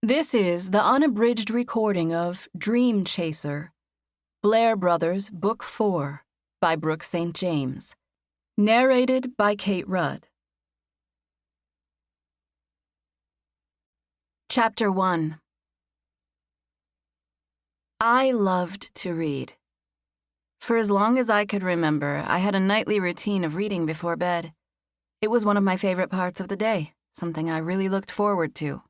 This is the unabridged recording of Dream Chaser, Blair Brothers Book 4 by Brooke St. James. Narrated by Kate Rudd. Chapter 1. I loved to read. For as long as I could remember, I had a nightly routine of reading before bed. It was one of my favorite parts of the day, something I really looked forward to.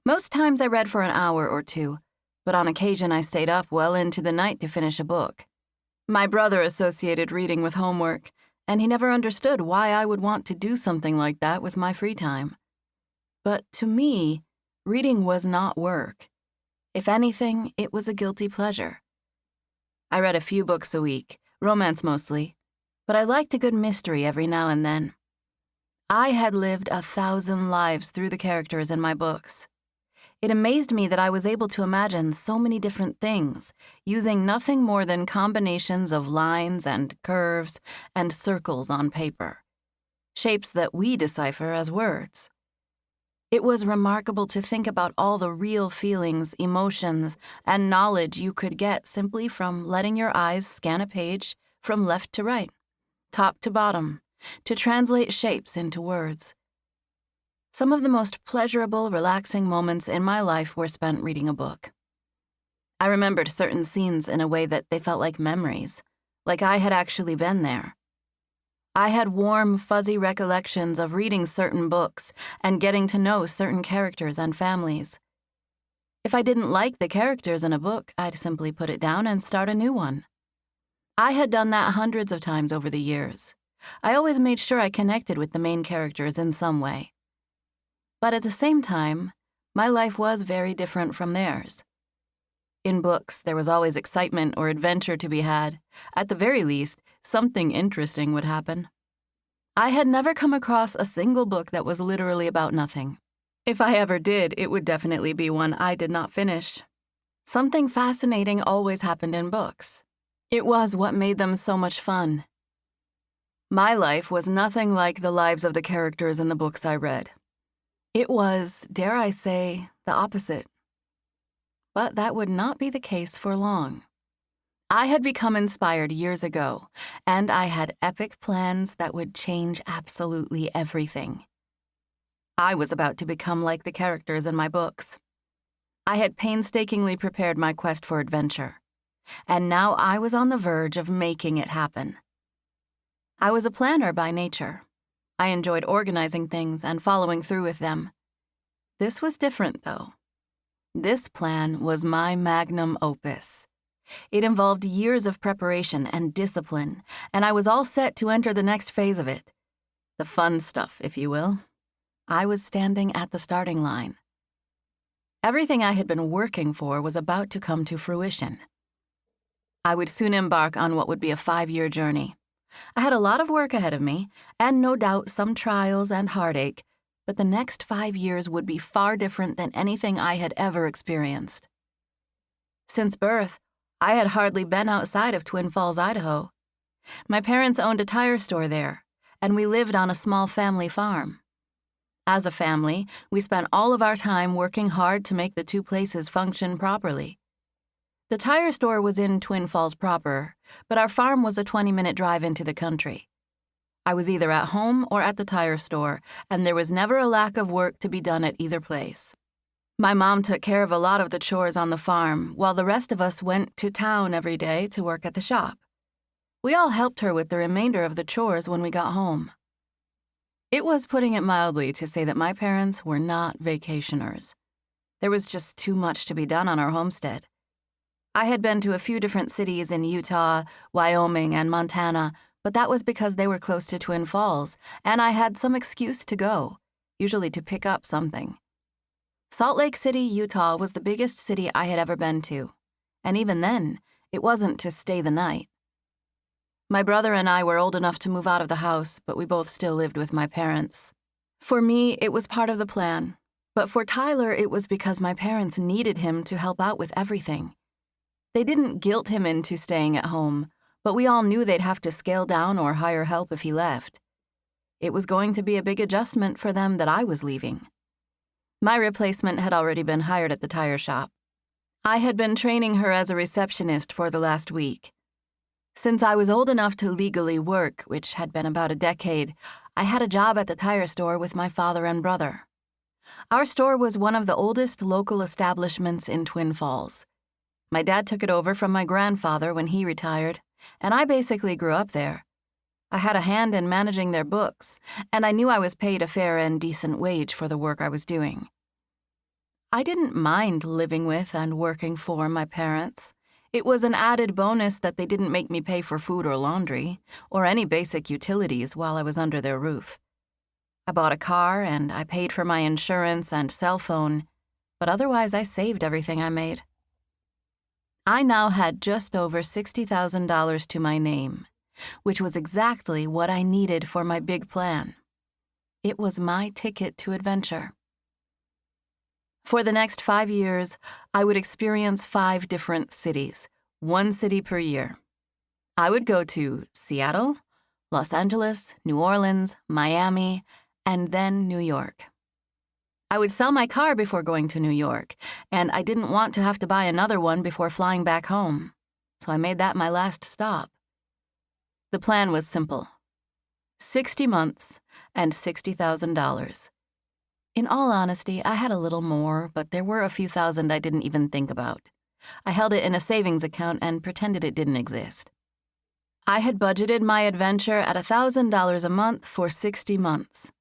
Most times I read for an hour or two, but on occasion I stayed up well into the night to finish a book. My brother associated reading with homework, and he never understood why I would want to do something like that with my free time. But to me, reading was not work. If anything, it was a guilty pleasure. I read a few books a week, romance mostly, but I liked a good mystery every now and then. I had lived 1,000 lives through the characters in my books. It amazed me that I was able to imagine so many different things, using nothing more than combinations of lines and curves and circles on paper, shapes that we decipher as words. It was remarkable to think about all the real feelings, emotions, and knowledge you could get simply from letting your eyes scan a page from left to right, top to bottom, to translate shapes into words. Some of the most pleasurable, relaxing moments in my life were spent reading a book. I remembered certain scenes in a way that they felt like memories, like I had actually been there. I had warm, fuzzy recollections of reading certain books and getting to know certain characters and families. If I didn't like the characters in a book, I'd simply put it down and start a new one. I had done that hundreds of times over the years. I always made sure I connected with the main characters in some way. But at the same time, my life was very different from theirs. In books, there was always excitement or adventure to be had. At the very least, something interesting would happen. I had never come across a single book that was literally about nothing. If I ever did, it would definitely be one I did not finish. Something fascinating always happened in books. It was what made them so much fun. My life was nothing like the lives of the characters in the books I read. It was, dare I say, the opposite. But that would not be the case for long. I had become inspired years ago, and I had epic plans that would change absolutely everything. I was about to become like the characters in my books. I had painstakingly prepared my quest for adventure, and now I was on the verge of making it happen. I was a planner by nature. I enjoyed organizing things and following through with them. This was different, though. This plan was my magnum opus. It involved years of preparation and discipline, and I was all set to enter the next phase of it. The fun stuff, if you will. I was standing at the starting line. Everything I had been working for was about to come to fruition. I would soon embark on what would be a 5-year journey. I had a lot of work ahead of me, and no doubt some trials and heartache, but the next 5 years would be far different than anything I had ever experienced. Since birth, I had hardly been outside of Twin Falls, Idaho. My parents owned a tire store there, and we lived on a small family farm. As a family, we spent all of our time working hard to make the two places function properly. The tire store was in Twin Falls proper, but our farm was a 20-minute drive into the country. I was either at home or at the tire store, and there was never a lack of work to be done at either place. My mom took care of a lot of the chores on the farm, while the rest of us went to town every day to work at the shop. We all helped her with the remainder of the chores when we got home. It was putting it mildly to say that my parents were not vacationers. There was just too much to be done on our homestead. I had been to a few different cities in Utah, Wyoming, and Montana, but that was because they were close to Twin Falls, and I had some excuse to go, usually to pick up something. Salt Lake City, Utah was the biggest city I had ever been to, and even then, it wasn't to stay the night. My brother and I were old enough to move out of the house, but we both still lived with my parents. For me, it was part of the plan, but for Tyler, it was because my parents needed him to help out with everything. They didn't guilt him into staying at home, but we all knew they'd have to scale down or hire help if he left. It was going to be a big adjustment for them that I was leaving. My replacement had already been hired at the tire shop. I had been training her as a receptionist for the last week. Since I was old enough to legally work, which had been about a decade, I had a job at the tire store with my father and brother. Our store was one of the oldest local establishments in Twin Falls. My dad took it over from my grandfather when he retired, and I basically grew up there. I had a hand in managing their books, and I knew I was paid a fair and decent wage for the work I was doing. I didn't mind living with and working for my parents. It was an added bonus that they didn't make me pay for food or laundry, or any basic utilities while I was under their roof. I bought a car and I paid for my insurance and cell phone, but otherwise I saved everything I made. I now had just over $60,000 to my name, which was exactly what I needed for my big plan. It was my ticket to adventure. For the next 5 years, I would experience 5 different cities, 1 city per year. I would go to Seattle, Los Angeles, New Orleans, Miami, and then New York. I would sell my car before going to New York, and I didn't want to have to buy another one before flying back home, so I made that my last stop. The plan was simple: 60 months and $60,000. In all honesty, I had a little more, but there were a few thousand I didn't even think about. I held it in a savings account and pretended it didn't exist. I had budgeted my adventure at $1,000 a month for 60 months.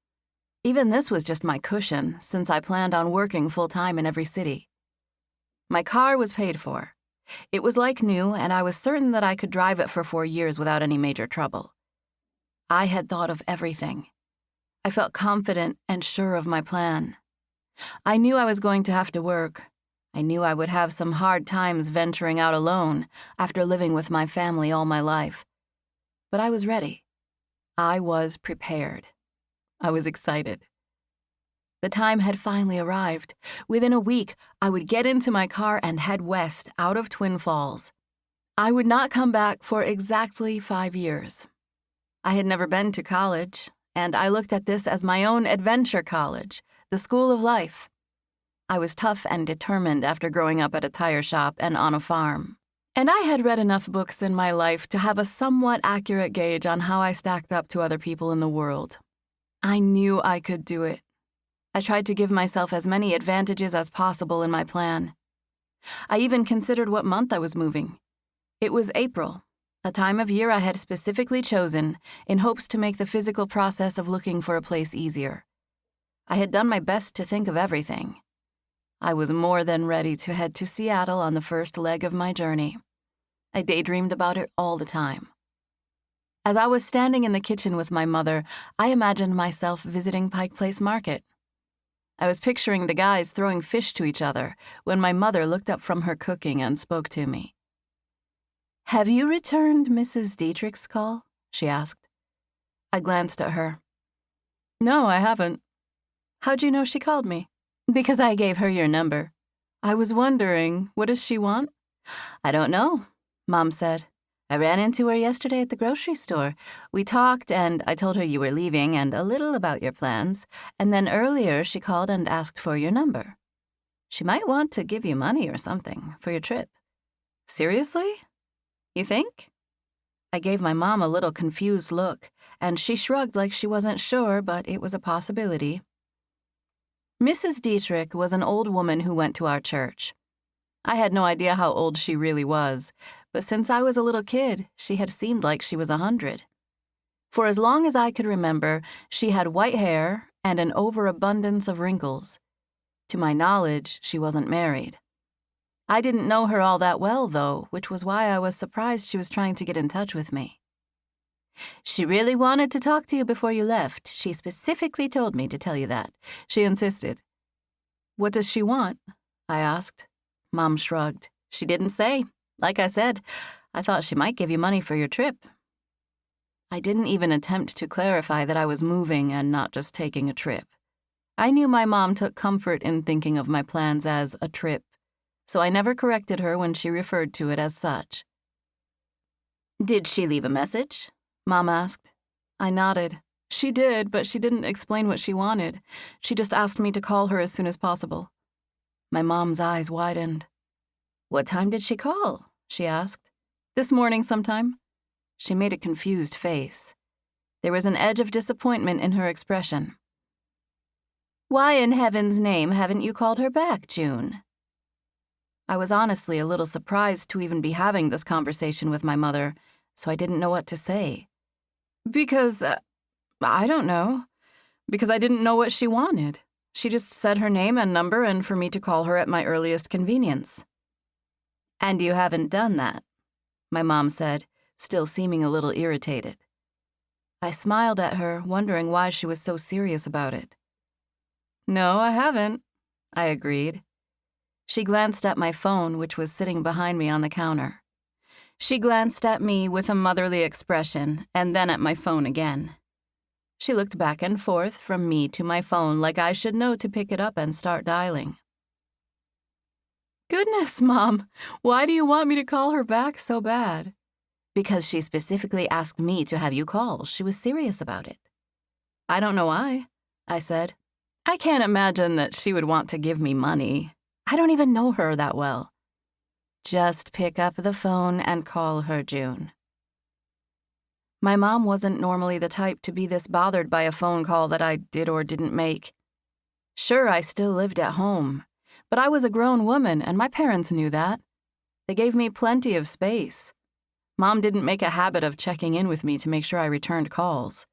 Even this was just my cushion, since I planned on working full-time in every city. My car was paid for. It was like new, and I was certain that I could drive it for 4 years without any major trouble. I had thought of everything. I felt confident and sure of my plan. I knew I was going to have to work. I knew I would have some hard times venturing out alone after living with my family all my life. But I was ready. I was prepared. I was excited. The time had finally arrived. Within a week, I would get into my car and head west out of Twin Falls. I would not come back for exactly 5 years. I had never been to college, and I looked at this as my own adventure college, the school of life. I was tough and determined after growing up at a tire shop and on a farm. And I had read enough books in my life to have a somewhat accurate gauge on how I stacked up to other people in the world. I knew I could do it. I tried to give myself as many advantages as possible in my plan. I even considered what month I was moving. It was April, a time of year I had specifically chosen in hopes to make the physical process of looking for a place easier. I had done my best to think of everything. I was more than ready to head to Seattle on the first leg of my journey. I daydreamed about it all the time. As I was standing in the kitchen with my mother, I imagined myself visiting Pike Place Market. I was picturing the guys throwing fish to each other when my mother looked up from her cooking and spoke to me. "Have you returned Mrs. Dietrich's call?" she asked. I glanced at her. "No, I haven't." "How'd you know she called me?" "Because I gave her your number." "I was wondering, what does she want?" "I don't know," Mom said. "I ran into her yesterday at the grocery store. We talked, and I told her you were leaving and a little about your plans, and then earlier she called and asked for your number. She might want to give you money or something for your trip." "Seriously? You think?" I gave my mom a little confused look, and she shrugged like she wasn't sure, but it was a possibility. Mrs. Dietrich was an old woman who went to our church. I had no idea how old she really was, but since I was a little kid, she had seemed like she was 100. For as long as I could remember, she had white hair and an overabundance of wrinkles. To my knowledge, she wasn't married. I didn't know her all that well, though, which was why I was surprised she was trying to get in touch with me. "She really wanted to talk to you before you left. She specifically told me to tell you that," she insisted. "What does she want?" I asked. Mom shrugged. "She didn't say. Like I said, I thought she might give you money for your trip." I didn't even attempt to clarify that I was moving and not just taking a trip. I knew my mom took comfort in thinking of my plans as a trip, so I never corrected her when she referred to it as such. "Did she leave a message?" Mom asked. I nodded. She did, but she didn't explain what she wanted. She just asked me to call her as soon as possible. My mom's eyes widened. "What time did she call?" she asked. "This morning sometime." She made a confused face. There was an edge of disappointment in her expression. "Why in heaven's name haven't you called her back, June?" I was honestly a little surprised to even be having this conversation with my mother, so I didn't know what to say. Because, I don't know. Because I didn't know what she wanted. She just said her name and number and for me to call her at my earliest convenience. "And you haven't done that," my mom said, still seeming a little irritated. I smiled at her, wondering why she was so serious about it. "No, I haven't," I agreed. She glanced at my phone, which was sitting behind me on the counter. She glanced at me with a motherly expression, and then at my phone again. She looked back and forth from me to my phone like I should know to pick it up and start dialing. "Goodness, Mom, why do you want me to call her back so bad?" "Because she specifically asked me to have you call. She was serious about it." "I don't know why," I said. "I can't imagine that she would want to give me money. I don't even know her that well." "Just pick up the phone and call her, June." My mom wasn't normally the type to be this bothered by a phone call that I did or didn't make. Sure, I still lived at home, but I was a grown woman and my parents knew that. They gave me plenty of space. Mom didn't make a habit of checking in with me to make sure I returned calls.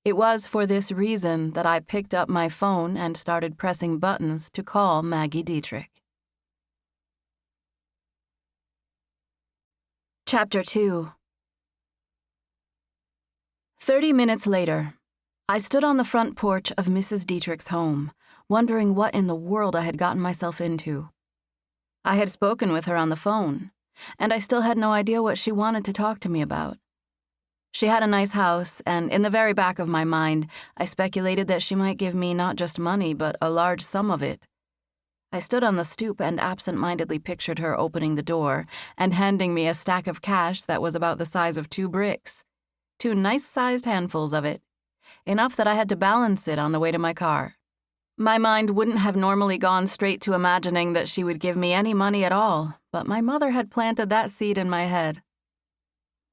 It was for this reason that I picked up my phone and started pressing buttons to call Maggie Dietrich. Chapter 2. 30 minutes later, I stood on the front porch of Mrs. Dietrich's home, wondering what in the world I had gotten myself into. I had spoken with her on the phone, and I still had no idea what she wanted to talk to me about. She had a nice house, and in the very back of my mind, I speculated that she might give me not just money, but a large sum of it. I stood on the stoop and absent-mindedly pictured her opening the door and handing me a stack of cash that was about the size of 2 bricks. 2 nice-sized handfuls of it, enough that I had to balance it on the way to my car. My mind wouldn't have normally gone straight to imagining that she would give me any money at all, but my mother had planted that seed in my head.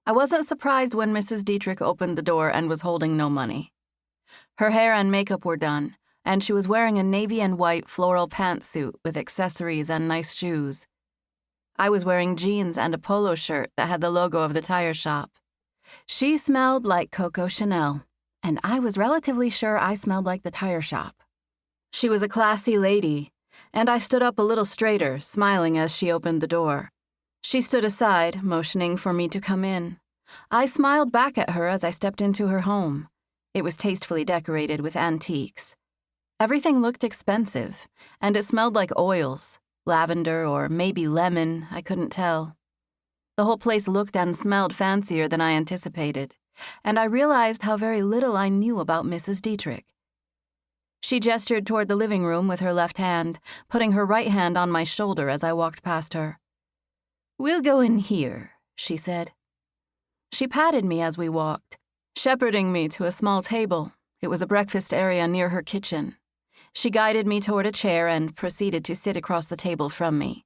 I wasn't surprised when Mrs. Dietrich opened the door and was holding no money. Her hair and makeup were done, and she was wearing a navy and white floral pantsuit with accessories and nice shoes. I was wearing jeans and a polo shirt that had the logo of the tire shop. She smelled like Coco Chanel, and I was relatively sure I smelled like the tire shop. She was a classy lady, and I stood up a little straighter, smiling as she opened the door. She stood aside, motioning for me to come in. I smiled back at her as I stepped into her home. It was tastefully decorated with antiques. Everything looked expensive, and it smelled like oils, lavender or maybe lemon, I couldn't tell. The whole place looked and smelled fancier than I anticipated, and I realized how very little I knew about Mrs. Dietrich. She gestured toward the living room with her left hand, putting her right hand on my shoulder as I walked past her. "We'll go in here," she said. She patted me as we walked, shepherding me to a small table. It was a breakfast area near her kitchen. She guided me toward a chair and proceeded to sit across the table from me.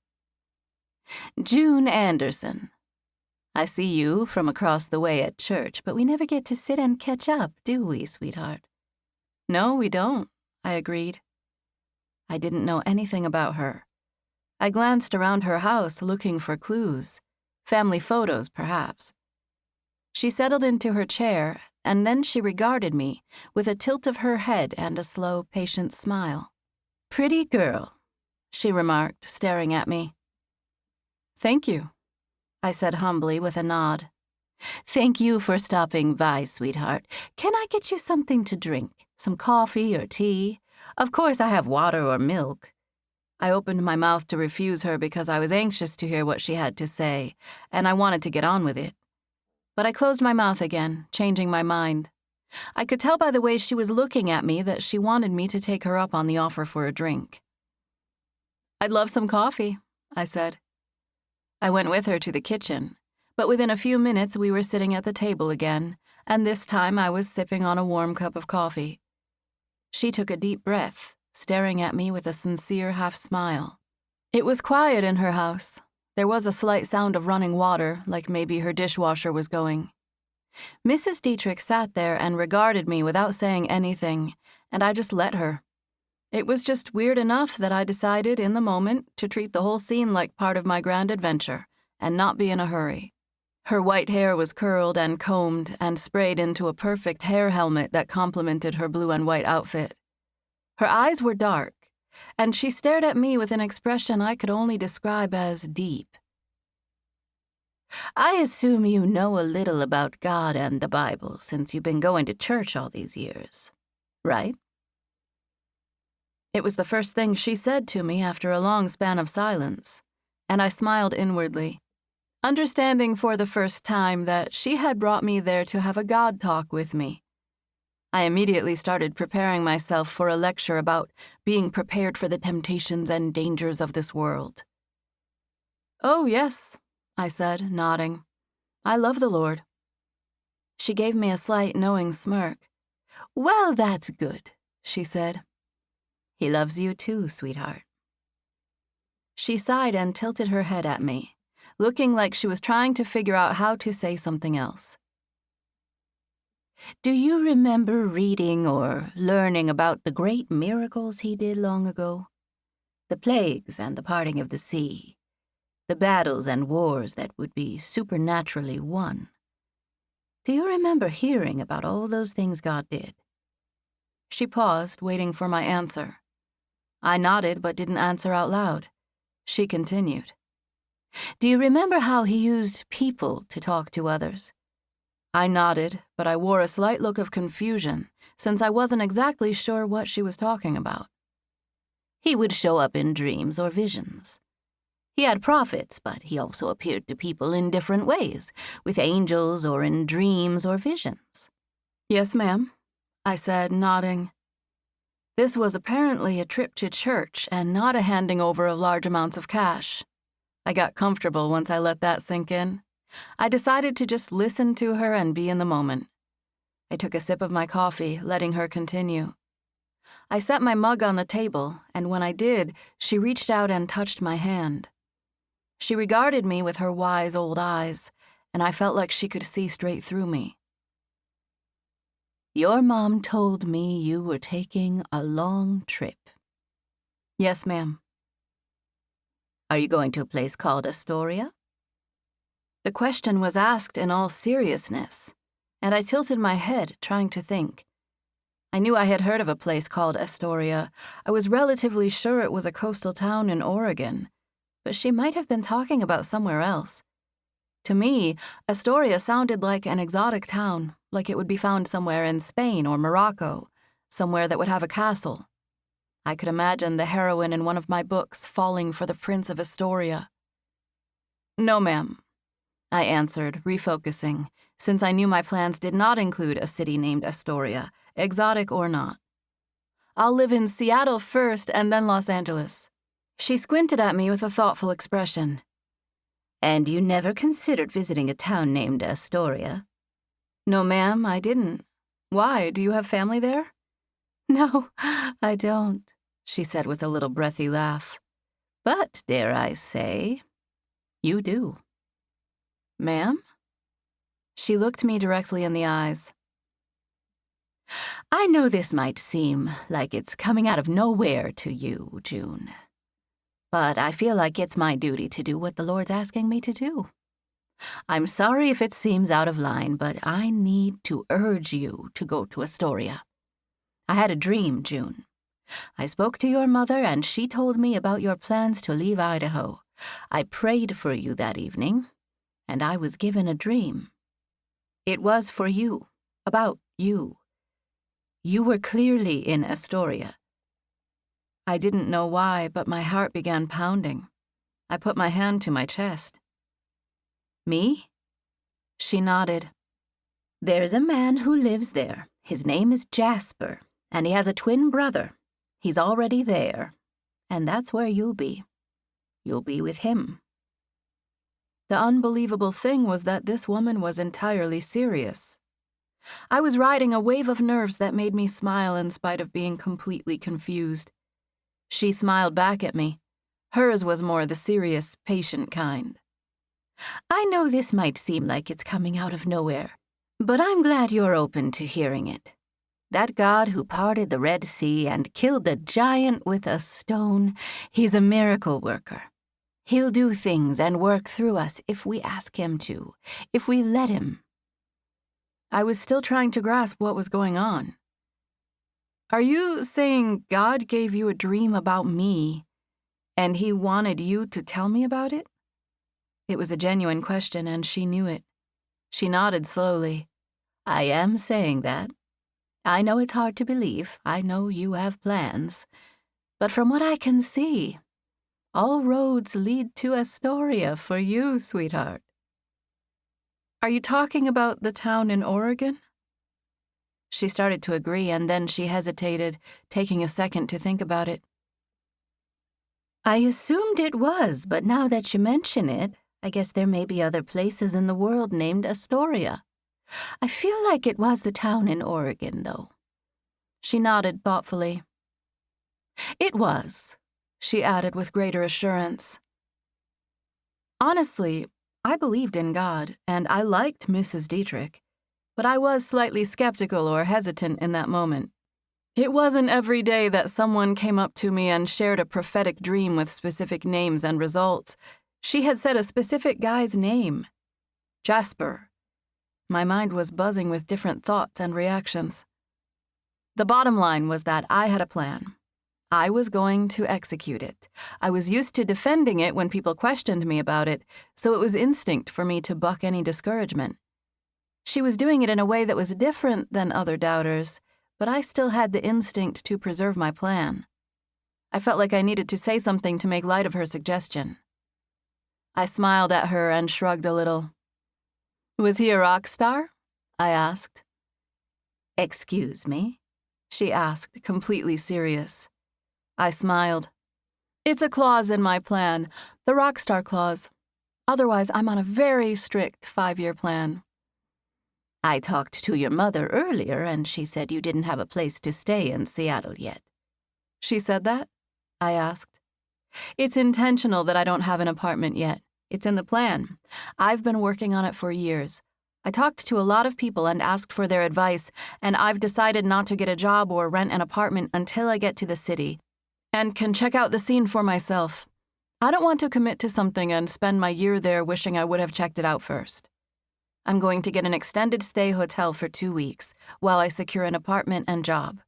"June Anderson. I see you from across the way at church, but we never get to sit and catch up, do we, sweetheart?" "No, we don't," I agreed. I didn't know anything about her. I glanced around her house looking for clues. Family photos, perhaps. She settled into her chair, and then she regarded me with a tilt of her head and a slow, patient smile. "Pretty girl," she remarked, staring at me. "Thank you," I said humbly with a nod. "Thank you for stopping by, sweetheart. Can I get you something to drink? Some coffee or tea? Of course I have water or milk." I opened my mouth to refuse her because I was anxious to hear what she had to say, and I wanted to get on with it. But I closed my mouth again, changing my mind. I could tell by the way she was looking at me that she wanted me to take her up on the offer for a drink. "I'd love some coffee," I said. I went with her to the kitchen, but within a few minutes we were sitting at the table again, and this time I was sipping on a warm cup of coffee. She took a deep breath, staring at me with a sincere half-smile. It was quiet in her house. There was a slight sound of running water, like maybe her dishwasher was going. Mrs. Dietrich sat there and regarded me without saying anything, and I just let her. It was just weird enough that I decided in the moment to treat the whole scene like part of my grand adventure and not be in a hurry. Her white hair was curled and combed and sprayed into a perfect hair helmet that complemented her blue and white outfit. Her eyes were dark, and she stared at me with an expression I could only describe as deep. "I assume you know a little about God and the Bible since you've been going to church all these years, right?" It was the first thing she said to me after a long span of silence, and I smiled inwardly, understanding for the first time that she had brought me there to have a God talk with me. I immediately started preparing myself for a lecture about being prepared for the temptations and dangers of this world. "Oh, yes," I said, nodding. "I love the Lord." She gave me a slight knowing smirk. "Well, that's good," she said. "He loves you too, sweetheart." She sighed and tilted her head at me, looking like she was trying to figure out how to say something else. "Do you remember reading or learning about the great miracles he did long ago? The plagues and the parting of the sea, the battles and wars that would be supernaturally won. Do you remember hearing about all those things God did?" She paused, waiting for my answer. I nodded but didn't answer out loud. She continued. "Do you remember how he used people to talk to others?" I nodded, but I wore a slight look of confusion, since I wasn't exactly sure what she was talking about. "He would show up in dreams or visions. He had prophets, but he also appeared to people in different ways, with angels or in dreams or visions." "Yes, ma'am," I said, nodding. This was apparently a trip to church and not a handing over of large amounts of cash. I got comfortable once I let that sink in. I decided to just listen to her and be in the moment. I took a sip of my coffee, letting her continue. I set my mug on the table, and when I did, she reached out and touched my hand. She regarded me with her wise old eyes, and I felt like she could see straight through me. "Your mom told me you were taking a long trip." "Yes, ma'am." "Are you going to a place called Astoria?" The question was asked in all seriousness, and I tilted my head, trying to think. I knew I had heard of a place called Astoria. I was relatively sure it was a coastal town in Oregon, but she might have been talking about somewhere else. To me, Astoria sounded like an exotic town, like it would be found somewhere in Spain or Morocco, somewhere that would have a castle. I could imagine the heroine in one of my books falling for the Prince of Astoria. "No, ma'am," I answered, refocusing, since I knew my plans did not include a city named Astoria, exotic or not. "I'll live in Seattle first and then Los Angeles." She squinted at me with a thoughtful expression. "And you never considered visiting a town named Astoria?" "No, ma'am, I didn't. Why, do you have family there?" "No, I don't," she said with a little breathy laugh. "But, dare I say, you do." "Ma'am?" She looked me directly in the eyes. "I know this might seem like it's coming out of nowhere to you, June, but I feel like it's my duty to do what the Lord's asking me to do. I'm sorry if it seems out of line, but I need to urge you to go to Astoria. I had a dream, June. I spoke to your mother, and she told me about your plans to leave Idaho. I prayed for you that evening, and I was given a dream. It was for you, about you. You were clearly in Astoria." I didn't know why, but my heart began pounding. I put my hand to my chest. "Me?" She nodded. "There's a man who lives there. His name is Jasper, and he has a twin brother. He's already there, and that's where you'll be. You'll be with him." The unbelievable thing was that this woman was entirely serious. I was riding a wave of nerves that made me smile in spite of being completely confused. She smiled back at me. Hers was more the serious, patient kind. I know this might seem like it's coming out of nowhere, but I'm glad you're open to hearing it. That God who parted the Red Sea and killed the giant with a stone, he's a miracle worker. He'll do things and work through us if we ask him to, if we let him. I was still trying to grasp what was going on. Are you saying God gave you a dream about me, and he wanted you to tell me about it? It was a genuine question, and she knew it. She nodded slowly. I am saying that. I know it's hard to believe. I know you have plans. But from what I can see, all roads lead to Astoria for you, sweetheart. Are you talking about the town in Oregon? She started to agree, and then she hesitated, taking a second to think about it. I assumed it was, but now that you mention it, I guess there may be other places in the world named Astoria. I feel like it was the town in Oregon, though. She nodded thoughtfully. It was, she added with greater assurance. Honestly, I believed in God, and I liked Mrs. Dietrich, but I was slightly skeptical or hesitant in that moment. It wasn't every day that someone came up to me and shared a prophetic dream with specific names and results. She had said a specific guy's name, Jasper. My mind was buzzing with different thoughts and reactions. The bottom line was that I had a plan. I was going to execute it. I was used to defending it when people questioned me about it, so it was instinct for me to buck any discouragement. She was doing it in a way that was different than other doubters, but I still had the instinct to preserve my plan. I felt like I needed to say something to make light of her suggestion. I smiled at her and shrugged a little. Was he a rock star? I asked. Excuse me? She asked, completely serious. I smiled. It's a clause in my plan, the rock star clause. Otherwise, I'm on a very strict 5-year plan. I talked to your mother earlier, and she said you didn't have a place to stay in Seattle yet. She said that? I asked. It's intentional that I don't have an apartment yet. It's in the plan. I've been working on it for years. I talked to a lot of people and asked for their advice, and I've decided not to get a job or rent an apartment until I get to the city and can check out the scene for myself. I don't want to commit to something and spend my year there wishing I would have checked it out first. I'm going to get an extended stay hotel for 2 weeks while I secure an apartment and job.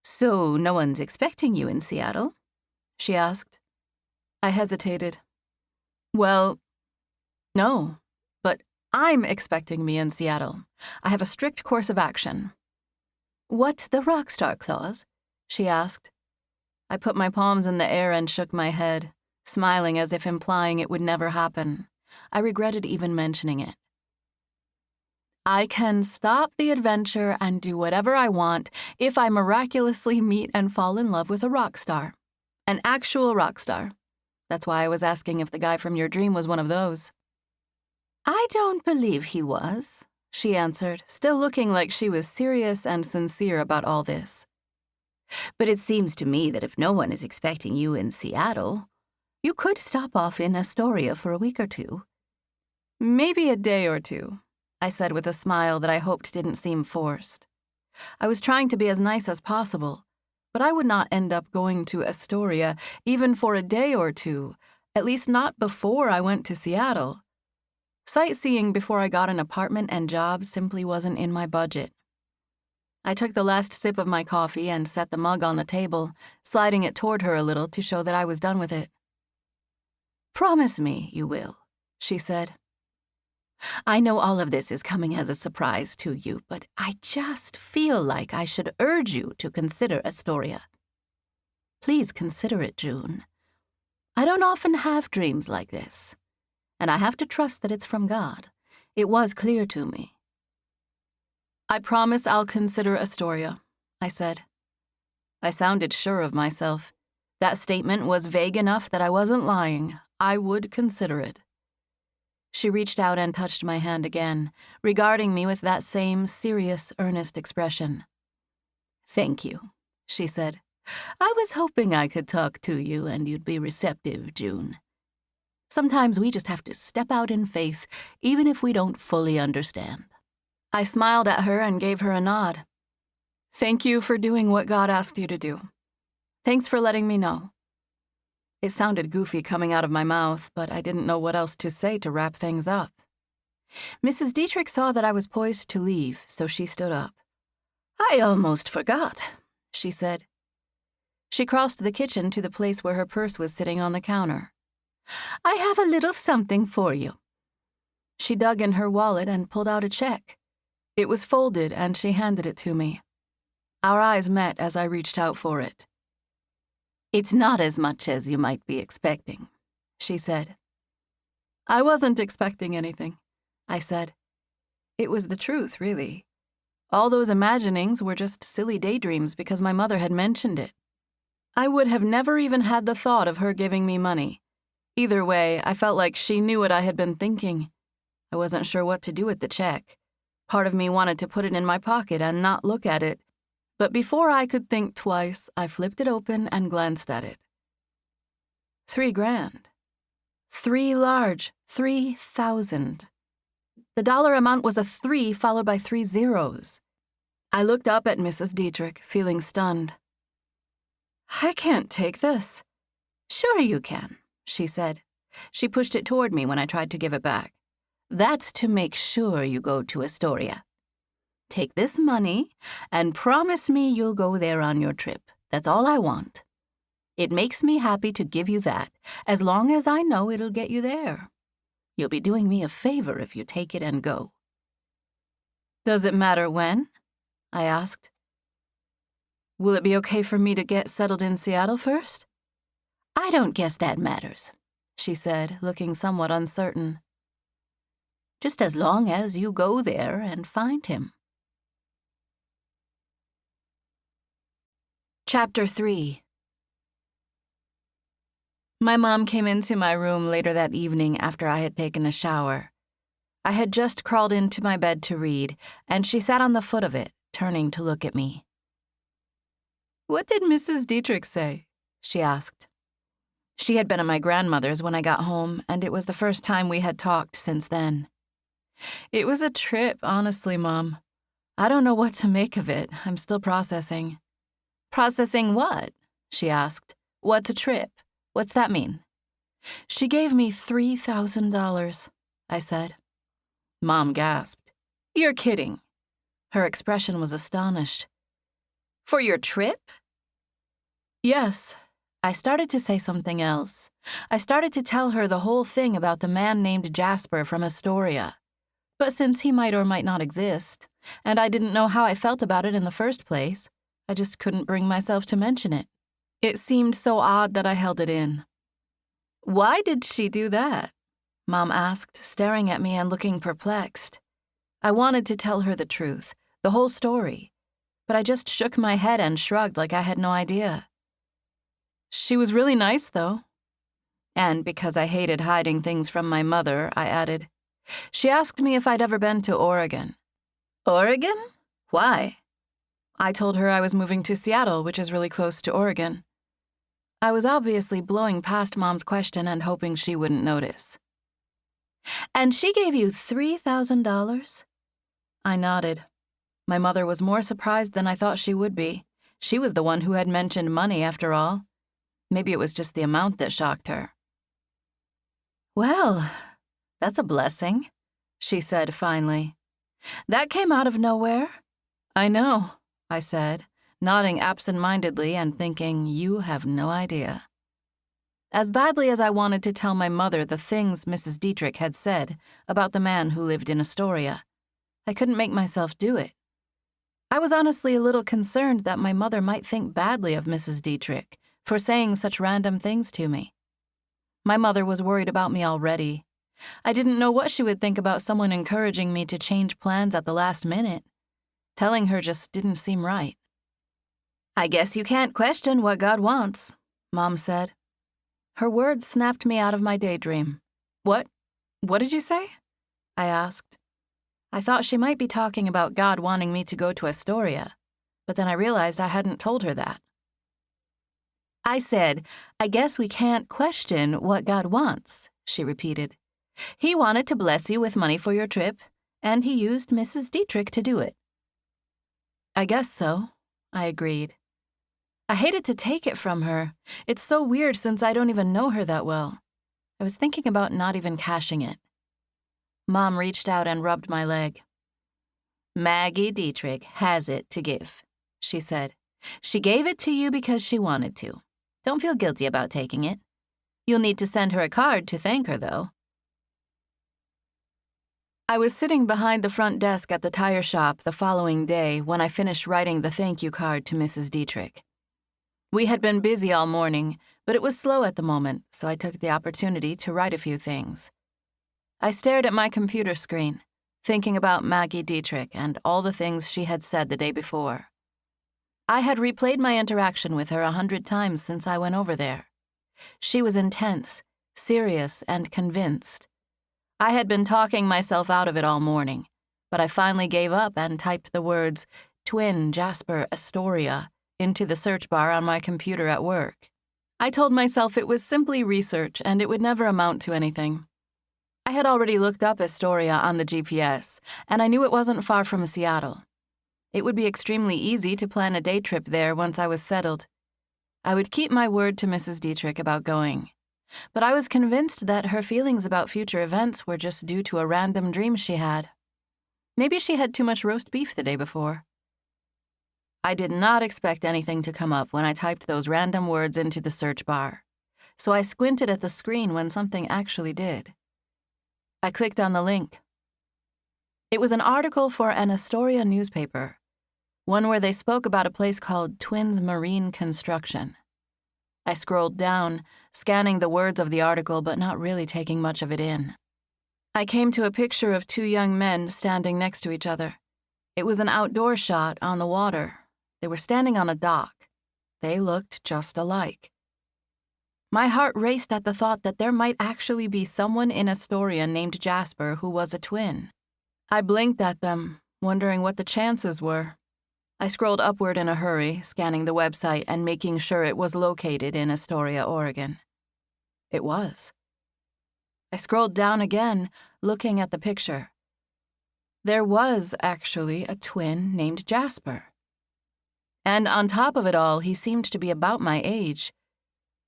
So no one's expecting you in Seattle? She asked. I hesitated. Well, no, but I'm expecting me in Seattle. I have a strict course of action. What's the rockstar clause? She asked. I put my palms in the air and shook my head, smiling as if implying it would never happen. I regretted even mentioning it. I can stop the adventure and do whatever I want if I miraculously meet and fall in love with a rock star. An actual rock star. That's why I was asking if the guy from your dream was one of those. I don't believe he was, she answered, still looking like she was serious and sincere about all this. But it seems to me that if no one is expecting you in Seattle, you could stop off in Astoria for a week or two. Maybe a day or two, I said with a smile that I hoped didn't seem forced. I was trying to be as nice as possible, but I would not end up going to Astoria even for a day or two, at least not before I went to Seattle. Sightseeing before I got an apartment and job simply wasn't in my budget. I took the last sip of my coffee and set the mug on the table, sliding it toward her a little to show that I was done with it. Promise me you will, she said. I know all of this is coming as a surprise to you, but I just feel like I should urge you to consider Astoria. Please consider it, June. I don't often have dreams like this, and I have to trust that it's from God. It was clear to me. I promise I'll consider Astoria, I said. I sounded sure of myself. That statement was vague enough that I wasn't lying. I would consider it. She reached out and touched my hand again, regarding me with that same serious, earnest expression. "Thank you," she said. "I was hoping I could talk to you and you'd be receptive, June. Sometimes we just have to step out in faith, even if we don't fully understand." I smiled at her and gave her a nod. "Thank you for doing what God asked you to do. Thanks for letting me know." It sounded goofy coming out of my mouth, but I didn't know what else to say to wrap things up. Mrs. Dietrich saw that I was poised to leave, so she stood up. "I almost forgot," she said. She crossed the kitchen to the place where her purse was sitting on the counter. "I have a little something for you." She dug in her wallet and pulled out a check. It was folded, and she handed it to me. Our eyes met as I reached out for it. "It's not as much as you might be expecting," she said. "I wasn't expecting anything," I said. It was the truth, really. All those imaginings were just silly daydreams because my mother had mentioned it. I would have never even had the thought of her giving me money. Either way, I felt like she knew what I had been thinking. I wasn't sure what to do with the check. Part of me wanted to put it in my pocket and not look at it. But before I could think twice, I flipped it open and glanced at it. $3,000. 3 large, 3,000. The dollar amount was a 3 followed by 3 zeros. I looked up at Mrs. Dietrich, feeling stunned. "I can't take this." "Sure you can," she said. She pushed it toward me when I tried to give it back. "That's to make sure you go to Astoria. Take this money and promise me you'll go there on your trip. That's all I want. It makes me happy to give you that, as long as I know it'll get you there. You'll be doing me a favor if you take it and go." "Does it matter when?" I asked. "Will it be okay for me to get settled in Seattle first?" "I don't guess that matters," she said, looking somewhat uncertain. "Just as long as you go there and find him." Chapter 3. My mom came into my room later that evening after I had taken a shower. I had just crawled into my bed to read, and she sat on the foot of it, turning to look at me. "What did Mrs. Dietrich say?" she asked. She had been at my grandmother's when I got home, and it was the first time we had talked since then. "It was a trip, honestly, Mom. I don't know what to make of it. I'm still processing." "Processing what?" she asked. "What's a trip? What's that mean?" "She gave me $3,000, I said. Mom gasped. "You're kidding." Her expression was astonished. "For your trip?" "Yes." I started to say something else. I started to tell her the whole thing about the man named Jasper from Astoria. But since he might or might not exist, and I didn't know how I felt about it in the first place, I just couldn't bring myself to mention it. It seemed so odd that I held it in. "Why did she do that?" Mom asked, staring at me and looking perplexed. I wanted to tell her the truth, the whole story, but I just shook my head and shrugged like I had no idea. "She was really nice, though." And because I hated hiding things from my mother, I added, "She asked me if I'd ever been to Oregon." "Oregon? Why?" I told her I was moving to Seattle, which is really close to Oregon. I was obviously blowing past Mom's question and hoping she wouldn't notice. "And she gave you $3,000? I nodded. My mother was more surprised than I thought she would be. She was the one who had mentioned money, after all. Maybe it was just the amount that shocked her. "Well, that's a blessing," she said finally. "That came out of nowhere." "I know," I said, nodding absent-mindedly and thinking, you have no idea. As badly as I wanted to tell my mother the things Mrs. Dietrich had said about the man who lived in Astoria, I couldn't make myself do it. I was honestly a little concerned that my mother might think badly of Mrs. Dietrich for saying such random things to me. My mother was worried about me already. I didn't know what she would think about someone encouraging me to change plans at the last minute. Telling her just didn't seem right. "I guess you can't question what God wants," Mom said. Her words snapped me out of my daydream. "What?" What did you say? I asked. I thought she might be talking about God wanting me to go to Astoria, but then I realized I hadn't told her that. I said, I guess we can't question what God wants, she repeated. He wanted to bless you with money for your trip, and he used Mrs. Dietrich to do it. I guess so, I agreed. I hated to take it from her. It's so weird since I don't even know her that well. I was thinking about not even cashing it. Mom reached out and rubbed my leg. Maggie Dietrich has it to give, she said. She gave it to you because she wanted to. Don't feel guilty about taking it. You'll need to send her a card to thank her, though. I was sitting behind the front desk at the tire shop the following day when I finished writing the thank you card to Mrs. Dietrich. We had been busy all morning, but it was slow at the moment, so I took the opportunity to write a few things. I stared at my computer screen, thinking about Maggie Dietrich and all the things she had said the day before. I had replayed my interaction with her 100 times since I went over there. She was intense, serious, and convinced. I had been talking myself out of it all morning, but I finally gave up and typed the words Twin Jasper Astoria into the search bar on my computer at work. I told myself it was simply research and it would never amount to anything. I had already looked up Astoria on the GPS, and I knew it wasn't far from Seattle. It would be extremely easy to plan a day trip there once I was settled. I would keep my word to Mrs. Dietrich about going. But I was convinced that her feelings about future events were just due to a random dream she had. Maybe she had too much roast beef the day before. I did not expect anything to come up when I typed those random words into the search bar, so I squinted at the screen when something actually did. I clicked on the link. It was an article for an Astoria newspaper, one where they spoke about a place called Twins Marine Construction. I scrolled down, scanning the words of the article but not really taking much of it in. I came to a picture of 2 young men standing next to each other. It was an outdoor shot on the water. They were standing on a dock. They looked just alike. My heart raced at the thought that there might actually be someone in Astoria named Jasper who was a twin. I blinked at them, wondering what the chances were. I scrolled upward in a hurry, scanning the website and making sure it was located in Astoria, Oregon. It was. I scrolled down again, looking at the picture. There was actually a twin named Jasper. And on top of it all, he seemed to be about my age.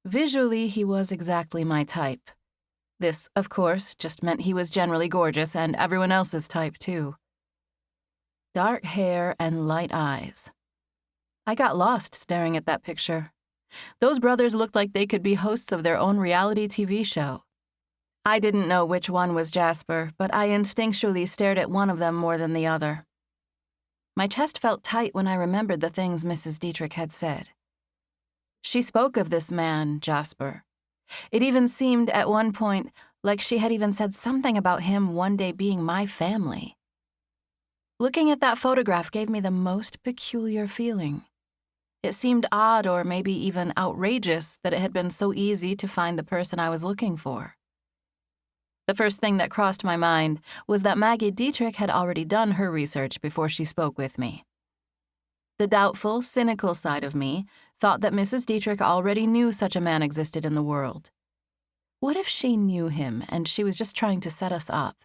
Visually, he was exactly my type. This, of course, just meant he was generally gorgeous and everyone else's type, too. Dark hair and light eyes. I got lost staring at that picture. Those brothers looked like they could be hosts of their own reality TV show. I didn't know which one was Jasper, but I instinctually stared at one of them more than the other. My chest felt tight when I remembered the things Mrs. Dietrich had said. She spoke of this man, Jasper. It even seemed at one point like she had even said something about him one day being my family. Looking at that photograph gave me the most peculiar feeling. It seemed odd or maybe even outrageous that it had been so easy to find the person I was looking for. The first thing that crossed my mind was that Maggie Dietrich had already done her research before she spoke with me. The doubtful, cynical side of me thought that Mrs. Dietrich already knew such a man existed in the world. What if she knew him and she was just trying to set us up?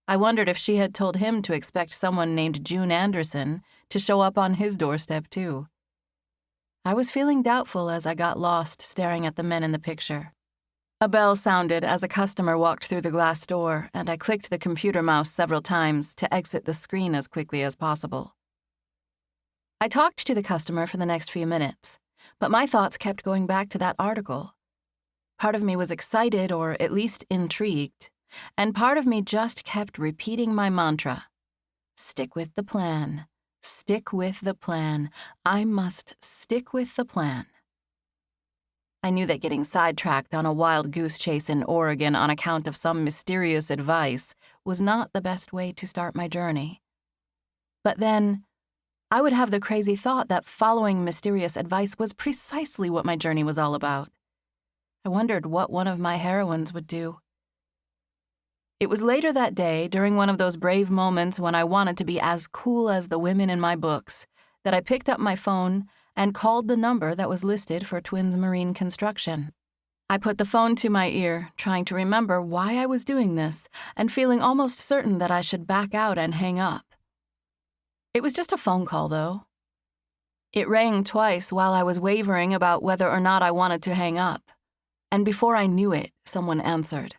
I wondered if she had told him to expect someone named June Anderson to show up on his doorstep, too. I was feeling doubtful as I got lost staring at the men in the picture. A bell sounded as a customer walked through the glass door, and I clicked the computer mouse several times to exit the screen as quickly as possible. I talked to the customer for the next few minutes, but my thoughts kept going back to that article. Part of me was excited or at least intrigued, and part of me just kept repeating my mantra. Stick with the plan. Stick with the plan. I must stick with the plan. I knew that getting sidetracked on a wild goose chase in Oregon on account of some mysterious advice was not the best way to start my journey. But then, I would have the crazy thought that following mysterious advice was precisely what my journey was all about. I wondered what one of my heroines would do. It was later that day, during one of those brave moments when I wanted to be as cool as the women in my books, that I picked up my phone and called the number that was listed for Twins Marine Construction. I put the phone to my ear, trying to remember why I was doing this, and feeling almost certain that I should back out and hang up. It was just a phone call, though. It rang twice while I was wavering about whether or not I wanted to hang up, and before I knew it, someone answered.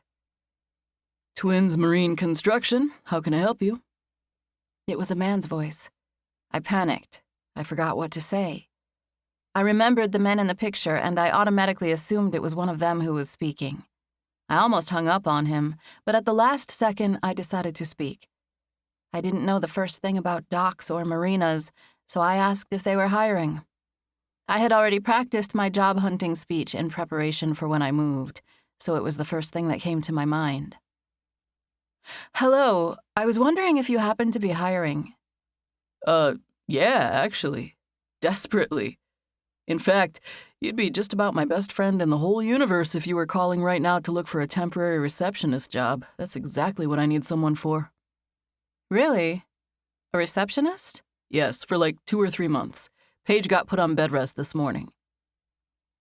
Twins Marine Construction, how can I help you? It was a man's voice. I panicked. I forgot what to say. I remembered the men in the picture, and I automatically assumed it was one of them who was speaking. I almost hung up on him, but at the last second, I decided to speak. I didn't know the first thing about docks or marinas, so I asked if they were hiring. I had already practiced my job hunting speech in preparation for when I moved, so it was the first thing that came to my mind. Hello, I was wondering if you happen to be hiring. Yeah, actually. Desperately. In fact, you'd be just about my best friend in the whole universe if you were calling right now to look for a temporary receptionist job. That's exactly what I need someone for. Really? A receptionist? Yes, for like 2 or 3 months. Paige got put on bed rest this morning.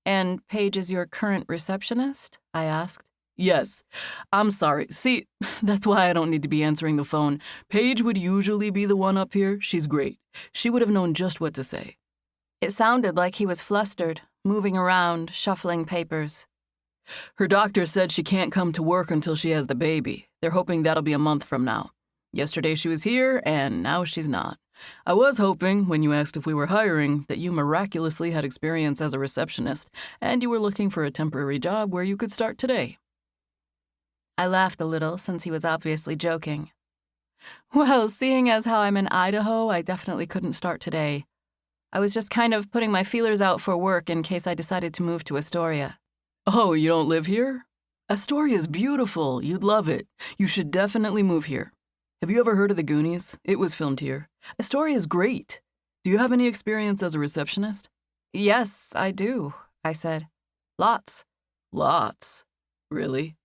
And Paige is your current receptionist? I asked. Yes. I'm sorry. See, that's why I don't need to be answering the phone. Paige would usually be the one up here. She's great. She would have known just what to say. It sounded like he was flustered, moving around, shuffling papers. Her doctor said she can't come to work until she has the baby. They're hoping that'll be a month from now. Yesterday she was here, and now she's not. I was hoping, when you asked if we were hiring, that you miraculously had experience as a receptionist, and you were looking for a temporary job where you could start today. I laughed a little, since he was obviously joking. Well, seeing as how I'm in Idaho, I definitely couldn't start today. I was just kind of putting my feelers out for work in case I decided to move to Astoria. Oh, you don't live here? Astoria's beautiful. You'd love it. You should definitely move here. Have you ever heard of The Goonies? It was filmed here. Astoria's great. Do you have any experience as a receptionist? Yes, I do, I said. Lots. Lots? Really?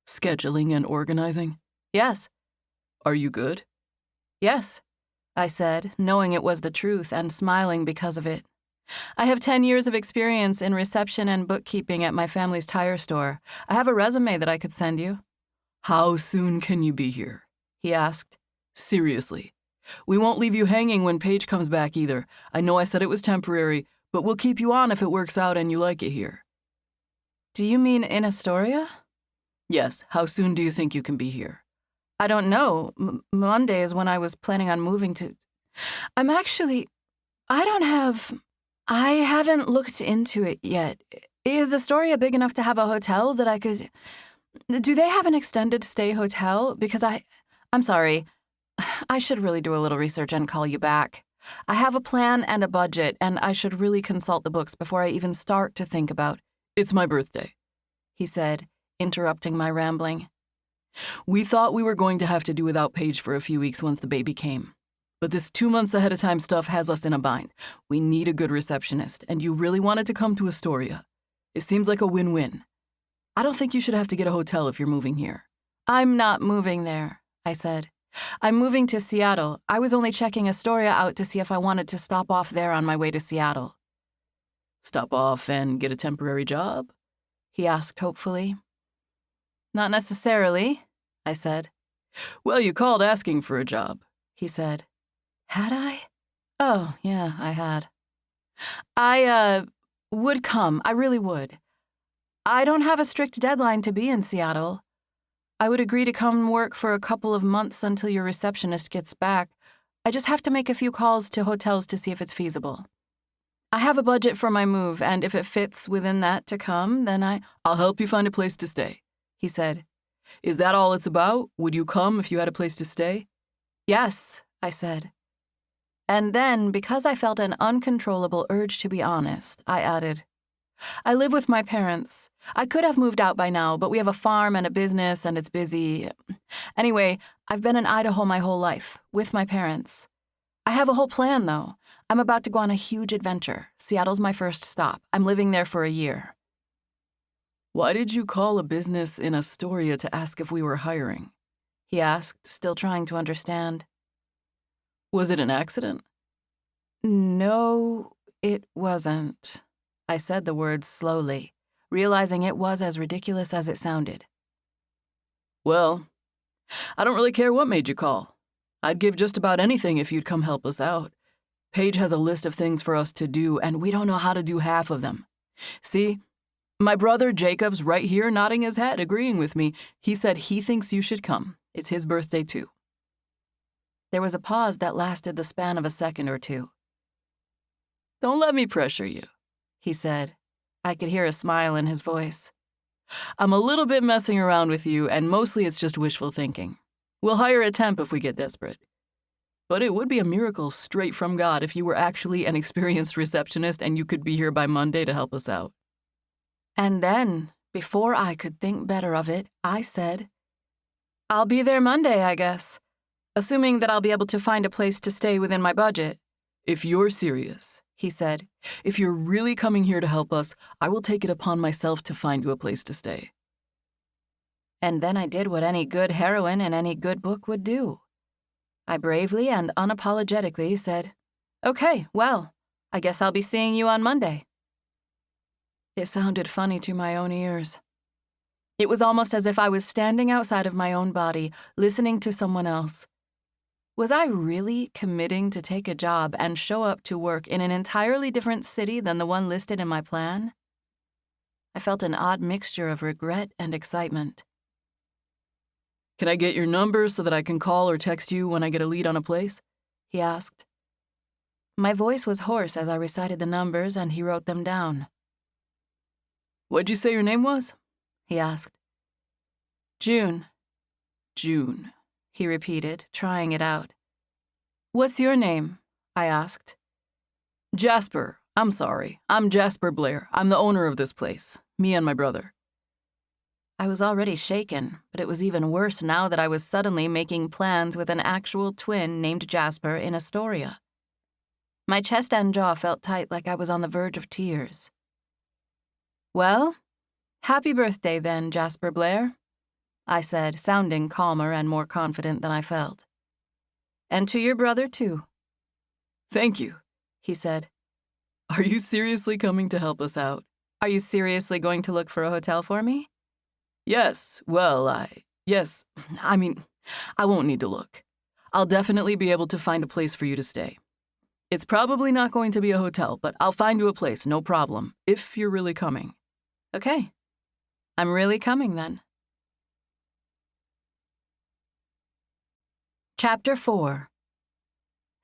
Scheduling and organizing? Yes. Are you good? Yes, I said, knowing it was the truth and smiling because of it. I have 10 years of experience in reception and bookkeeping at my family's tire store. I have a resume that I could send you. How soon can you be here? He asked. Seriously. We won't leave you hanging when Paige comes back either. I know I said it was temporary, but we'll keep you on if it works out and you like it here. Do you mean in Astoria? Yes. How soon do you think you can be here? I don't know. Monday is when I was planning on moving to... I haven't looked into it yet. Is Astoria big enough to have a hotel that I could... Do they have an extended stay hotel? Because I'm sorry. I should really do a little research and call you back. I have a plan and a budget, and I should really consult the books before I even start to think about... It's my birthday, he said, interrupting my rambling. We thought we were going to have to do without Paige for a few weeks once the baby came. But this 2 months ahead of time stuff has us in a bind. We need a good receptionist, and you really wanted to come to Astoria. It seems like a win-win. I don't think you should have to get a hotel if you're moving here. I'm not moving there, I said. I'm moving to Seattle. I was only checking Astoria out to see if I wanted to stop off there on my way to Seattle. Stop off and get a temporary job? He asked hopefully. Not necessarily, I said. Well, you called asking for a job, he said. Had I? Oh, yeah, I had. I would come. I really would. I don't have a strict deadline to be in Seattle. I would agree to come work for a couple of months until your receptionist gets back. I just have to make a few calls to hotels to see if it's feasible. I have a budget for my move, and if it fits within that to come, then I'll help you find a place to stay, he said. Is that all it's about? Would you come if you had a place to stay? Yes, I said. And then, because I felt an uncontrollable urge to be honest, I added, I live with my parents. I could have moved out by now, but we have a farm and a business, and it's busy. Anyway, I've been in Idaho my whole life, with my parents. I have a whole plan, though. I'm about to go on a huge adventure. Seattle's my first stop. I'm living there for a year. Why did you call a business in Astoria to ask if we were hiring? he asked, still trying to understand. Was it an accident? No, it wasn't. I said the words slowly, realizing it was as ridiculous as it sounded. Well, I don't really care what made you call. I'd give just about anything if you'd come help us out. Paige has a list of things for us to do, and we don't know how to do half of them. See, my brother Jacob's right here nodding his head, agreeing with me. He said he thinks you should come. It's his birthday, too. There was a pause that lasted the span of a second or two. Don't let me pressure you, he said. I could hear a smile in his voice. I'm a little bit messing around with you, and mostly it's just wishful thinking. We'll hire a temp if we get desperate. But it would be a miracle straight from God if you were actually an experienced receptionist and you could be here by Monday to help us out. And then, before I could think better of it, I said, I'll be there Monday, I guess, assuming that I'll be able to find a place to stay within my budget. If you're serious, he said, if you're really coming here to help us, I will take it upon myself to find you a place to stay. And then I did what any good heroine in any good book would do. I bravely and unapologetically said, Okay, well, I guess I'll be seeing you on Monday. It sounded funny to my own ears. It was almost as if I was standing outside of my own body, listening to someone else. Was I really committing to take a job and show up to work in an entirely different city than the one listed in my plan? I felt an odd mixture of regret and excitement. Can I get your number so that I can call or text you when I get a lead on a place? He asked. My voice was hoarse as I recited the numbers, and he wrote them down. What'd you say your name was? He asked. June. June, he repeated, trying it out. What's your name? I asked. Jasper. I'm sorry. I'm Jasper Blair. I'm the owner of this place. Me and my brother. I was already shaken, but it was even worse now that I was suddenly making plans with an actual twin named Jasper in Astoria. My chest and jaw felt tight like I was on the verge of tears. Well, happy birthday then, Jasper Blair, I said, sounding calmer and more confident than I felt. And to your brother, too. Thank you, he said. Are you seriously coming to help us out? Are you seriously going to look for a hotel for me? Yes, well, I won't need to look. I'll definitely be able to find a place for you to stay. It's probably not going to be a hotel, but I'll find you a place, no problem, if you're really coming. Okay. I'm really coming then. Chapter 4.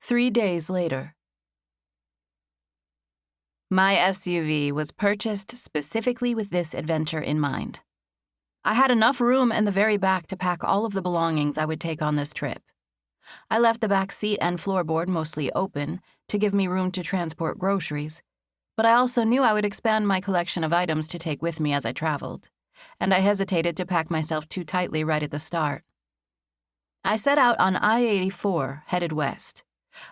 3 days later. My SUV was purchased specifically with this adventure in mind. I had enough room in the very back to pack all of the belongings I would take on this trip. I left the back seat and floorboard mostly open to give me room to transport groceries, but I also knew I would expand my collection of items to take with me as I traveled, and I hesitated to pack myself too tightly right at the start. I set out on I-84, headed west.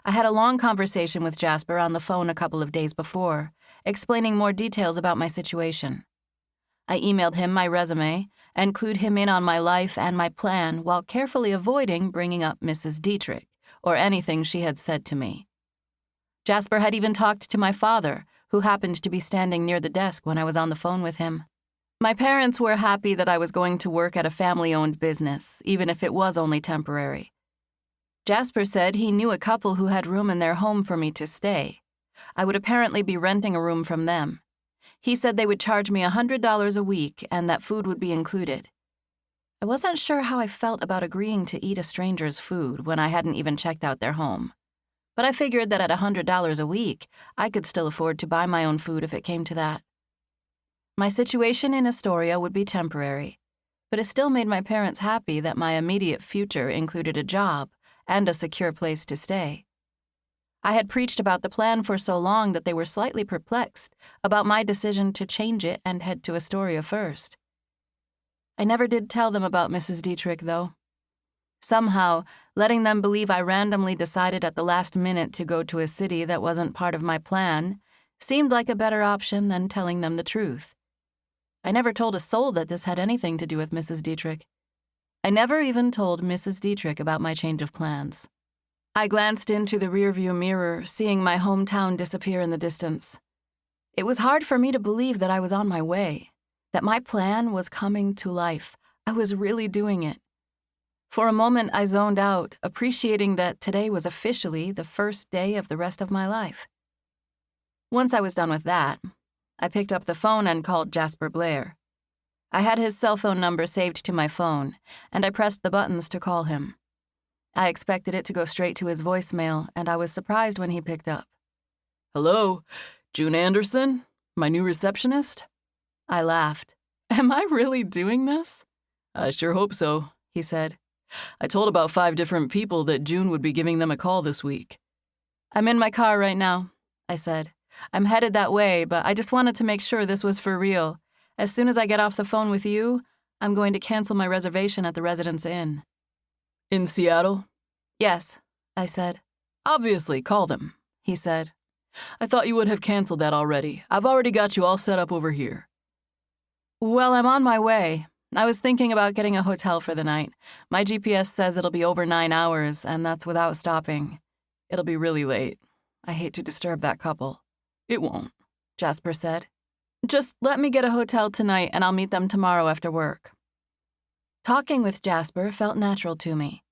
I had a long conversation with Jasper on the phone a couple of days before, explaining more details about my situation. I emailed him my resume and clued him in on my life and my plan while carefully avoiding bringing up Mrs. Dietrich or anything she had said to me. Jasper had even talked to my father, who happened to be standing near the desk when I was on the phone with him. My parents were happy that I was going to work at a family-owned business, even if it was only temporary. Jasper said he knew a couple who had room in their home for me to stay. I would apparently be renting a room from them. He said they would charge me $100 a week and that food would be included. I wasn't sure how I felt about agreeing to eat a stranger's food when I hadn't even checked out their home. But I figured that at $100 a week, I could still afford to buy my own food if it came to that. My situation in Astoria would be temporary, but it still made my parents happy that my immediate future included a job and a secure place to stay. I had preached about the plan for so long that they were slightly perplexed about my decision to change it and head to Astoria first. I never did tell them about Mrs. Dietrich, though. Somehow, letting them believe I randomly decided at the last minute to go to a city that wasn't part of my plan seemed like a better option than telling them the truth. I never told a soul that this had anything to do with Mrs. Dietrich. I never even told Mrs. Dietrich about my change of plans. I glanced into the rearview mirror, seeing my hometown disappear in the distance. It was hard for me to believe that I was on my way, that my plan was coming to life. I was really doing it. For a moment, I zoned out, appreciating that today was officially the first day of the rest of my life. Once I was done with that, I picked up the phone and called Jasper Blair. I had his cell phone number saved to my phone, and I pressed the buttons to call him. I expected it to go straight to his voicemail, and I was surprised when he picked up. Hello, June Anderson, my new receptionist? I laughed. Am I really doing this? I sure hope so, he said. I told about 5 different people that June would be giving them a call this week. I'm in my car right now, I said. I'm headed that way, but I just wanted to make sure this was for real. As soon as I get off the phone with you, I'm going to cancel my reservation at the Residence Inn. In Seattle? Yes, I said. Obviously, call them, he said. I thought you would have canceled that already. I've already got you all set up over here. Well, I'm on my way. I was thinking about getting a hotel for the night. My GPS says it'll be over 9 hours, and that's without stopping. It'll be really late. I hate to disturb that couple. It won't, Jasper said. Just let me get a hotel tonight, and I'll meet them tomorrow after work. Talking with Jasper felt natural to me.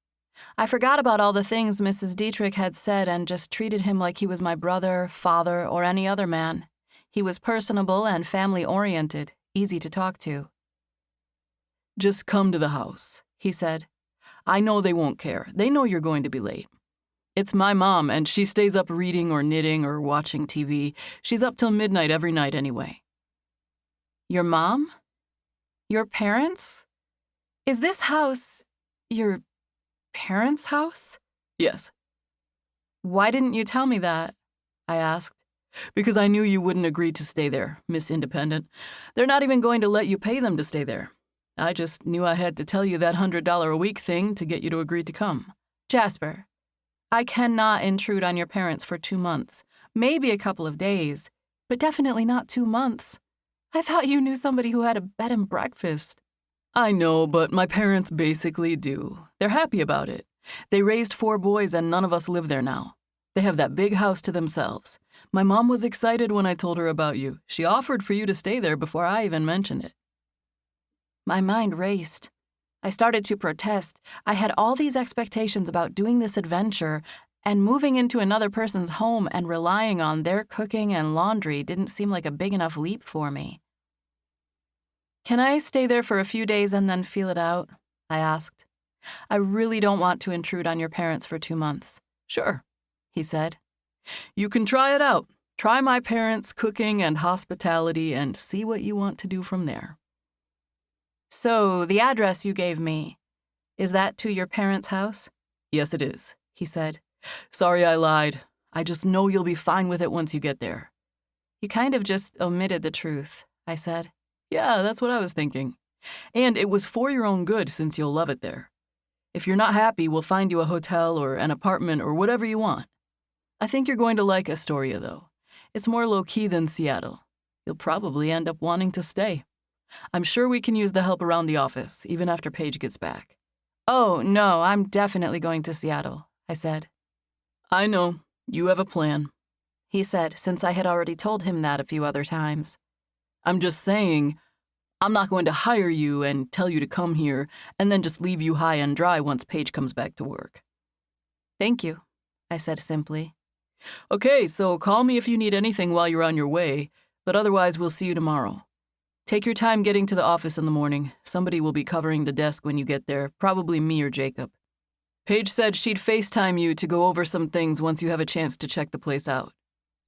I forgot about all the things Mrs. Dietrich had said and just treated him like he was my brother, father, or any other man. He was personable and family-oriented, easy to talk to. Just come to the house, he said. I know they won't care. They know you're going to be late. It's my mom, and she stays up reading or knitting or watching TV. She's up till midnight every night anyway. Your mom? Your parents? Is this house your parents' house? Yes. Why didn't you tell me that? I asked. Because I knew you wouldn't agree to stay there, Miss Independent. They're not even going to let you pay them to stay there. I just knew I had to tell you that $100 a week thing to get you to agree to come. Jasper, I cannot intrude on your parents for 2 months, maybe a couple of days, but definitely not 2 months. I thought you knew somebody who had a bed and breakfast. I know, but my parents basically do. They're happy about it. They raised 4 boys and none of us live there now. They have that big house to themselves. My mom was excited when I told her about you. She offered for you to stay there before I even mentioned it. My mind raced. I started to protest. I had all these expectations about doing this adventure, and moving into another person's home and relying on their cooking and laundry didn't seem like a big enough leap for me. Can I stay there for a few days and then feel it out? I asked. I really don't want to intrude on your parents for 2 months. Sure, he said. You can try it out. Try my parents' cooking and hospitality and see what you want to do from there. So, the address you gave me, is that to your parents' house? Yes, it is, he said. Sorry I lied. I just know you'll be fine with it once you get there. You kind of just omitted the truth, I said. Yeah, that's what I was thinking. And it was for your own good since you'll love it there. If you're not happy, we'll find you a hotel or an apartment or whatever you want. I think you're going to like Astoria, though. It's more low-key than Seattle. You'll probably end up wanting to stay. I'm sure we can use the help around the office, even after Paige gets back. Oh, no, I'm definitely going to Seattle, I said. I know. You have a plan, he said, since I had already told him that a few other times. I'm just saying, I'm not going to hire you and tell you to come here and then just leave you high and dry once Paige comes back to work. Thank you, I said simply. Okay, so call me if you need anything while you're on your way, but otherwise we'll see you tomorrow. Take your time getting to the office in the morning. Somebody will be covering the desk when you get there, probably me or Jacob. Paige said she'd FaceTime you to go over some things once you have a chance to check the place out.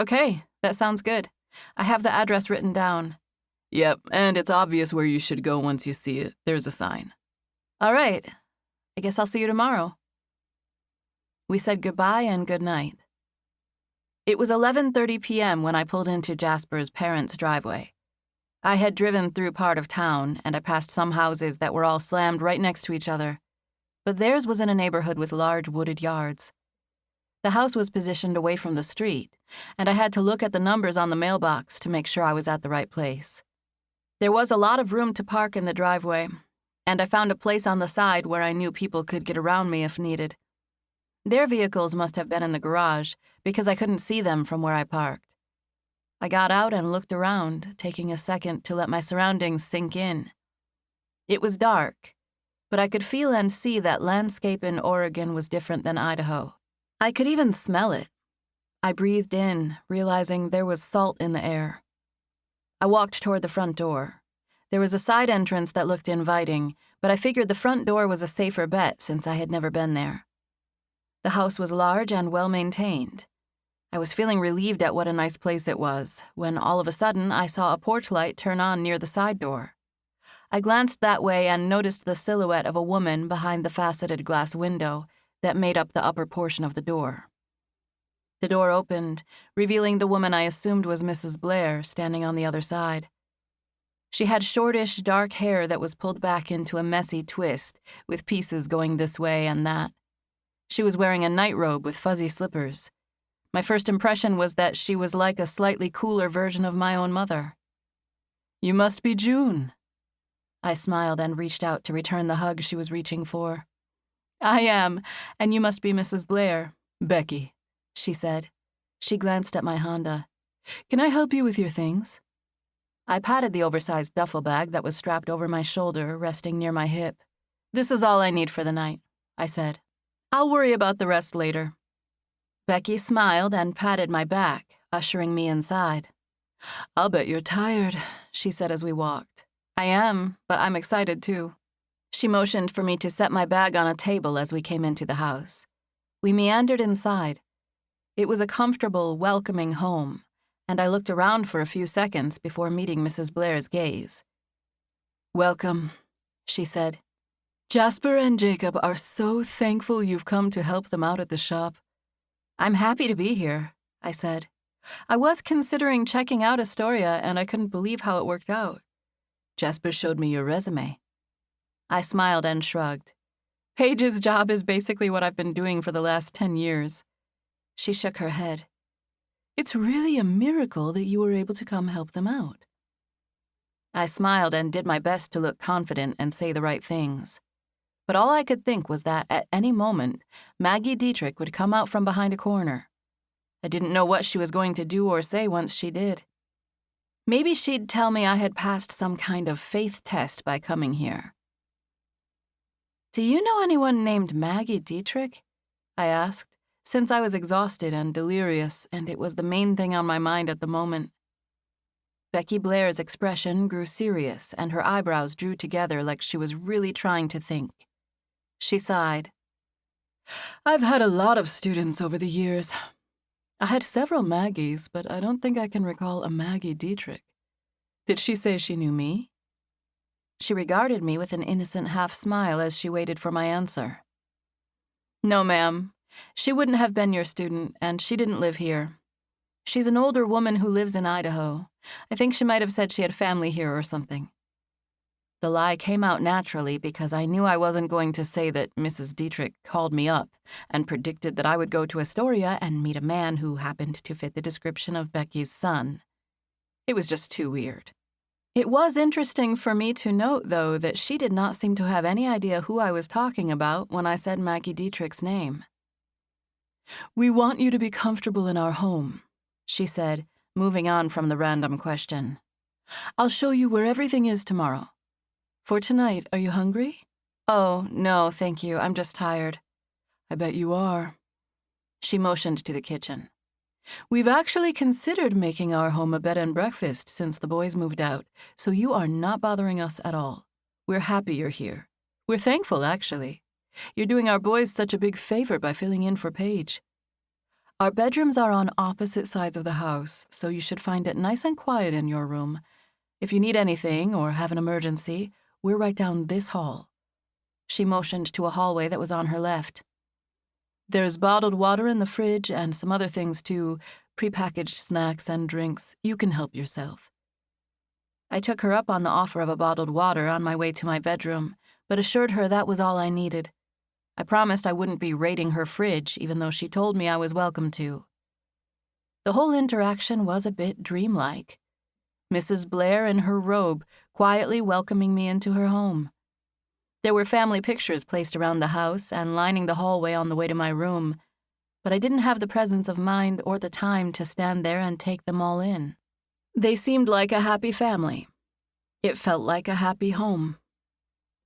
Okay, that sounds good. I have the address written down. Yep, and it's obvious where you should go once you see it. There's a sign. All right. I guess I'll see you tomorrow. We said goodbye and good night. It was 11:30 p.m. when I pulled into Jasper's parents' driveway. I had driven through part of town, and I passed some houses that were all slammed right next to each other. But theirs was in a neighborhood with large wooded yards. The house was positioned away from the street, and I had to look at the numbers on the mailbox to make sure I was at the right place. There was a lot of room to park in the driveway, and I found a place on the side where I knew people could get around me if needed. Their vehicles must have been in the garage because I couldn't see them from where I parked. I got out and looked around, taking a second to let my surroundings sink in. It was dark, but I could feel and see that landscape in Oregon was different than Idaho. I could even smell it. I breathed in, realizing there was salt in the air. I walked toward the front door. There was a side entrance that looked inviting, but I figured the front door was a safer bet since I had never been there. The house was large and well-maintained. I was feeling relieved at what a nice place it was, when all of a sudden I saw a porch light turn on near the side door. I glanced that way and noticed the silhouette of a woman behind the faceted glass window that made up the upper portion of the door. The door opened, revealing the woman I assumed was Mrs. Blair standing on the other side. She had shortish, dark hair that was pulled back into a messy twist, with pieces going this way and that. She was wearing a nightrobe with fuzzy slippers. My first impression was that she was like a slightly cooler version of my own mother. "You must be June." I smiled and reached out to return the hug she was reaching for. "I am, and you must be Mrs. Blair." "Becky," she said. She glanced at my Honda. "Can I help you with your things?" I patted the oversized duffel bag that was strapped over my shoulder, resting near my hip. "This is all I need for the night," I said. "I'll worry about the rest later." Becky smiled and patted my back, ushering me inside. "I'll bet you're tired," she said as we walked. "I am, but I'm excited too." She motioned for me to set my bag on a table as we came into the house. We meandered inside. It was a comfortable, welcoming home, and I looked around for a few seconds before meeting Mrs. Blair's gaze. "Welcome," she said. "Jasper and Jacob are so thankful you've come to help them out at the shop." "I'm happy to be here," I said. I was considering checking out Astoria, and I couldn't believe how it worked out. "Jasper showed me your resume." I smiled and shrugged. "Paige's job is basically what I've been doing for the last 10 years. She shook her head. "It's really a miracle that you were able to come help them out." I smiled and did my best to look confident and say the right things. But all I could think was that at any moment, Maggie Dietrich would come out from behind a corner. I didn't know what she was going to do or say once she did. Maybe she'd tell me I had passed some kind of faith test by coming here. "Do you know anyone named Maggie Dietrich?" I asked, since I was exhausted and delirious, and it was the main thing on my mind at the moment. Becky Blair's expression grew serious, and her eyebrows drew together like she was really trying to think. She sighed. "I've had a lot of students over the years. I had several Maggies, but I don't think I can recall a Maggie Dietrich. Did she say she knew me?" She regarded me with an innocent half-smile as she waited for my answer. "No, ma'am. She wouldn't have been your student, and she didn't live here. She's an older woman who lives in Idaho. I think she might have said she had family here or something." The lie came out naturally because I knew I wasn't going to say that Mrs. Dietrich called me up and predicted that I would go to Astoria and meet a man who happened to fit the description of Becky's son. It was just too weird. It was interesting for me to note, though, that she did not seem to have any idea who I was talking about when I said Maggie Dietrich's name. "We want you to be comfortable in our home," she said, moving on from the random question. "I'll show you where everything is tomorrow. For tonight, are you hungry?" "Oh, no, thank you. I'm just tired." "I bet you are." She motioned to the kitchen. "We've actually considered making our home a bed and breakfast since the boys moved out, so you are not bothering us at all. We're happy you're here. We're thankful, actually. You're doing our boys such a big favor by filling in for Paige. Our bedrooms are on opposite sides of the house, so you should find it nice and quiet in your room. If you need anything or have an emergency, we're right down this hall." She motioned to a hallway that was on her left. "There's bottled water in the fridge and some other things too, prepackaged snacks and drinks. You can help yourself." I took her up on the offer of a bottled water on my way to my bedroom, but assured her that was all I needed. I promised I wouldn't be raiding her fridge, even though she told me I was welcome to. The whole interaction was a bit dreamlike. Mrs. Blair in her robe, quietly welcoming me into her home. There were family pictures placed around the house and lining the hallway on the way to my room, but I didn't have the presence of mind or the time to stand there and take them all in. They seemed like a happy family. It felt like a happy home.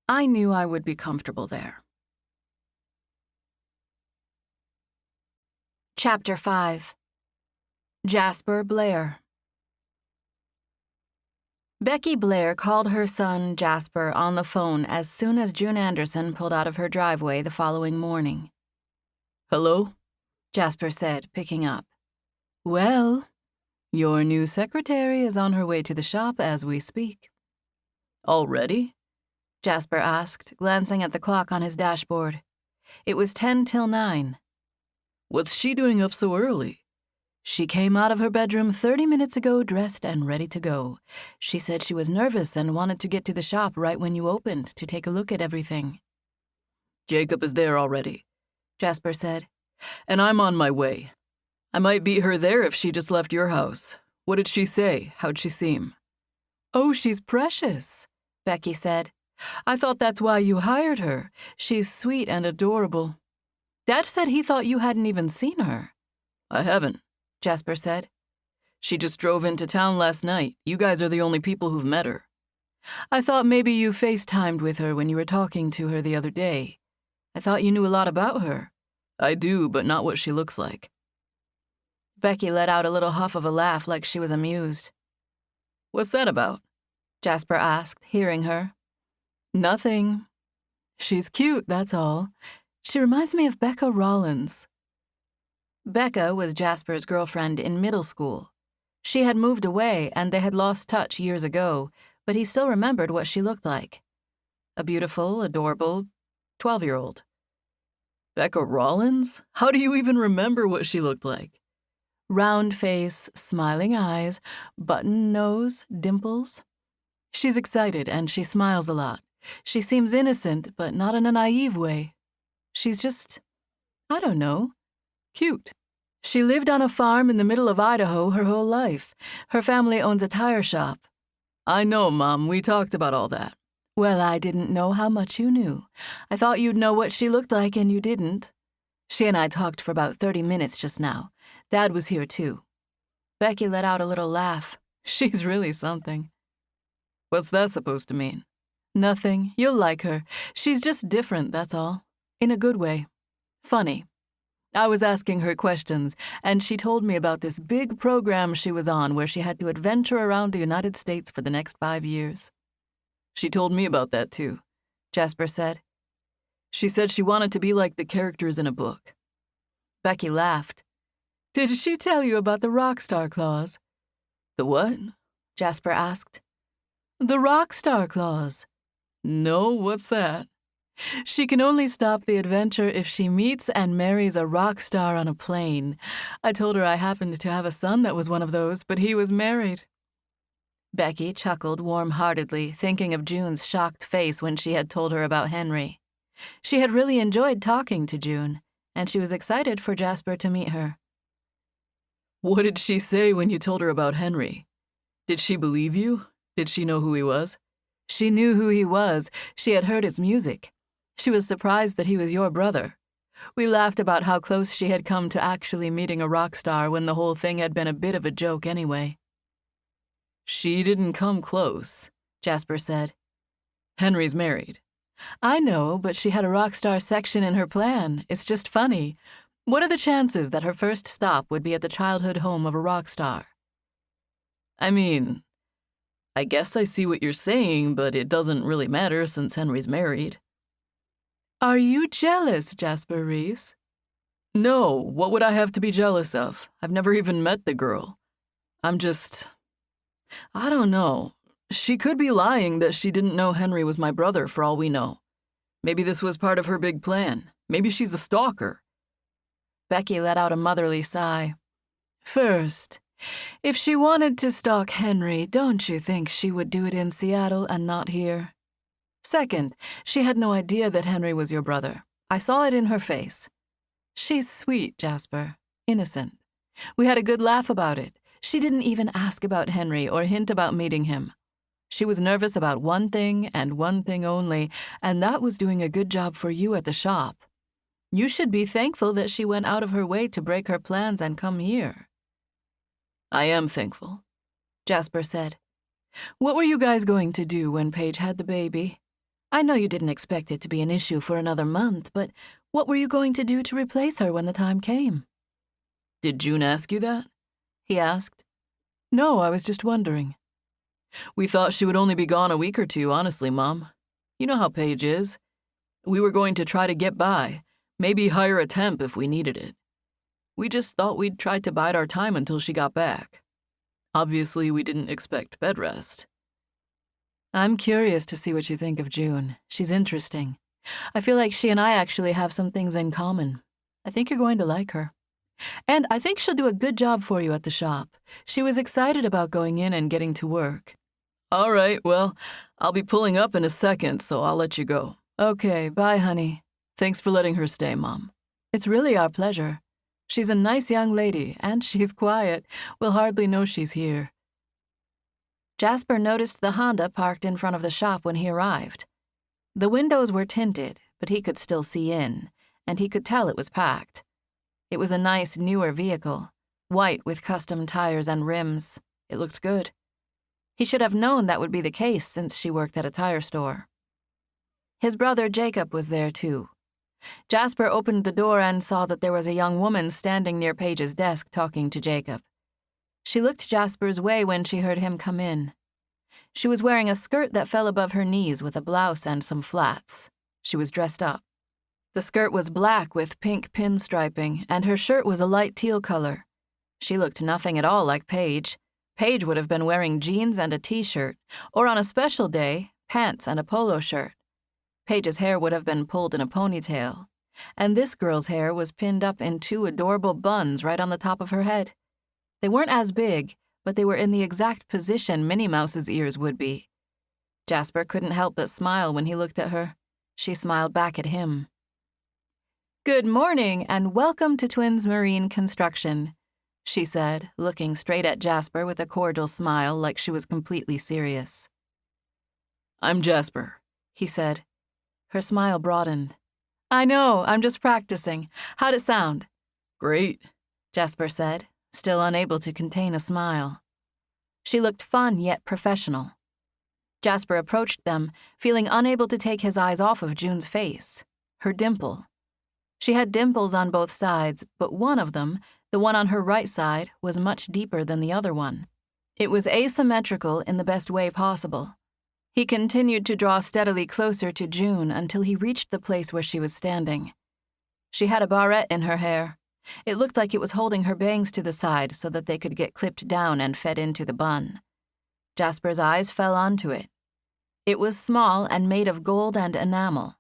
I knew I would be comfortable there. Chapter 5. Jasper Blair. Becky Blair called her son, Jasper, on the phone as soon as June Anderson pulled out of her driveway the following morning. Hello? Jasper said, picking up. Well, your new secretary is on her way to the shop as we speak. Already? Jasper asked, glancing at the clock on his dashboard. It was 10 till 9. What's she doing up so early? She came out of her bedroom 30 minutes ago dressed and ready to go. She said she was nervous and wanted to get to the shop right when you opened to take a look at everything. Jacob is there already, Jasper said. and I'm on my way. I might beat her there if she just left your house. What did she say? How'd she seem? Oh, she's precious, Becky said. I thought that's why you hired her. She's sweet and adorable. Dad said he thought you hadn't even seen her. I haven't, Jasper said. She just drove into town last night. You guys are the only people who've met her. I thought maybe you FaceTimed with her when you were talking to her the other day. I thought you knew a lot about her. I do, but not what she looks like. Becky let out a little huff of a laugh like she was amused. What's that about? Jasper asked, hearing her. Nothing. She's cute, that's all. She reminds me of Becca Rollins. Becca was Jasper's girlfriend in middle school. She had moved away and they had lost touch years ago, but he still remembered what she looked like. A beautiful, adorable 12-year-old. Becca Rollins? How do you even remember what she looked like? Round face, smiling eyes, button nose, dimples. She's excited and she smiles a lot. She seems innocent, but not in a naive way. She's just, I don't know, cute. She lived on a farm in the middle of Idaho her whole life. Her family owns a tire shop. I know, Mom. We talked about all that. Well, I didn't know how much you knew. I thought you'd know what she looked like, and you didn't. She and I talked for about 30 minutes just now. Dad was here, too. Becky let out a little laugh. She's really something. What's that supposed to mean? Nothing. You'll like her. She's just different, that's all. In a good way. Funny. I was asking her questions, and she told me about this big program she was on where she had to adventure around the United States for the next 5 years. She told me about that, too, Jasper said. She said she wanted to be like the characters in a book. Becky laughed. Did she tell you about the rock star clause? The what? Jasper asked. The rock star clause. No, what's that? She can only stop the adventure if she meets and marries a rock star on a plane. I told her I happened to have a son that was one of those, but he was married. Becky chuckled warm-heartedly, thinking of June's shocked face when she had told her about Henry. She had really enjoyed talking to June, and she was excited for Jasper to meet her. What did she say when you told her about Henry? Did she believe you? Did she know who he was? She knew who he was. She had heard his music. She was surprised that he was your brother. We laughed about how close she had come to actually meeting a rock star when the whole thing had been a bit of a joke anyway. She didn't come close, Jasper said. Henry's married. I know, but she had a rock star section in her plan. It's just funny. What are the chances that her first stop would be at the childhood home of a rock star? I mean, I guess I see what you're saying, but it doesn't really matter since Henry's married. Are you jealous, Jasper Reese? No, what would I have to be jealous of? I've never even met the girl. I don't know. She could be lying that she didn't know Henry was my brother for all we know. Maybe this was part of her big plan. Maybe she's a stalker. Becky let out a motherly sigh. First, if she wanted to stalk Henry, don't you think she would do it in Seattle and not here? Second, she had no idea that Henry was your brother. I saw it in her face. She's sweet, Jasper. Innocent. We had a good laugh about it. She didn't even ask about Henry or hint about meeting him. She was nervous about one thing and one thing only, and that was doing a good job for you at the shop. You should be thankful that she went out of her way to break her plans and come here." "I am thankful," Jasper said. "What were you guys going to do when Paige had the baby? I know you didn't expect it to be an issue for another month, but what were you going to do to replace her when the time came?" "Did June ask you that?" he asked. "No, I was just wondering." "We thought she would only be gone a week or two, honestly, Mom. You know how Paige is. We were going to try to get by, maybe hire a temp if we needed it. We just thought we'd try to bide our time until she got back. Obviously, we didn't expect bed rest." "I'm curious to see what you think of June. She's interesting. I feel like she and I actually have some things in common. I think you're going to like her. And I think she'll do a good job for you at the shop. She was excited about going in and getting to work." "All right, well, I'll be pulling up in a second, so I'll let you go." "Okay, bye, honey. Thanks for letting her stay, Mom." "It's really our pleasure. She's a nice young lady, and she's quiet. We'll hardly know she's here." Jasper noticed the Honda parked in front of the shop when he arrived. The windows were tinted, but he could still see in, and he could tell it was packed. It was a nice, newer vehicle, white with custom tires and rims. It looked good. He should have known that would be the case since she worked at a tire store. His brother Jacob was there too. Jasper opened the door and saw that there was a young woman standing near Paige's desk talking to Jacob. She looked Jasper's way when she heard him come in. She was wearing a skirt that fell above her knees with a blouse and some flats. She was dressed up. The skirt was black with pink pinstriping, and her shirt was a light teal color. She looked nothing at all like Paige. Paige would have been wearing jeans and a t-shirt, or on a special day, pants and a polo shirt. Paige's hair would have been pulled in a ponytail, and this girl's hair was pinned up in two adorable buns right on the top of her head. They weren't as big, but they were in the exact position Minnie Mouse's ears would be. Jasper couldn't help but smile when he looked at her. She smiled back at him. "Good morning, and welcome to Twins Marine Construction," she said, looking straight at Jasper with a cordial smile like she was completely serious. "I'm Jasper," he said. Her smile broadened. "I know, I'm just practicing. How'd it sound?" "Great," Jasper said, still unable to contain a smile. She looked fun yet professional. Jasper approached them, feeling unable to take his eyes off of June's face, her dimple. She had dimples on both sides, but one of them, the one on her right side, was much deeper than the other one. It was asymmetrical in the best way possible. He continued to draw steadily closer to June until he reached the place where she was standing. She had a barrette in her hair. It looked like it was holding her bangs to the side so that they could get clipped down and fed into the bun. Jasper's eyes fell onto it. It was small and made of gold and enamel.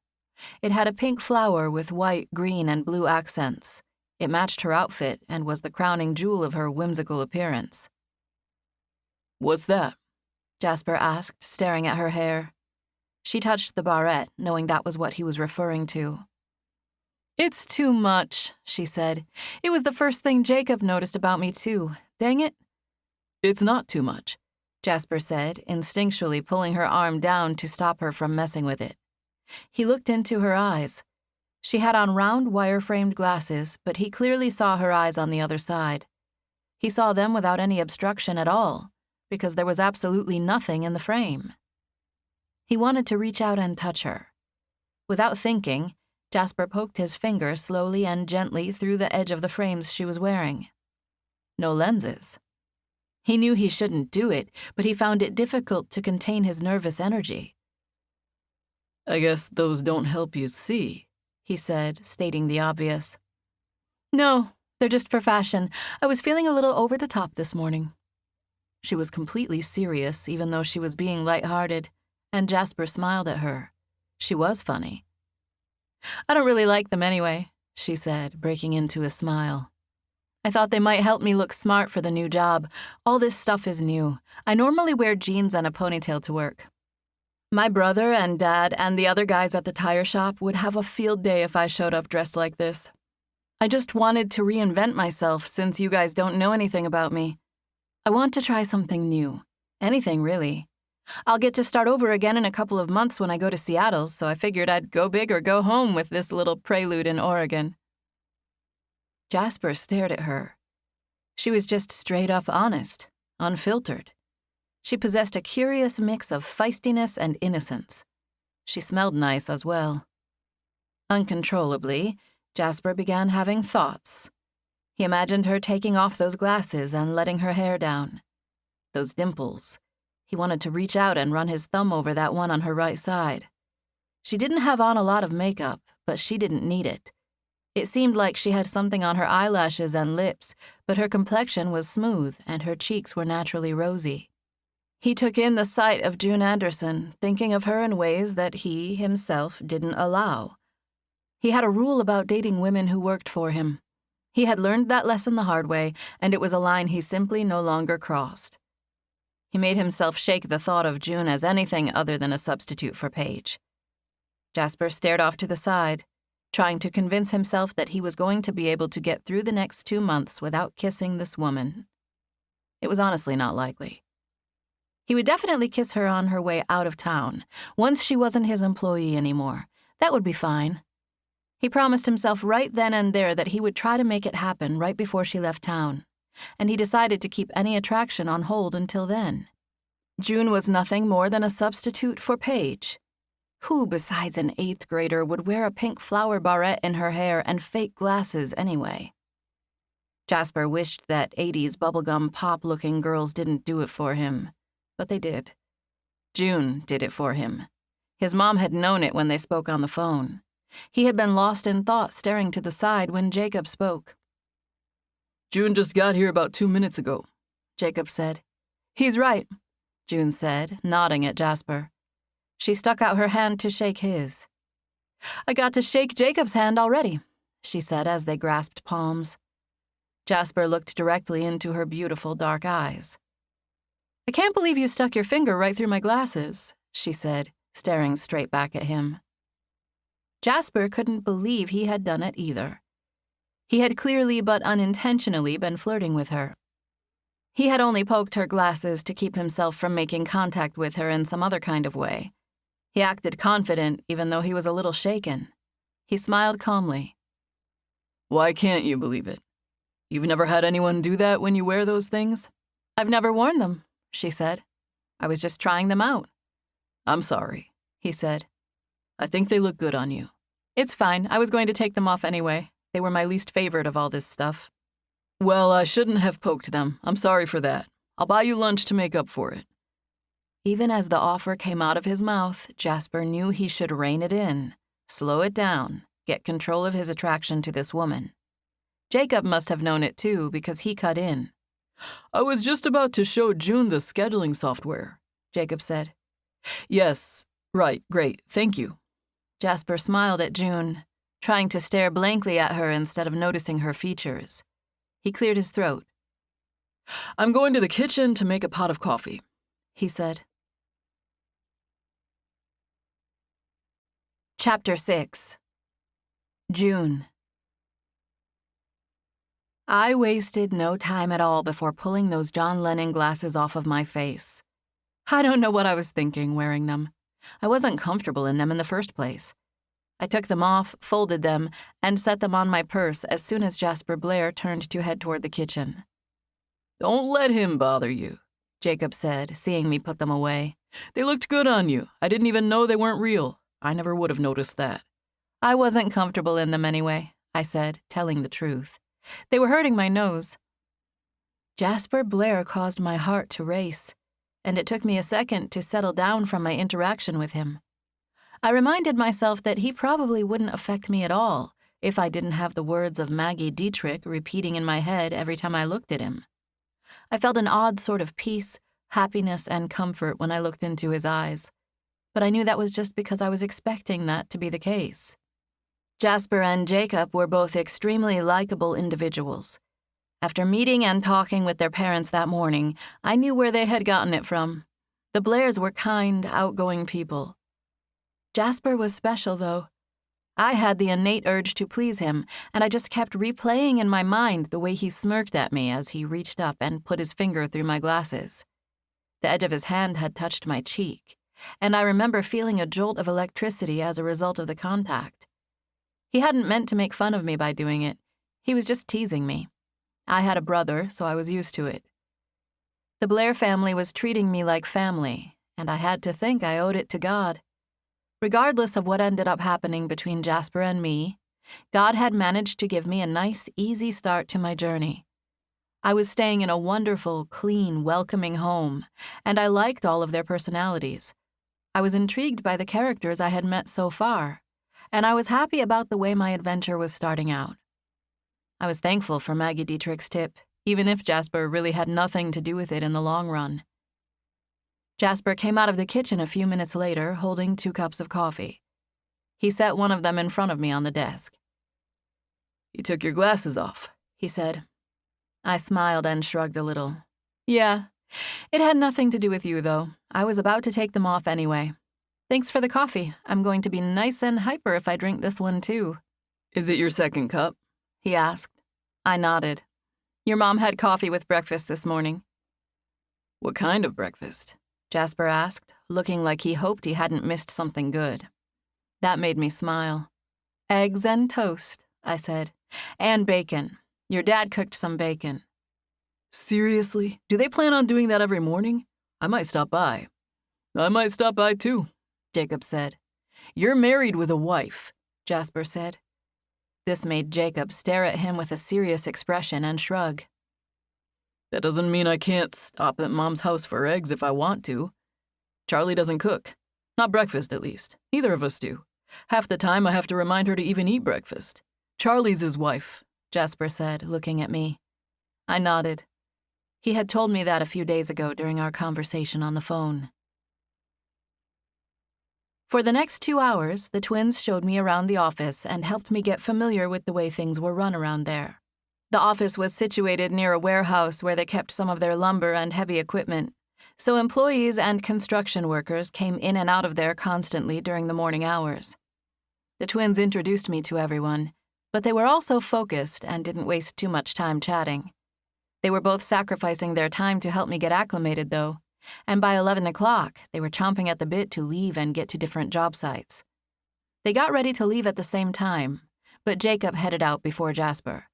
It had a pink flower with white, green, and blue accents. It matched her outfit and was the crowning jewel of her whimsical appearance. "What's that?" Jasper asked, staring at her hair. She touched the barrette, knowing that was what he was referring to. "It's too much," she said. "It was the first thing Jacob noticed about me, too. Dang it." "It's not too much," Jasper said, instinctually pulling her arm down to stop her from messing with it. He looked into her eyes. She had on round wire-framed glasses, but he clearly saw her eyes on the other side. He saw them without any obstruction at all, because there was absolutely nothing in the frame. He wanted to reach out and touch her. Without thinking, Jasper poked his finger slowly and gently through the edge of the frames she was wearing. No lenses. He knew he shouldn't do it, but he found it difficult to contain his nervous energy. "I guess those don't help you see," he said, stating the obvious. "No, they're just for fashion. I was feeling a little over the top this morning." She was completely serious, even though she was being lighthearted, and Jasper smiled at her. She was funny. "I don't really like them anyway," she said, breaking into a smile. "I thought they might help me look smart for the new job. All this stuff is new. I normally wear jeans and a ponytail to work. My brother and Dad and the other guys at the tire shop would have a field day if I showed up dressed like this. I just wanted to reinvent myself since you guys don't know anything about me. I want to try something new. Anything, really. I'll get to start over again in a couple of months when I go to Seattle, so I figured I'd go big or go home with this little prelude in Oregon. Jasper stared at her. She was just straight up honest, unfiltered. She possessed a curious mix of feistiness and innocence. She smelled nice as well. Uncontrollably, Jasper began having thoughts. He imagined her taking off those glasses and letting her hair down. Those dimples. He wanted to reach out and run his thumb over that one on her right side. She didn't have on a lot of makeup, but she didn't need it. It seemed like she had something on her eyelashes and lips, but her complexion was smooth and her cheeks were naturally rosy. He took in the sight of June Anderson, thinking of her in ways that he, himself, didn't allow. He had a rule about dating women who worked for him. He had learned that lesson the hard way, and it was a line he simply no longer crossed. He made himself shake the thought of June as anything other than a substitute for Paige. Jasper stared off to the side, trying to convince himself that he was going to be able to get through the next 2 months without kissing this woman. It was honestly not likely. He would definitely kiss her on her way out of town, once she wasn't his employee anymore. That would be fine. He promised himself right then and there that he would try to make it happen right before she left town, and he decided to keep any attraction on hold until then. June was nothing more than a substitute for Paige. Who besides an 8th grader would wear a pink flower barrette in her hair and fake glasses anyway? Jasper wished that 80s bubblegum pop-looking girls didn't do it for him, but they did. June did it for him. His mom had known it when they spoke on the phone. He had been lost in thought staring to the side when Jacob spoke. June just got here about 2 minutes ago, Jacob said. He's right, June said, nodding at Jasper. She stuck out her hand to shake his. I got to shake Jacob's hand already, she said as they grasped palms. Jasper looked directly into her beautiful dark eyes. I can't believe you stuck your finger right through my glasses, she said, staring straight back at him. Jasper couldn't believe he had done it either. He had clearly but unintentionally been flirting with her. He had only poked her glasses to keep himself from making contact with her in some other kind of way. He acted confident even though he was a little shaken. He smiled calmly. Why can't you believe it? You've never had anyone do that when you wear those things? I've never worn them, she said. I was just trying them out. I'm sorry, he said. I think they look good on you. It's fine. I was going to take them off anyway. They were my least favorite of all this stuff. Well, I shouldn't have poked them. I'm sorry for that. I'll buy you lunch to make up for it. Even as the offer came out of his mouth, Jasper knew he should rein it in, slow it down, get control of his attraction to this woman. Jacob must have known it too, because he cut in. I was just about to show June the scheduling software, Jacob said. Yes, right, great, thank you. Jasper smiled at June, trying to stare blankly at her instead of noticing her features. He cleared his throat. I'm going to the kitchen to make a pot of coffee, he said. Chapter 6. June. I wasted no time at all before pulling those John Lennon glasses off of my face. I don't know what I was thinking wearing them. I wasn't comfortable in them in the first place. I took them off, folded them, and set them on my purse as soon as Jasper Blair turned to head toward the kitchen. Don't let him bother you, Jacob said, seeing me put them away. They looked good on you. I didn't even know they weren't real. I never would have noticed that. I wasn't comfortable in them anyway, I said, telling the truth. They were hurting my nose. Jasper Blair caused my heart to race, and it took me a second to settle down from my interaction with him. I reminded myself that he probably wouldn't affect me at all if I didn't have the words of Maggie Dietrich repeating in my head every time I looked at him. I felt an odd sort of peace, happiness, and comfort when I looked into his eyes, but I knew that was just because I was expecting that to be the case. Jasper and Jacob were both extremely likable individuals. After meeting and talking with their parents that morning, I knew where they had gotten it from. The Blairs were kind, outgoing people. Jasper was special, though. I had the innate urge to please him, and I just kept replaying in my mind the way he smirked at me as he reached up and put his finger through my glasses. The edge of his hand had touched my cheek, and I remember feeling a jolt of electricity as a result of the contact. He hadn't meant to make fun of me by doing it. He was just teasing me. I had a brother, so I was used to it. The Blair family was treating me like family, and I had to think I owed it to God. Regardless of what ended up happening between Jasper and me, God had managed to give me a nice, easy start to my journey. I was staying in a wonderful, clean, welcoming home, and I liked all of their personalities. I was intrigued by the characters I had met so far, and I was happy about the way my adventure was starting out. I was thankful for Maggie Dietrich's tip, even if Jasper really had nothing to do with it in the long run. Jasper came out of the kitchen a few minutes later, holding 2 cups of coffee. He set one of them in front of me on the desk. "You took your glasses off," he said. I smiled and shrugged a little. "Yeah, it had nothing to do with you, though. I was about to take them off anyway. Thanks for the coffee. I'm going to be nice and hyper if I drink this one, too." "Is it your second cup?" he asked. I nodded. "Your mom had coffee with breakfast this morning." "What kind of breakfast?" Jasper asked, looking like he hoped he hadn't missed something good. That made me smile. "Eggs and toast," I said. "And bacon. Your dad cooked some bacon." "Seriously? Do they plan on doing that every morning? I might stop by." "I might stop by too," Jacob said. "You're married with a wife," Jasper said. This made Jacob stare at him with a serious expression and shrug. "That doesn't mean I can't stop at Mom's house for eggs if I want to. Charlie doesn't cook. Not breakfast, at least. Neither of us do. Half the time I have to remind her to even eat breakfast. Charlie's his wife," Jasper said, looking at me. I nodded. He had told me that a few days ago during our conversation on the phone. For the next 2 hours, the twins showed me around the office and helped me get familiar with the way things were run around there. The office was situated near a warehouse where they kept some of their lumber and heavy equipment, so employees and construction workers came in and out of there constantly during the morning hours. The twins introduced me to everyone, but they were also focused and didn't waste too much time chatting. They were both sacrificing their time to help me get acclimated, though, and by 11 o'clock, they were chomping at the bit to leave and get to different job sites. They got ready to leave at the same time, but Jacob headed out before Jasper.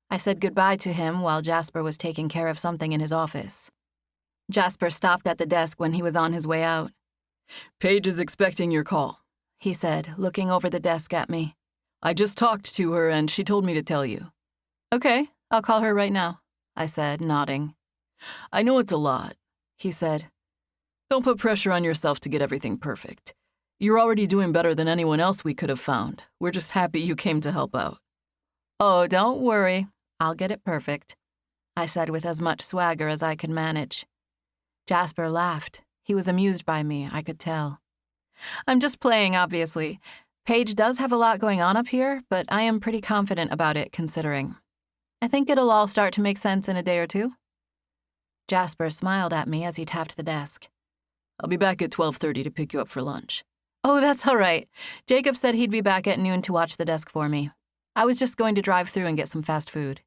I said goodbye to him while Jasper was taking care of something in his office. Jasper stopped at the desk when he was on his way out. "Paige is expecting your call," he said, looking over the desk at me. "I just talked to her and she told me to tell you." "Okay, I'll call her right now," I said, nodding. "I know it's a lot," he said. "Don't put pressure on yourself to get everything perfect. You're already doing better than anyone else we could have found. We're just happy you came to help out." "Oh, don't worry. I'll get it perfect," I said with as much swagger as I could manage. Jasper laughed. He was amused by me, I could tell. "I'm just playing, obviously. Paige does have a lot going on up here, but I am pretty confident about it, considering. I think it'll all start to make sense in a day or two." Jasper smiled at me as he tapped the desk. "I'll be back at 12:30 to pick you up for lunch." "Oh, that's all right. Jacob said he'd be back at noon to watch the desk for me. I was just going to drive through and get some fast food."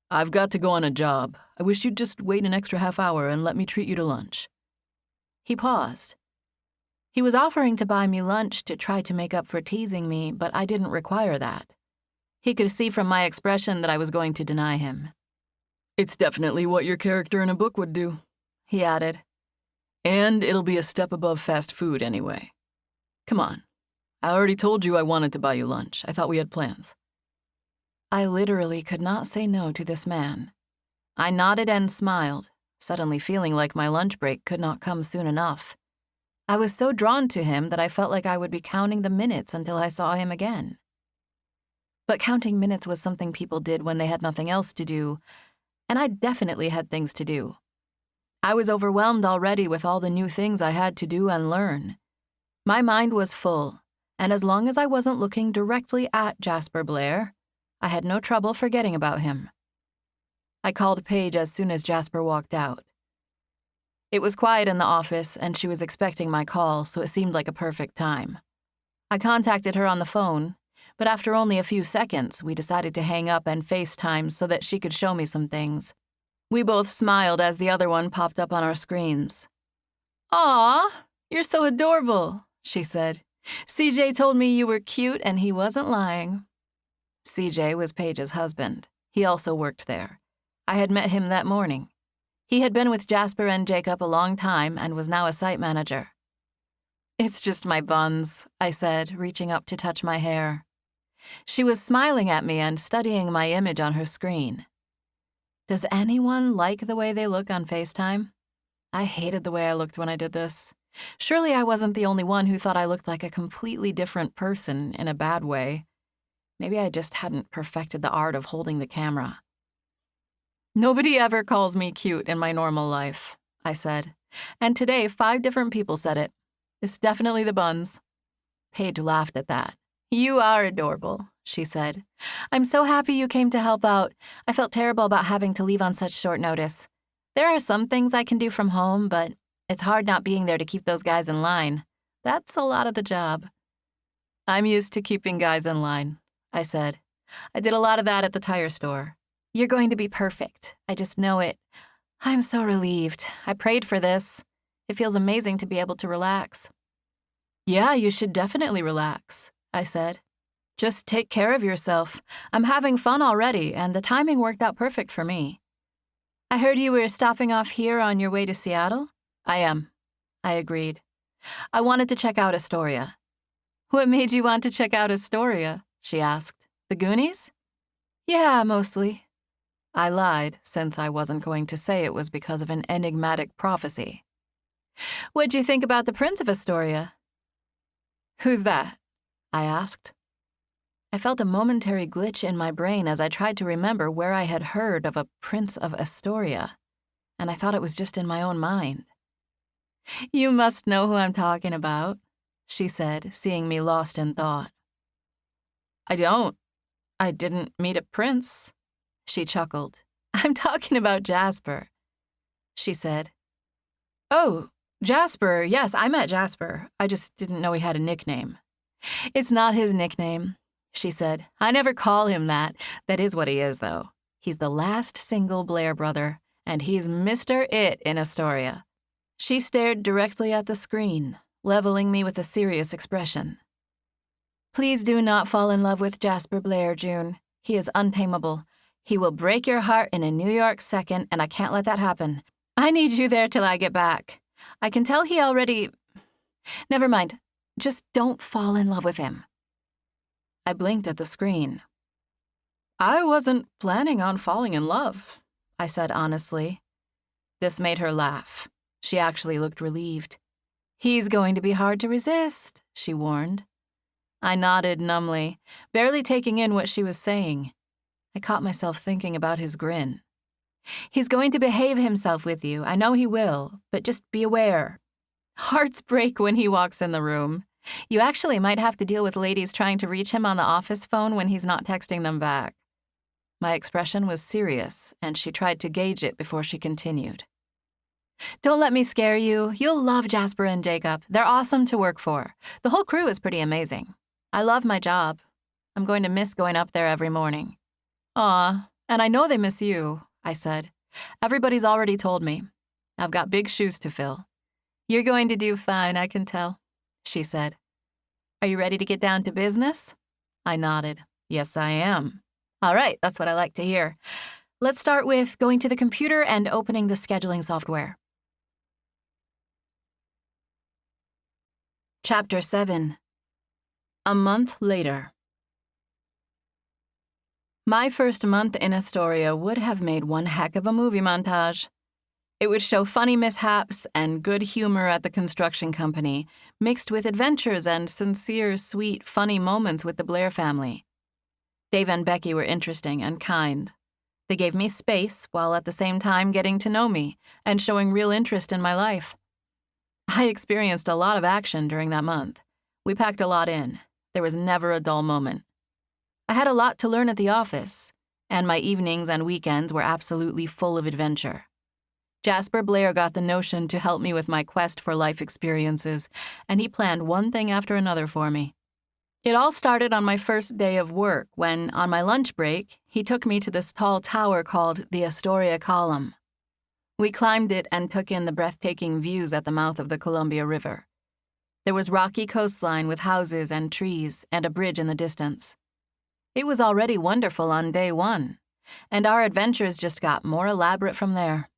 "I've got to go on a job. I wish you'd just wait an extra half hour and let me treat you to lunch." He paused. He was offering to buy me lunch to try to make up for teasing me, but I didn't require that. He could see from my expression that I was going to deny him. "It's definitely what your character in a book would do," he added. "And it'll be a step above fast food anyway. Come on. I already told you I wanted to buy you lunch. I thought we had plans." I literally could not say no to this man. I nodded and smiled, suddenly feeling like my lunch break could not come soon enough. I was so drawn to him that I felt like I would be counting the minutes until I saw him again. But counting minutes was something people did when they had nothing else to do, and I definitely had things to do. I was overwhelmed already with all the new things I had to do and learn. My mind was full, and as long as I wasn't looking directly at Jasper Blair, I had no trouble forgetting about him. I called Paige as soon as Jasper walked out. It was quiet in the office, and she was expecting my call, so it seemed like a perfect time. I contacted her on the phone, but after only a few seconds, we decided to hang up and FaceTime so that she could show me some things. We both smiled as the other one popped up on our screens. "Aw, you're so adorable," she said. "CJ told me you were cute and he wasn't lying." CJ was Paige's husband. He also worked there. I had met him that morning. He had been with Jasper and Jacob a long time and was now a site manager. "It's just my buns," I said, reaching up to touch my hair. She was smiling at me and studying my image on her screen. Does anyone like the way they look on FaceTime? I hated the way I looked when I did this. Surely I wasn't the only one who thought I looked like a completely different person in a bad way. Maybe I just hadn't perfected the art of holding the camera. "Nobody ever calls me cute in my normal life," I said. And today 5 different people said it. It's definitely the buns. Paige laughed at that. "You are adorable," she said. "I'm so happy you came to help out. I felt terrible about having to leave on such short notice. There are some things I can do from home, but it's hard not being there to keep those guys in line. That's a lot of the job." "I'm used to keeping guys in line," I said. "I did a lot of that at the tire store." "You're going to be perfect. I just know it. I'm so relieved. I prayed for this. It feels amazing to be able to relax." "Yeah, you should definitely relax," I said. "Just take care of yourself. I'm having fun already, and the timing worked out perfect for me." "I heard you were stopping off here on your way to Seattle?" "I am," I agreed. "I wanted to check out Astoria." "What made you want to check out Astoria?" she asked. "The Goonies?" "Yeah, mostly." I lied, since I wasn't going to say it was because of an enigmatic prophecy. "What'd you think about the Prince of Astoria?" "Who's that?" I asked. I felt a momentary glitch in my brain as I tried to remember where I had heard of a Prince of Astoria, and I thought it was just in my own mind. "You must know who I'm talking about," she said, seeing me lost in thought. "I don't. I didn't meet a prince." She chuckled. "I'm talking about Jasper," she said. "Oh, Jasper, yes, I met Jasper. I just didn't know he had a nickname." "It's not his nickname," she said. "I never call him that. That is what he is, though. He's the last single Blair brother, and he's Mr. It in Astoria." She stared directly at the screen, leveling me with a serious expression. "Please do not fall in love with Jasper Blair, June. He is untamable. He will break your heart in a New York second, and I can't let that happen. I need you there till I get back. I can tell he already... Never mind. Just don't fall in love with him." I blinked at the screen. "I wasn't planning on falling in love," I said honestly. This made her laugh. She actually looked relieved. "He's going to be hard to resist," she warned. I nodded numbly, barely taking in what she was saying. I caught myself thinking about his grin. "He's going to behave himself with you. I know he will, but just be aware. Hearts break when he walks in the room. You actually might have to deal with ladies trying to reach him on the office phone when he's not texting them back." My expression was serious, and she tried to gauge it before she continued. "Don't let me scare you. You'll love Jasper and Jacob. They're awesome to work for. The whole crew is pretty amazing. I love my job. I'm going to miss going up there every morning." "Aw, and I know they miss you," I said. "Everybody's already told me. I've got big shoes to fill." "You're going to do fine, I can tell," she said. "Are you ready to get down to business?" I nodded. "Yes, I am." "All right, that's what I like to hear. Let's start with going to the computer and opening the scheduling software." Chapter 7. A month later. My first month in Astoria would have made one heck of a movie montage. It would show funny mishaps and good humor at the construction company, mixed with adventures and sincere, sweet, funny moments with the Blair family. Dave and Becky were interesting and kind. They gave me space while at the same time getting to know me and showing real interest in my life. I experienced a lot of action during that month. We packed a lot in. There was never a dull moment. I had a lot to learn at the office, and my evenings and weekends were absolutely full of adventure. Jasper Blair got the notion to help me with my quest for life experiences, and he planned one thing after another for me. It all started on my first day of work when, on my lunch break, he took me to this tall tower called the Astoria Column. We climbed it and took in the breathtaking views at the mouth of the Columbia River. There was rocky coastline with houses and trees and a bridge in the distance. It was already wonderful on day one, and our adventures just got more elaborate from there.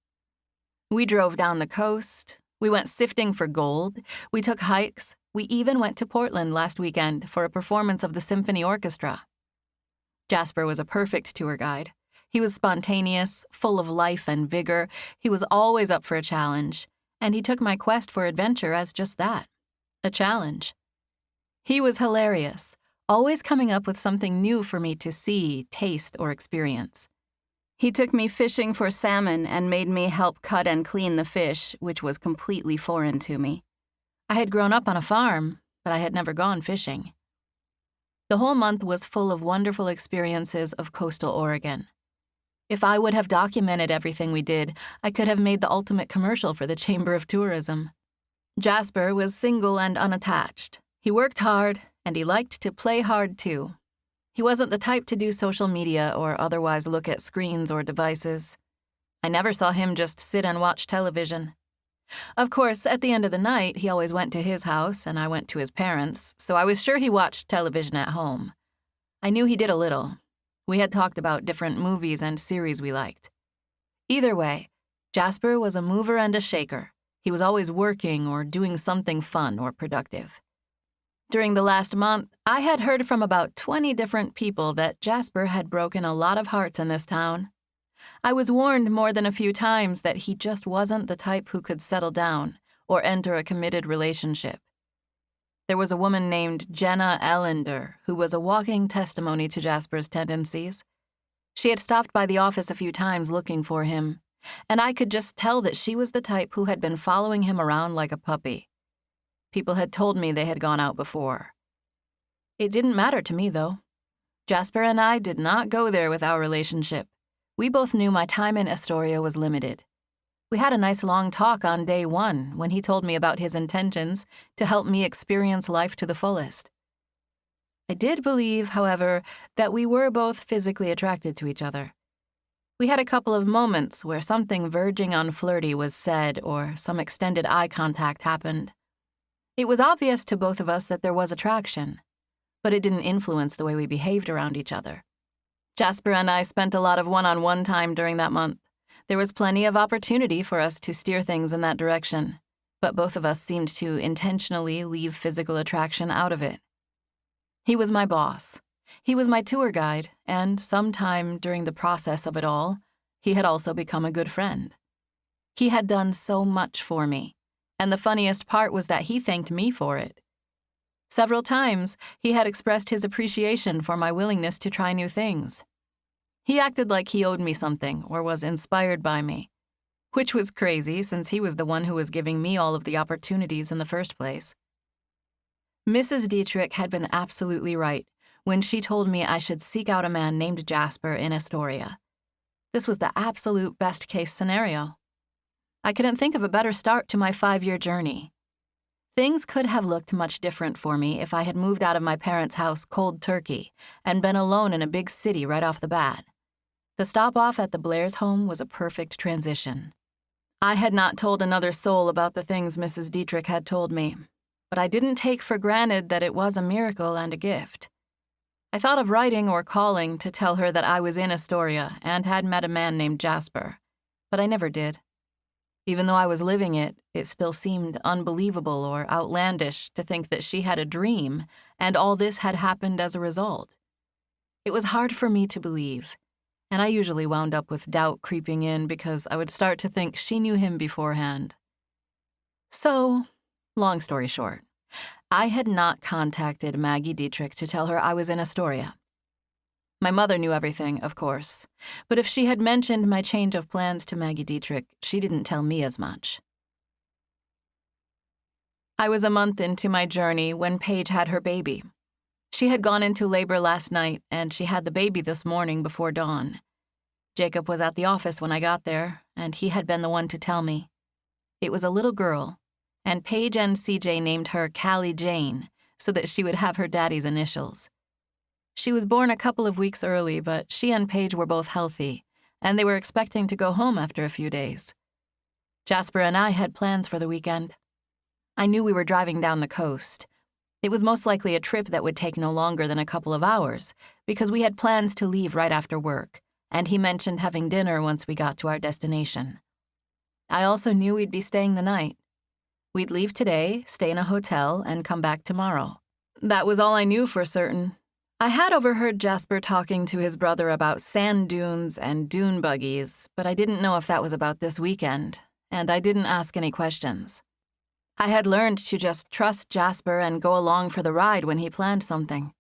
We drove down the coast, we went sifting for gold, we took hikes, we even went to Portland last weekend for a performance of the symphony orchestra. Jasper was a perfect tour guide. He was spontaneous, full of life and vigor, he was always up for a challenge, and he took my quest for adventure as just that, a challenge. He was hilarious, always coming up with something new for me to see, taste, or experience. He took me fishing for salmon and made me help cut and clean the fish, which was completely foreign to me. I had grown up on a farm, but I had never gone fishing. The whole month was full of wonderful experiences of coastal Oregon. If I would have documented everything we did, I could have made the ultimate commercial for the Chamber of Tourism. Jasper was single and unattached. He worked hard, and he liked to play hard too. He wasn't the type to do social media or otherwise look at screens or devices. I never saw him just sit and watch television. Of course, at the end of the night, he always went to his house and I went to his parents', so I was sure he watched television at home. I knew he did a little. We had talked about different movies and series we liked. Either way, Jasper was a mover and a shaker. He was always working or doing something fun or productive. During the last month, I had heard from about 20 different people that Jasper had broken a lot of hearts in this town. I was warned more than a few times that he just wasn't the type who could settle down or enter a committed relationship. There was a woman named Jenna Ellender who was a walking testimony to Jasper's tendencies. She had stopped by the office a few times looking for him, and I could just tell that she was the type who had been following him around like a puppy. People had told me they had gone out before. It didn't matter to me, though. Jasper and I did not go there with our relationship. We both knew my time in Astoria was limited. We had a nice long talk on day one when he told me about his intentions to help me experience life to the fullest. I did believe, however, that we were both physically attracted to each other. We had a couple of moments where something verging on flirty was said or some extended eye contact happened. It was obvious to both of us that there was attraction, but it didn't influence the way we behaved around each other. Jasper and I spent a lot of one-on-one time during that month. There was plenty of opportunity for us to steer things in that direction, but both of us seemed to intentionally leave physical attraction out of it. He was my boss. He was my tour guide, and sometime during the process of it all, he had also become a good friend. He had done so much for me, and the funniest part was that he thanked me for it. Several times, he had expressed his appreciation for my willingness to try new things. He acted like he owed me something or was inspired by me, which was crazy since he was the one who was giving me all of the opportunities in the first place. Mrs. Dietrich had been absolutely right when she told me I should seek out a man named Jasper in Astoria. This was the absolute best-case scenario. I couldn't think of a better start to my 5-year journey. Things could have looked much different for me if I had moved out of my parents' house cold turkey and been alone in a big city right off the bat. The stop-off at the Blairs' home was a perfect transition. I had not told another soul about the things Mrs. Dietrich had told me, but I didn't take for granted that it was a miracle and a gift. I thought of writing or calling to tell her that I was in Astoria and had met a man named Jasper, but I never did. Even though I was living it, it still seemed unbelievable or outlandish to think that she had a dream and all this had happened as a result. It was hard for me to believe, and I usually wound up with doubt creeping in because I would start to think she knew him beforehand. So, long story short, I had not contacted Maggie Dietrich to tell her I was in Astoria. My mother knew everything, of course, but if she had mentioned my change of plans to Maggie Dietrich, she didn't tell me as much. I was a month into my journey when Paige had her baby. She had gone into labor last night, and she had the baby this morning before dawn. Jacob was at the office when I got there, and he had been the one to tell me. It was a little girl, and Paige and CJ named her Callie Jane so that she would have her daddy's initials. She was born a couple of weeks early, but she and Paige were both healthy, and they were expecting to go home after a few days. Jasper and I had plans for the weekend. I knew we were driving down the coast. It was most likely a trip that would take no longer than a couple of hours, because we had plans to leave right after work, and he mentioned having dinner once we got to our destination. I also knew we'd be staying the night. We'd leave today, stay in a hotel, and come back tomorrow. That was all I knew for certain. I had overheard Jasper talking to his brother about sand dunes and dune buggies, but I didn't know if that was about this weekend, and I didn't ask any questions. I had learned to just trust Jasper and go along for the ride when he planned something.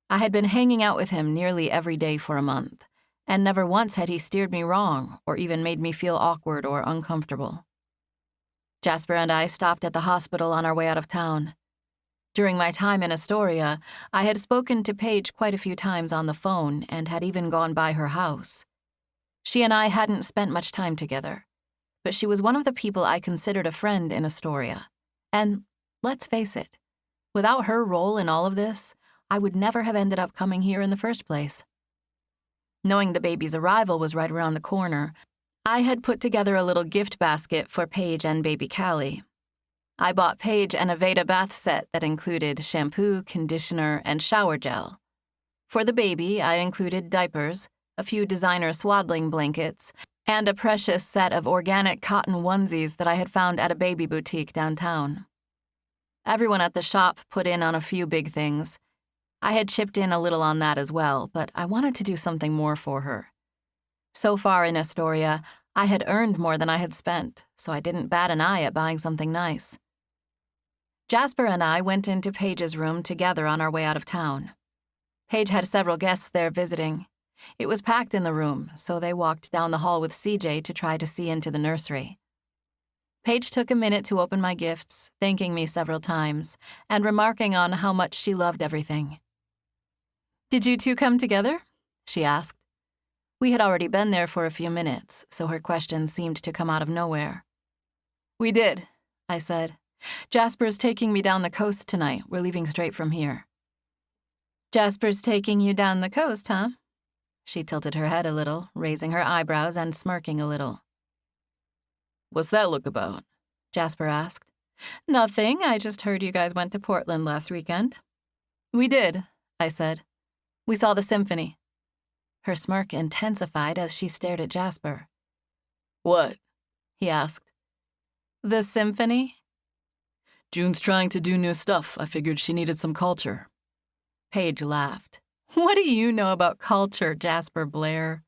I had been hanging out with him nearly every day for a month, and never once had he steered me wrong or even made me feel awkward or uncomfortable. Jasper and I stopped at the hospital on our way out of town. During my time in Astoria, I had spoken to Paige quite a few times on the phone and had even gone by her house. She and I hadn't spent much time together, but she was one of the people I considered a friend in Astoria. And let's face it, without her role in all of this, I would never have ended up coming here in the first place. Knowing the baby's arrival was right around the corner, I had put together a little gift basket for Paige and baby Callie. I bought Paige an Aveda bath set that included shampoo, conditioner, and shower gel. For the baby, I included diapers, a few designer swaddling blankets, and a precious set of organic cotton onesies that I had found at a baby boutique downtown. Everyone at the shop put in on a few big things. I had chipped in a little on that as well, but I wanted to do something more for her. So far in Astoria, I had earned more than I had spent, so I didn't bat an eye at buying something nice. Jasper and I went into Paige's room together on our way out of town. Paige had several guests there visiting. It was packed in the room, so they walked down the hall with CJ to try to see into the nursery. Paige took a minute to open my gifts, thanking me several times, and remarking on how much she loved everything. "Did you two come together?" she asked. We had already been there for a few minutes, so her question seemed to come out of nowhere. "We did," I said. "Jasper's taking me down the coast tonight. We're leaving straight from here." "Jasper's taking you down the coast, huh?" She tilted her head a little, raising her eyebrows and smirking a little. "What's that look about?" Jasper asked. "Nothing. I just heard you guys went to Portland last weekend." "We did," I said. "We saw the symphony." Her smirk intensified as she stared at Jasper. "What?" he asked. "The symphony?" "June's trying to do new stuff. I figured she needed some culture." Paige laughed. "What do you know about culture, Jasper Blair?"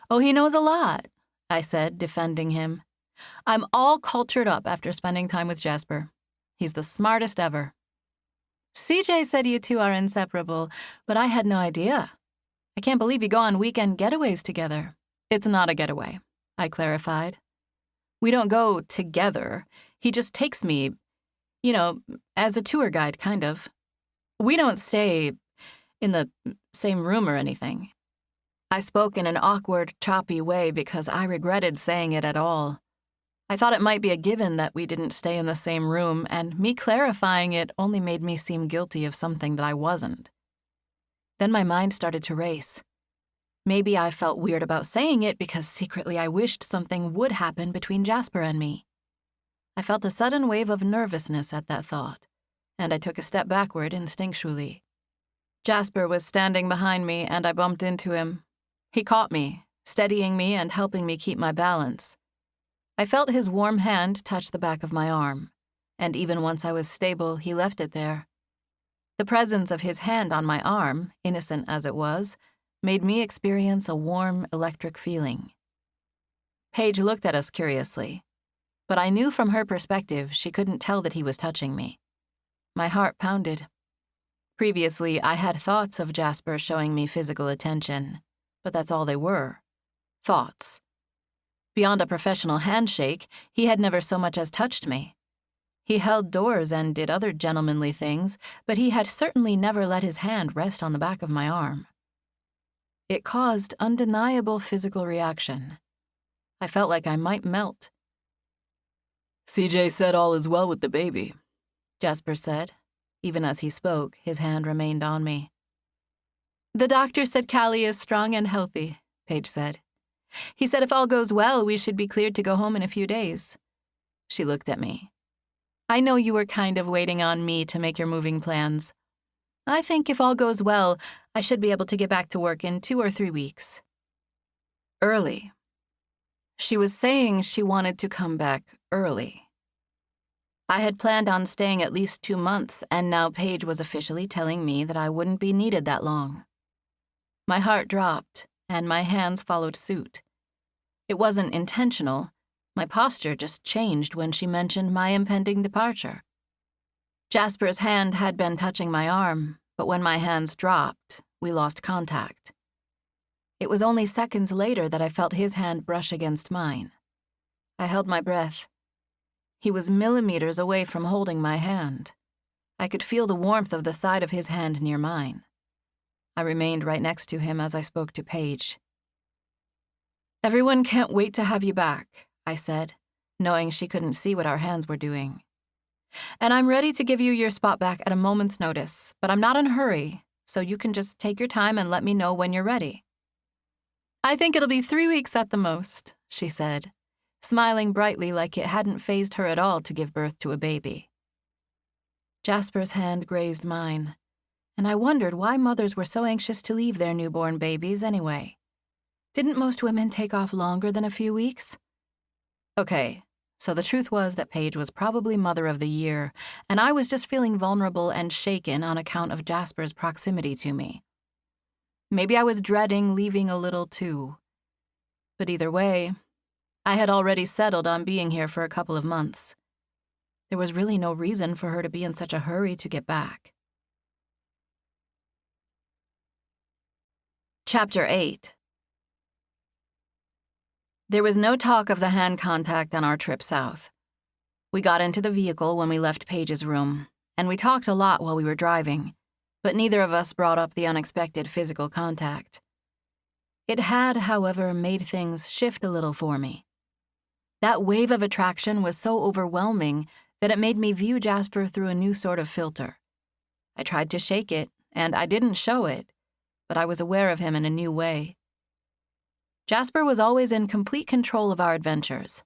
"Oh, he knows a lot," I said, defending him. "I'm all cultured up after spending time with Jasper. He's the smartest ever." "CJ said you two are inseparable, but I had no idea. I can't believe you go on weekend getaways together." "It's not a getaway," I clarified. "We don't go together. He just takes me, as a tour guide, kind of. We don't stay in the same room or anything." I spoke in an awkward, choppy way because I regretted saying it at all. I thought it might be a given that we didn't stay in the same room, and me clarifying it only made me seem guilty of something that I wasn't. Then my mind started to race. Maybe I felt weird about saying it because secretly I wished something would happen between Jasper and me. I felt a sudden wave of nervousness at that thought, and I took a step backward instinctually. Jasper was standing behind me, and I bumped into him. He caught me, steadying me and helping me keep my balance. I felt his warm hand touch the back of my arm, and even once I was stable, he left it there. The presence of his hand on my arm, innocent as it was, made me experience a warm, electric feeling. Paige looked at us curiously, but I knew from her perspective she couldn't tell that he was touching me. My heart pounded. Previously, I had thoughts of Jasper showing me physical attention, but that's all they were. Thoughts. Beyond a professional handshake, he had never so much as touched me. He held doors and did other gentlemanly things, but he had certainly never let his hand rest on the back of my arm. It caused undeniable physical reaction. I felt like I might melt. "CJ said all is well with the baby," Jasper said. Even as he spoke, his hand remained on me. "The doctor said Callie is strong and healthy," Paige said. "He said if all goes well, we should be cleared to go home in a few days. She looked at me. I know you were kind of waiting on me to make your moving plans. I think if all goes well, I should be able to get back to work in 2 or 3 weeks. Early. She was saying she wanted to come back early. I had planned on staying at least 2 months, and now Paige was officially telling me that I wouldn't be needed that long. My heart dropped, and my hands followed suit. It wasn't intentional. My posture just changed when she mentioned my impending departure. Jasper's hand had been touching my arm, but when my hands dropped, we lost contact. It was only seconds later that I felt his hand brush against mine. I held my breath. He was millimeters away from holding my hand. I could feel the warmth of the side of his hand near mine. I remained right next to him as I spoke to Paige. "Everyone can't wait to have you back," I said, knowing she couldn't see what our hands were doing. "And I'm ready to give you your spot back at a moment's notice, but I'm not in a hurry, so you can just take your time and let me know when you're ready." "I think it'll be 3 weeks at the most," she said, smiling brightly like it hadn't fazed her at all to give birth to a baby. Jasper's hand grazed mine, and I wondered why mothers were so anxious to leave their newborn babies anyway. Didn't most women take off longer than a few weeks? Okay, so the truth was that Paige was probably Mother of the Year, and I was just feeling vulnerable and shaken on account of Jasper's proximity to me. Maybe I was dreading leaving a little too. But either way, I had already settled on being here for a couple of months. There was really no reason for her to be in such a hurry to get back. Chapter 8. There was no talk of the hand contact on our trip south. We got into the vehicle when we left Paige's room, and we talked a lot while we were driving, but neither of us brought up the unexpected physical contact. It had, however, made things shift a little for me. That wave of attraction was so overwhelming that it made me view Jasper through a new sort of filter. I tried to shake it, and I didn't show it, but I was aware of him in a new way. Jasper was always in complete control of our adventures.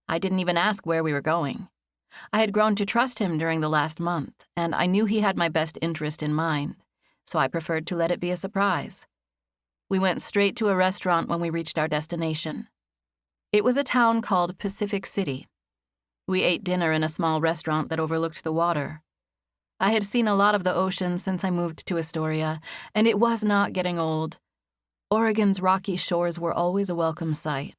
I didn't even ask where we were going. I had grown to trust him during the last month, and I knew he had my best interest in mind, so I preferred to let it be a surprise. We went straight to a restaurant when we reached our destination. It was a town called Pacific City. We ate dinner in a small restaurant that overlooked the water. I had seen a lot of the ocean since I moved to Astoria, and it was not getting old. Oregon's rocky shores were always a welcome sight.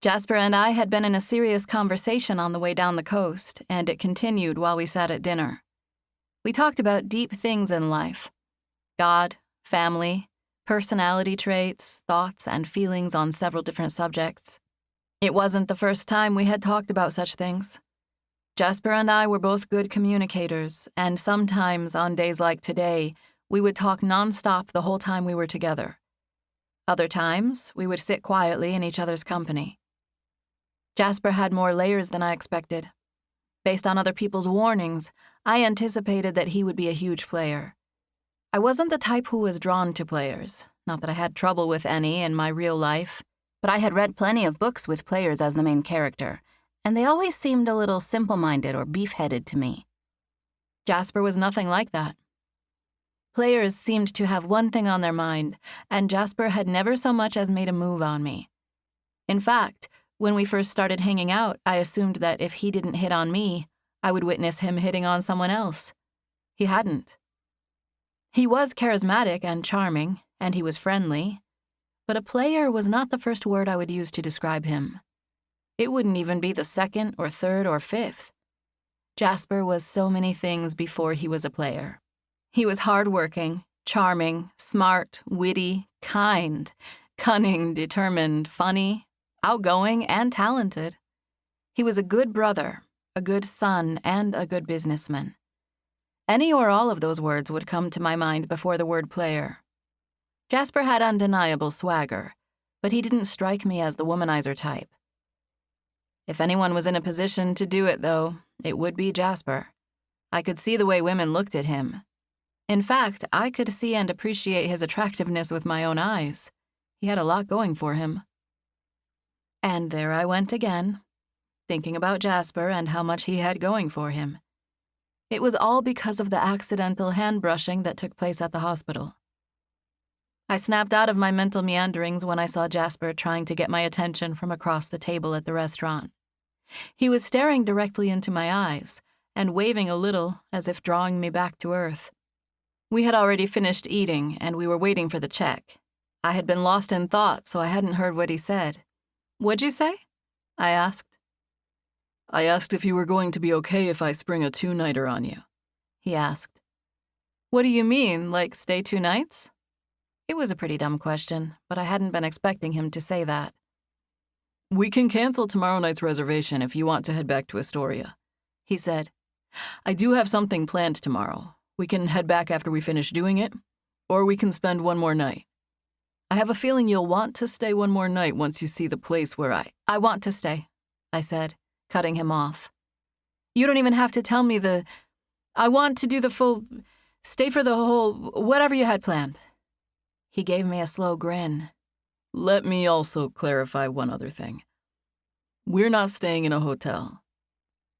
Jasper and I had been in a serious conversation on the way down the coast, and it continued while we sat at dinner. We talked about deep things in life: God, family, personality traits, thoughts, and feelings on several different subjects. It wasn't the first time we had talked about such things. Jasper and I were both good communicators, and sometimes, on days like today, we would talk nonstop the whole time we were together. Other times, we would sit quietly in each other's company. Jasper had more layers than I expected. Based on other people's warnings, I anticipated that he would be a huge player. I wasn't the type who was drawn to players, not that I had trouble with any in my real life, but I had read plenty of books with players as the main character, and they always seemed a little simple-minded or beef-headed to me. Jasper was nothing like that. Players seemed to have one thing on their mind, and Jasper had never so much as made a move on me. In fact, when we first started hanging out, I assumed that if he didn't hit on me, I would witness him hitting on someone else. He hadn't. He was charismatic and charming, and he was friendly, but a player was not the first word I would use to describe him. It wouldn't even be the second or third or fifth. Jasper was so many things before he was a player. He was hardworking, charming, smart, witty, kind, cunning, determined, funny, outgoing, and talented. He was a good brother, a good son, and a good businessman. Any or all of those words would come to my mind before the word player. Jasper had undeniable swagger, but he didn't strike me as the womanizer type. If anyone was in a position to do it, though, it would be Jasper. I could see the way women looked at him. In fact, I could see and appreciate his attractiveness with my own eyes. He had a lot going for him. And there I went again. thinking about Jasper and how much he had going for him. It was all because of the accidental hand-brushing that took place at the hospital. I snapped out of my mental meanderings when I saw Jasper trying to get my attention from across the table at the restaurant. He was staring directly into my eyes and waving a little as if drawing me back to earth. We had already finished eating, and we were waiting for the check. I had been lost in thought, so I hadn't heard what he said. "What'd you say?" I asked. I asked if you were going to be okay if I spring a 2-nighter on you. He asked. "What do you mean, like stay 2 nights?" It was a pretty dumb question, but I hadn't been expecting him to say that. We can cancel tomorrow night's reservation if you want to head back to Astoria, he said. I do have something planned tomorrow. We can head back after we finish doing it, or we can spend one more night. I have a feeling you'll want to stay one more night once you see the place where I want to stay, I said, cutting him off. You don't even have to tell me I want to do the full, stay for the whole, whatever you had planned. He gave me a slow grin. Let me also clarify one other thing. We're not staying in a hotel.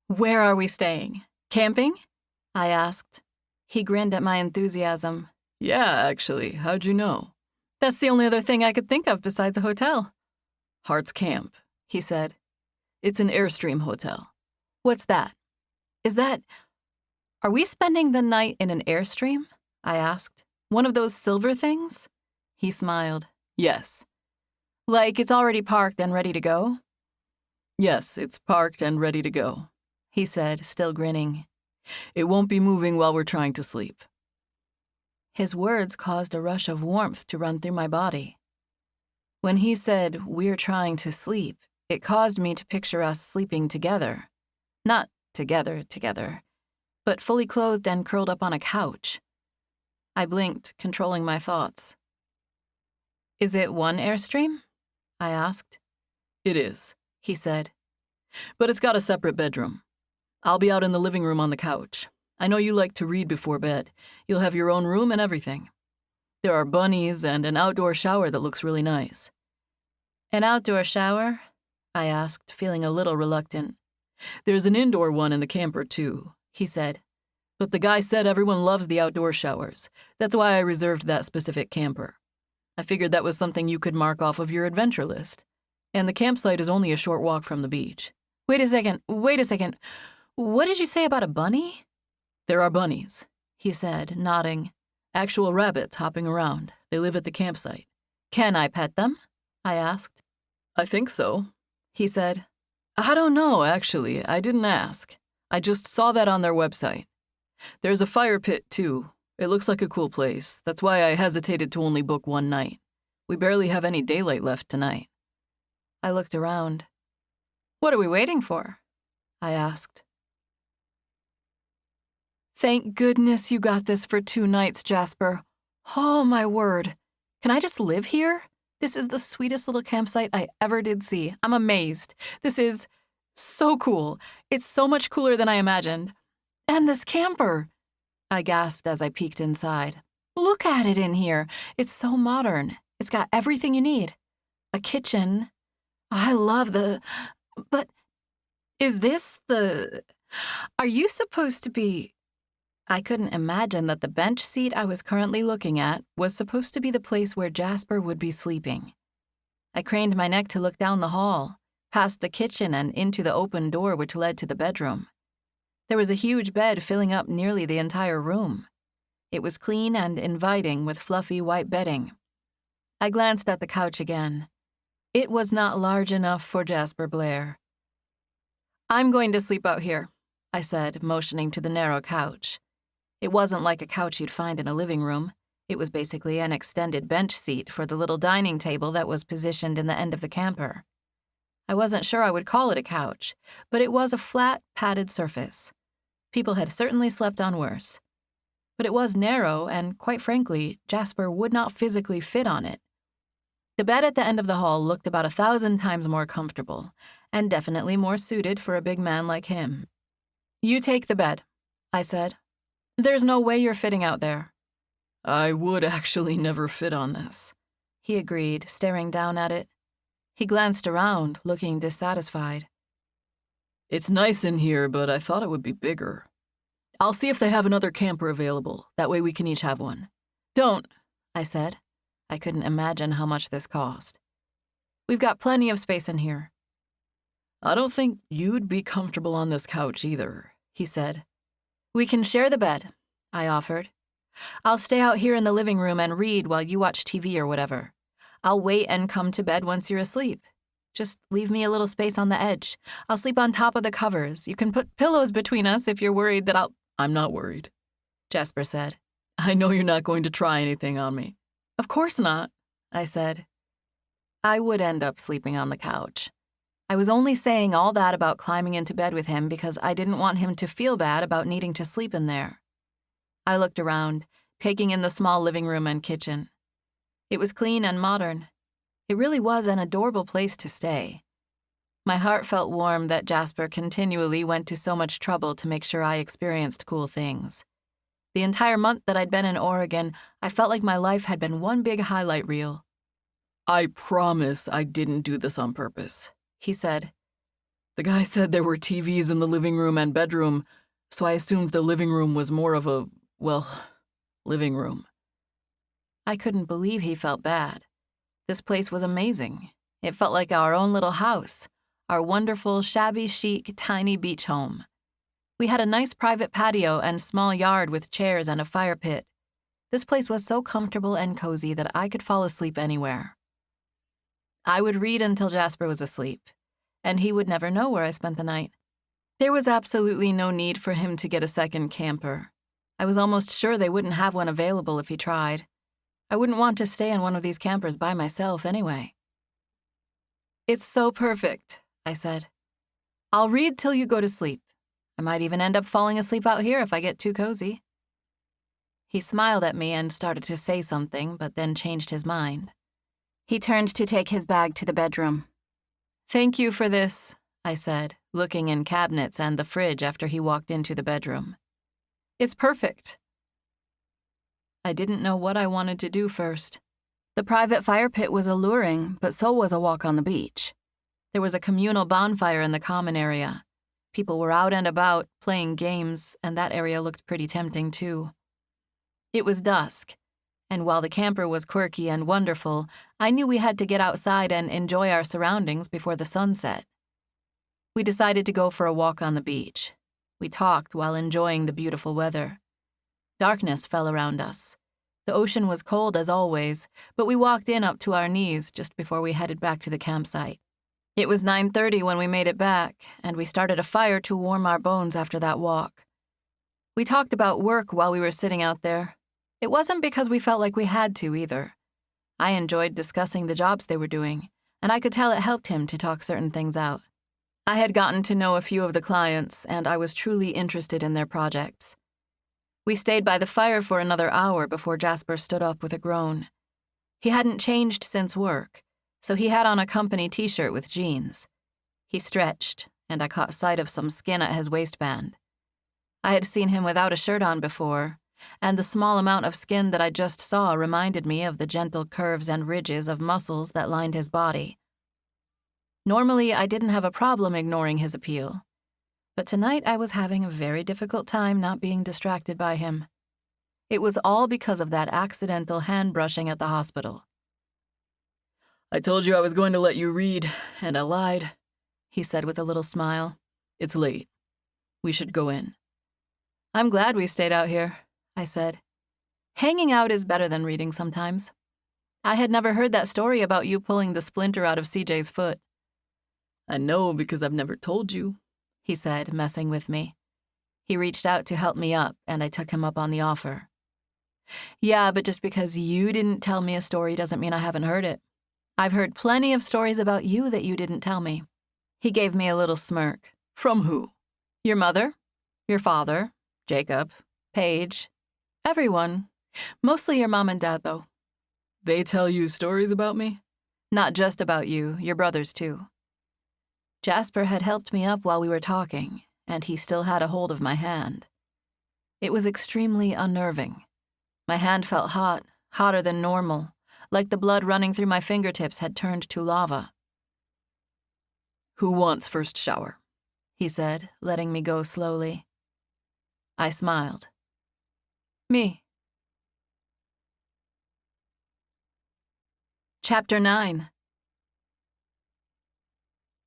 Where are we staying? Camping? I asked. He grinned at my enthusiasm. Yeah, actually, how'd you know? That's the only other thing I could think of besides a hotel. Heart's Camp, he said. It's an Airstream hotel. What's that? Are we spending the night in an Airstream? I asked. One of those silver things? He smiled. Yes. Like it's already parked and ready to go? Yes, it's parked and ready to go, he said, still grinning. It won't be moving while we're trying to sleep. His words caused a rush of warmth to run through my body. When he said, "We're trying to sleep," it caused me to picture us sleeping together. Not together, but fully clothed and curled up on a couch. I blinked, controlling my thoughts. Is it one Airstream? I asked. It is, he said. But it's got a separate bedroom. I'll be out in the living room on the couch. I know you like to read before bed. You'll have your own room and everything. There are bunnies and an outdoor shower that looks really nice. An outdoor shower? I asked, feeling a little reluctant. There's an indoor one in the camper, too, he said. But the guy said everyone loves the outdoor showers. That's why I reserved that specific camper. I figured that was something you could mark off of your adventure list. And the campsite is only a short walk from the beach. Wait a second. What did you say about a bunny? There are bunnies, he said, nodding. Actual rabbits hopping around. They live at the campsite. Can I pet them? I asked. I think so, he said. I don't know, actually. I didn't ask. I just saw that on their website. There's a fire pit, too. It looks like a cool place. That's why I hesitated to only book one night. We barely have any daylight left tonight. I looked around. What are we waiting for? I asked. Thank goodness you got this for 2 nights, Jasper. Oh, my word. Can I just live here? This is the sweetest little campsite I ever did see. I'm amazed. This is so cool. It's so much cooler than I imagined. And this camper, I gasped as I peeked inside. Look at it in here. It's so modern. It's got everything you need. A kitchen. I love but is this are you supposed to be... I couldn't imagine that the bench seat I was currently looking at was supposed to be the place where Jasper would be sleeping. I craned my neck to look down the hall, past the kitchen and into the open door which led to the bedroom. There was a huge bed filling up nearly the entire room. It was clean and inviting with fluffy white bedding. I glanced at the couch again. It was not large enough for Jasper Blair. I'm going to sleep out here, I said, motioning to the narrow couch. It wasn't like a couch you'd find in a living room. It was basically an extended bench seat for the little dining table that was positioned in the end of the camper. I wasn't sure I would call it a couch, but it was a flat, padded surface. People had certainly slept on worse. But it was narrow, and quite frankly, Jasper would not physically fit on it. The bed at the end of the hall looked about 1,000 times more comfortable, and definitely more suited for a big man like him. You take the bed, I said. There's no way you're fitting out there. I would actually never fit on this, he agreed, staring down at it. He glanced around, looking dissatisfied. It's nice in here, but I thought it would be bigger. I'll see if they have another camper available. That way we can each have one. Don't, I said. I couldn't imagine how much this cost. We've got plenty of space in here. I don't think you'd be comfortable on this couch either, he said. We can share the bed, I offered. I'll stay out here in the living room and read while you watch TV or whatever. I'll wait and come to bed once you're asleep. Just leave me a little space on the edge. I'll sleep on top of the covers. You can put pillows between us if you're worried that I'm not worried, Jasper said. I know you're not going to try anything on me. Of course not, I said. I would end up sleeping on the couch. I was only saying all that about climbing into bed with him because I didn't want him to feel bad about needing to sleep in there. I looked around, taking in the small living room and kitchen. It was clean and modern. It really was an adorable place to stay. My heart felt warm that Jasper continually went to so much trouble to make sure I experienced cool things. The entire month that I'd been in Oregon, I felt like my life had been one big highlight reel. I promise I didn't do this on purpose, he said. The guy said there were TVs in the living room and bedroom, so I assumed the living room was more of a, living room. I couldn't believe he felt bad. This place was amazing. It felt like our own little house, our wonderful, shabby chic, tiny beach home. We had a nice private patio and small yard with chairs and a fire pit. This place was so comfortable and cozy that I could fall asleep anywhere. I would read until Jasper was asleep, and he would never know where I spent the night. There was absolutely no need for him to get a second camper. I was almost sure they wouldn't have one available if he tried. I wouldn't want to stay in one of these campers by myself anyway. It's so perfect, I said. I'll read till you go to sleep. I might even end up falling asleep out here if I get too cozy. He smiled at me and started to say something, but then changed his mind. He turned to take his bag to the bedroom. Thank you for this, I said, looking in cabinets and the fridge after he walked into the bedroom. It's perfect. I didn't know what I wanted to do first. The private fire pit was alluring, but so was a walk on the beach. There was a communal bonfire in the common area. People were out and about, playing games, and that area looked pretty tempting too. It was dusk, and while the camper was quirky and wonderful, I knew we had to get outside and enjoy our surroundings before the sun set. We decided to go for a walk on the beach. We talked while enjoying the beautiful weather. Darkness fell around us. The ocean was cold as always, but we walked in up to our knees just before we headed back to the campsite. It was 9:30 when we made it back, and we started a fire to warm our bones after that walk. We talked about work while we were sitting out there. It wasn't because we felt like we had to either. I enjoyed discussing the jobs they were doing, and I could tell it helped him to talk certain things out. I had gotten to know a few of the clients, and I was truly interested in their projects. We stayed by the fire for another hour before Jasper stood up with a groan. He hadn't changed since work, so he had on a company t-shirt with jeans. He stretched, and I caught sight of some skin at his waistband. I had seen him without a shirt on before, and the small amount of skin that I just saw reminded me of the gentle curves and ridges of muscles that lined his body. Normally, I didn't have a problem ignoring his appeal, but tonight I was having a very difficult time not being distracted by him. It was all because of that accidental hand brushing at the hospital. I told you I was going to let you read, and I lied, he said with a little smile. It's late. We should go in. I'm glad we stayed out here, I said. Hanging out is better than reading sometimes. I had never heard that story about you pulling the splinter out of CJ's foot. I know because I've never told you, he said, messing with me. He reached out to help me up, and I took him up on the offer. Yeah, but just because you didn't tell me a story doesn't mean I haven't heard it. I've heard plenty of stories about you that you didn't tell me. He gave me a little smirk. From who? Your mother, your father, Jacob, Paige, everyone. Mostly your mom and dad, though. They tell you stories about me? Not just about you, your brothers, too. Jasper had helped me up while we were talking, and he still had a hold of my hand. It was extremely unnerving. My hand felt hot, hotter than normal, like the blood running through my fingertips had turned to lava. Who wants first shower? he said, letting me go slowly. I smiled. Me. Chapter 9.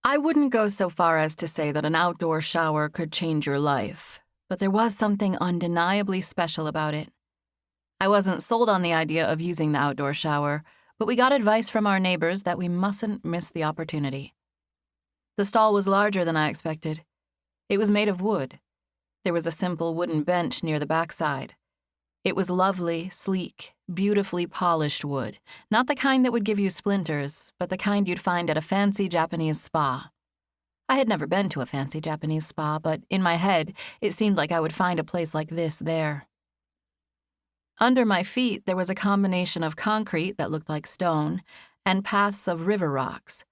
I wouldn't go so far as to say that an outdoor shower could change your life, but there was something undeniably special about it. I wasn't sold on the idea of using the outdoor shower, but we got advice from our neighbors that we mustn't miss the opportunity. The stall was larger than I expected. It was made of wood. There was a simple wooden bench near the backside. It was lovely, sleek, beautifully polished wood, not the kind that would give you splinters, but the kind you'd find at a fancy Japanese spa. I had never been to a fancy Japanese spa, but in my head, it seemed like I would find a place like this there. Under my feet, there was a combination of concrete that looked like stone and paths of river rocks.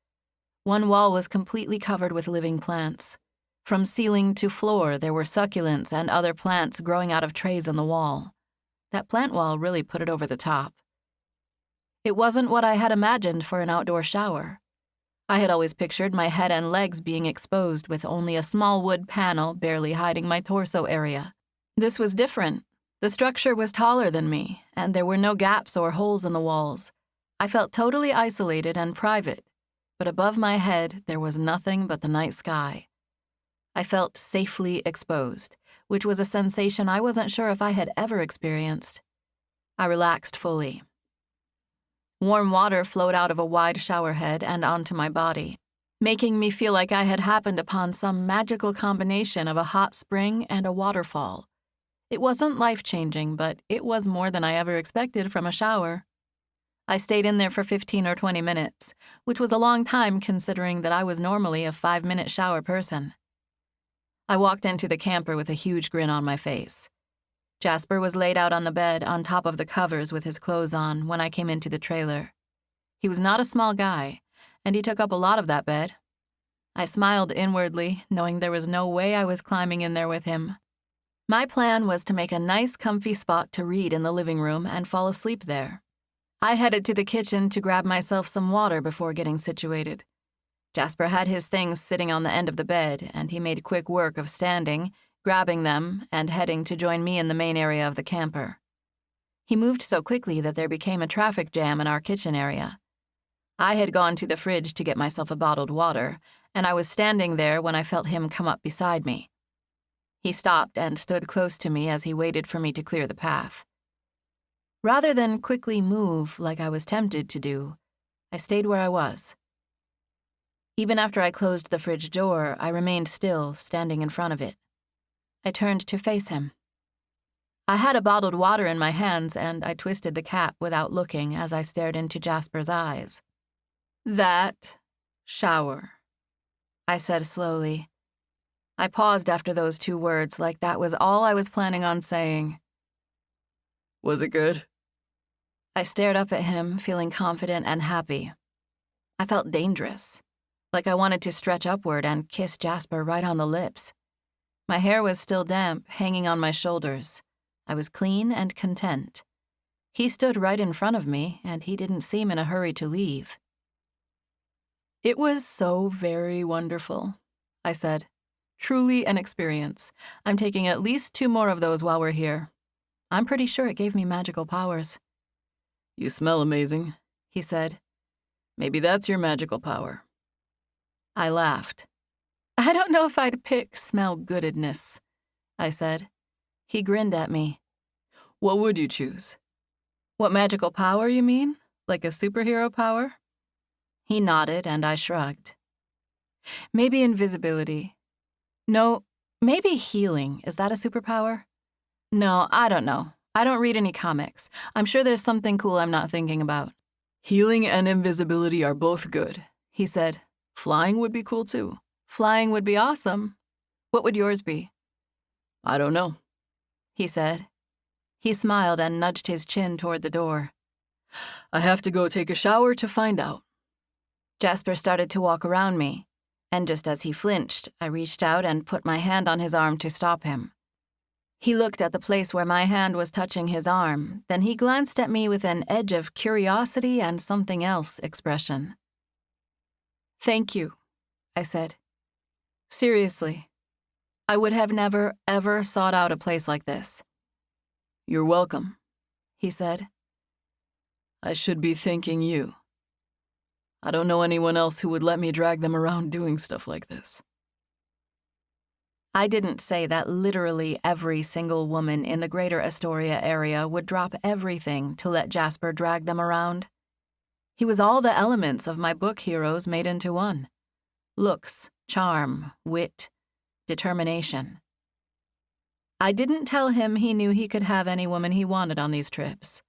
One wall was completely covered with living plants. From ceiling to floor, there were succulents and other plants growing out of trays in the wall. That plant wall really put it over the top. It wasn't what I had imagined for an outdoor shower. I had always pictured my head and legs being exposed with only a small wood panel barely hiding my torso area. This was different. The structure was taller than me, and there were no gaps or holes in the walls. I felt totally isolated and private, but above my head there was nothing but the night sky. I felt safely exposed, which was a sensation I wasn't sure if I had ever experienced. I relaxed fully. Warm water flowed out of a wide shower head and onto my body, making me feel like I had happened upon some magical combination of a hot spring and a waterfall. It wasn't life-changing, but it was more than I ever expected from a shower. I stayed in there for 15 or 20 minutes, which was a long time considering that I was normally a 5-minute shower person. I walked into the camper with a huge grin on my face. Jasper was laid out on the bed on top of the covers with his clothes on when I came into the trailer. He was not a small guy, and he took up a lot of that bed. I smiled inwardly, knowing there was no way I was climbing in there with him. My plan was to make a nice, comfy spot to read in the living room and fall asleep there. I headed to the kitchen to grab myself some water before getting situated. Jasper had his things sitting on the end of the bed, and he made quick work of standing, grabbing them, and heading to join me in the main area of the camper. He moved so quickly that there became a traffic jam in our kitchen area. I had gone to the fridge to get myself a bottled water, and I was standing there when I felt him come up beside me. He stopped and stood close to me as he waited for me to clear the path. Rather than quickly move like I was tempted to do, I stayed where I was. Even after I closed the fridge door, I remained still, standing in front of it. I turned to face him. I had a bottled water in my hands, and I twisted the cap without looking as I stared into Jasper's eyes. "That shower," I said slowly. I paused after those 2 words like that was all I was planning on saying. Was it good? I stared up at him, feeling confident and happy. I felt dangerous, like I wanted to stretch upward and kiss Jasper right on the lips. My hair was still damp, hanging on my shoulders. I was clean and content. He stood right in front of me, and he didn't seem in a hurry to leave. "It was so very wonderful," I said. "Truly an experience. I'm taking at least 2 more of those while we're here. I'm pretty sure it gave me magical powers." You smell amazing, he said. Maybe that's your magical power. I laughed. "I don't know if I'd pick smell goodedness," I said. He grinned at me. What would you choose? "What magical power, you mean? Like a superhero power?" He nodded, and I shrugged. "Maybe invisibility. No, maybe healing. Is that a superpower? No, I don't know. I don't read any comics. I'm sure there's something cool I'm not thinking about." Healing and invisibility are both good, he said. Flying would be cool too. "Flying would be awesome. What would yours be?" I don't know, he said. He smiled and nudged his chin toward the door. I have to go take a shower to find out. Jasper started to walk around me, and just as he flinched, I reached out and put my hand on his arm to stop him. He looked at the place where my hand was touching his arm, then he glanced at me with an edge of curiosity and something else expression. "Thank you," I said. "Seriously, I would have never, ever sought out a place like this. "You're welcome," he said. "I should be thanking you. I don't know anyone else who would let me drag them around doing stuff like this." I didn't say that literally every single woman in the greater Astoria area would drop everything to let Jasper drag them around. He was all the elements of my book heroes made into one: looks, charm, wit, determination. I didn't tell him he knew he could have any woman he wanted on these trips.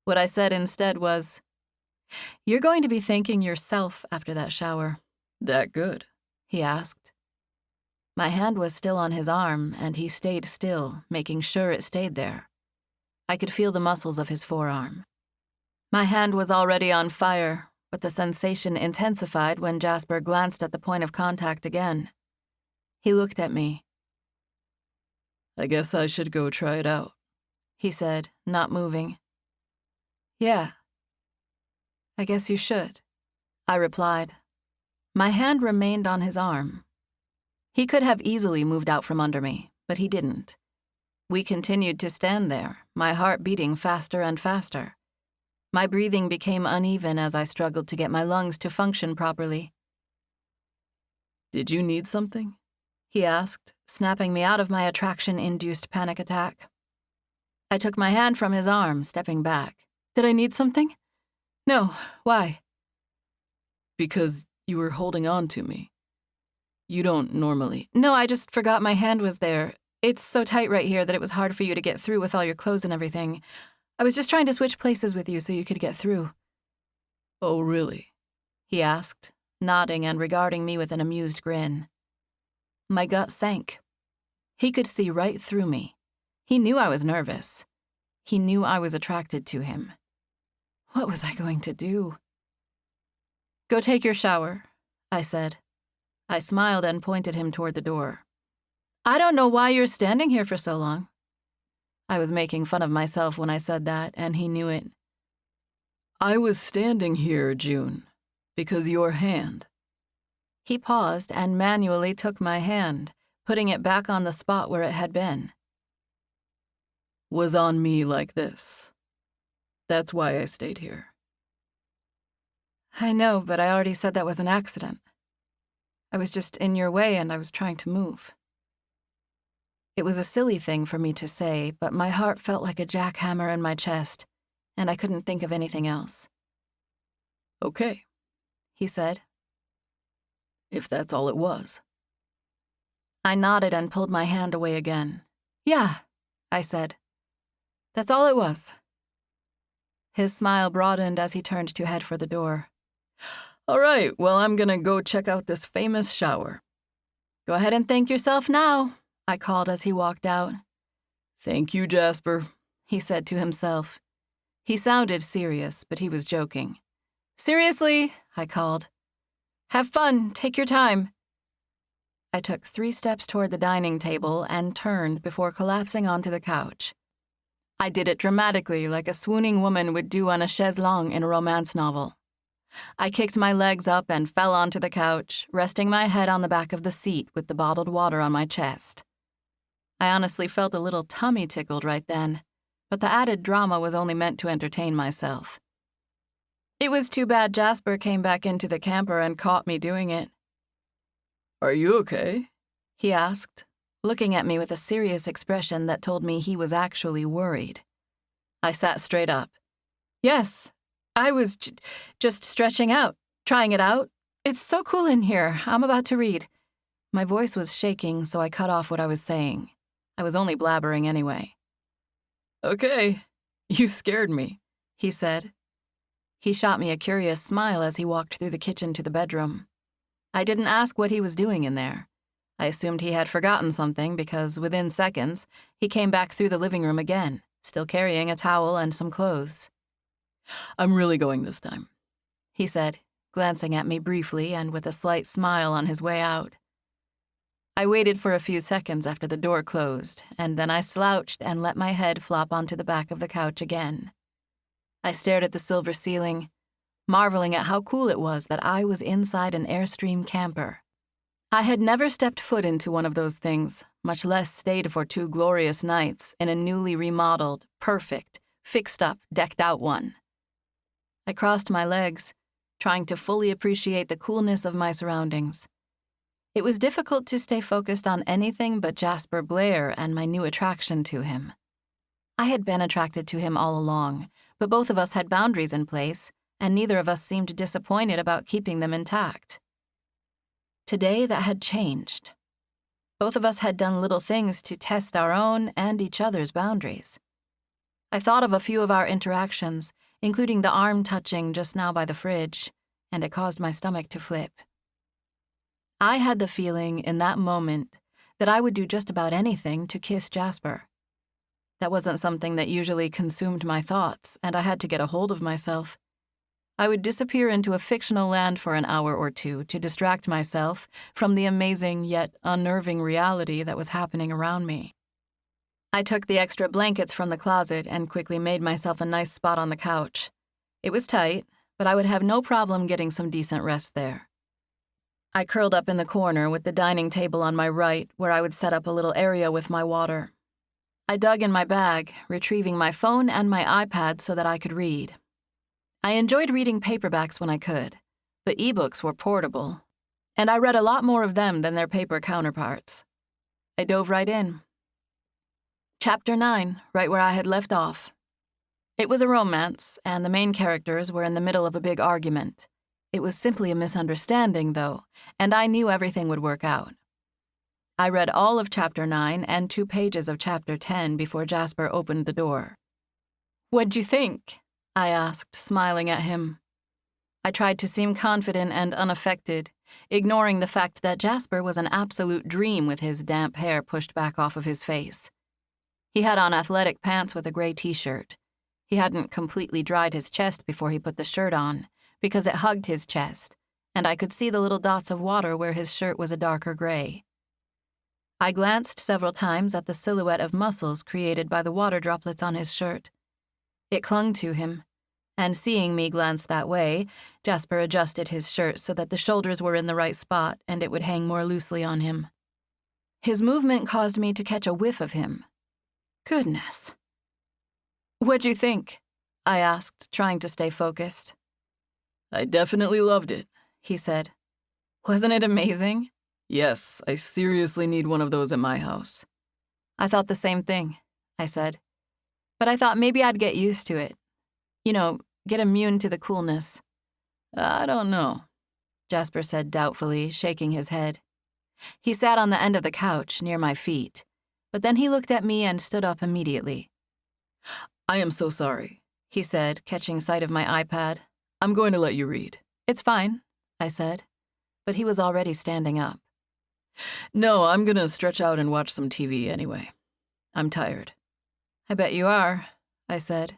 What I said instead was, "You're going to be thanking yourself after that shower." "That good?" he asked. My hand was still on his arm, and he stayed still, making sure it stayed there. I could feel the muscles of his forearm. My hand was already on fire, but the sensation intensified when Jasper glanced at the point of contact again. He looked at me. "I guess I should go try it out," he said, not moving. "Yeah, I guess you should," I replied. My hand remained on his arm. He could have easily moved out from under me, but he didn't. We continued to stand there, my heart beating faster and faster. My breathing became uneven as I struggled to get my lungs to function properly. "Did you need something?" he asked, snapping me out of my attraction-induced panic attack. I took my hand from his arm, stepping back. "Did I need something?" "No, why?" "Because you were holding on to me. You don't normally." "No, I just forgot my hand was there. It's so tight right here that it was hard for you to get through with all your clothes and everything. I was just trying to switch places with you so you could get through." "Oh, really?" he asked, nodding and regarding me with an amused grin. My gut sank. He could see right through me. He knew I was nervous. He knew I was attracted to him. What was I going to do? "Go take your shower," I said. I smiled and pointed him toward the door. "I don't know why you're standing here for so long." I was making fun of myself when I said that, and he knew it. "I was standing here, June, because your hand—" He paused and manually took my hand, putting it back on the spot where it had been. "was on me like this. That's why I stayed here." "I know, but I already said that was an accident. I was just in your way and I was trying to move." It was a silly thing for me to say, but my heart felt like a jackhammer in my chest, and I couldn't think of anything else. "Okay," he said. "If that's all it was." I nodded and pulled my hand away again. "Yeah," I said. "That's all it was." His smile broadened as he turned to head for the door. "All right, well, I'm gonna go check out this famous shower." "Go ahead and thank yourself now," I called as he walked out. "Thank you, Jasper," he said to himself. He sounded serious, but he was joking. "Seriously," I called. "Have fun, take your time." I took 3 steps toward the dining table and turned before collapsing onto the couch. I did it dramatically, like a swooning woman would do on a chaise longue in a romance novel. I kicked my legs up and fell onto the couch, resting my head on the back of the seat with the bottled water on my chest. I honestly felt a little tummy tickled right then, but the added drama was only meant to entertain myself. It was too bad Jasper came back into the camper and caught me doing it. "Are you okay?" he asked, looking at me with a serious expression that told me he was actually worried. I sat straight up. "Yes, I was just stretching out, trying it out. It's so cool in here. I'm about to read." My voice was shaking, so I cut off what I was saying. I was only blabbering anyway. "Okay, you scared me," he said. He shot me a curious smile as he walked through the kitchen to the bedroom. I didn't ask what he was doing in there. I assumed he had forgotten something because within seconds, he came back through the living room again, still carrying a towel and some clothes. "I'm really going this time," he said, glancing at me briefly and with a slight smile on his way out. I waited for a few seconds after the door closed, and then I slouched and let my head flop onto the back of the couch again. I stared at the silver ceiling, marveling at how cool it was that I was inside an Airstream camper. I had never stepped foot into one of those things, much less stayed for 2 glorious nights in a newly remodeled, perfect, fixed-up, decked-out one. I crossed my legs, trying to fully appreciate the coolness of my surroundings. It was difficult to stay focused on anything but Jasper Blair and my new attraction to him. I had been attracted to him all along, but both of us had boundaries in place, and neither of us seemed disappointed about keeping them intact. Today, that had changed. Both of us had done little things to test our own and each other's boundaries. I thought of a few of our interactions, including the arm touching just now by the fridge, and it caused my stomach to flip. I had the feeling in that moment that I would do just about anything to kiss Jasper. That wasn't something that usually consumed my thoughts, and I had to get a hold of myself. I would disappear into a fictional land for an hour or two to distract myself from the amazing yet unnerving reality that was happening around me. I took the extra blankets from the closet and quickly made myself a nice spot on the couch. It was tight, but I would have no problem getting some decent rest there. I curled up in the corner with the dining table on my right, where I would set up a little area with my water. I dug in my bag, retrieving my phone and my iPad so that I could read. I enjoyed reading paperbacks when I could, but ebooks were portable, and I read a lot more of them than their paper counterparts. I dove right in. Chapter 9, right where I had left off. It was a romance, and the main characters were in the middle of a big argument. It was simply a misunderstanding, though, and I knew everything would work out. I read all of Chapter 9 and 2 pages of Chapter 10 before Jasper opened the door. "What'd you think?" I asked, smiling at him. I tried to seem confident and unaffected, ignoring the fact that Jasper was an absolute dream with his damp hair pushed back off of his face. He had on athletic pants with a gray t-shirt. He hadn't completely dried his chest before he put the shirt on, because it hugged his chest, and I could see the little dots of water where his shirt was a darker gray. I glanced several times at the silhouette of muscles created by the water droplets on his shirt. It clung to him, and seeing me glance that way, Jasper adjusted his shirt so that the shoulders were in the right spot and it would hang more loosely on him. His movement caused me to catch a whiff of him. Goodness. "What'd you think?" I asked, trying to stay focused. I definitely loved it, he said. Wasn't it amazing? Yes, I seriously need one of those at my house. I thought the same thing, I said. But I thought maybe I'd get used to it. You know, get immune to the coolness. I don't know, Jasper said doubtfully, shaking his head. He sat on the end of the couch, near my feet, but then he looked at me and stood up immediately. I am so sorry, he said, catching sight of my iPad. I'm going to let you read. It's fine, I said, but he was already standing up. No, I'm gonna stretch out and watch some TV anyway. I'm tired. I bet you are, I said.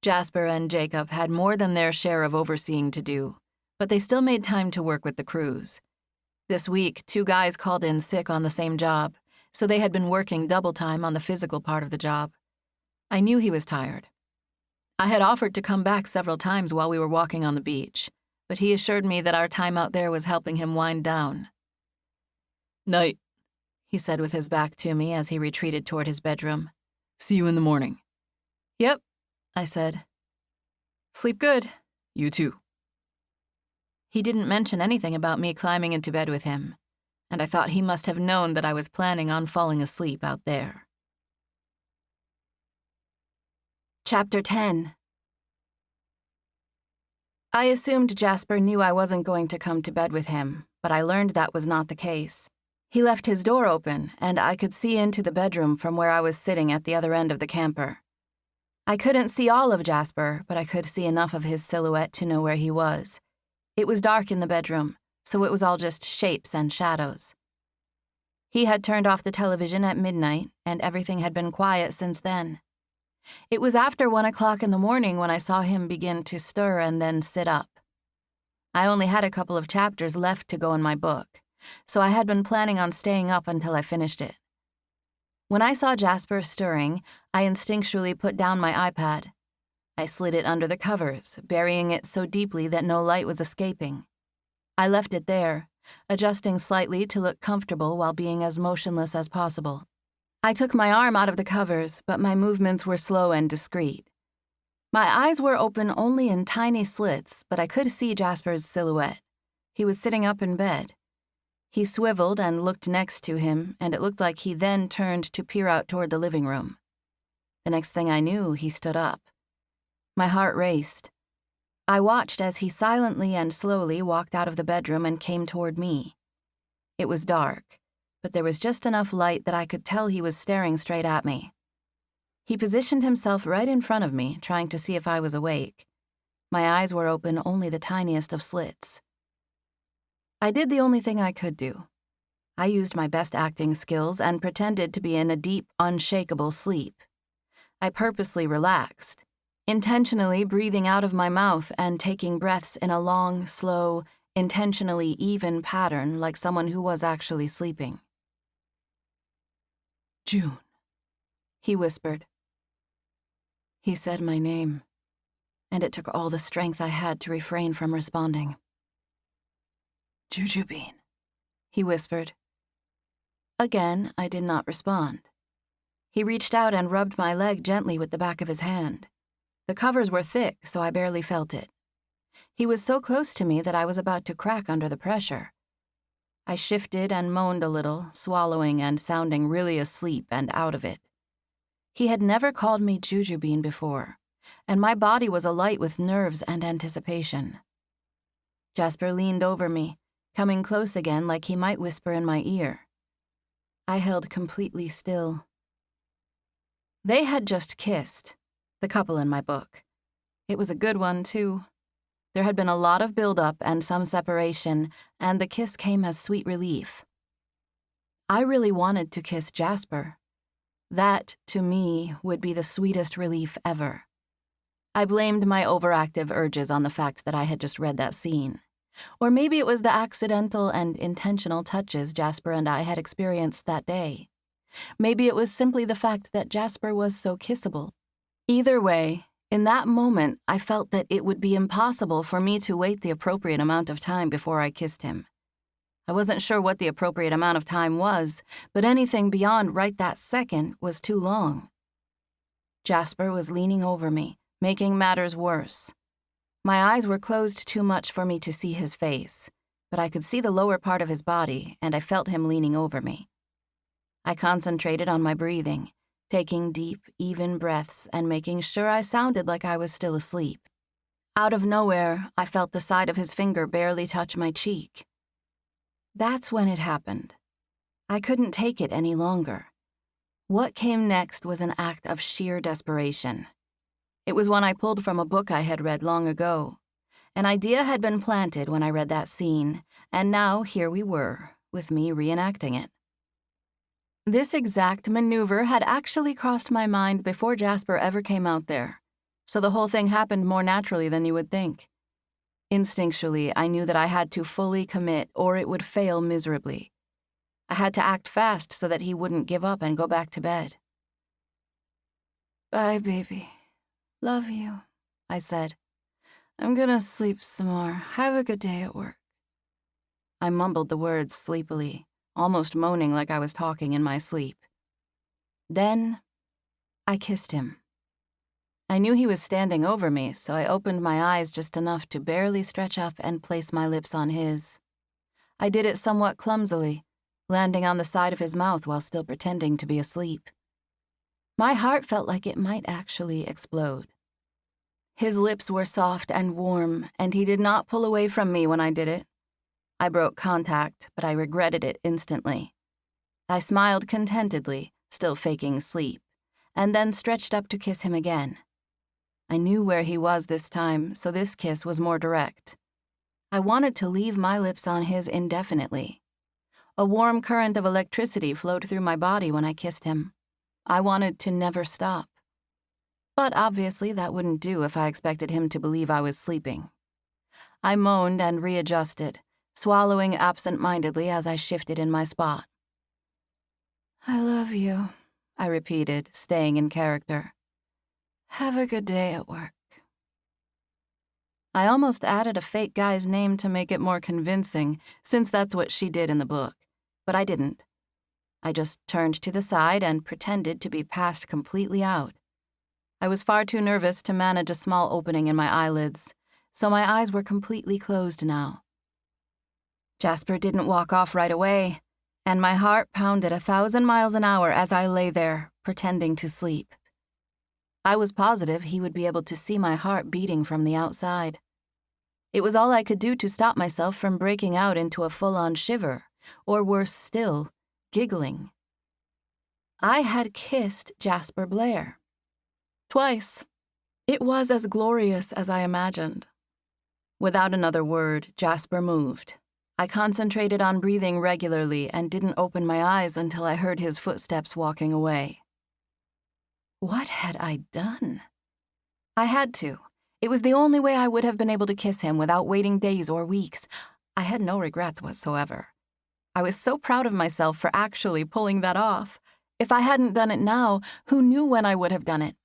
Jasper and Jacob had more than their share of overseeing to do, but they still made time to work with the crews. This week, 2 guys called in sick on the same job, so they had been working double time on the physical part of the job. I knew he was tired. I had offered to come back several times while we were walking on the beach, but he assured me that our time out there was helping him wind down. Night, he said with his back to me as he retreated toward his bedroom. See you in the morning. Yep, I said. Sleep good. You too. He didn't mention anything about me climbing into bed with him, and I thought he must have known that I was planning on falling asleep out there. Chapter 10. I assumed Jasper knew I wasn't going to come to bed with him, but I learned that was not the case. He left his door open, and I could see into the bedroom from where I was sitting at the other end of the camper. I couldn't see all of Jasper, but I could see enough of his silhouette to know where he was. It was dark in the bedroom, so it was all just shapes and shadows. He had turned off the television at midnight, and everything had been quiet since then. It was after 1 o'clock in the morning when I saw him begin to stir and then sit up. I only had a couple of chapters left to go in my book, so I had been planning on staying up until I finished it. When I saw Jasper stirring, I instinctually put down my iPad. I slid it under the covers, burying it so deeply that no light was escaping. I left it there, adjusting slightly to look comfortable while being as motionless as possible. I took my arm out of the covers, but my movements were slow and discreet. My eyes were open only in tiny slits, but I could see Jasper's silhouette. He was sitting up in bed. He swiveled and looked next to him, and it looked like he then turned to peer out toward the living room. The next thing I knew, he stood up. My heart raced. I watched as he silently and slowly walked out of the bedroom and came toward me. It was dark, but there was just enough light that I could tell he was staring straight at me. He positioned himself right in front of me, trying to see if I was awake. My eyes were open only the tiniest of slits. I did the only thing I could do. I used my best acting skills and pretended to be in a deep, unshakable sleep. I purposely relaxed, intentionally breathing out of my mouth and taking breaths in a long, slow, intentionally even pattern like someone who was actually sleeping. June, he whispered. He said my name, and it took all the strength I had to refrain from responding. Jujubine, he whispered. Again, I did not respond. He reached out and rubbed my leg gently with the back of his hand. The covers were thick, so I barely felt it. He was so close to me that I was about to crack under the pressure. I shifted and moaned a little, swallowing and sounding really asleep and out of it. He had never called me Jujubine before, and my body was alight with nerves and anticipation. Jasper leaned over me, coming close again like he might whisper in my ear. I held completely still. They had just kissed, the couple in my book. It was a good one, too. There had been a lot of build-up and some separation, and the kiss came as sweet relief. I really wanted to kiss Jasper. That, to me, would be the sweetest relief ever. I blamed my overactive urges on the fact that I had just read that scene. Or maybe it was the accidental and intentional touches Jasper and I had experienced that day. Maybe it was simply the fact that Jasper was so kissable. Either way, in that moment, I felt that it would be impossible for me to wait the appropriate amount of time before I kissed him. I wasn't sure what the appropriate amount of time was, but anything beyond right that second was too long. Jasper was leaning over me, making matters worse. My eyes were closed too much for me to see his face, but I could see the lower part of his body, and I felt him leaning over me. I concentrated on my breathing, taking deep, even breaths and making sure I sounded like I was still asleep. Out of nowhere, I felt the side of his finger barely touch my cheek. That's when it happened. I couldn't take it any longer. What came next was an act of sheer desperation. It was one I pulled from a book I had read long ago. An idea had been planted when I read that scene, and now here we were, with me reenacting it. This exact maneuver had actually crossed my mind before Jasper ever came out there, so the whole thing happened more naturally than you would think. Instinctually, I knew that I had to fully commit or it would fail miserably. I had to act fast so that he wouldn't give up and go back to bed. "Bye, baby. Love you," I said. "I'm gonna sleep some more. Have a good day at work." I mumbled the words sleepily, almost moaning like I was talking in my sleep. Then, I kissed him. I knew he was standing over me, so I opened my eyes just enough to barely stretch up and place my lips on his. I did it somewhat clumsily, landing on the side of his mouth while still pretending to be asleep. My heart felt like it might actually explode. His lips were soft and warm, and he did not pull away from me when I did it. I broke contact, but I regretted it instantly. I smiled contentedly, still faking sleep, and then stretched up to kiss him again. I knew where he was this time, so this kiss was more direct. I wanted to leave my lips on his indefinitely. A warm current of electricity flowed through my body when I kissed him. I wanted to never stop. But obviously that wouldn't do if I expected him to believe I was sleeping. I moaned and readjusted, swallowing absent-mindedly as I shifted in my spot. "I love you," I repeated, staying in character. "Have a good day at work." I almost added a fake guy's name to make it more convincing, since that's what she did in the book, but I didn't. I just turned to the side and pretended to be passed completely out. I was far too nervous to manage a small opening in my eyelids, so my eyes were completely closed now. Jasper didn't walk off right away, and my heart pounded 1,000 miles an hour as I lay there, pretending to sleep. I was positive he would be able to see my heart beating from the outside. It was all I could do to stop myself from breaking out into a full-on shiver, or worse still, giggling. I had kissed Jasper Blair. Twice. It was as glorious as I imagined. Without another word, Jasper moved. I concentrated on breathing regularly and didn't open my eyes until I heard his footsteps walking away. What had I done? I had to. It was the only way I would have been able to kiss him without waiting days or weeks. I had no regrets whatsoever. I was so proud of myself for actually pulling that off. If I hadn't done it now, who knew when I would have done it?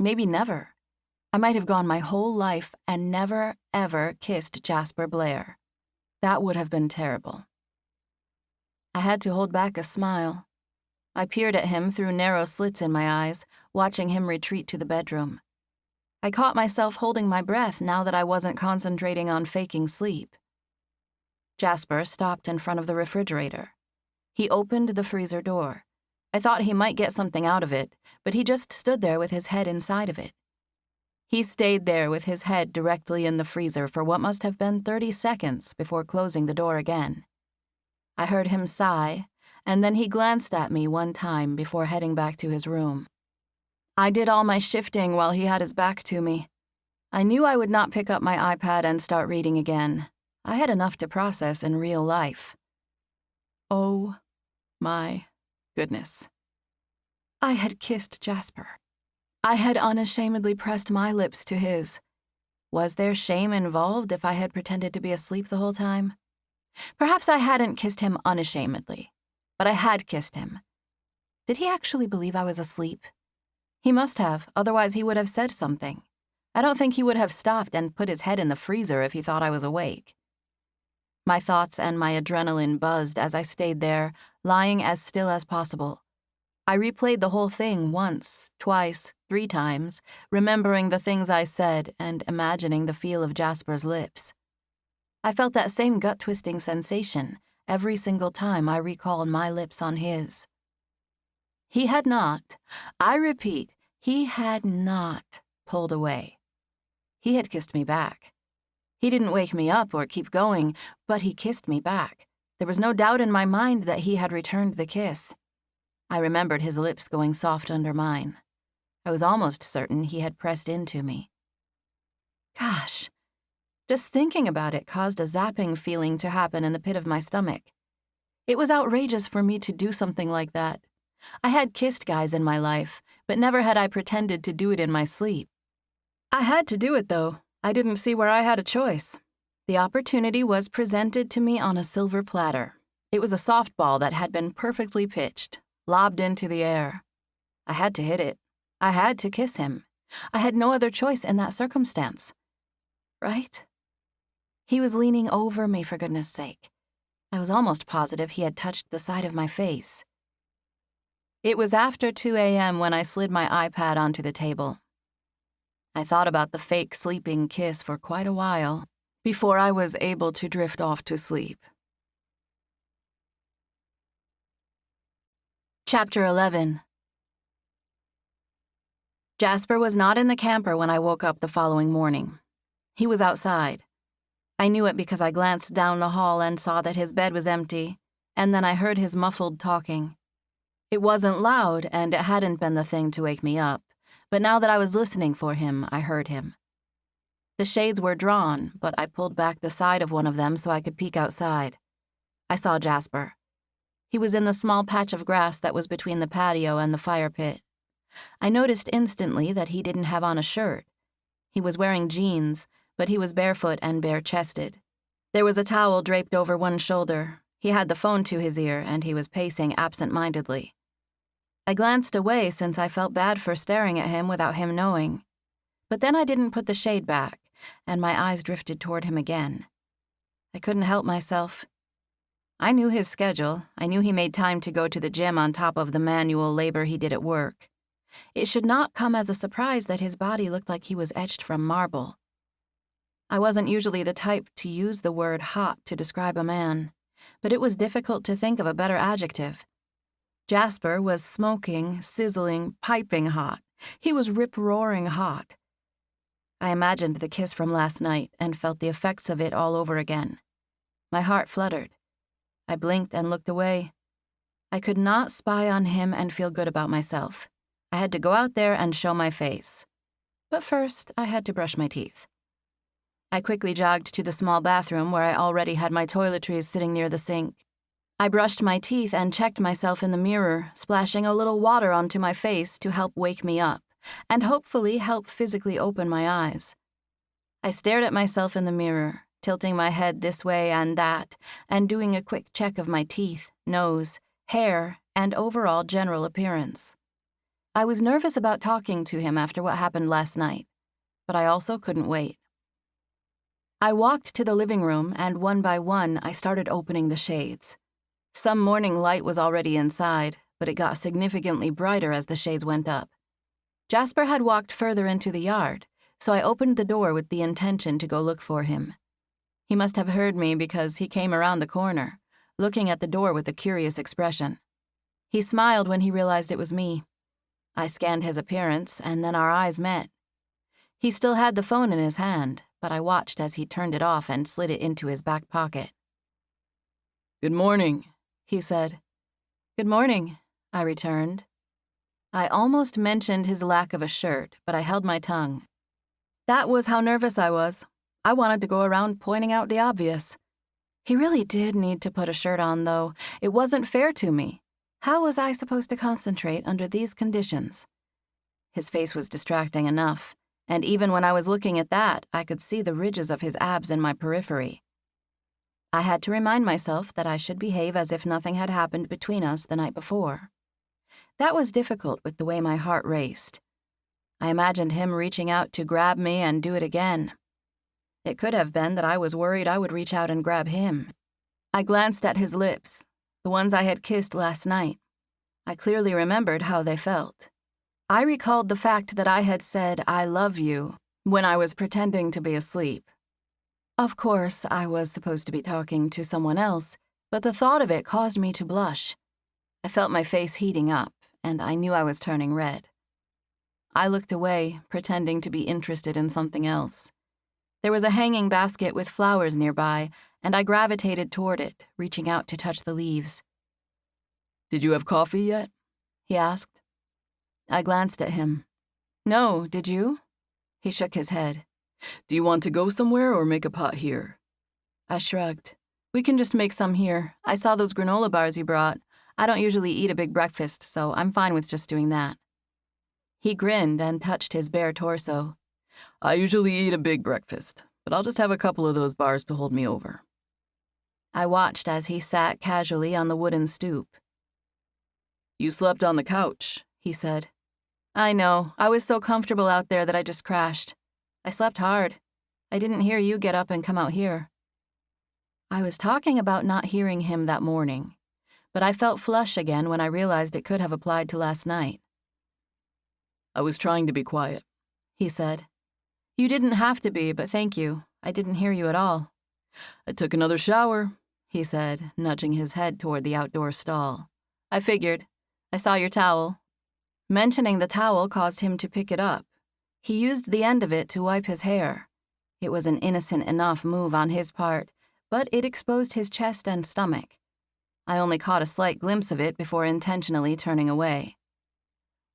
Maybe never. I might have gone my whole life and never, ever kissed Jasper Blair. That would have been terrible. I had to hold back a smile. I peered at him through narrow slits in my eyes, watching him retreat to the bedroom. I caught myself holding my breath now that I wasn't concentrating on faking sleep. Jasper stopped in front of the refrigerator. He opened the freezer door. I thought he might get something out of it, but he just stood there with his head inside of it. He stayed there with his head directly in the freezer for what must have been 30 seconds before closing the door again. I heard him sigh, and then he glanced at me one time before heading back to his room. I did all my shifting while he had his back to me. I knew I would not pick up my iPad and start reading again. I had enough to process in real life. Oh my goodness. I had kissed Jasper. I had unashamedly pressed my lips to his. Was there shame involved if I had pretended to be asleep the whole time? Perhaps I hadn't kissed him unashamedly, but I had kissed him. Did he actually believe I was asleep? He must have, otherwise he would have said something. I don't think he would have stopped and put his head in the freezer if he thought I was awake. My thoughts and my adrenaline buzzed as I stayed there, lying as still as possible. I replayed the whole thing once, twice, 3 times, remembering the things I said and imagining the feel of Jasper's lips. I felt that same gut-twisting sensation every single time I recalled my lips on his. He had not, I repeat, he had not pulled away. He had kissed me back. He didn't wake me up or keep going, but he kissed me back. There was no doubt in my mind that he had returned the kiss. I remembered his lips going soft under mine. I was almost certain he had pressed into me. Gosh, just thinking about it caused a zapping feeling to happen in the pit of my stomach. It was outrageous for me to do something like that. I had kissed guys in my life, but never had I pretended to do it in my sleep. I had to do it, though. I didn't see where I had a choice. The opportunity was presented to me on a silver platter. It was a softball that had been perfectly pitched, lobbed into the air. I had to hit it. I had to kiss him. I had no other choice in that circumstance. Right? He was leaning over me, for goodness sake. I was almost positive he had touched the side of my face. It was after 2 a.m. when I slid my iPad onto the table. I thought about the fake sleeping kiss for quite a while before I was able to drift off to sleep. Chapter 11. Jasper was not in the camper when I woke up the following morning. He was outside. I knew it because I glanced down the hall and saw that his bed was empty, and then I heard his muffled talking. It wasn't loud, and it hadn't been the thing to wake me up, but now that I was listening for him, I heard him. The shades were drawn, but I pulled back the side of one of them so I could peek outside. I saw Jasper. He was in the small patch of grass that was between the patio and the fire pit. I noticed instantly that he didn't have on a shirt. He was wearing jeans, but he was barefoot and bare-chested. There was a towel draped over one shoulder. He had the phone to his ear, and he was pacing absent-mindedly. I glanced away since I felt bad for staring at him without him knowing. But then I didn't put the shade back, and my eyes drifted toward him again. I couldn't help myself. I knew his schedule. I knew he made time to go to the gym on top of the manual labor he did at work. It should not come as a surprise that his body looked like he was etched from marble. I wasn't usually the type to use the word hot to describe a man, but it was difficult to think of a better adjective. Jasper was smoking, sizzling, piping hot. He was rip-roaring hot. I imagined the kiss from last night and felt the effects of it all over again. My heart fluttered. I blinked and looked away. I could not spy on him and feel good about myself. I had to go out there and show my face. But first, I had to brush my teeth. I quickly jogged to the small bathroom where I already had my toiletries sitting near the sink. I brushed my teeth and checked myself in the mirror, splashing a little water onto my face to help wake me up, and hopefully help physically open my eyes. I stared at myself in the mirror, tilting my head this way and that, and doing a quick check of my teeth, nose, hair, and overall general appearance. I was nervous about talking to him after what happened last night, but I also couldn't wait. I walked to the living room, and one by one, I started opening the shades. Some morning light was already inside, but it got significantly brighter as the shades went up. Jasper had walked further into the yard, so I opened the door with the intention to go look for him. He must have heard me because he came around the corner, looking at the door with a curious expression. He smiled when he realized it was me. I scanned his appearance, and then our eyes met. He still had the phone in his hand, but I watched as he turned it off and slid it into his back pocket. "Good morning," he said. "Good morning," I returned. I almost mentioned his lack of a shirt, but I held my tongue. That was how nervous I was. I wanted to go around pointing out the obvious. He really did need to put a shirt on, though. It wasn't fair to me. How was I supposed to concentrate under these conditions? His face was distracting enough, and even when I was looking at that, I could see the ridges of his abs in my periphery. I had to remind myself that I should behave as if nothing had happened between us the night before. That was difficult with the way my heart raced. I imagined him reaching out to grab me and do it again. It could have been that I was worried I would reach out and grab him. I glanced at his lips, the ones I had kissed last night. I clearly remembered how they felt. I recalled the fact that I had said, "I love you," when I was pretending to be asleep. Of course, I was supposed to be talking to someone else, but the thought of it caused me to blush. I felt my face heating up, and I knew I was turning red. I looked away, pretending to be interested in something else. There was a hanging basket with flowers nearby, and I gravitated toward it, reaching out to touch the leaves. "Did you have coffee yet?" he asked. I glanced at him. "No, did you?" He shook his head. "Do you want to go somewhere or make a pot here?" I shrugged. "We can just make some here. I saw those granola bars you brought. I don't usually eat a big breakfast, so I'm fine with just doing that." He grinned and touched his bare torso. "I usually eat a big breakfast, but I'll just have a couple of those bars to hold me over." I watched as he sat casually on the wooden stoop. "You slept on the couch," he said. "I know. I was so comfortable out there that I just crashed. I slept hard. I didn't hear you get up and come out here." I was talking about not hearing him that morning, but I felt flush again when I realized it could have applied to last night. "I was trying to be quiet," he said. "You didn't have to be, but thank you. I didn't hear you at all." "I took another shower," he said, nudging his head toward the outdoor stall. "I figured. I saw your towel." Mentioning the towel caused him to pick it up. He used the end of it to wipe his hair. It was an innocent enough move on his part, but it exposed his chest and stomach. I only caught a slight glimpse of it before intentionally turning away.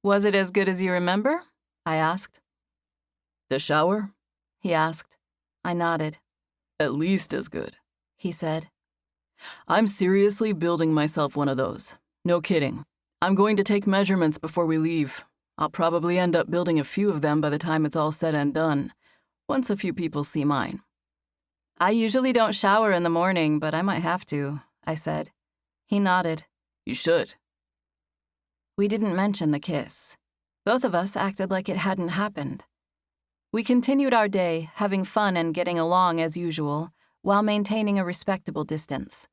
"Was it as good as you remember?" I asked. "The shower?" he asked. I nodded. "At least as good," he said. "I'm seriously building myself one of those. No kidding. I'm going to take measurements before we leave. I'll probably end up building a few of them by the time it's all said and done, once a few people see mine." "I usually don't shower in the morning, but I might have to," I said. He nodded. "You should." We didn't mention the kiss. Both of us acted like it hadn't happened. We continued our day, having fun and getting along as usual, while maintaining a respectable distance.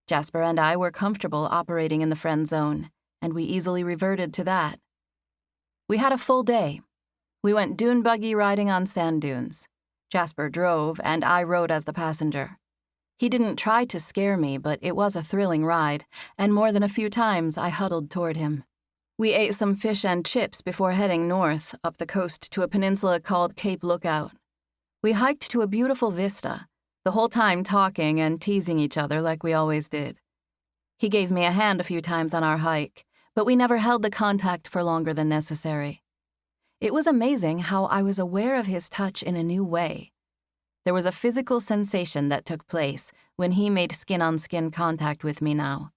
Jasper and I were comfortable operating in the friend zone, and we easily reverted to that. We had a full day. We went dune buggy riding on sand dunes. Jasper drove, and I rode as the passenger. He didn't try to scare me, but it was a thrilling ride, and more than a few times I huddled toward him. We ate some fish and chips before heading north, up the coast to a peninsula called Cape Lookout. We hiked to a beautiful vista, the whole time talking and teasing each other like we always did. He gave me a hand a few times on our hike, but we never held the contact for longer than necessary. It was amazing how I was aware of his touch in a new way. There was a physical sensation that took place when he made skin-on-skin contact with me now,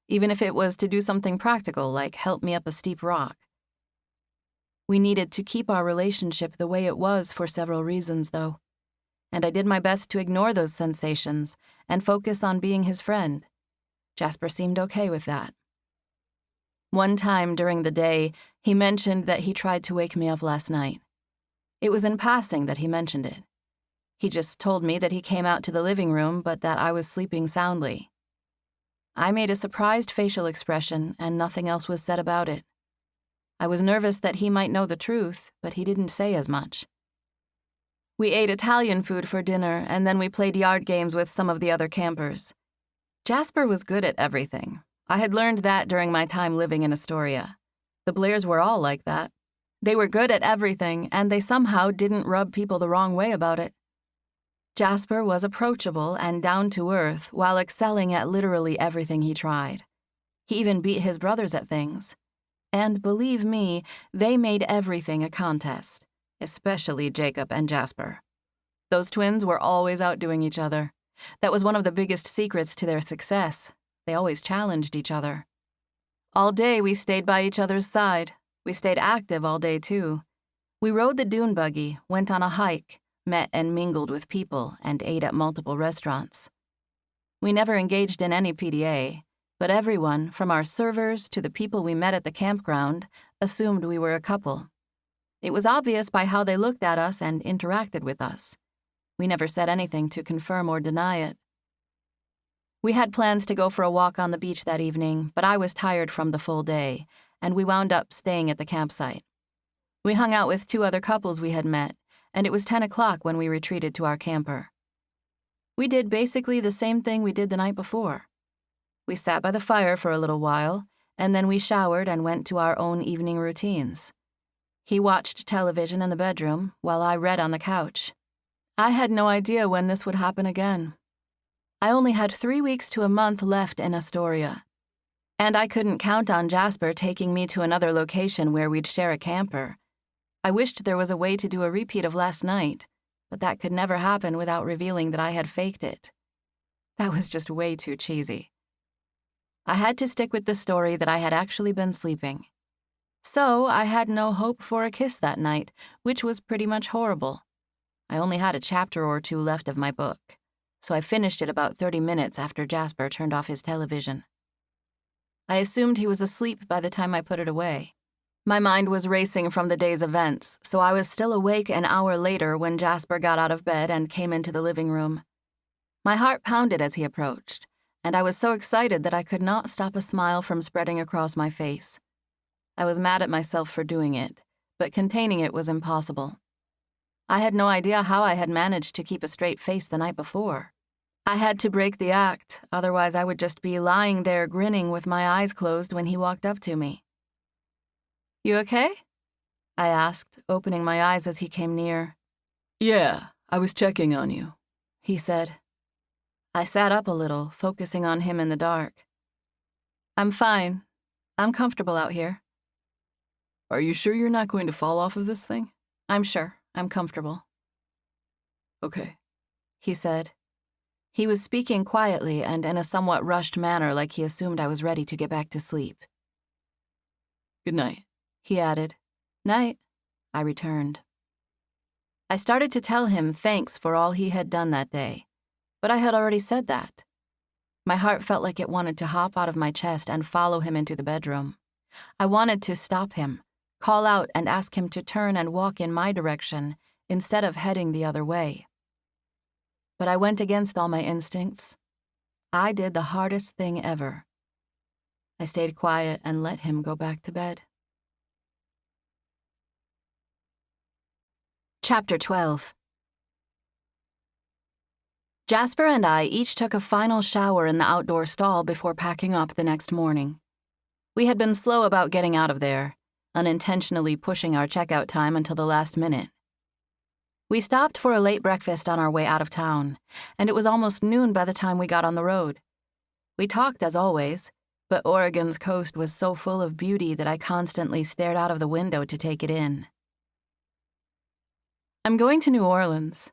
even if it was to do something practical like help me up a steep rock. We needed to keep our relationship the way it was for several reasons, though, and I did my best to ignore those sensations and focus on being his friend. Jasper seemed okay with that. One time during the day, he mentioned that he tried to wake me up last night. It was in passing that he mentioned it. He just told me that he came out to the living room, but that I was sleeping soundly. I made a surprised facial expression, and nothing else was said about it. I was nervous that he might know the truth, but he didn't say as much. We ate Italian food for dinner, and then we played yard games with some of the other campers. Jasper was good at everything. I had learned that during my time living in Astoria. The Blairs were all like that. They were good at everything, and they somehow didn't rub people the wrong way about it. Jasper was approachable and down to earth while excelling at literally everything he tried. He even beat his brothers at things. And believe me, they made everything a contest, especially Jacob and Jasper. Those twins were always outdoing each other. That was one of the biggest secrets to their success. They always challenged each other. All day we stayed by each other's side. We stayed active all day, too. We rode the dune buggy, went on a hike, met and mingled with people, and ate at multiple restaurants. We never engaged in any PDA, but everyone, from our servers to the people we met at the campground, assumed we were a couple. It was obvious by how they looked at us and interacted with us. We never said anything to confirm or deny it. We had plans to go for a walk on the beach that evening, but I was tired from the full day, and we wound up staying at the campsite. We hung out with 2 other couples we had met, and it was 10 o'clock when we retreated to our camper. We did basically the same thing we did the night before. We sat by the fire for a little while, and then we showered and went to our own evening routines. He watched television in the bedroom, while I read on the couch. I had no idea when this would happen again. I only had 3 weeks to a month left in Astoria, and I couldn't count on Jasper taking me to another location where we'd share a camper. I wished there was a way to do a repeat of last night, but that could never happen without revealing that I had faked it. That was just way too cheesy. I had to stick with the story that I had actually been sleeping. So I had no hope for a kiss that night, which was pretty much horrible. I only had a chapter or 2 left of my book, so I finished it about 30 minutes after Jasper turned off his television. I assumed he was asleep by the time I put it away. My mind was racing from the day's events, so I was still awake an hour later when Jasper got out of bed and came into the living room. My heart pounded as he approached, and I was so excited that I could not stop a smile from spreading across my face. I was mad at myself for doing it, but containing it was impossible. I had no idea how I had managed to keep a straight face the night before. I had to break the act, otherwise I would just be lying there grinning with my eyes closed when he walked up to me. "You okay?" I asked, opening my eyes as he came near. "Yeah, I was checking on you," he said. I sat up a little, focusing on him in the dark. "I'm fine. I'm comfortable out here." "Are you sure you're not going to fall off of this thing?" "I'm sure. I'm comfortable." "Okay," he said. He was speaking quietly and in a somewhat rushed manner, like he assumed I was ready to get back to sleep. "Good night," he added. "Night," I returned. I started to tell him thanks for all he had done that day, but I had already said that. My heart felt like it wanted to hop out of my chest and follow him into the bedroom. I wanted to stop him, call out and ask him to turn and walk in my direction, instead of heading the other way. But I went against all my instincts. I did the hardest thing ever. I stayed quiet and let him go back to bed. Chapter 12. Jasper and I each took a final shower in the outdoor stall before packing up the next morning. We had been slow about getting out of there, unintentionally pushing our checkout time until the last minute. We stopped for a late breakfast on our way out of town, and it was almost noon by the time we got on the road. We talked as always, but Oregon's coast was so full of beauty that I constantly stared out of the window to take it in. "I'm going to New Orleans,"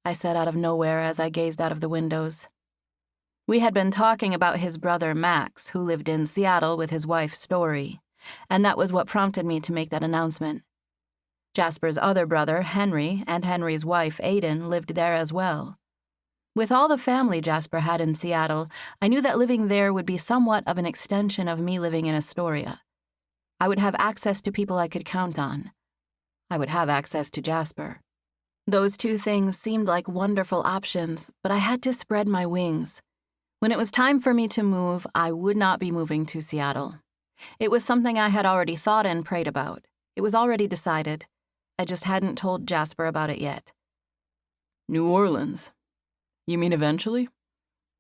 I said out of nowhere as I gazed out of the windows. We had been talking about his brother Max, who lived in Seattle with his wife Story, and that was what prompted me to make that announcement. Jasper's other brother, Henry, and Henry's wife, Aiden, lived there as well. With all the family Jasper had in Seattle, I knew that living there would be somewhat of an extension of me living in Astoria. I would have access to people I could count on. I would have access to Jasper. Those two things seemed like wonderful options, but I had to spread my wings. When it was time for me to move, I would not be moving to Seattle. It was something I had already thought and prayed about. It was already decided. I just hadn't told Jasper about it yet. New Orleans. You mean eventually?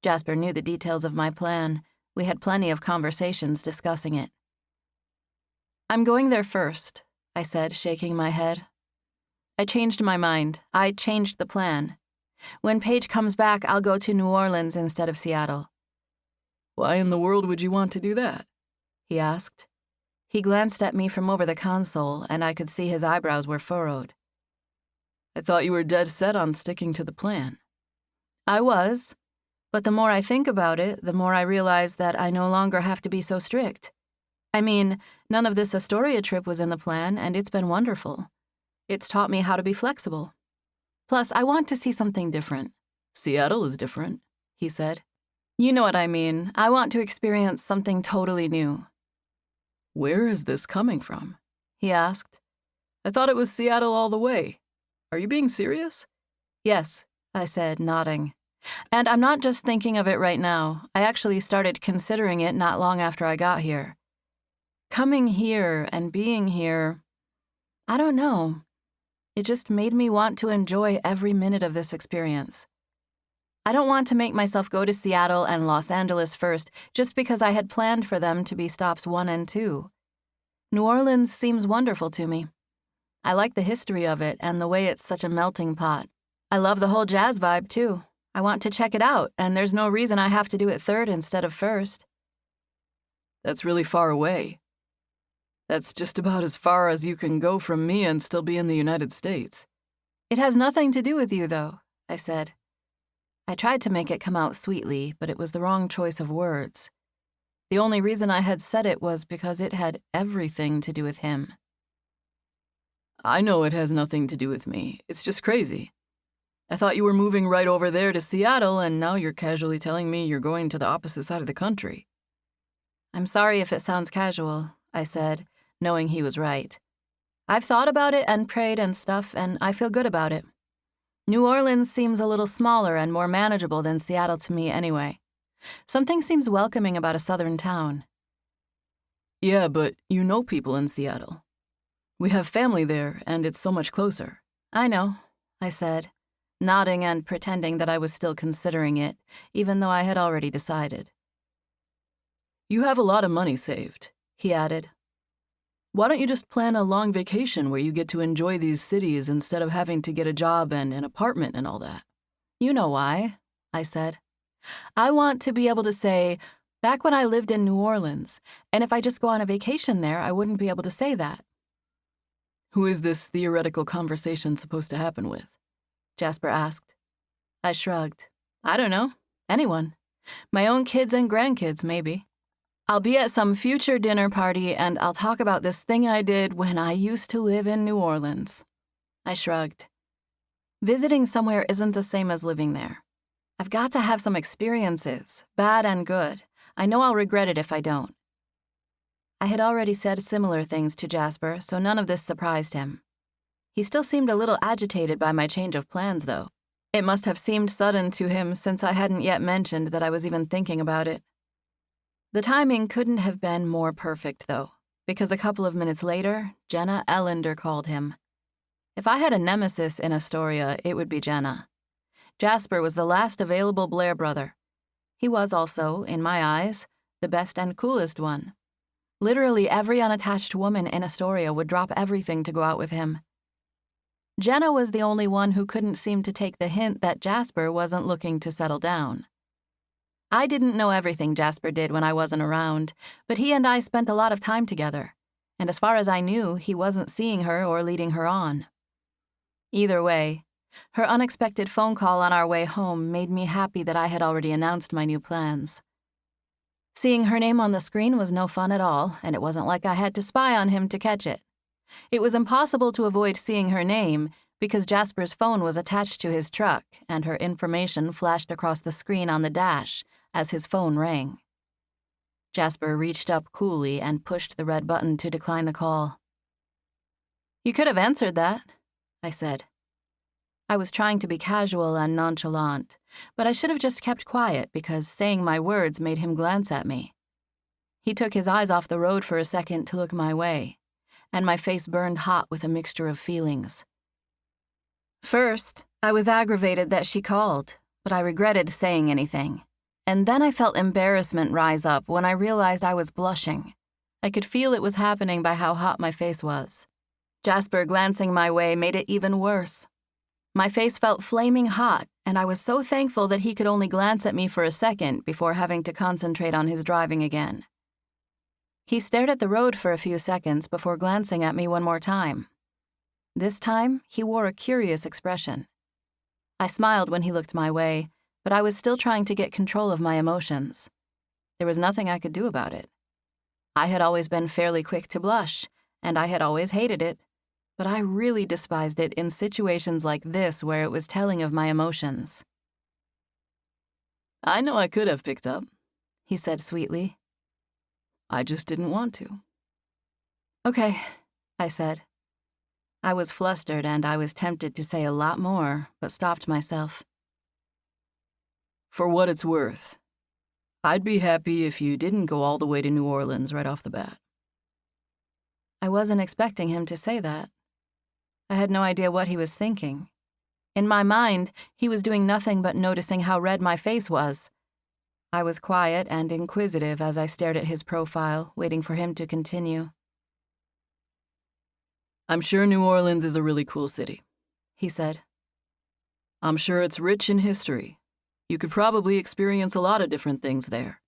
Jasper knew the details of my plan. We had plenty of conversations discussing it. "I'm going there first," I said, shaking my head. "I changed my mind. I changed the plan. When Paige comes back, I'll go to New Orleans instead of Seattle." "Why in the world would you want to do that?" he asked. He glanced at me from over the console, and I could see his eyebrows were furrowed. "I thought you were dead set on sticking to the plan." I was, but the more I think about it, the more I realize that I no longer have to be so strict. I mean, none of this Astoria trip was in the plan, and it's been wonderful. It's taught me how to be flexible. Plus, I want to see something different. "Seattle is different," he said. You know what I mean. I want to experience something totally new. "Where is this coming from?" he asked. "I thought it was Seattle all the way. Are you being serious?" "Yes," I said, nodding. "And I'm not just thinking of it right now. I actually started considering it not long after I got here. Coming here and being here, I don't know. It just made me want to enjoy every minute of this experience. I don't want to make myself go to Seattle and Los Angeles first just because I had planned for them to be stops 1 and 2. New Orleans seems wonderful to me. I like the history of it and the way it's such a melting pot. I love the whole jazz vibe, too. I want to check it out, and there's no reason I have to do it third instead of first." "That's really far away. That's just about as far as you can go from me and still be in the United States." "It has nothing to do with you, though," I said. I tried to make it come out sweetly, but it was the wrong choice of words. The only reason I had said it was because it had everything to do with him. "I know it has nothing to do with me. It's just crazy. I thought you were moving right over there to Seattle, and now you're casually telling me you're going to the opposite side of the country." "I'm sorry if it sounds casual," I said, knowing he was right. "I've thought about it and prayed and stuff, and I feel good about it. New Orleans seems a little smaller and more manageable than Seattle to me anyway. Something seems welcoming about a southern town." "Yeah, but you know people in Seattle. We have family there, and it's so much closer." "I know," I said, nodding and pretending that I was still considering it, even though I had already decided. "You have a lot of money saved," he added. "Why don't you just plan a long vacation where you get to enjoy these cities instead of having to get a job and an apartment and all that?" "You know why," I said. "I want to be able to say, back when I lived in New Orleans, and if I just go on a vacation there, I wouldn't be able to say that." "Who is this theoretical conversation supposed to happen with?" Jasper asked. I shrugged. "I don't know. Anyone. My own kids and grandkids, maybe. I'll be at some future dinner party, and I'll talk about this thing I did when I used to live in New Orleans." I shrugged. Visiting somewhere isn't the same as living there. I've got to have some experiences, bad and good. I know I'll regret it if I don't. I had already said similar things to Jasper, so none of this surprised him. He still seemed a little agitated by my change of plans, though. It must have seemed sudden to him since I hadn't yet mentioned that I was even thinking about it. The timing couldn't have been more perfect, though, because a couple of minutes later, Jenna Ellender called him. If I had a nemesis in Astoria, it would be Jenna. Jasper was the last available Blair brother. He was also, in my eyes, the best and coolest one. Literally every unattached woman in Astoria would drop everything to go out with him. Jenna was the only one who couldn't seem to take the hint that Jasper wasn't looking to settle down. I didn't know everything Jasper did when I wasn't around, but he and I spent a lot of time together, and as far as I knew, he wasn't seeing her or leading her on. Either way, her unexpected phone call on our way home made me happy that I had already announced my new plans. Seeing her name on the screen was no fun at all, and it wasn't like I had to spy on him to catch it. It was impossible to avoid seeing her name because Jasper's phone was attached to his truck and her information flashed across the screen on the dash as his phone rang. Jasper reached up coolly and pushed the red button to decline the call. "You could have answered that," I said. I was trying to be casual and nonchalant, but I should have just kept quiet because saying my words made him glance at me. He took his eyes off the road for a second to look my way, and my face burned hot with a mixture of feelings. First, I was aggravated that she called, but I regretted saying anything. And then I felt embarrassment rise up when I realized I was blushing. I could feel it was happening by how hot my face was. Jasper glancing my way made it even worse. My face felt flaming hot, and I was so thankful that he could only glance at me for a second before having to concentrate on his driving again. He stared at the road for a few seconds before glancing at me one more time. This time, he wore a curious expression. I smiled when he looked my way, but I was still trying to get control of my emotions. There was nothing I could do about it. I had always been fairly quick to blush, and I had always hated it, but I really despised it in situations like this where it was telling of my emotions. "I know I could have picked up," he said sweetly. "I just didn't want to." "Okay," I said. I was flustered and I was tempted to say a lot more, but stopped myself. "For what it's worth, I'd be happy if you didn't go all the way to New Orleans right off the bat." I wasn't expecting him to say that. I had no idea what he was thinking. In my mind, he was doing nothing but noticing how red my face was. I was quiet and inquisitive as I stared at his profile, waiting for him to continue. "I'm sure New Orleans is a really cool city," he said. "I'm sure it's rich in history. You could probably experience a lot of different things there.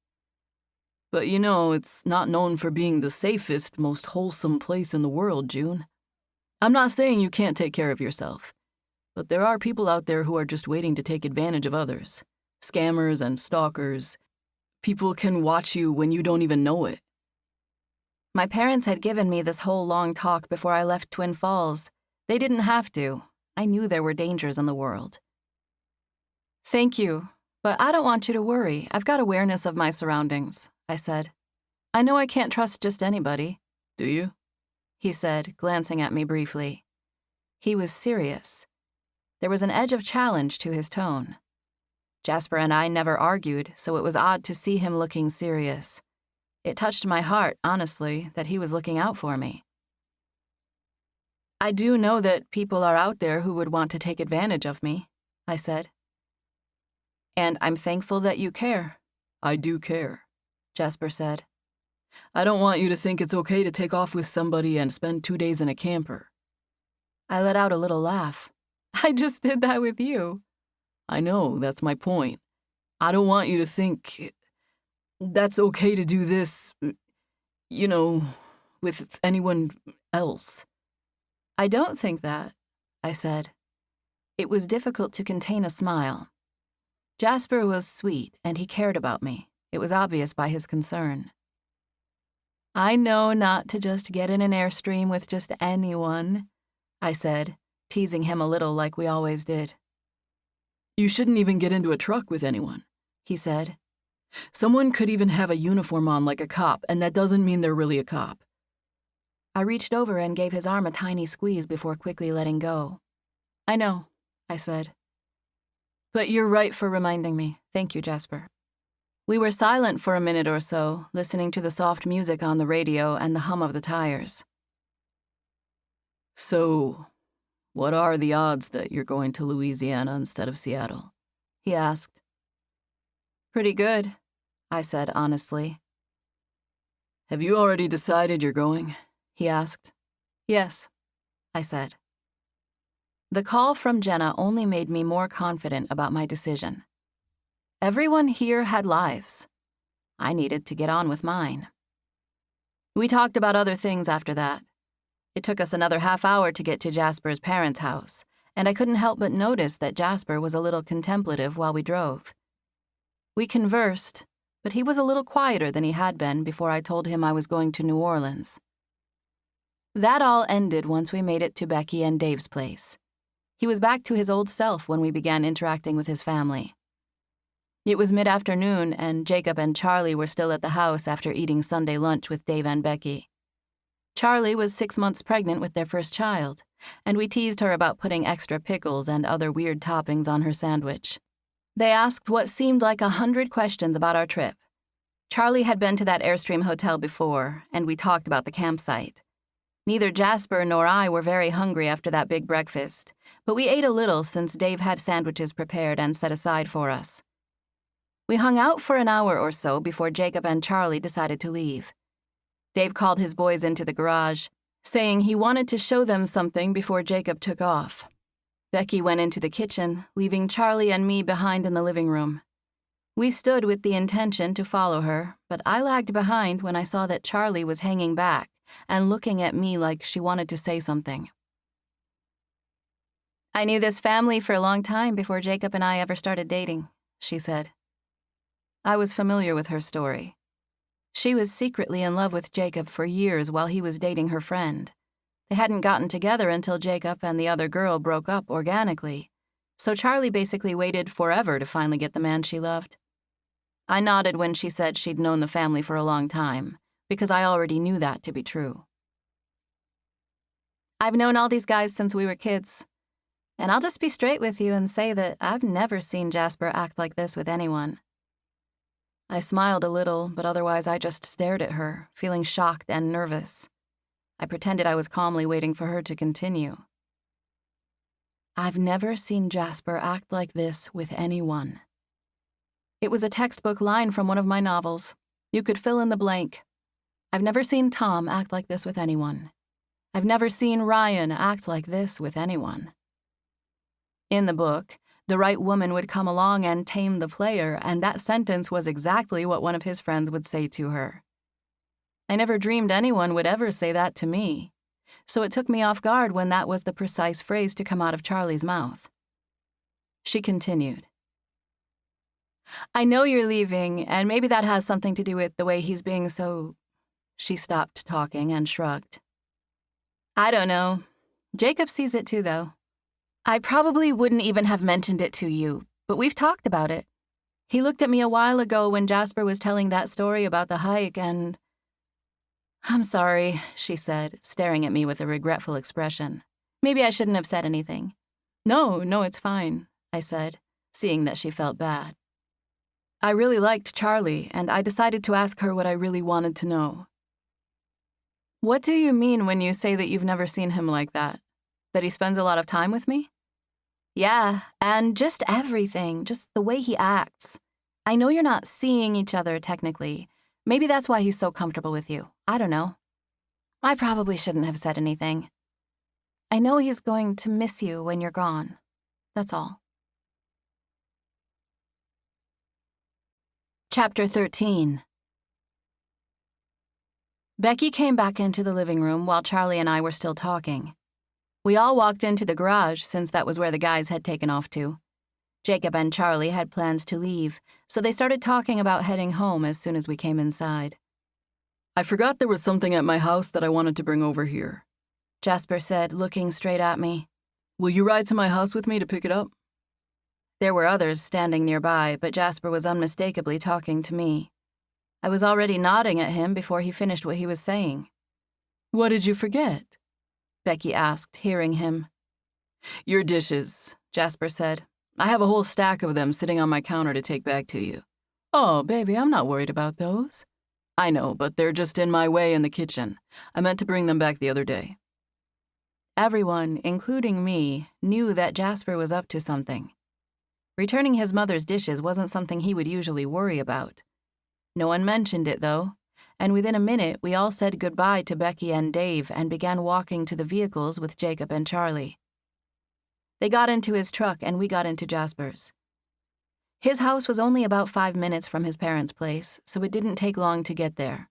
But you know, it's not known for being the safest, most wholesome place in the world, June. I'm not saying you can't take care of yourself, but there are people out there who are just waiting to take advantage of others. Scammers and stalkers. People can watch you when you don't even know it." My parents had given me this whole long talk before I left Twin Falls. They didn't have to. I knew there were dangers in the world. "Thank you, but I don't want you to worry. I've got awareness of my surroundings," I said. "I know I can't trust just anybody." "Do you?" he said, glancing at me briefly. He was serious. There was an edge of challenge to his tone. Jasper and I never argued, so it was odd to see him looking serious. It touched my heart, honestly, that he was looking out for me. "I do know that people are out there who would want to take advantage of me," I said. "And I'm thankful that you care." "I do care," Jasper said. "I don't want you to think it's okay to take off with somebody and spend 2 days in a camper." I let out a little laugh. "I just did that with you." "I know, that's my point. I don't want you to think that's okay to do this, you know, with anyone else." "I don't think that," I said. It was difficult to contain a smile. Jasper was sweet, and he cared about me. It was obvious by his concern. "I know not to just get in an Airstream with just anyone," I said, teasing him a little like we always did. "You shouldn't even get into a truck with anyone," he said. "Someone could even have a uniform on like a cop, and that doesn't mean they're really a cop." I reached over and gave his arm a tiny squeeze before quickly letting go. "I know," I said. "But you're right for reminding me. Thank you, Jasper." We were silent for a minute or so, listening to the soft music on the radio and the hum of the tires. "So, what are the odds that you're going to Louisiana instead of Seattle?" he asked. "Pretty good," I said honestly. "Have you already decided you're going?" he asked. "Yes," I said. The call from Jenna only made me more confident about my decision. Everyone here had lives. I needed to get on with mine. We talked about other things after that. It took us another half hour to get to Jasper's parents' house, and I couldn't help but notice that Jasper was a little contemplative while we drove. We conversed, but he was a little quieter than he had been before I told him I was going to New Orleans. That all ended once we made it to Becky and Dave's place. He was back to his old self when we began interacting with his family. It was mid-afternoon, and Jacob and Charlie were still at the house after eating Sunday lunch with Dave and Becky. Charlie was 6 months pregnant with their first child, and we teased her about putting extra pickles and other weird toppings on her sandwich. They asked what seemed like 100 questions about our trip. Charlie had been to that Airstream hotel before, and we talked about the campsite. Neither Jasper nor I were very hungry after that big breakfast, but we ate a little since Dave had sandwiches prepared and set aside for us. We hung out for an hour or so before Jacob and Charlie decided to leave. Dave called his boys into the garage, saying he wanted to show them something before Jacob took off. Becky went into the kitchen, leaving Charlie and me behind in the living room. We stood with the intention to follow her, but I lagged behind when I saw that Charlie was hanging back and looking at me like she wanted to say something. "I knew this family for a long time before Jacob and I ever started dating," she said. I was familiar with her story. She was secretly in love with Jacob for years while he was dating her friend. They hadn't gotten together until Jacob and the other girl broke up organically, so Charlie basically waited forever to finally get the man she loved. I nodded when she said she'd known the family for a long time, because I already knew that to be true. "I've known all these guys since we were kids, and I'll just be straight with you and say that I've never seen Jasper act like this with anyone." I smiled a little, but otherwise I just stared at her, feeling shocked and nervous. I pretended I was calmly waiting for her to continue. "I've never seen Jasper act like this with anyone." It was a textbook line from one of my novels. You could fill in the blank. I've never seen Tom act like this with anyone. I've never seen Ryan act like this with anyone. In the book, the right woman would come along and tame the player, and that sentence was exactly what one of his friends would say to her. I never dreamed anyone would ever say that to me, so it took me off guard when that was the precise phrase to come out of Charlie's mouth. She continued. "I know you're leaving, and maybe that has something to do with the way he's being so..." She stopped talking and shrugged. "I don't know. Jacob sees it too, though. I probably wouldn't even have mentioned it to you, but we've talked about it. He looked at me a while ago when Jasper was telling that story about the hike, and..." "I'm sorry," she said, staring at me with a regretful expression. "Maybe I shouldn't have said anything." No, it's fine," I said, seeing that she felt bad. I really liked Charlie, and I decided to ask her what I really wanted to know. "What do you mean when you say that you've never seen him like that? That he spends a lot of time with me?" "Yeah, and just everything, just the way he acts. I know you're not seeing each other technically. Maybe that's why he's so comfortable with you. I don't know. I probably shouldn't have said anything. I know he's going to miss you when you're gone. That's all." Chapter 13. Becky came back into the living room while Charlie and I were still talking. We all walked into the garage since that was where the guys had taken off to. Jacob and Charlie had plans to leave, so they started talking about heading home as soon as we came inside. "I forgot there was something at my house that I wanted to bring over here," Jasper said, looking straight at me. "Will you ride to my house with me to pick it up?" There were others standing nearby, but Jasper was unmistakably talking to me. I was already nodding at him before he finished what he was saying. What did you forget? Becky asked, hearing him. Your dishes, Jasper said. I have a whole stack of them sitting on my counter to take back to you. Oh, baby, I'm not worried about those. I know, but they're just in my way in the kitchen. I meant to bring them back the other day. Everyone, including me, knew that Jasper was up to something. Returning his mother's dishes wasn't something he would usually worry about. No one mentioned it, though, and within a minute we all said goodbye to Becky and Dave and began walking to the vehicles with Jacob and Charlie. They got into his truck and we got into Jasper's. His house was only about 5 minutes from his parents' place, so it didn't take long to get there.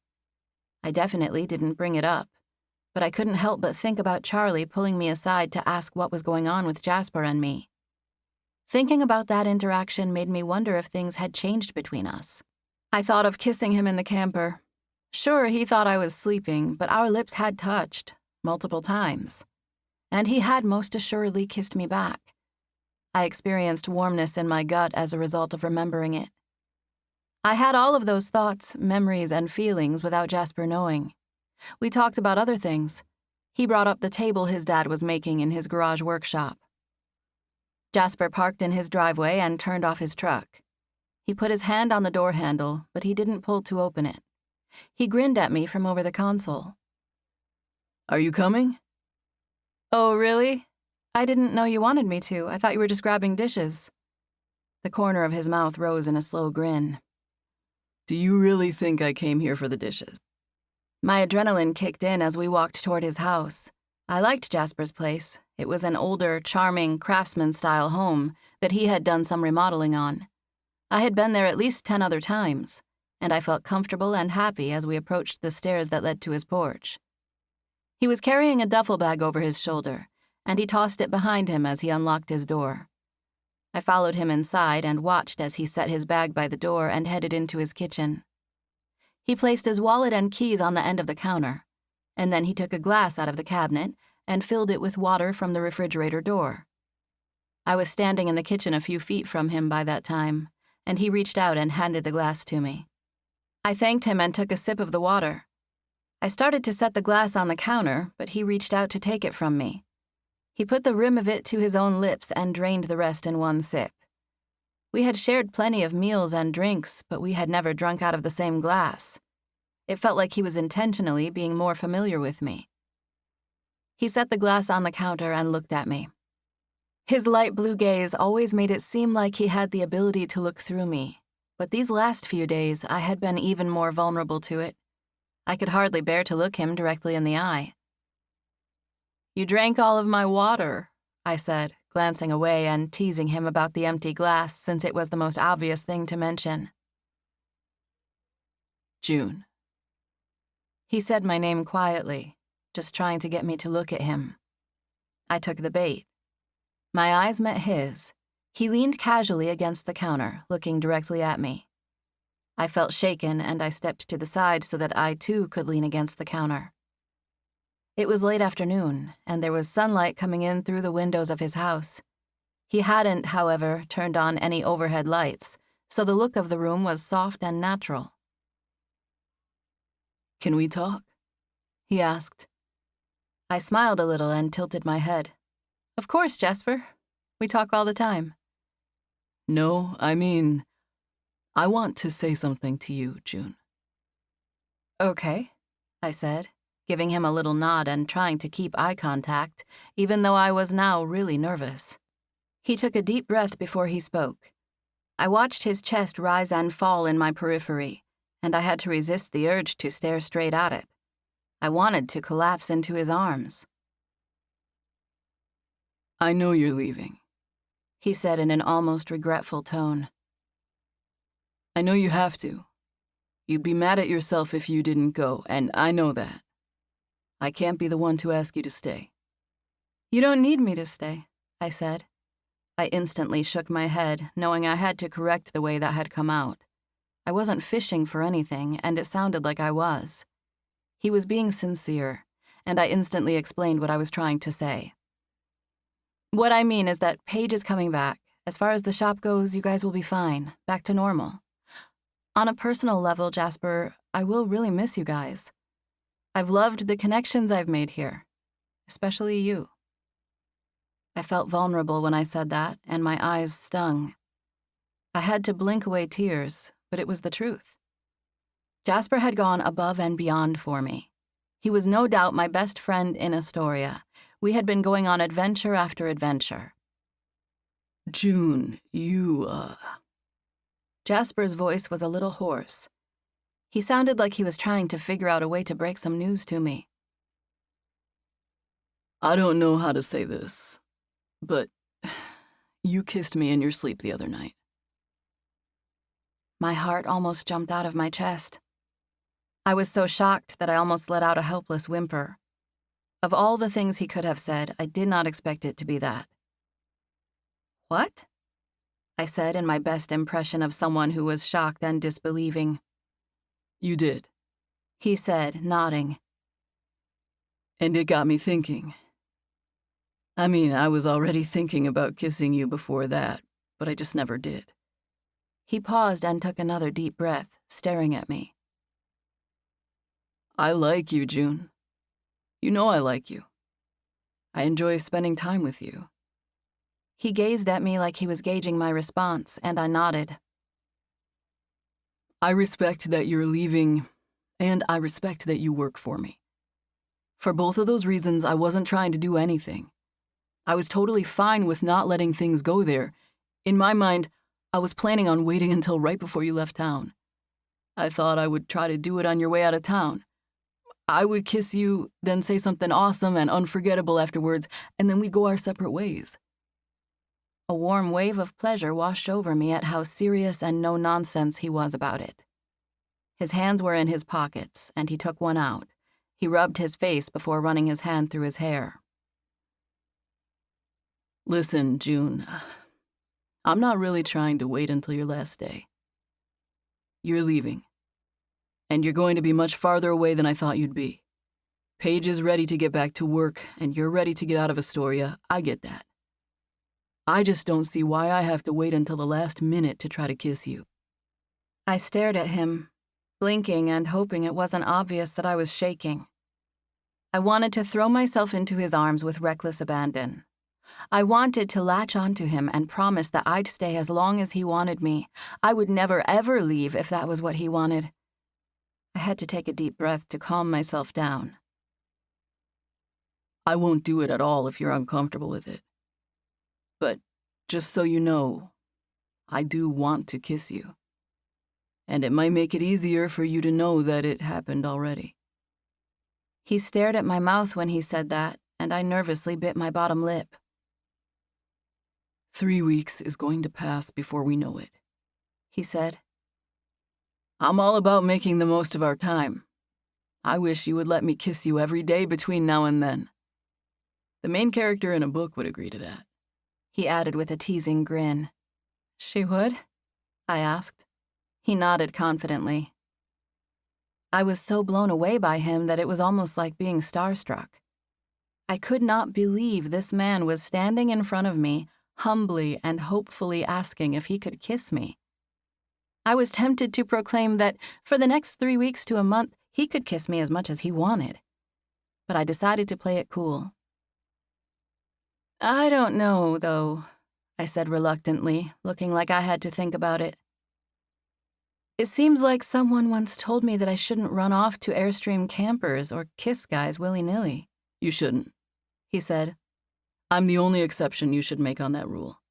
I definitely didn't bring it up, but I couldn't help but think about Charlie pulling me aside to ask what was going on with Jasper and me. Thinking about that interaction made me wonder if things had changed between us. I thought of kissing him in the camper. Sure, he thought I was sleeping, but our lips had touched, multiple times. And he had most assuredly kissed me back. I experienced warmness in my gut as a result of remembering it. I had all of those thoughts, memories, and feelings without Jasper knowing. We talked about other things. He brought up the table his dad was making in his garage workshop. Jasper parked in his driveway and turned off his truck. He put his hand on the door handle, but he didn't pull to open it. He grinned at me from over the console. Are you coming? Oh, really? I didn't know you wanted me to. I thought you were just grabbing dishes. The corner of his mouth rose in a slow grin. Do you really think I came here for the dishes? My adrenaline kicked in as we walked toward his house. I liked Jasper's place. It was an older, charming, craftsman-style home that he had done some remodeling on. I had been there at least 10 other times, and I felt comfortable and happy as we approached the stairs that led to his porch. He was carrying a duffel bag over his shoulder, and he tossed it behind him as he unlocked his door. I followed him inside and watched as he set his bag by the door and headed into his kitchen. He placed his wallet and keys on the end of the counter, and then he took a glass out of the cabinet and filled it with water from the refrigerator door. I was standing in the kitchen a few feet from him by that time, and he reached out and handed the glass to me. I thanked him and took a sip of the water. I started to set the glass on the counter, but he reached out to take it from me. He put the rim of it to his own lips and drained the rest in one sip. We had shared plenty of meals and drinks, but we had never drunk out of the same glass. It felt like he was intentionally being more familiar with me. He set the glass on the counter and looked at me. His light blue gaze always made it seem like he had the ability to look through me, but these last few days I had been even more vulnerable to it. I could hardly bear to look him directly in the eye. You drank all of my water, I said, glancing away and teasing him about the empty glass since it was the most obvious thing to mention. June. He said my name quietly, just trying to get me to look at him. I took the bait. My eyes met his. He leaned casually against the counter, looking directly at me. I felt shaken and I stepped to the side so that I too could lean against the counter. It was late afternoon, and there was sunlight coming in through the windows of his house. He hadn't, however, turned on any overhead lights, so the look of the room was soft and natural. Can we talk? He asked. I smiled a little and tilted my head. Of course, Jasper. We talk all the time. No, I mean, I want to say something to you, June. Okay, I said, giving him a little nod and trying to keep eye contact, even though I was now really nervous. He took a deep breath before he spoke. I watched his chest rise and fall in my periphery, and I had to resist the urge to stare straight at it. I wanted to collapse into his arms. I know you're leaving, he said in an almost regretful tone. I know you have to. You'd be mad at yourself if you didn't go, and I know that. I can't be the one to ask you to stay. You don't need me to stay, I said. I instantly shook my head, knowing I had to correct the way that had come out. I wasn't fishing for anything, and it sounded like I was. He was being sincere, and I instantly explained what I was trying to say. What I mean is that Paige is coming back. As far as the shop goes, you guys will be fine, back to normal. On a personal level, Jasper, I will really miss you guys. I've loved the connections I've made here, especially you." I felt vulnerable when I said that, and my eyes stung. I had to blink away tears, but it was the truth. Jasper had gone above and beyond for me. He was no doubt my best friend in Astoria. We had been going on adventure after adventure. "June, you, Jasper's voice was a little hoarse. He sounded like he was trying to figure out a way to break some news to me. I don't know how to say this, but you kissed me in your sleep the other night." My heart almost jumped out of my chest. I was so shocked that I almost let out a helpless whimper. Of all the things he could have said, I did not expect it to be that. "What?" I said in my best impression of someone who was shocked and disbelieving. "You did," he said, nodding. "And it got me thinking. I mean, I was already thinking about kissing you before that, but I just never did." He paused and took another deep breath, staring at me. "I like you, June. You know I like you. I enjoy spending time with you." He gazed at me like he was gauging my response, and I nodded. "I respect that you're leaving, and I respect that you work for me. For both of those reasons, I wasn't trying to do anything. I was totally fine with not letting things go there. In my mind, I was planning on waiting until right before you left town. I thought I would try to do it on your way out of town. I would kiss you, then say something awesome and unforgettable afterwards, and then we'd go our separate ways." A warm wave of pleasure washed over me at how serious and no-nonsense he was about it. His hands were in his pockets, and he took one out. He rubbed his face before running his hand through his hair. "Listen, June, I'm not really trying to wait until your last day. You're leaving, and you're going to be much farther away than I thought you'd be. Paige is ready to get back to work, and you're ready to get out of Astoria. I get that. I just don't see why I have to wait until the last minute to try to kiss you." I stared at him, blinking and hoping it wasn't obvious that I was shaking. I wanted to throw myself into his arms with reckless abandon. I wanted to latch onto him and promise that I'd stay as long as he wanted me. I would never, ever leave if that was what he wanted. I had to take a deep breath to calm myself down. "I won't do it at all if you're uncomfortable with it. But just so you know, I do want to kiss you. And it might make it easier for you to know that it happened already." He stared at my mouth when he said that, and I nervously bit my bottom lip. 3 weeks is going to pass before we know it," he said. "I'm all about making the most of our time. I wish you would let me kiss you every day between now and then. The main character in a book would agree to that," he added with a teasing grin. "She would?" I asked. He nodded confidently. I was so blown away by him that it was almost like being starstruck. I could not believe this man was standing in front of me, humbly and hopefully asking if he could kiss me. I was tempted to proclaim that for the next 3 weeks to a month, he could kiss me as much as he wanted. But I decided to play it cool. "I don't know, though," I said reluctantly, looking like I had to think about it. "It seems like someone once told me that I shouldn't run off to Airstream campers or kiss guys willy-nilly." "You shouldn't," he said. "I'm the only exception you should make on that rule.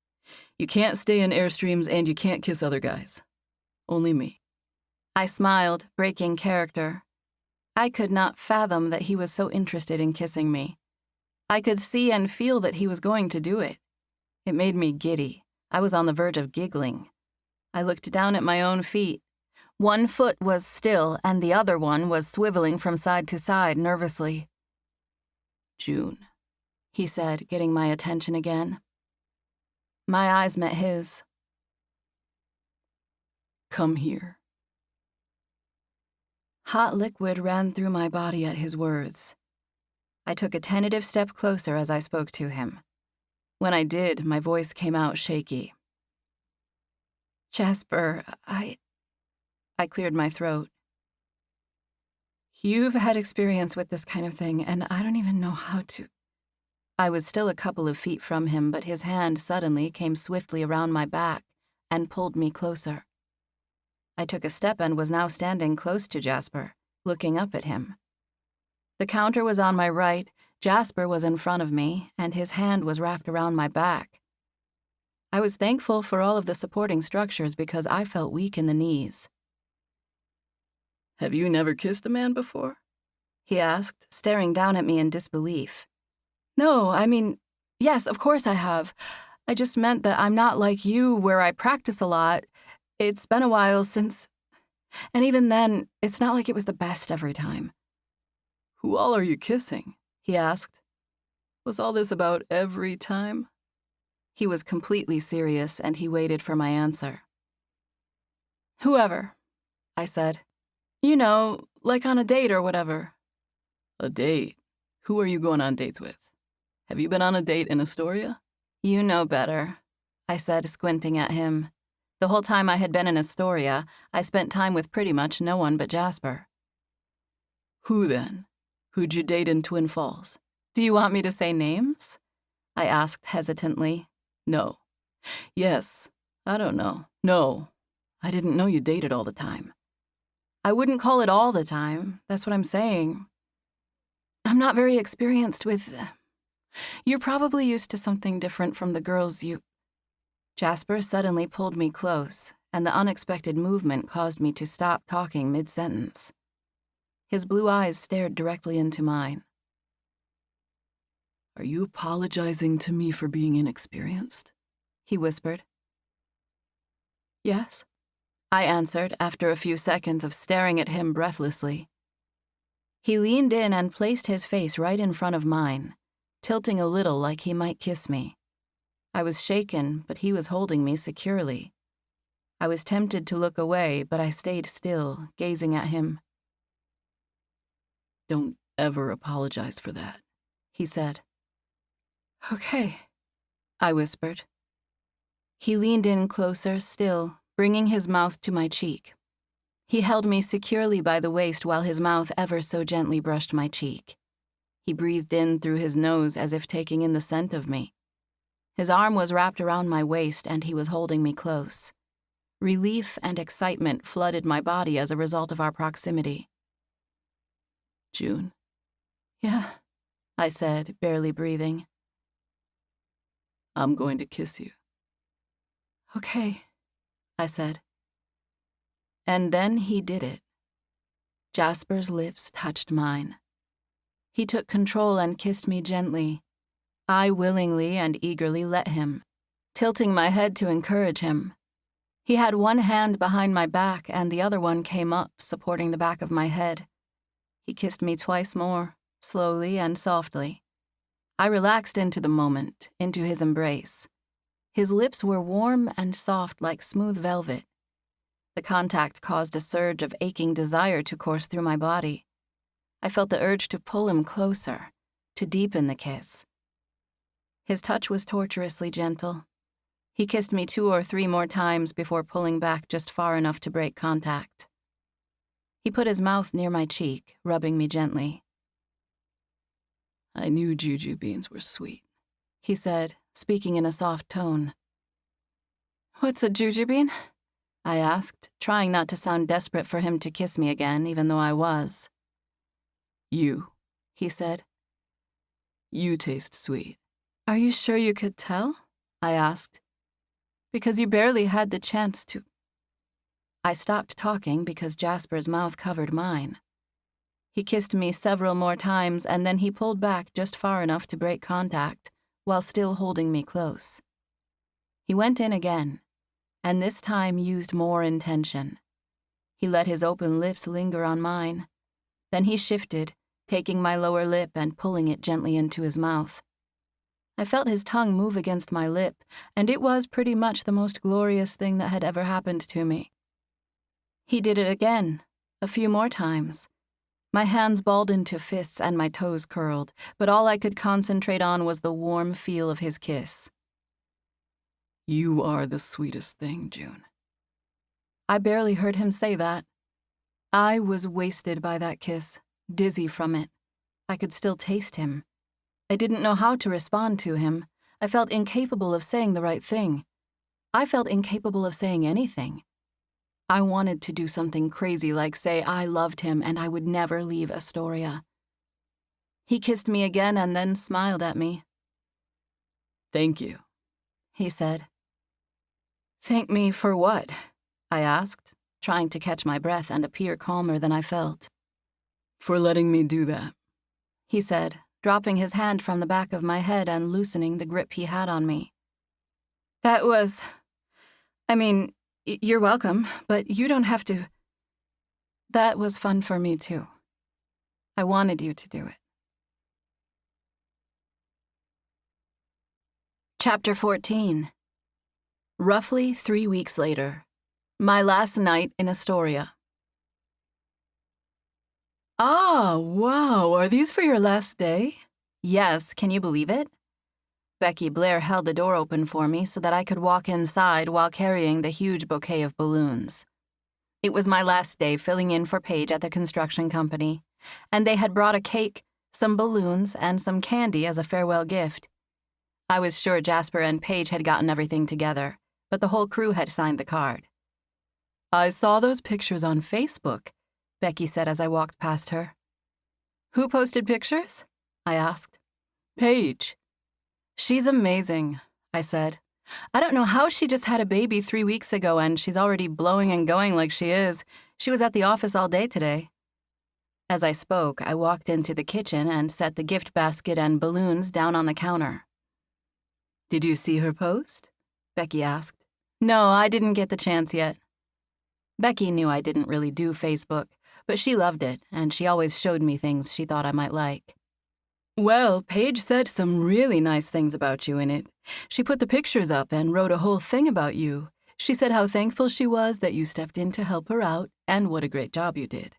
You can't stay in Airstreams and you can't kiss other guys. Only me." I smiled, breaking character. I could not fathom that he was so interested in kissing me. I could see and feel that he was going to do it. It made me giddy. I was on the verge of giggling. I looked down at my own feet. One foot was still, and the other one was swiveling from side to side nervously. "June," he said, getting my attention again. My eyes met his. "Come here." Hot liquid ran through my body at his words. I took a tentative step closer as I spoke to him. When I did, my voice came out shaky. "Jasper, I cleared my throat. You've had experience with this kind of thing, and I don't even know how to. I was still a couple of feet from him, but his hand suddenly came swiftly around my back and pulled me closer. I took a step and was now standing close to Jasper, looking up at him. The counter was on my right, Jasper was in front of me, and his hand was wrapped around my back. I was thankful for all of the supporting structures because I felt weak in the knees. Have you never kissed a man before? He asked, staring down at me in disbelief. No, I mean, yes, of course I have. I just meant that I'm not like you where I practice a lot. It's been a while since... And even then, it's not like it was the best every time. Who all are you kissing? He asked. Was all this about every time? He was completely serious, and he waited for my answer. Whoever, I said. You know, like on a date or whatever. A date? Who are you going on dates with? Have you been on a date in Astoria? You know better, I said, squinting at him. The whole time I had been in Astoria, I spent time with pretty much no one but Jasper. Who then? Who'd you date in Twin Falls? Do you want me to say names? I asked hesitantly. No. Yes. I don't know. No. I didn't know you dated all the time. I wouldn't call it all the time. That's what I'm saying. I'm not very experienced with... You're probably used to something different from the girls you... Jasper suddenly pulled me close, and the unexpected movement caused me to stop talking mid-sentence. His blue eyes stared directly into mine. Are you apologizing to me for being inexperienced? He whispered. Yes, I answered after a few seconds of staring at him breathlessly. He leaned in and placed his face right in front of mine, tilting a little like he might kiss me. I was shaken, but he was holding me securely. I was tempted to look away, but I stayed still, gazing at him. Don't ever apologize for that, he said. Okay, I whispered. He leaned in closer still, bringing his mouth to my cheek. He held me securely by the waist while his mouth ever so gently brushed my cheek. He breathed in through his nose as if taking in the scent of me. His arm was wrapped around my waist and he was holding me close. Relief and excitement flooded my body as a result of our proximity. June? Yeah, I said, barely breathing. I'm going to kiss you. Okay, I said. And then he did it. Jasper's lips touched mine. He took control and kissed me gently. I willingly and eagerly let him, tilting my head to encourage him. He had one hand behind my back and the other one came up, supporting the back of my head. He kissed me twice more, slowly and softly. I relaxed into the moment, into his embrace. His lips were warm and soft like smooth velvet. The contact caused a surge of aching desire to course through my body. I felt the urge to pull him closer, to deepen the kiss. His touch was torturously gentle. He kissed me 2 or 3 more times before pulling back just far enough to break contact. He put his mouth near my cheek, rubbing me gently. I knew juju beans were sweet, he said, speaking in a soft tone. What's a jujubine? I asked, trying not to sound desperate for him to kiss me again, even though I was. You, he said. You taste sweet. Are you sure you could tell? I asked. Because you barely had the chance to... I stopped talking because Jasper's mouth covered mine. He kissed me several more times and then he pulled back just far enough to break contact, while still holding me close. He went in again, and this time used more intention. He let his open lips linger on mine. Then he shifted, taking my lower lip and pulling it gently into his mouth. I felt his tongue move against my lip, and it was pretty much the most glorious thing that had ever happened to me. He did it again, a few more times. My hands balled into fists and my toes curled, but all I could concentrate on was the warm feel of his kiss. You are the sweetest thing, June. I barely heard him say that. I was wasted by that kiss, dizzy from it. I could still taste him. I didn't know how to respond to him. I felt incapable of saying the right thing. I felt incapable of saying anything. I wanted to do something crazy like say I loved him and I would never leave Astoria. He kissed me again and then smiled at me. "Thank you," he said. "Thank me for what?" I asked, trying to catch my breath and appear calmer than I felt. "For letting me do that," he said, dropping his hand from the back of my head and loosening the grip he had on me. You're welcome, but you don't have to. That was fun for me, too. I wanted you to do it. Chapter 14. Roughly 3 weeks later. My last night in Astoria. "Ah, wow, are these for your last day?" Yes, can you believe it? Becky Blair held the door open for me so that I could walk inside while carrying the huge bouquet of balloons. It was my last day filling in for Paige at the construction company, and they had brought a cake, some balloons, and some candy as a farewell gift. I was sure Jasper and Paige had gotten everything together, but the whole crew had signed the card. "I saw those pictures on Facebook," Becky said as I walked past her. "Who posted pictures?" I asked. "Paige." "She's amazing," I said. "I don't know how she just had a baby 3 weeks ago and she's already blowing and going like she is. She was at the office all day today." As I spoke, I walked into the kitchen and set the gift basket and balloons down on the counter. "Did you see her post?" Becky asked. "No, I didn't get the chance yet." Becky knew I didn't really do Facebook, but she loved it, and she always showed me things she thought I might like. "Well, Paige said some really nice things about you in it. She put the pictures up and wrote a whole thing about you. She said how thankful she was that you stepped in to help her out and what a great job you did."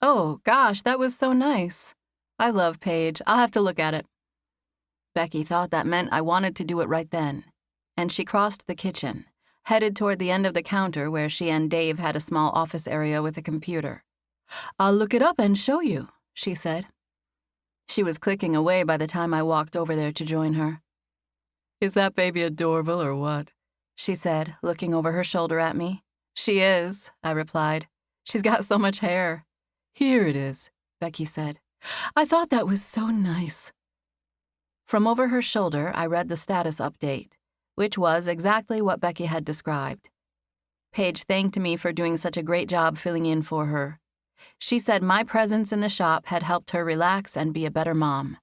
"Oh, gosh, that was so nice. I love Paige. I'll have to look at it." Becky thought that meant I wanted to do it right then, and she crossed the kitchen, headed toward the end of the counter where she and Dave had a small office area with a computer. "I'll look it up and show you," she said. She was clicking away by the time I walked over there to join her. "Is that baby adorable or what?" she said, looking over her shoulder at me. "She is," I replied. "She's got so much hair." "Here it is," Becky said. "I thought that was so nice." From over her shoulder, I read the status update, which was exactly what Becky had described. Paige thanked me for doing such a great job filling in for her. She said my presence in the shop had helped her relax and be a better mom.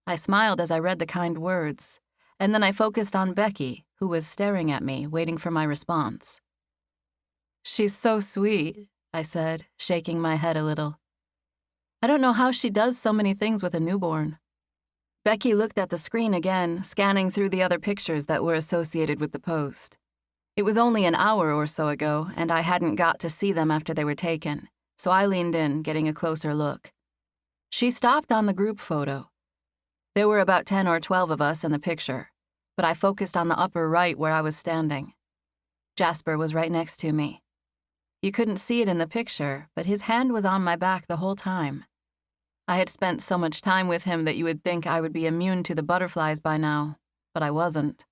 I smiled as I read the kind words, and then I focused on Becky, who was staring at me, waiting for my response. "She's so sweet," I said, shaking my head a little. "I don't know how she does so many things with a newborn." Becky looked at the screen again, scanning through the other pictures that were associated with the post. It was only an hour or so ago, and I hadn't got to see them after they were taken, so I leaned in, getting a closer look. She stopped on the group photo. There were about 10 or 12 of us in the picture, but I focused on the upper right where I was standing. Jasper was right next to me. You couldn't see it in the picture, but his hand was on my back the whole time. I had spent so much time with him that you would think I would be immune to the butterflies by now, but I wasn't.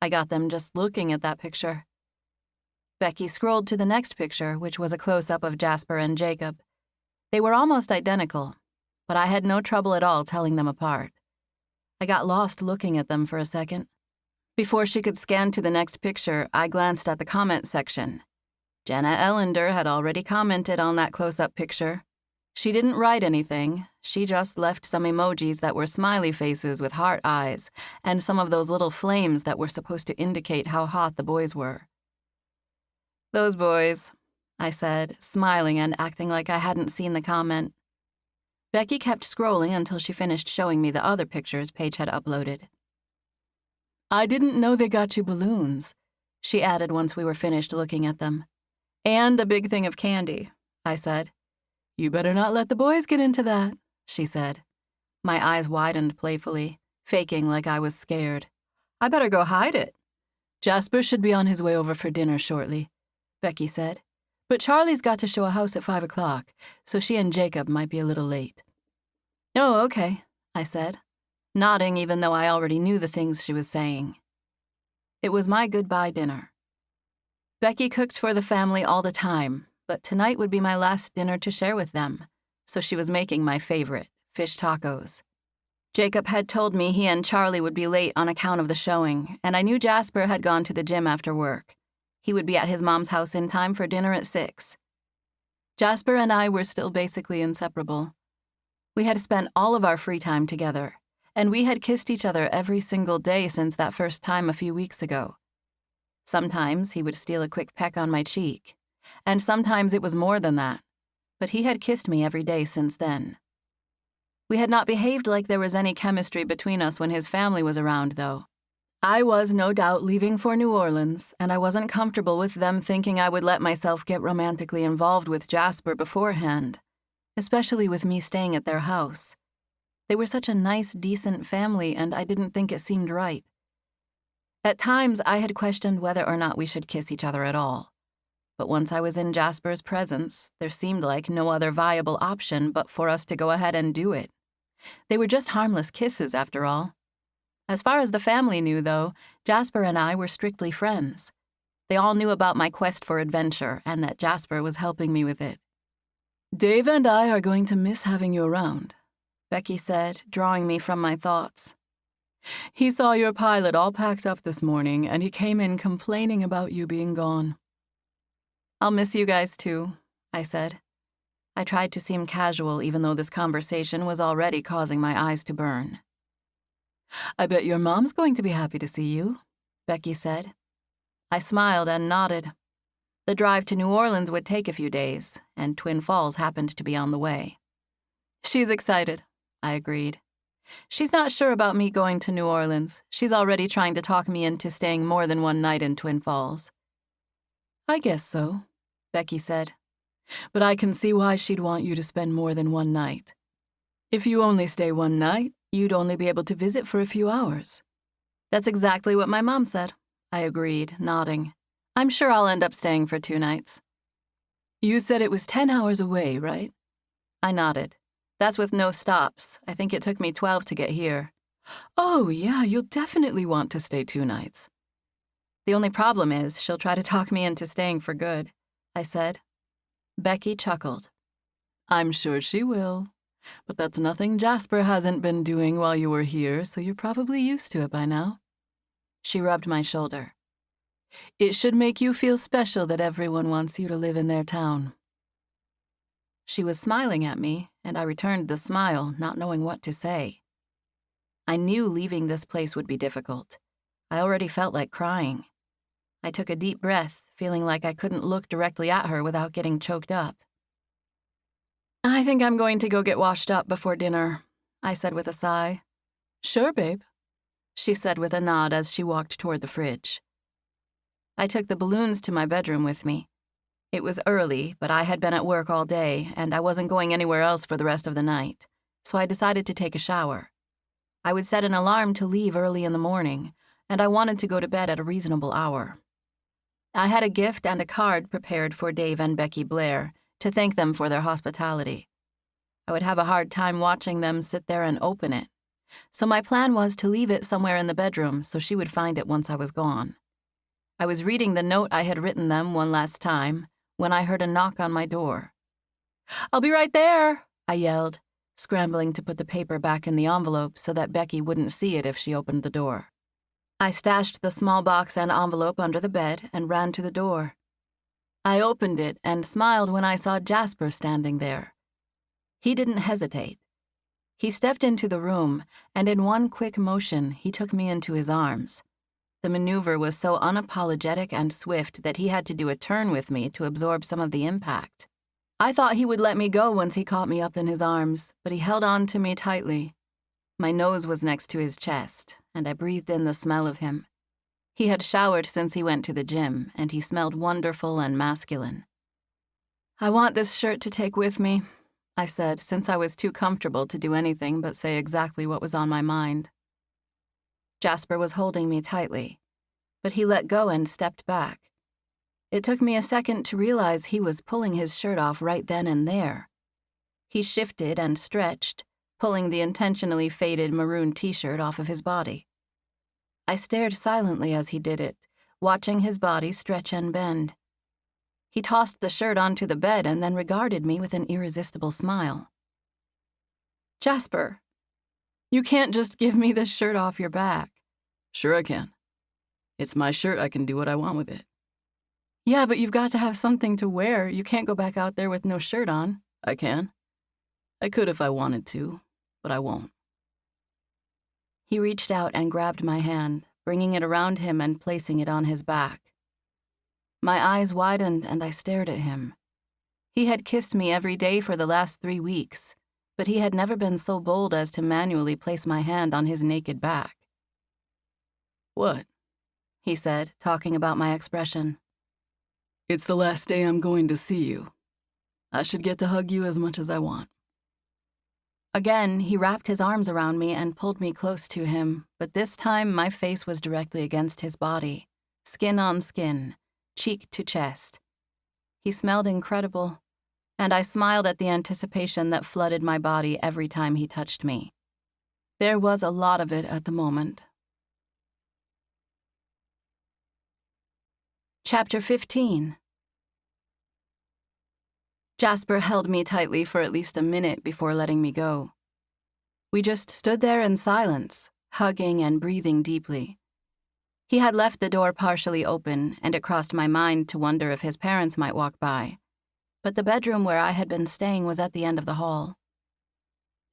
I got them just looking at that picture. Becky scrolled to the next picture, which was a close-up of Jasper and Jacob. They were almost identical, but I had no trouble at all telling them apart. I got lost looking at them for a second. Before she could scan to the next picture, I glanced at the comment section. Jenna Ellender had already commented on that close-up picture. She didn't write anything. She just left some emojis that were smiley faces with heart eyes and some of those little flames that were supposed to indicate how hot the boys were. "Those boys," I said, smiling and acting like I hadn't seen the comment. Becky kept scrolling until she finished showing me the other pictures Paige had uploaded. "I didn't know they got you balloons," she added once we were finished looking at them. "And a big thing of candy," I said. "You better not let the boys get into that," she said. My eyes widened playfully, faking like I was scared. "I better go hide it." "Jasper should be on his way over for dinner shortly," Becky said. But Charlie's got to show a house at 5 o'clock, so she and Jacob might be a little late." "Oh, okay," I said, nodding even though I already knew the things she was saying. It was my goodbye dinner. Becky cooked for the family all the time, but tonight would be my last dinner to share with them, so she was making my favorite, fish tacos. Jacob had told me he and Charlie would be late on account of the showing, and I knew Jasper had gone to the gym after work. He would be at his mom's house in time for dinner at 6. Jasper and I were still basically inseparable. We had spent all of our free time together, and we had kissed each other every single day since that first time a few weeks ago. Sometimes he would steal a quick peck on my cheek, and sometimes it was more than that, but he had kissed me every day since then. We had not behaved like there was any chemistry between us when his family was around, though. I was no doubt leaving for New Orleans, and I wasn't comfortable with them thinking I would let myself get romantically involved with Jasper beforehand, especially with me staying at their house. They were such a nice, decent family, and I didn't think it seemed right. At times, I had questioned whether or not we should kiss each other at all. But once I was in Jasper's presence, there seemed like no other viable option but for us to go ahead and do it. They were just harmless kisses, after all. As far as the family knew, though, Jasper and I were strictly friends. They all knew about my quest for adventure and that Jasper was helping me with it. "Dave and I are going to miss having you around," Becky said, drawing me from my thoughts. "He saw your pilot all packed up this morning, and he came in complaining about you being gone." "I'll miss you guys too," I said. I tried to seem casual even though this conversation was already causing my eyes to burn. "I bet your mom's going to be happy to see you," Becky said. I smiled and nodded. The drive to New Orleans would take a few days, and Twin Falls happened to be on the way. "She's excited," I agreed. "She's not sure about me going to New Orleans. She's already trying to talk me into staying more than one night in Twin Falls." "I guess so," Becky said. "But I can see why she'd want you to spend more than one night. If you only stay one night, you'd only be able to visit for a few hours." "That's exactly what my mom said," I agreed, nodding. "I'm sure I'll end up staying for 2 nights." "You said it was 10 hours away, right?" I nodded. "That's with no stops. I think it took me 12 to get here." "Oh, yeah, you'll definitely want to stay 2 nights. "The only problem is she'll try to talk me into staying for good," I said. Becky chuckled. "I'm sure she will. But that's nothing Jasper hasn't been doing while you were here, so you're probably used to it by now." She rubbed my shoulder. "It should make you feel special that everyone wants you to live in their town." She was smiling at me, and I returned the smile, not knowing what to say. I knew leaving this place would be difficult. I already felt like crying. I took a deep breath, feeling like I couldn't look directly at her without getting choked up. "I think I'm going to go get washed up before dinner," I said with a sigh. "Sure, babe," she said with a nod as she walked toward the fridge. I took the balloons to my bedroom with me. It was early, but I had been at work all day, and I wasn't going anywhere else for the rest of the night, so I decided to take a shower. I would set an alarm to leave early in the morning, and I wanted to go to bed at a reasonable hour. I had a gift and a card prepared for Dave and Becky Blair to thank them for their hospitality. I would have a hard time watching them sit there and open it, so my plan was to leave it somewhere in the bedroom so she would find it once I was gone. I was reading the note I had written them one last time when I heard a knock on my door. "I'll be right there," I yelled, scrambling to put the paper back in the envelope so that Becky wouldn't see it if she opened the door. I stashed the small box and envelope under the bed and ran to the door. I opened it and smiled when I saw Jasper standing there. He didn't hesitate. He stepped into the room, and in one quick motion, he took me into his arms. The maneuver was so unapologetic and swift that he had to do a turn with me to absorb some of the impact. I thought he would let me go once he caught me up in his arms, but he held on to me tightly. My nose was next to his chest, and I breathed in the smell of him. He had showered since he went to the gym, and he smelled wonderful and masculine. "I want this shirt to take with me," I said, since I was too comfortable to do anything but say exactly what was on my mind. Jasper was holding me tightly, but he let go and stepped back. It took me a second to realize he was pulling his shirt off right then and there. He shifted and stretched, pulling the intentionally faded maroon t-shirt off of his body. I stared silently as he did it, watching his body stretch and bend. He tossed the shirt onto the bed and then regarded me with an irresistible smile. "Jasper, you can't just give me this shirt off your back." "Sure I can. It's my shirt, I can do what I want with it." "Yeah, but you've got to have something to wear. You can't go back out there with no shirt on." "I can. I could if I wanted to, but I won't." He reached out and grabbed my hand, bringing it around him and placing it on his back. My eyes widened and I stared at him. He had kissed me every day for the last 3 weeks, but he had never been so bold as to manually place my hand on his naked back. "What?" he said, talking about my expression. "It's the last day I'm going to see you. I should get to hug you as much as I want." Again, he wrapped his arms around me and pulled me close to him, but this time my face was directly against his body, skin on skin, cheek to chest. He smelled incredible, and I smiled at the anticipation that flooded my body every time he touched me. There was a lot of it at the moment. Chapter 15. Jasper held me tightly for at least a minute before letting me go. We just stood there in silence, hugging and breathing deeply. He had left the door partially open, and it crossed my mind to wonder if his parents might walk by. But the bedroom where I had been staying was at the end of the hall.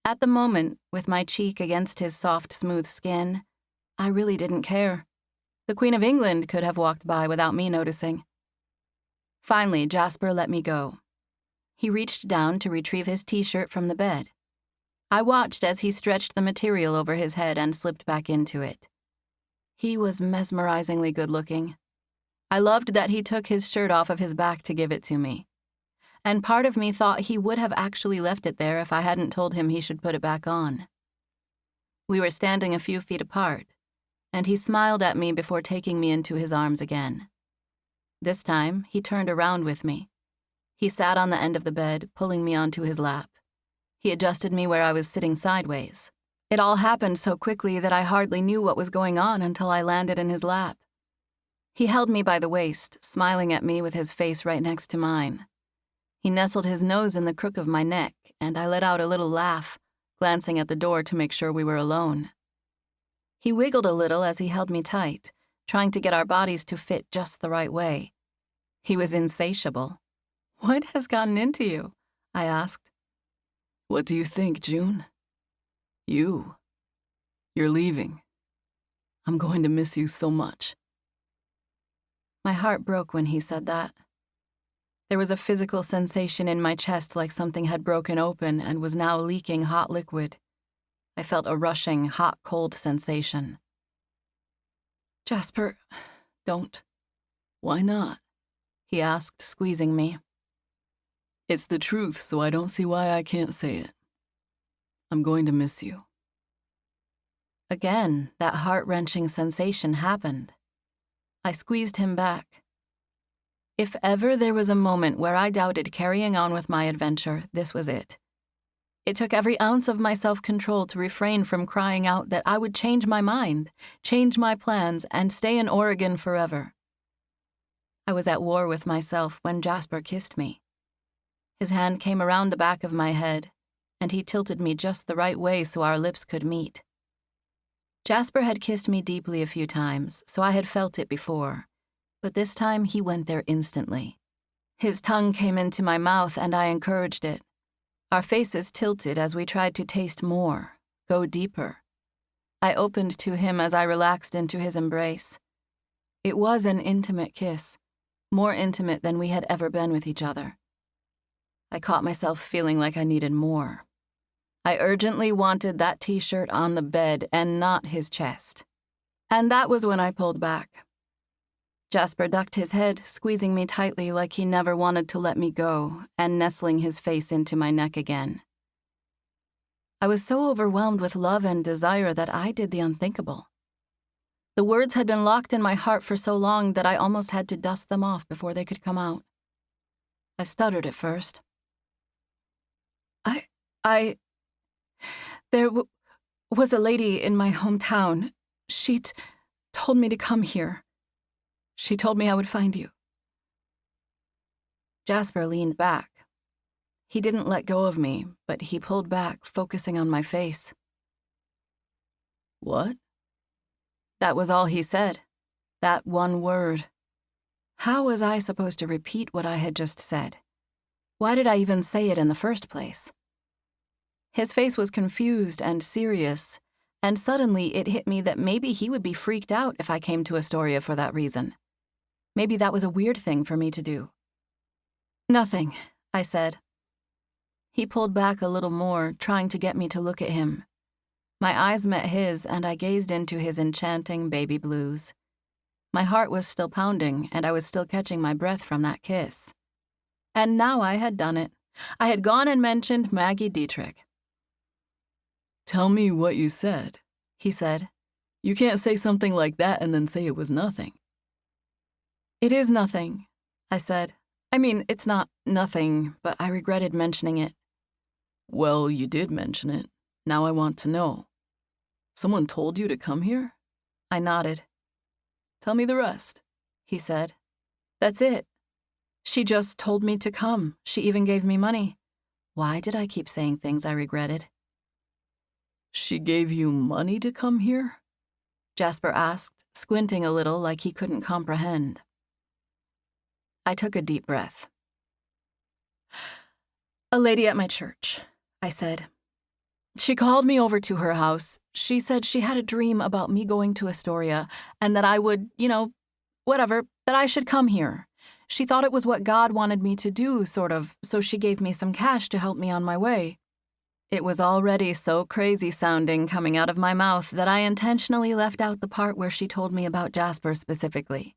At the moment, with my cheek against his soft, smooth skin, I really didn't care. The Queen of England could have walked by without me noticing. Finally, Jasper let me go. He reached down to retrieve his t-shirt from the bed. I watched as he stretched the material over his head and slipped back into it. He was mesmerizingly good-looking. I loved that he took his shirt off of his back to give it to me. And part of me thought he would have actually left it there if I hadn't told him he should put it back on. We were standing a few feet apart, and he smiled at me before taking me into his arms again. This time, he turned around with me. He sat on the end of the bed, pulling me onto his lap. He adjusted me where I was sitting sideways. It all happened so quickly that I hardly knew what was going on until I landed in his lap. He held me by the waist, smiling at me with his face right next to mine. He nestled his nose in the crook of my neck, and I let out a little laugh, glancing at the door to make sure we were alone. He wiggled a little as he held me tight, trying to get our bodies to fit just the right way. He was insatiable. "What has gotten into you?" I asked. "What do you think, June? You're leaving. I'm going to miss you so much." My heart broke when he said that. There was a physical sensation in my chest like something had broken open and was now leaking hot liquid. I felt a rushing, hot-cold sensation. "Jasper, don't." "Why not?" he asked, squeezing me. "It's the truth, so I don't see why I can't say it. I'm going to miss you." Again, that heart-wrenching sensation happened. I squeezed him back. If ever there was a moment where I doubted carrying on with my adventure, this was it. It took every ounce of my self-control to refrain from crying out that I would change my mind, change my plans, and stay in Oregon forever. I was at war with myself when Jasper kissed me. His hand came around the back of my head, and he tilted me just the right way so our lips could meet. Jasper had kissed me deeply a few times, so I had felt it before, but this time he went there instantly. His tongue came into my mouth and I encouraged it. Our faces tilted as we tried to taste more, go deeper. I opened to him as I relaxed into his embrace. It was an intimate kiss, more intimate than we had ever been with each other. I caught myself feeling like I needed more. I urgently wanted that t-shirt on the bed and not his chest. And that was when I pulled back. Jasper ducked his head, squeezing me tightly like he never wanted to let me go, and nestling his face into my neck again. I was so overwhelmed with love and desire that I did the unthinkable. The words had been locked in my heart for so long that I almost had to dust them off before they could come out. I stuttered at first. There was a lady in my hometown. She told me to come here. She told me I would find you. Jasper leaned back. He didn't let go of me, but he pulled back, focusing on my face. What? That was all he said. That one word. How was I supposed to repeat what I had just said? Why did I even say it in the first place? His face was confused and serious, and suddenly it hit me that maybe he would be freaked out if I came to Astoria for that reason. Maybe that was a weird thing for me to do. Nothing, I said. He pulled back a little more, trying to get me to look at him. My eyes met his, and I gazed into his enchanting baby blues. My heart was still pounding, and I was still catching my breath from that kiss. And now I had done it. I had gone and mentioned Maggie Dietrich. Tell me what you said, he said. You can't say something like that and then say it was nothing. It is nothing, I said. I mean, it's not nothing, but I regretted mentioning it. Well, you did mention it. Now I want to know. Someone told you to come here? I nodded. Tell me the rest, he said. That's it. She just told me to come. She even gave me money. Why did I keep saying things I regretted? She gave you money to come here? Jasper asked, squinting a little like he couldn't comprehend. I took a deep breath. A lady at my church, I said. She called me over to her house. She said she had a dream about me going to Astoria and that I would, whatever, that I should come here. She thought it was what God wanted me to do, sort of, so she gave me some cash to help me on my way. It was already so crazy sounding coming out of my mouth that I intentionally left out the part where she told me about Jasper specifically.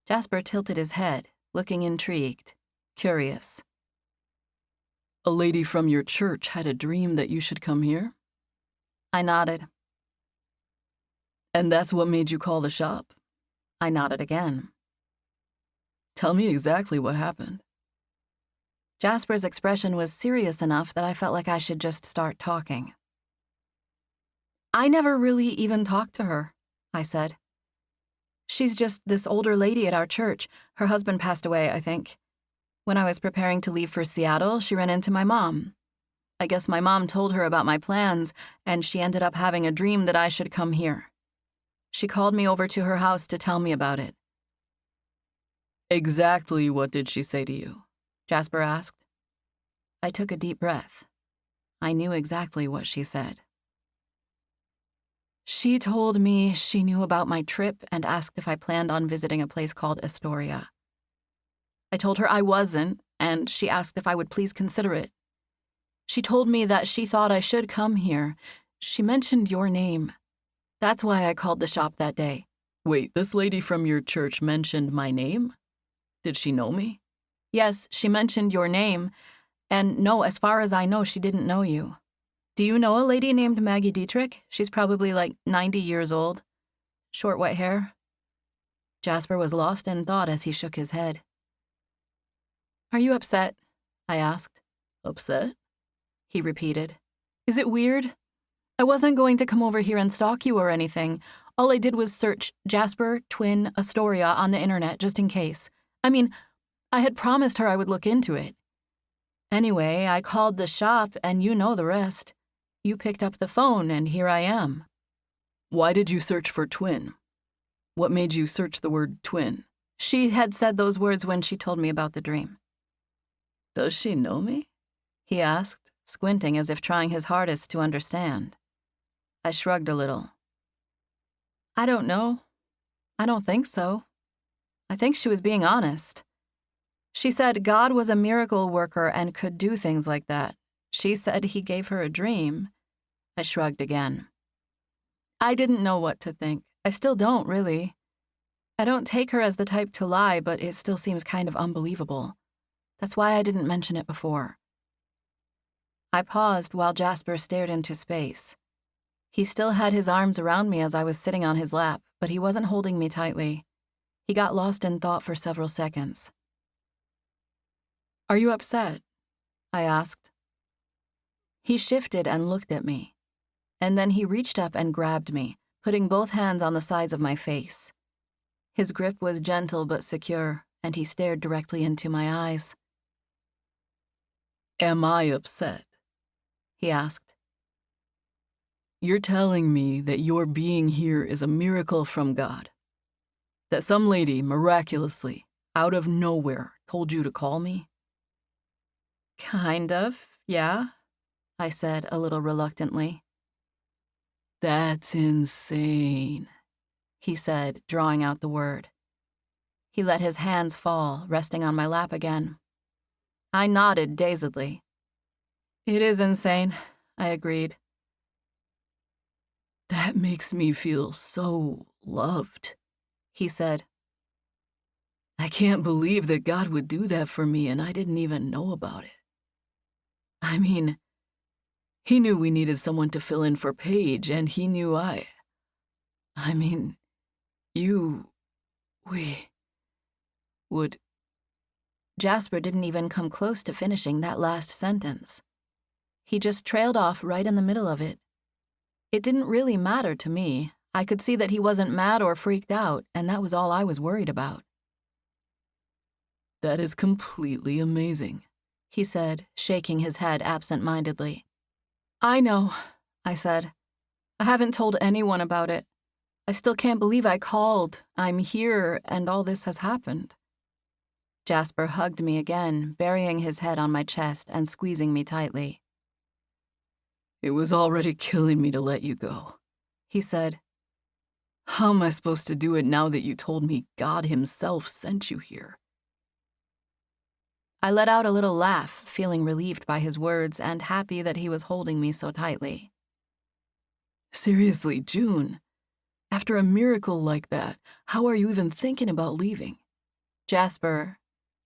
Jasper tilted his head, looking intrigued, curious. A lady from your church had a dream that you should come here? I nodded. And that's what made you call the shop? I nodded again. Tell me exactly what happened. Jasper's expression was serious enough that I felt like I should just start talking. I never really even talked to her, I said. She's just this older lady at our church. Her husband passed away, I think. When I was preparing to leave for Seattle, she ran into my mom. I guess my mom told her about my plans, and she ended up having a dream that I should come here. She called me over to her house to tell me about it. Exactly what did she say to you? Jasper asked. I took a deep breath. I knew exactly what she said. She told me she knew about my trip and asked if I planned on visiting a place called Astoria. I told her I wasn't, and she asked if I would please consider it. She told me that she thought I should come here. She mentioned your name. That's why I called the shop that day. Wait, this lady from your church mentioned my name? Did she know me? Yes, she mentioned your name. And no, as far as I know, she didn't know you. Do you know a lady named Maggie Dietrich? She's probably like 90 years old. Short white hair. Jasper was lost in thought as he shook his head. Are you upset? I asked. Upset? He repeated. Is it weird? I wasn't going to come over here and stalk you or anything. All I did was search Jasper Twin Astoria on the internet just in case. I mean, I had promised her I would look into it. Anyway, I called the shop and you know the rest. You picked up the phone and here I am. Why did you search for twin? What made you search the word twin? She had said those words when she told me about the dream. Does she know me? He asked, squinting as if trying his hardest to understand. I shrugged a little. I don't know. I don't think so. I think she was being honest. She said God was a miracle worker and could do things like that. She said he gave her a dream. I shrugged again. I didn't know what to think. I still don't, really. I don't take her as the type to lie, but it still seems kind of unbelievable. That's why I didn't mention it before. I paused while Jasper stared into space. He still had his arms around me as I was sitting on his lap, but he wasn't holding me tightly. He got lost in thought for several seconds. "Are you upset?" I asked. He shifted and looked at me, and then he reached up and grabbed me, putting both hands on the sides of my face. His grip was gentle but secure, and he stared directly into my eyes. "Am I upset?" he asked. "You're telling me that your being here is a miracle from God? That some lady miraculously, out of nowhere, told you to call me?" "Kind of, yeah," I said a little reluctantly. "That's insane," he said, drawing out the word. He let his hands fall, resting on my lap again. I nodded dazedly. "It is insane," I agreed. "That makes me feel so loved," he said. "I can't believe that God would do that for me and I didn't even know about it. I mean, he knew we needed someone to fill in for Paige, and he knew we would." Jasper didn't even come close to finishing that last sentence. He just trailed off right in the middle of it. It didn't really matter to me. I could see that he wasn't mad or freaked out, and that was all I was worried about. "That is completely amazing," he said, shaking his head absent-mindedly. "I know," I said. "I haven't told anyone about it. I still can't believe I called. I'm here, and all this has happened." Jasper hugged me again, burying his head on my chest and squeezing me tightly. "It was already killing me to let you go," he said. "How am I supposed to do it now that you told me God himself sent you here?" I let out a little laugh, feeling relieved by his words and happy that he was holding me so tightly. "Seriously, June, after a miracle like that, how are you even thinking about leaving?" "Jasper,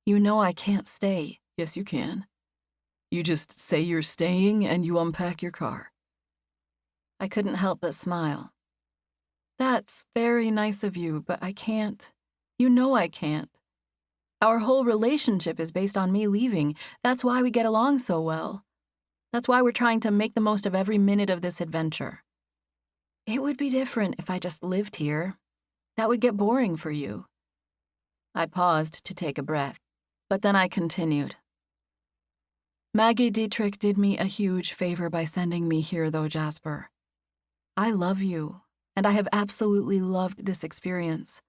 you know I can't stay." "Yes, you can. You just say you're staying and you unpack your car." I couldn't help but smile. "That's very nice of you, but I can't. You know I can't. Our whole relationship is based on me leaving. That's why we get along so well. That's why we're trying to make the most of every minute of this adventure. It would be different if I just lived here. That would get boring for you." I paused to take a breath, but then I continued. "Maggie Dietrich did me a huge favor by sending me here, though, Jasper. I love you, and I have absolutely loved this experience.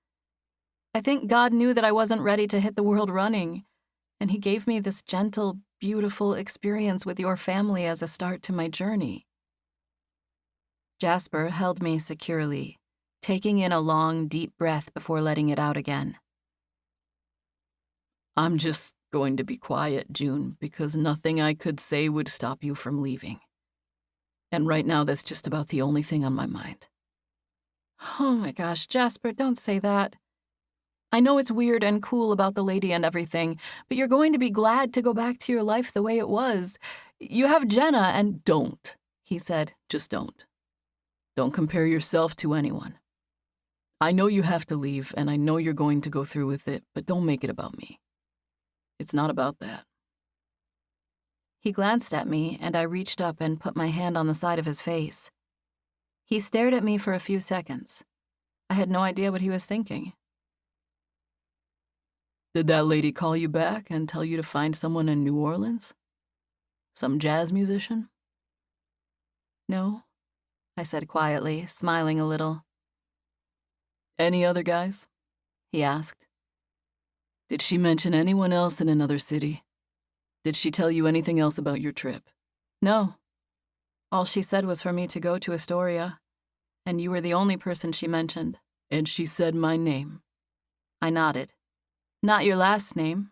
I think God knew that I wasn't ready to hit the world running, and he gave me this gentle, beautiful experience with your family as a start to my journey." Jasper held me securely, taking in a long, deep breath before letting it out again. "I'm just going to be quiet, June, because nothing I could say would stop you from leaving. And right now, that's just about the only thing on my mind." "Oh my gosh, Jasper, don't say that. I know it's weird and cool about the lady and everything, but you're going to be glad to go back to your life the way it was. You have Jenna and—" "Don't," he said. "Just don't. Don't compare yourself to anyone. I know you have to leave, and I know you're going to go through with it, but don't make it about me. It's not about that." He glanced at me, and I reached up and put my hand on the side of his face. He stared at me for a few seconds. I had no idea what he was thinking. "Did that lady call you back and tell you to find someone in New Orleans? Some jazz musician?" "No," I said quietly, smiling a little. "Any other guys?" he asked. "Did she mention anyone else in another city? Did she tell you anything else about your trip?" "No. All she said was for me to go to Astoria, and you were the only person she mentioned." "And she said my name?" I nodded. "Not your last name,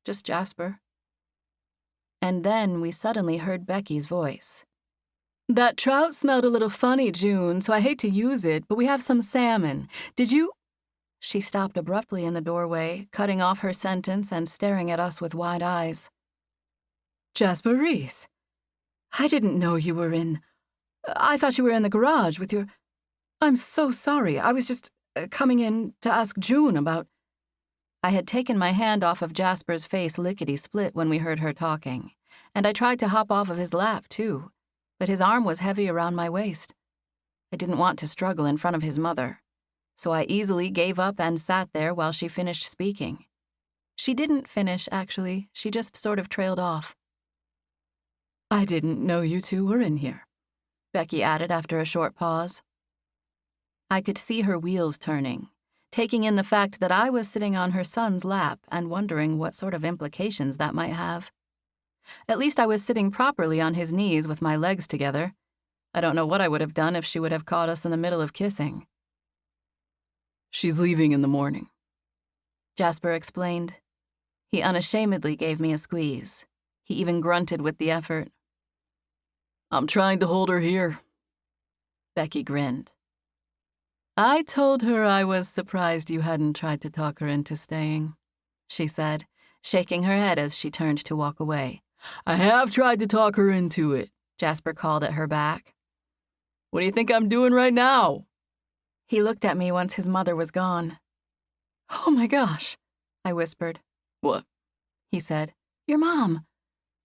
just Jasper." And then we suddenly heard Becky's voice. "That trout smelled a little funny, June, so I hate to use it, but we have some salmon. Did you—" She stopped abruptly in the doorway, cutting off her sentence and staring at us with wide eyes. "Jasper Reese, I didn't know you were in—" I thought you were in the garage with your... I'm so sorry. I was just coming in to ask June about... I had taken my hand off of Jasper's face lickety-split when we heard her talking, and I tried to hop off of his lap, too, but his arm was heavy around my waist. I didn't want to struggle in front of his mother, so I easily gave up and sat there while she finished speaking. She didn't finish, actually. She just sort of trailed off. I didn't know you two were in here, Becky added after a short pause. I could see her wheels turning, taking in the fact that I was sitting on her son's lap and wondering what sort of implications that might have. At least I was sitting properly on his knees with my legs together. I don't know what I would have done if she would have caught us in the middle of kissing. She's leaving in the morning, Jasper explained. He unashamedly gave me a squeeze. He even grunted with the effort. I'm trying to hold her here. Becky grinned. I told her I was surprised you hadn't tried to talk her into staying, she said, shaking her head as she turned to walk away. I have tried to talk her into it, Jasper called at her back. What do you think I'm doing right now? He looked at me once his mother was gone. Oh my gosh, I whispered. What? He said. Your mom.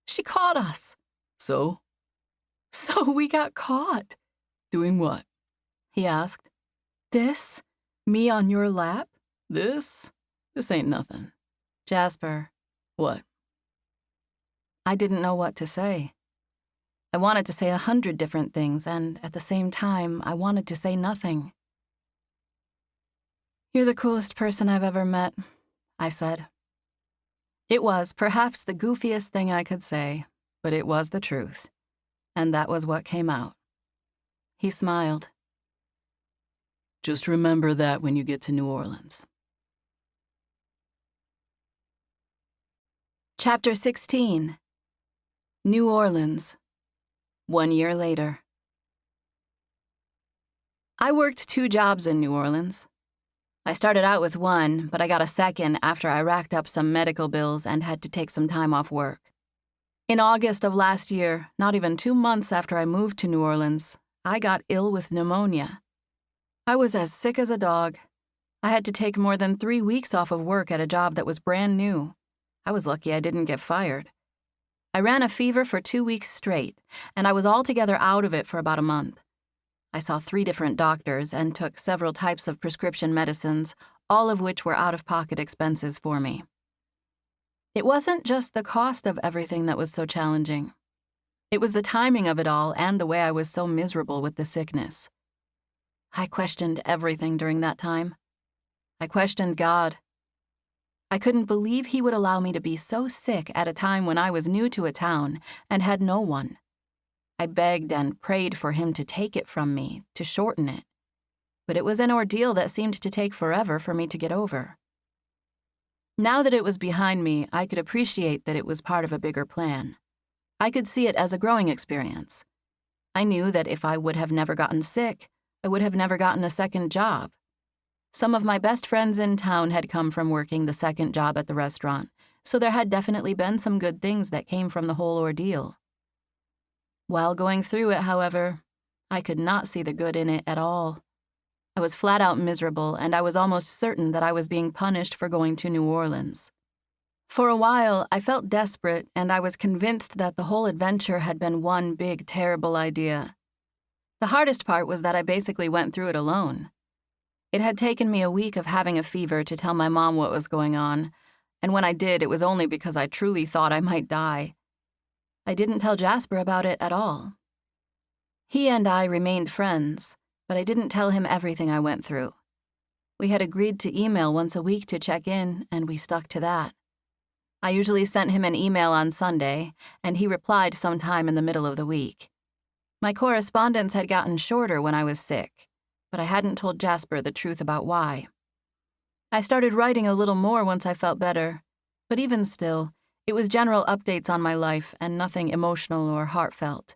She caught us. So? So we got caught. Doing what? He asked. This? Me on your lap? This? This ain't nothing. Jasper. What? I didn't know what to say. I wanted to say 100 different things, and at the same time, I wanted to say nothing. You're the coolest person I've ever met, I said. It was perhaps the goofiest thing I could say, but it was the truth, and that was what came out. He smiled. Just remember that when you get to New Orleans. Chapter 16. New Orleans. 1 year later. I worked 2 jobs in New Orleans. I started out with one, but I got a second after I racked up some medical bills and had to take some time off work. In August of last year, not even 2 months after I moved to New Orleans, I got ill with pneumonia. I was as sick as a dog. I had to take more than 3 weeks off of work at a job that was brand new. I was lucky I didn't get fired. I ran a fever for 2 weeks straight, and I was altogether out of it for about a month. I saw 3 different doctors and took several types of prescription medicines, all of which were out-of-pocket expenses for me. It wasn't just the cost of everything that was so challenging. It was the timing of it all and the way I was so miserable with the sickness. I questioned everything during that time. I questioned God. I couldn't believe He would allow me to be so sick at a time when I was new to a town and had no one. I begged and prayed for Him to take it from me, to shorten it. But it was an ordeal that seemed to take forever for me to get over. Now that it was behind me, I could appreciate that it was part of a bigger plan. I could see it as a growing experience. I knew that if I would have never gotten sick, I would have never gotten a second job. Some of my best friends in town had come from working the second job at the restaurant, so there had definitely been some good things that came from the whole ordeal. While going through it, however, I could not see the good in it at all. I was flat out miserable, and I was almost certain that I was being punished for going to New Orleans. For a while, I felt desperate, and I was convinced that the whole adventure had been one big, terrible idea. The hardest part was that I basically went through it alone. It had taken me a week of having a fever to tell my mom what was going on, and when I did, it was only because I truly thought I might die. I didn't tell Jasper about it at all. He and I remained friends, but I didn't tell him everything I went through. We had agreed to email once a week to check in, and we stuck to that. I usually sent him an email on Sunday, and he replied sometime in the middle of the week. My correspondence had gotten shorter when I was sick, but I hadn't told Jasper the truth about why. I started writing a little more once I felt better, but even still, it was general updates on my life and nothing emotional or heartfelt.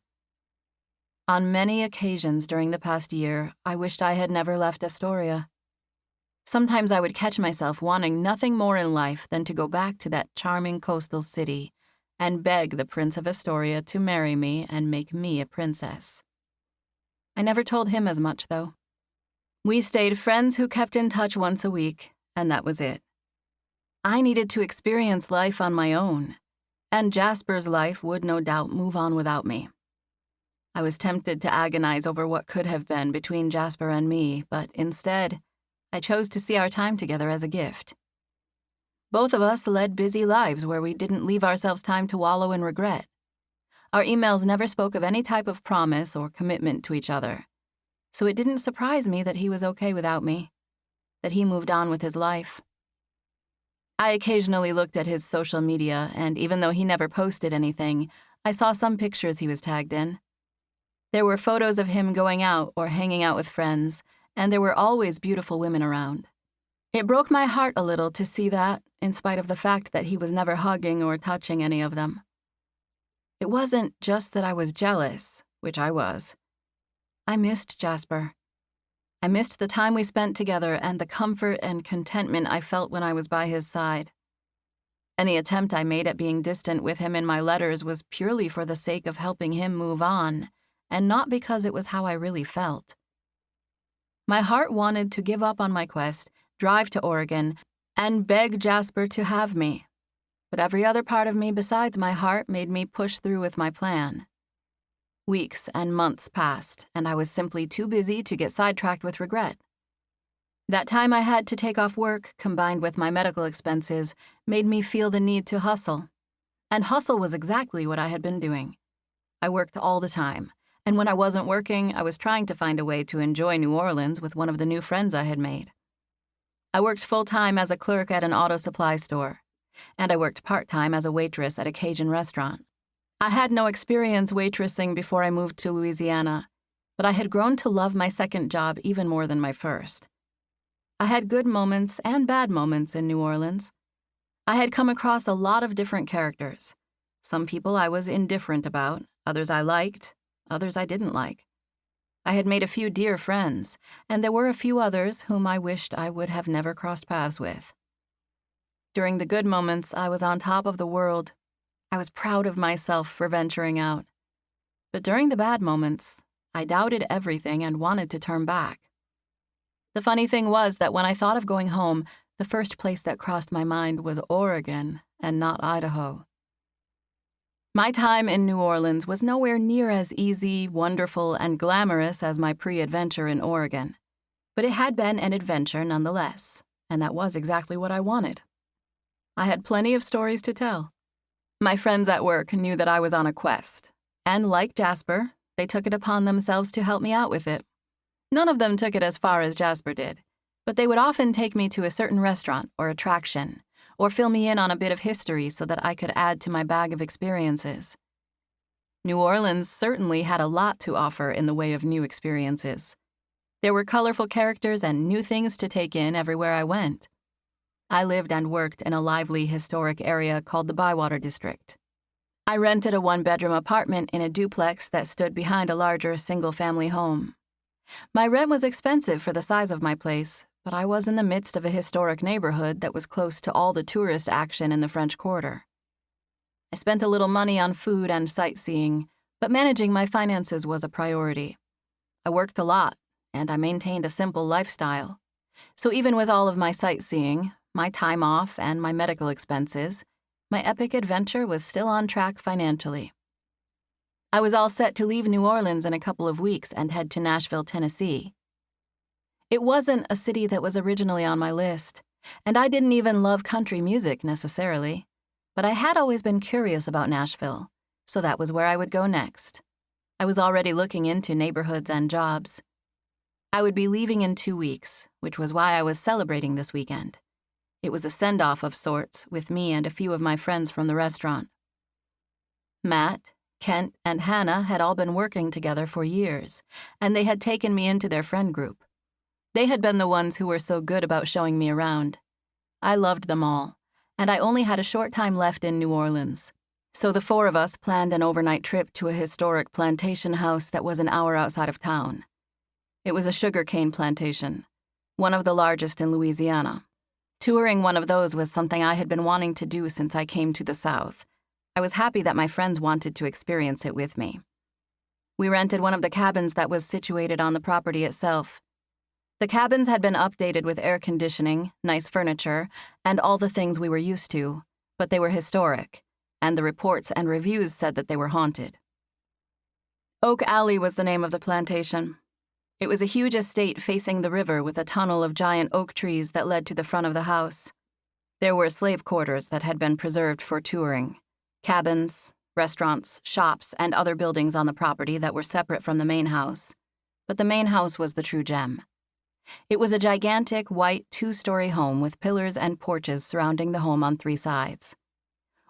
On many occasions during the past year, I wished I had never left Astoria. Sometimes I would catch myself wanting nothing more in life than to go back to that charming coastal city and beg the Prince of Astoria to marry me and make me a princess. I never told him as much, though. We stayed friends who kept in touch once a week, and that was it. I needed to experience life on my own, and Jasper's life would no doubt move on without me. I was tempted to agonize over what could have been between Jasper and me, but instead, I chose to see our time together as a gift. Both of us led busy lives where we didn't leave ourselves time to wallow in regret. Our emails never spoke of any type of promise or commitment to each other, so it didn't surprise me that he was okay without me, that he moved on with his life. I occasionally looked at his social media, and even though he never posted anything, I saw some pictures he was tagged in. There were photos of him going out or hanging out with friends, and there were always beautiful women around. It broke my heart a little to see that, in spite of the fact that he was never hugging or touching any of them. It wasn't just that I was jealous, which I was. I missed Jasper. I missed the time we spent together and the comfort and contentment I felt when I was by his side. Any attempt I made at being distant with him in my letters was purely for the sake of helping him move on, and not because it was how I really felt. My heart wanted to give up on my quest, drive to Oregon, and beg Jasper to have me. But every other part of me besides my heart made me push through with my plan. Weeks and months passed, and I was simply too busy to get sidetracked with regret. That time I had to take off work, combined with my medical expenses, made me feel the need to hustle. And hustle was exactly what I had been doing. I worked all the time, and when I wasn't working, I was trying to find a way to enjoy New Orleans with one of the new friends I had made. I worked full-time as a clerk at an auto supply store, and I worked part-time as a waitress at a Cajun restaurant. I had no experience waitressing before I moved to Louisiana, but I had grown to love my second job even more than my first. I had good moments and bad moments in New Orleans. I had come across a lot of different characters. Some people I was indifferent about, others I liked, others I didn't like. I had made a few dear friends, and there were a few others whom I wished I would have never crossed paths with. During the good moments, I was on top of the world. I was proud of myself for venturing out. But during the bad moments, I doubted everything and wanted to turn back. The funny thing was that when I thought of going home, the first place that crossed my mind was Oregon and not Idaho. My time in New Orleans was nowhere near as easy, wonderful, and glamorous as my pre-adventure in Oregon, but it had been an adventure nonetheless, and that was exactly what I wanted. I had plenty of stories to tell. My friends at work knew that I was on a quest, and like Jasper, they took it upon themselves to help me out with it. None of them took it as far as Jasper did, but they would often take me to a certain restaurant or attraction, or fill me in on a bit of history so that I could add to my bag of experiences. New Orleans certainly had a lot to offer in the way of new experiences. There were colorful characters and new things to take in everywhere I went. I lived and worked in a lively historic area called the Bywater District. I rented a one-bedroom apartment in a duplex that stood behind a larger single-family home. My rent was expensive for the size of my place, but I was in the midst of a historic neighborhood that was close to all the tourist action in the French Quarter. I spent a little money on food and sightseeing, but managing my finances was a priority. I worked a lot, and I maintained a simple lifestyle. So even with all of my sightseeing, my time off, and my medical expenses, my epic adventure was still on track financially. I was all set to leave New Orleans in a couple of weeks and head to Nashville, Tennessee. It wasn't a city that was originally on my list, and I didn't even love country music necessarily, but I had always been curious about Nashville, so that was where I would go next. I was already looking into neighborhoods and jobs. I would be leaving in 2 weeks, which was why I was celebrating this weekend. It was a send-off of sorts with me and a few of my friends from the restaurant. Matt, Kent, and Hannah had all been working together for years, and they had taken me into their friend group. They had been the ones who were so good about showing me around. I loved them all, and I only had a short time left in New Orleans. So the 4 of us planned an overnight trip to a historic plantation house that was an hour outside of town. It was a sugarcane plantation, one of the largest in Louisiana. Touring one of those was something I had been wanting to do since I came to the South. I was happy that my friends wanted to experience it with me. We rented one of the cabins that was situated on the property itself. The cabins had been updated with air conditioning, nice furniture, and all the things we were used to, but they were historic, and the reports and reviews said that they were haunted. Oak Alley was the name of the plantation. It was a huge estate facing the river with a tunnel of giant oak trees that led to the front of the house. There were slave quarters that had been preserved for touring, cabins, restaurants, shops, and other buildings on the property that were separate from the main house. But the main house was the true gem. It was a gigantic, white, 2-story home with pillars and porches surrounding the home on 3 sides.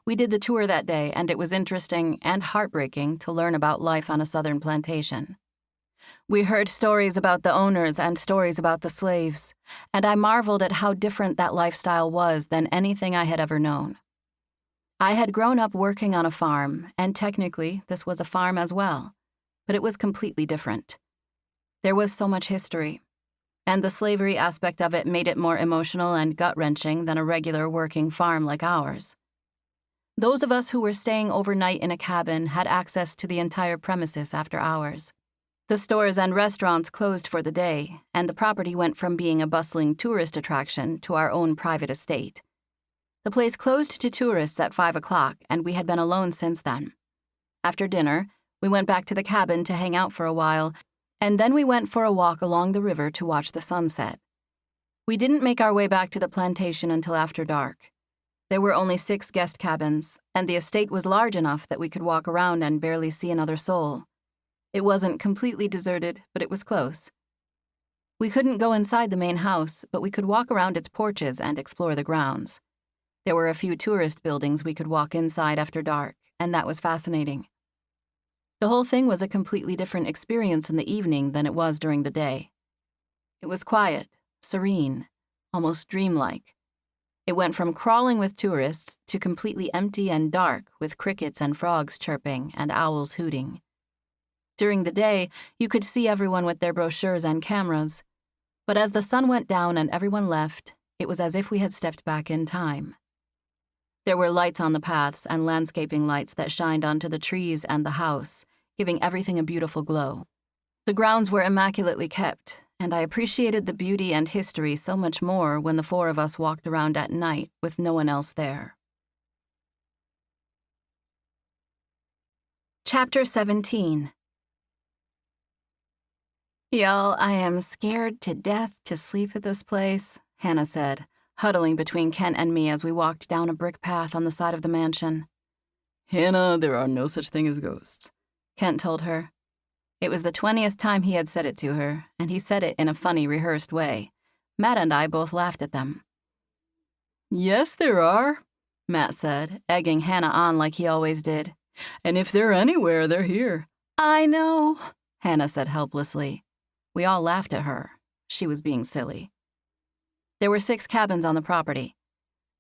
We did the tour that day, and it was interesting and heartbreaking to learn about life on a southern plantation. We heard stories about the owners and stories about the slaves, and I marveled at how different that lifestyle was than anything I had ever known. I had grown up working on a farm, and technically this was a farm as well, but it was completely different. There was so much history, and the slavery aspect of it made it more emotional and gut-wrenching than a regular working farm like ours. Those of us who were staying overnight in a cabin had access to the entire premises after hours. The stores and restaurants closed for the day, and the property went from being a bustling tourist attraction to our own private estate. The place closed to tourists at 5 o'clock, and we had been alone since then. After dinner, we went back to the cabin to hang out for a while, and then we went for a walk along the river to watch the sunset. We didn't make our way back to the plantation until after dark. There were only 6 guest cabins, and the estate was large enough that we could walk around and barely see another soul. It wasn't completely deserted, but it was close. We couldn't go inside the main house, but we could walk around its porches and explore the grounds. There were a few tourist buildings we could walk inside after dark, and that was fascinating. The whole thing was a completely different experience in the evening than it was during the day. It was quiet, serene, almost dreamlike. It went from crawling with tourists to completely empty and dark with crickets and frogs chirping and owls hooting. During the day, you could see everyone with their brochures and cameras, but as the sun went down and everyone left, it was as if we had stepped back in time. There were lights on the paths and landscaping lights that shined onto the trees and the house, giving everything a beautiful glow. The grounds were immaculately kept, and I appreciated the beauty and history so much more when the 4 of us walked around at night with no one else there. Chapter 17. "Y'all, I am scared to death to sleep at this place," Hannah said, huddling between Kent and me as we walked down a brick path on the side of the mansion. "Hannah, there are no such thing as ghosts," Kent told her. It was the 20th time he had said it to her, and he said it in a funny, rehearsed way. Matt and I both laughed at them. "Yes, there are," Matt said, egging Hannah on like he always did. "And if they're anywhere, they're here." "I know," Hannah said helplessly. We all laughed at her. She was being silly. There were 6 cabins on the property.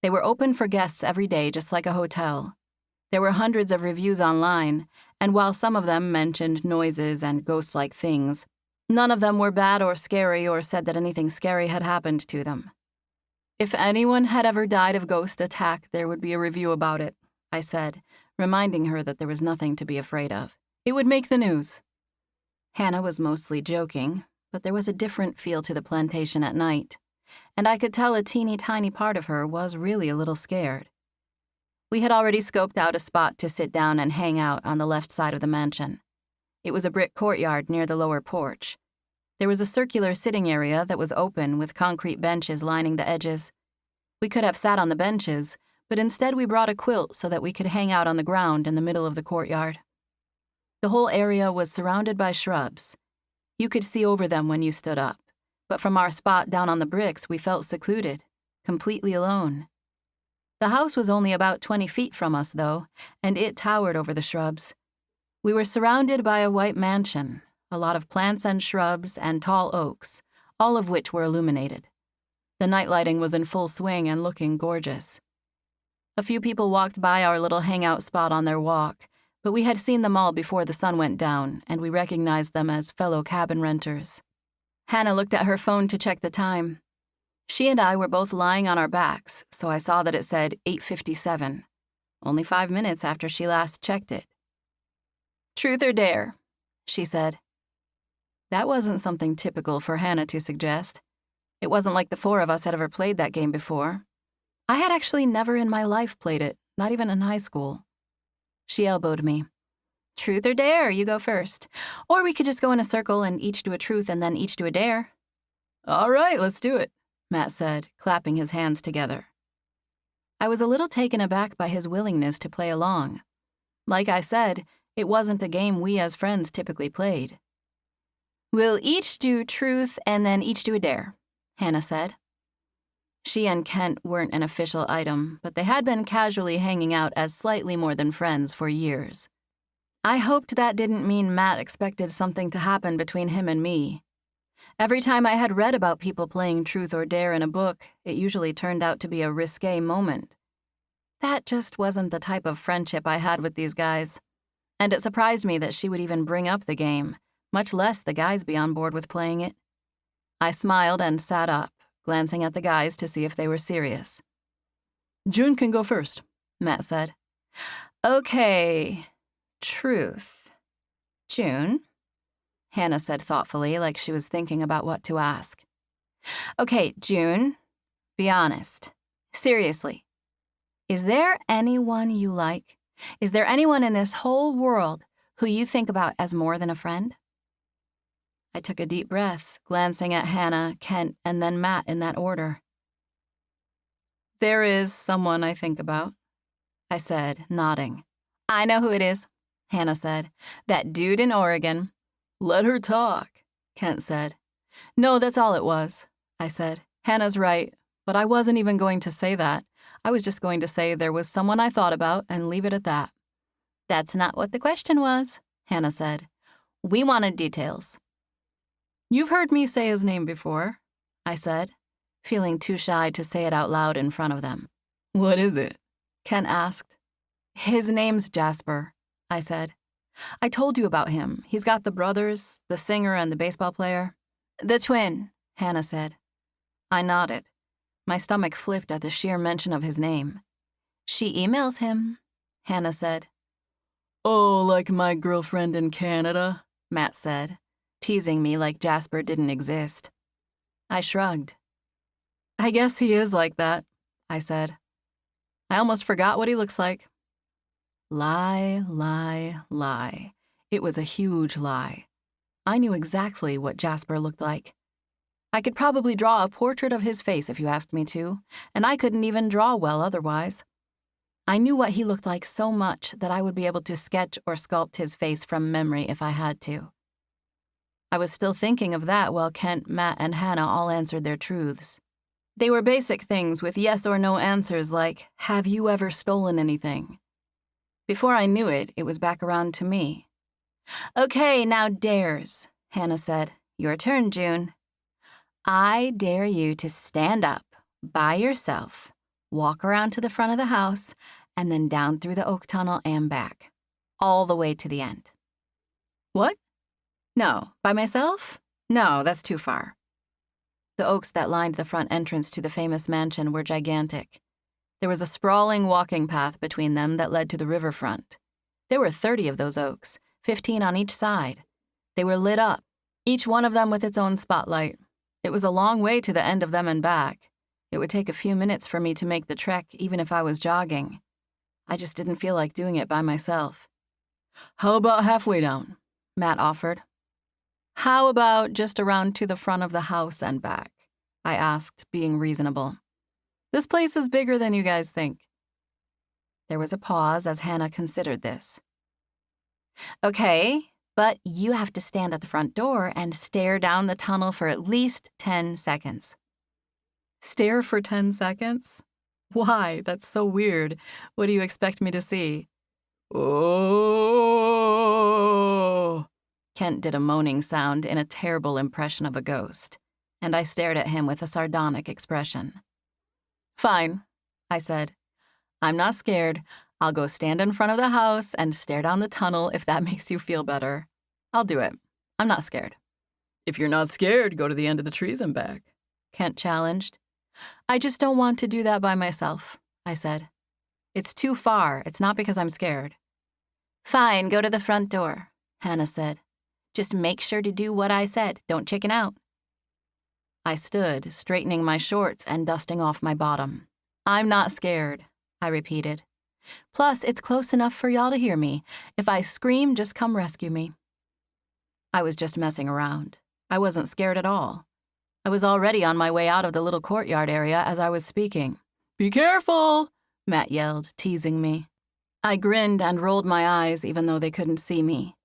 They were open for guests every day, just like a hotel. There were hundreds of reviews online, and while some of them mentioned noises and ghost-like things, none of them were bad or scary or said that anything scary had happened to them. "If anyone had ever died of ghost attack, there would be a review about it," I said, reminding her that there was nothing to be afraid of. "It would make the news." Hannah was mostly joking, but there was a different feel to the plantation at night, and I could tell a teeny tiny part of her was really a little scared. We had already scoped out a spot to sit down and hang out on the left side of the mansion. It was a brick courtyard near the lower porch. There was a circular sitting area that was open with concrete benches lining the edges. We could have sat on the benches, but instead we brought a quilt so that we could hang out on the ground in the middle of the courtyard. The whole area was surrounded by shrubs. You could see over them when you stood up, but from our spot down on the bricks, we felt secluded, completely alone. The house was only about 20 feet from us, though, and it towered over the shrubs. We were surrounded by a white mansion, a lot of plants and shrubs and tall oaks, all of which were illuminated. The night lighting was in full swing and looking gorgeous. A few people walked by our little hangout spot on their walk, but we had seen them all before the sun went down, and we recognized them as fellow cabin renters. Hannah looked at her phone to check the time. She and I were both lying on our backs, so I saw that it said 8:57, only 5 minutes after she last checked it. "Truth or dare?" she said. That wasn't something typical for Hannah to suggest. It wasn't like the four of us had ever played that game before. I had actually never in my life played it, not even in high school. She elbowed me. Truth or dare, you go first. Or we could just go in a circle and each do a truth and then each do a dare. All right, let's do it, Matt said, clapping his hands together. I was a little taken aback by his willingness to play along. Like I said, it wasn't a game we as friends typically played. We'll each do truth and then each do a dare, Hannah said. She and Kent weren't an official item, but they had been casually hanging out as slightly more than friends for years. I hoped that didn't mean Matt expected something to happen between him and me. Every time I had read about people playing truth or dare in a book, it usually turned out to be a risque moment. That just wasn't the type of friendship I had with these guys. And it surprised me that she would even bring up the game, much less the guys be on board with playing it. I smiled and sat up, glancing at the guys to see if they were serious. June can go first, Matt said. Okay, truth. June? Hannah said thoughtfully, like she was thinking about what to ask. Okay, June, be honest. Seriously. Is there anyone you like? Is there anyone in this whole world who you think about as more than a friend? I took a deep breath, glancing at Hannah, Kent, and then Matt in that order. There is someone I think about, I said, nodding. I know who it is, Hannah said. That dude in Oregon. Let her talk, Kent said. No, that's all it was, I said. Hannah's right, but I wasn't even going to say that. I was just going to say there was someone I thought about and leave it at that. That's not what the question was, Hannah said. We wanted details. You've heard me say his name before, I said, feeling too shy to say it out loud in front of them. What is it? Kent asked. His name's Jasper, I said. I told you about him. He's got the brothers, the singer and the baseball player. The twin, Hannah said. I nodded. My stomach flipped at the sheer mention of his name. She emails him, Hannah said. Oh, like my girlfriend in Canada, Matt said, teasing me like Jasper didn't exist. I shrugged. I guess he is like that, I said. I almost forgot what he looks like. Lie, lie, lie. It was a huge lie. I knew exactly what Jasper looked like. I could probably draw a portrait of his face if you asked me to, and I couldn't even draw well otherwise. I knew what he looked like so much that I would be able to sketch or sculpt his face from memory if I had to. I was still thinking of that while Kent, Matt, and Hannah all answered their truths. They were basic things with yes or no answers like, have you ever stolen anything? Before I knew it, it was back around to me. Okay, now dares, Hannah said. Your turn, June. I dare you to stand up by yourself, walk around to the front of the house, and then down through the oak tunnel and back, all the way to the end. What? No, by myself? No, that's too far. The oaks that lined the front entrance to the famous mansion were gigantic. There was a sprawling walking path between them that led to the riverfront. There were 30 of those oaks, 15 on each side. They were lit up, each one of them with its own spotlight. It was a long way to the end of them and back. It would take a few minutes for me to make the trek even if I was jogging. I just didn't feel like doing it by myself. How about halfway down? Matt offered. How about just around to the front of the house and back? I asked, being reasonable. This place is bigger than you guys think. There was a pause as Hannah considered this. Okay, but you have to stand at the front door and stare down the tunnel for at least 10 seconds. Stare for 10 seconds? Why? That's so weird. What do you expect me to see? Oh! Kent did a moaning sound in a terrible impression of a ghost, and I stared at him with a sardonic expression. Fine, I said. I'm not scared. I'll go stand in front of the house and stare down the tunnel if that makes you feel better. I'll do it. I'm not scared. If you're not scared, go to the end of the trees and back, Kent challenged. I just don't want to do that by myself, I said. It's too far. It's not because I'm scared. Fine, go to the front door, Hannah said. Just make sure to do what I said. Don't chicken out. I stood, straightening my shorts and dusting off my bottom. I'm not scared, I repeated. Plus, it's close enough for y'all to hear me. If I scream, just come rescue me. I was just messing around. I wasn't scared at all. I was already on my way out of the little courtyard area as I was speaking. Be careful, Matt yelled, teasing me. I grinned and rolled my eyes even though they couldn't see me.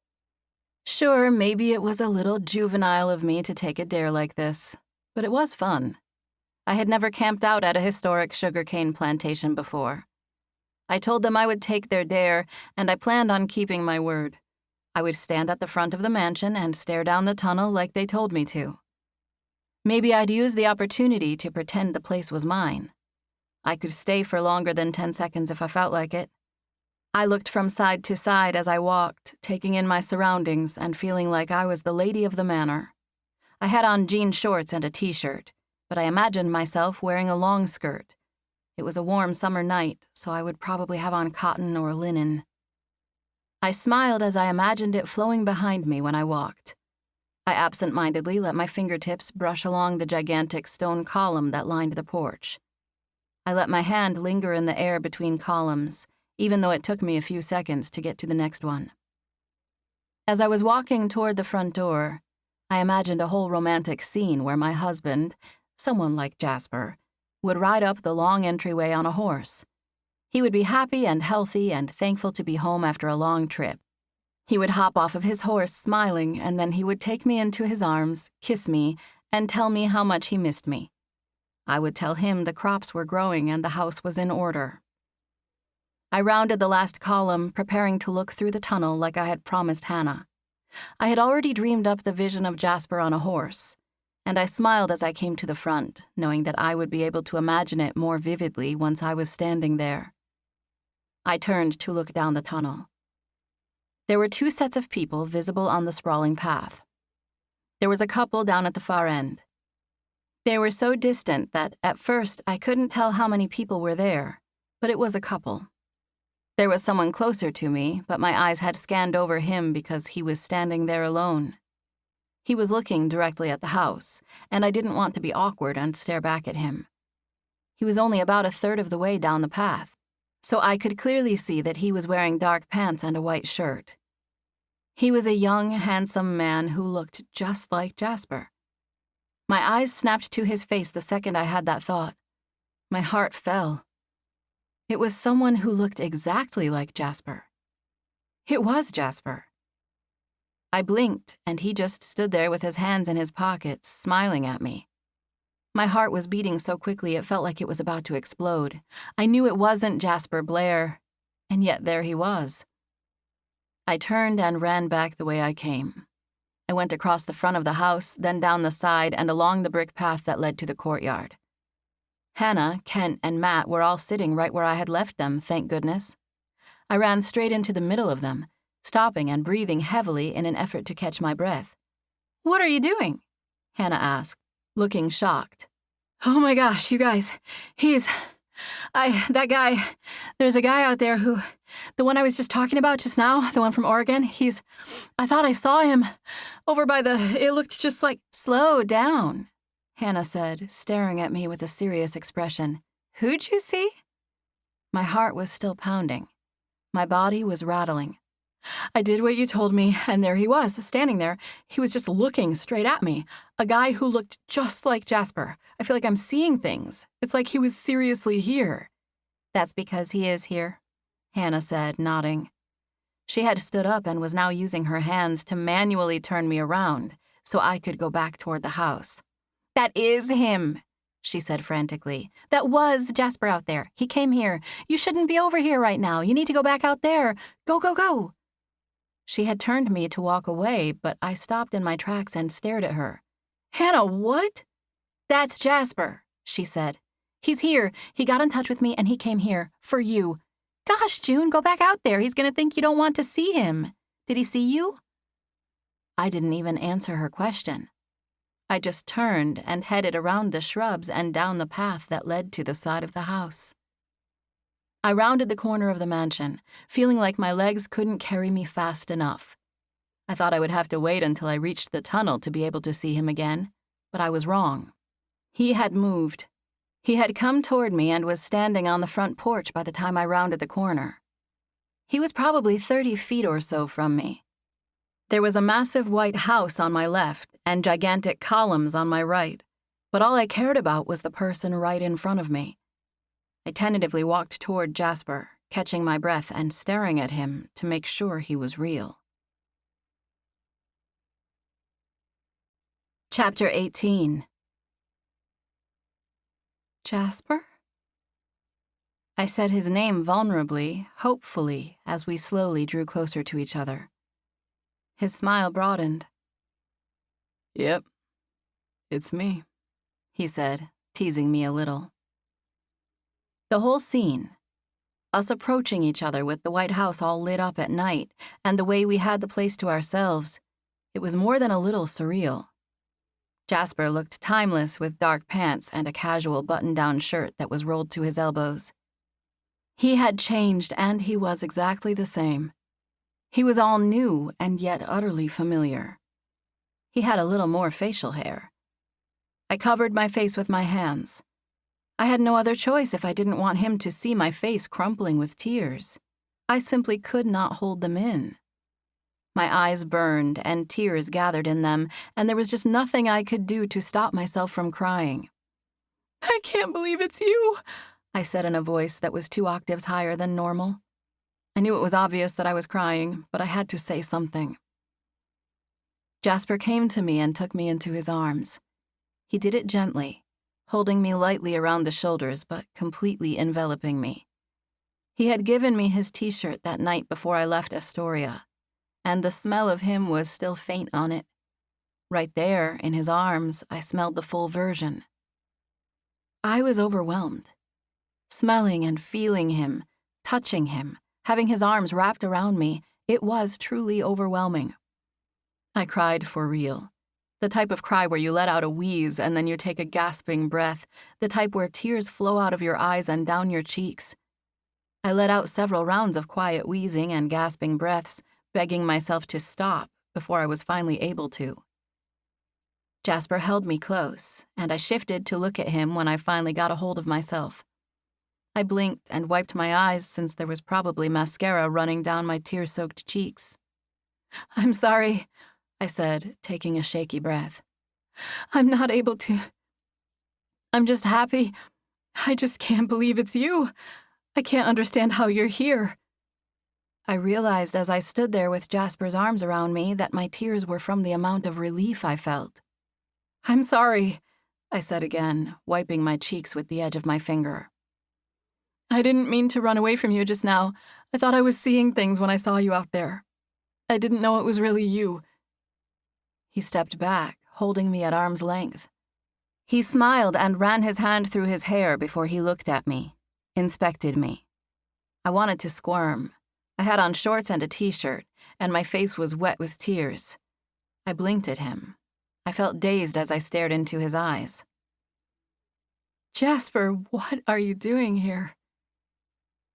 Sure, maybe it was a little juvenile of me to take a dare like this, but it was fun. I had never camped out at a historic sugarcane plantation before. I told them I would take their dare, and I planned on keeping my word. I would stand at the front of the mansion and stare down the tunnel like they told me to. Maybe I'd use the opportunity to pretend the place was mine. I could stay for longer than 10 seconds if I felt like it. I looked from side to side as I walked, taking in my surroundings and feeling like I was the lady of the manor. I had on jean shorts and a t-shirt, but I imagined myself wearing a long skirt. It was a warm summer night, so I would probably have on cotton or linen. I smiled as I imagined it flowing behind me when I walked. I absent-mindedly let my fingertips brush along the gigantic stone column that lined the porch. I let my hand linger in the air between columns, even though it took me a few seconds to get to the next one. As I was walking toward the front door, I imagined a whole romantic scene where my husband, someone like Jasper, would ride up the long entryway on a horse. He would be happy and healthy and thankful to be home after a long trip. He would hop off of his horse smiling, and then he would take me into his arms, kiss me, and tell me how much he missed me. I would tell him the crops were growing and the house was in order. I rounded the last column, preparing to look through the tunnel like I had promised Hannah. I had already dreamed up the vision of Jasper on a horse, and I smiled as I came to the front, knowing that I would be able to imagine it more vividly once I was standing there. I turned to look down the tunnel. There were 2 sets of people visible on the sprawling path. There was a couple down at the far end. They were so distant that, at first, I couldn't tell how many people were there, but it was a couple. There was someone closer to me, but my eyes had scanned over him because he was standing there alone. He was looking directly at the house, and I didn't want to be awkward and stare back at him. He was only about 1/3 of the way down the path, so I could clearly see that he was wearing dark pants and a white shirt. He was a young, handsome man who looked just like Jasper. My eyes snapped to his face the second I had that thought. My heart fell. It was someone who looked exactly like Jasper. It was Jasper. I blinked, and he just stood there with his hands in his pockets, smiling at me. My heart was beating so quickly it felt like it was about to explode. I knew it wasn't Jasper Blair, and yet there he was. I turned and ran back the way I came. I went across the front of the house, then down the side and along the brick path that led to the courtyard. Hannah, Kent, and Matt were all sitting right where I had left them, thank goodness. I ran straight into the middle of them, stopping and breathing heavily in an effort to catch my breath. "What are you doing?" Hannah asked, looking shocked. "Oh my gosh, you guys, that guy, there's a guy out there who, the one I was just talking about just now, the one from Oregon, I thought I saw him over by it looked just like." "Slow down," Hannah said, staring at me with a serious expression. "Who'd you see?" My heart was still pounding. My body was rattling. "I did what you told me, and there he was, standing there. He was just looking straight at me. A guy who looked just like Jasper. I feel like I'm seeing things. It's like he was seriously here." "That's because he is here," Hannah said, nodding. She had stood up and was now using her hands to manually turn me around so I could go back toward the house. "That is him," she said frantically. "That was Jasper out there. He came here. You shouldn't be over here right now. You need to go back out there. Go, go, go." She had turned me to walk away, but I stopped in my tracks and stared at her. "Hannah, what?" "That's Jasper," she said. "He's here. He got in touch with me and he came here. For you. Gosh, June, go back out there. He's going to think you don't want to see him. Did he see you?" I didn't even answer her question. I just turned and headed around the shrubs and down the path that led to the side of the house. I rounded the corner of the mansion, feeling like my legs couldn't carry me fast enough. I thought I would have to wait until I reached the tunnel to be able to see him again, but I was wrong. He had moved. He had come toward me and was standing on the front porch by the time I rounded the corner. He was probably 30 feet or so from me. There was a massive white house on my left and gigantic columns on my right, but all I cared about was the person right in front of me. I tentatively walked toward Jasper, catching my breath and staring at him to make sure he was real. Chapter 18. Jasper? I said his name vulnerably, hopefully, as we slowly drew closer to each other. His smile broadened. Yep, it's me, he said, teasing me a little. The whole scene, us approaching each other with the White House all lit up at night, and the way we had the place to ourselves, it was more than a little surreal. Jasper looked timeless with dark pants and a casual button-down shirt that was rolled to his elbows. He had changed, and he was exactly the same. He was all new and yet utterly familiar. He had a little more facial hair. I covered my face with my hands. I had no other choice if I didn't want him to see my face crumpling with tears. I simply could not hold them in. My eyes burned and tears gathered in them, and there was just nothing I could do to stop myself from crying. "I can't believe it's you," I said in a voice that was 2 octaves higher than normal. I knew it was obvious that I was crying, but I had to say something. Jasper came to me and took me into his arms. He did it gently, holding me lightly around the shoulders but completely enveloping me. He had given me his t-shirt that night before I left Astoria, and the smell of him was still faint on it. Right there, in his arms, I smelled the full version. I was overwhelmed. Smelling and feeling him, touching him, having his arms wrapped around me, it was truly overwhelming. I cried for real. The type of cry where you let out a wheeze and then you take a gasping breath, the type where tears flow out of your eyes and down your cheeks. I let out several rounds of quiet wheezing and gasping breaths, begging myself to stop before I was finally able to. Jasper held me close, and I shifted to look at him when I finally got a hold of myself. I blinked and wiped my eyes since there was probably mascara running down my tear-soaked cheeks. "I'm sorry," I said, taking a shaky breath. "I'm not able to. I'm just happy. I just can't believe it's you. I can't understand how you're here." I realized as I stood there with Jasper's arms around me that my tears were from the amount of relief I felt. "I'm sorry," I said again, wiping my cheeks with the edge of my finger. "I didn't mean to run away from you just now. I thought I was seeing things when I saw you out there. I didn't know it was really you." He stepped back, holding me at arm's length. He smiled and ran his hand through his hair before he looked at me, inspected me. I wanted to squirm. I had on shorts and a t-shirt, and my face was wet with tears. I blinked at him. I felt dazed as I stared into his eyes. "Jasper, what are you doing here?"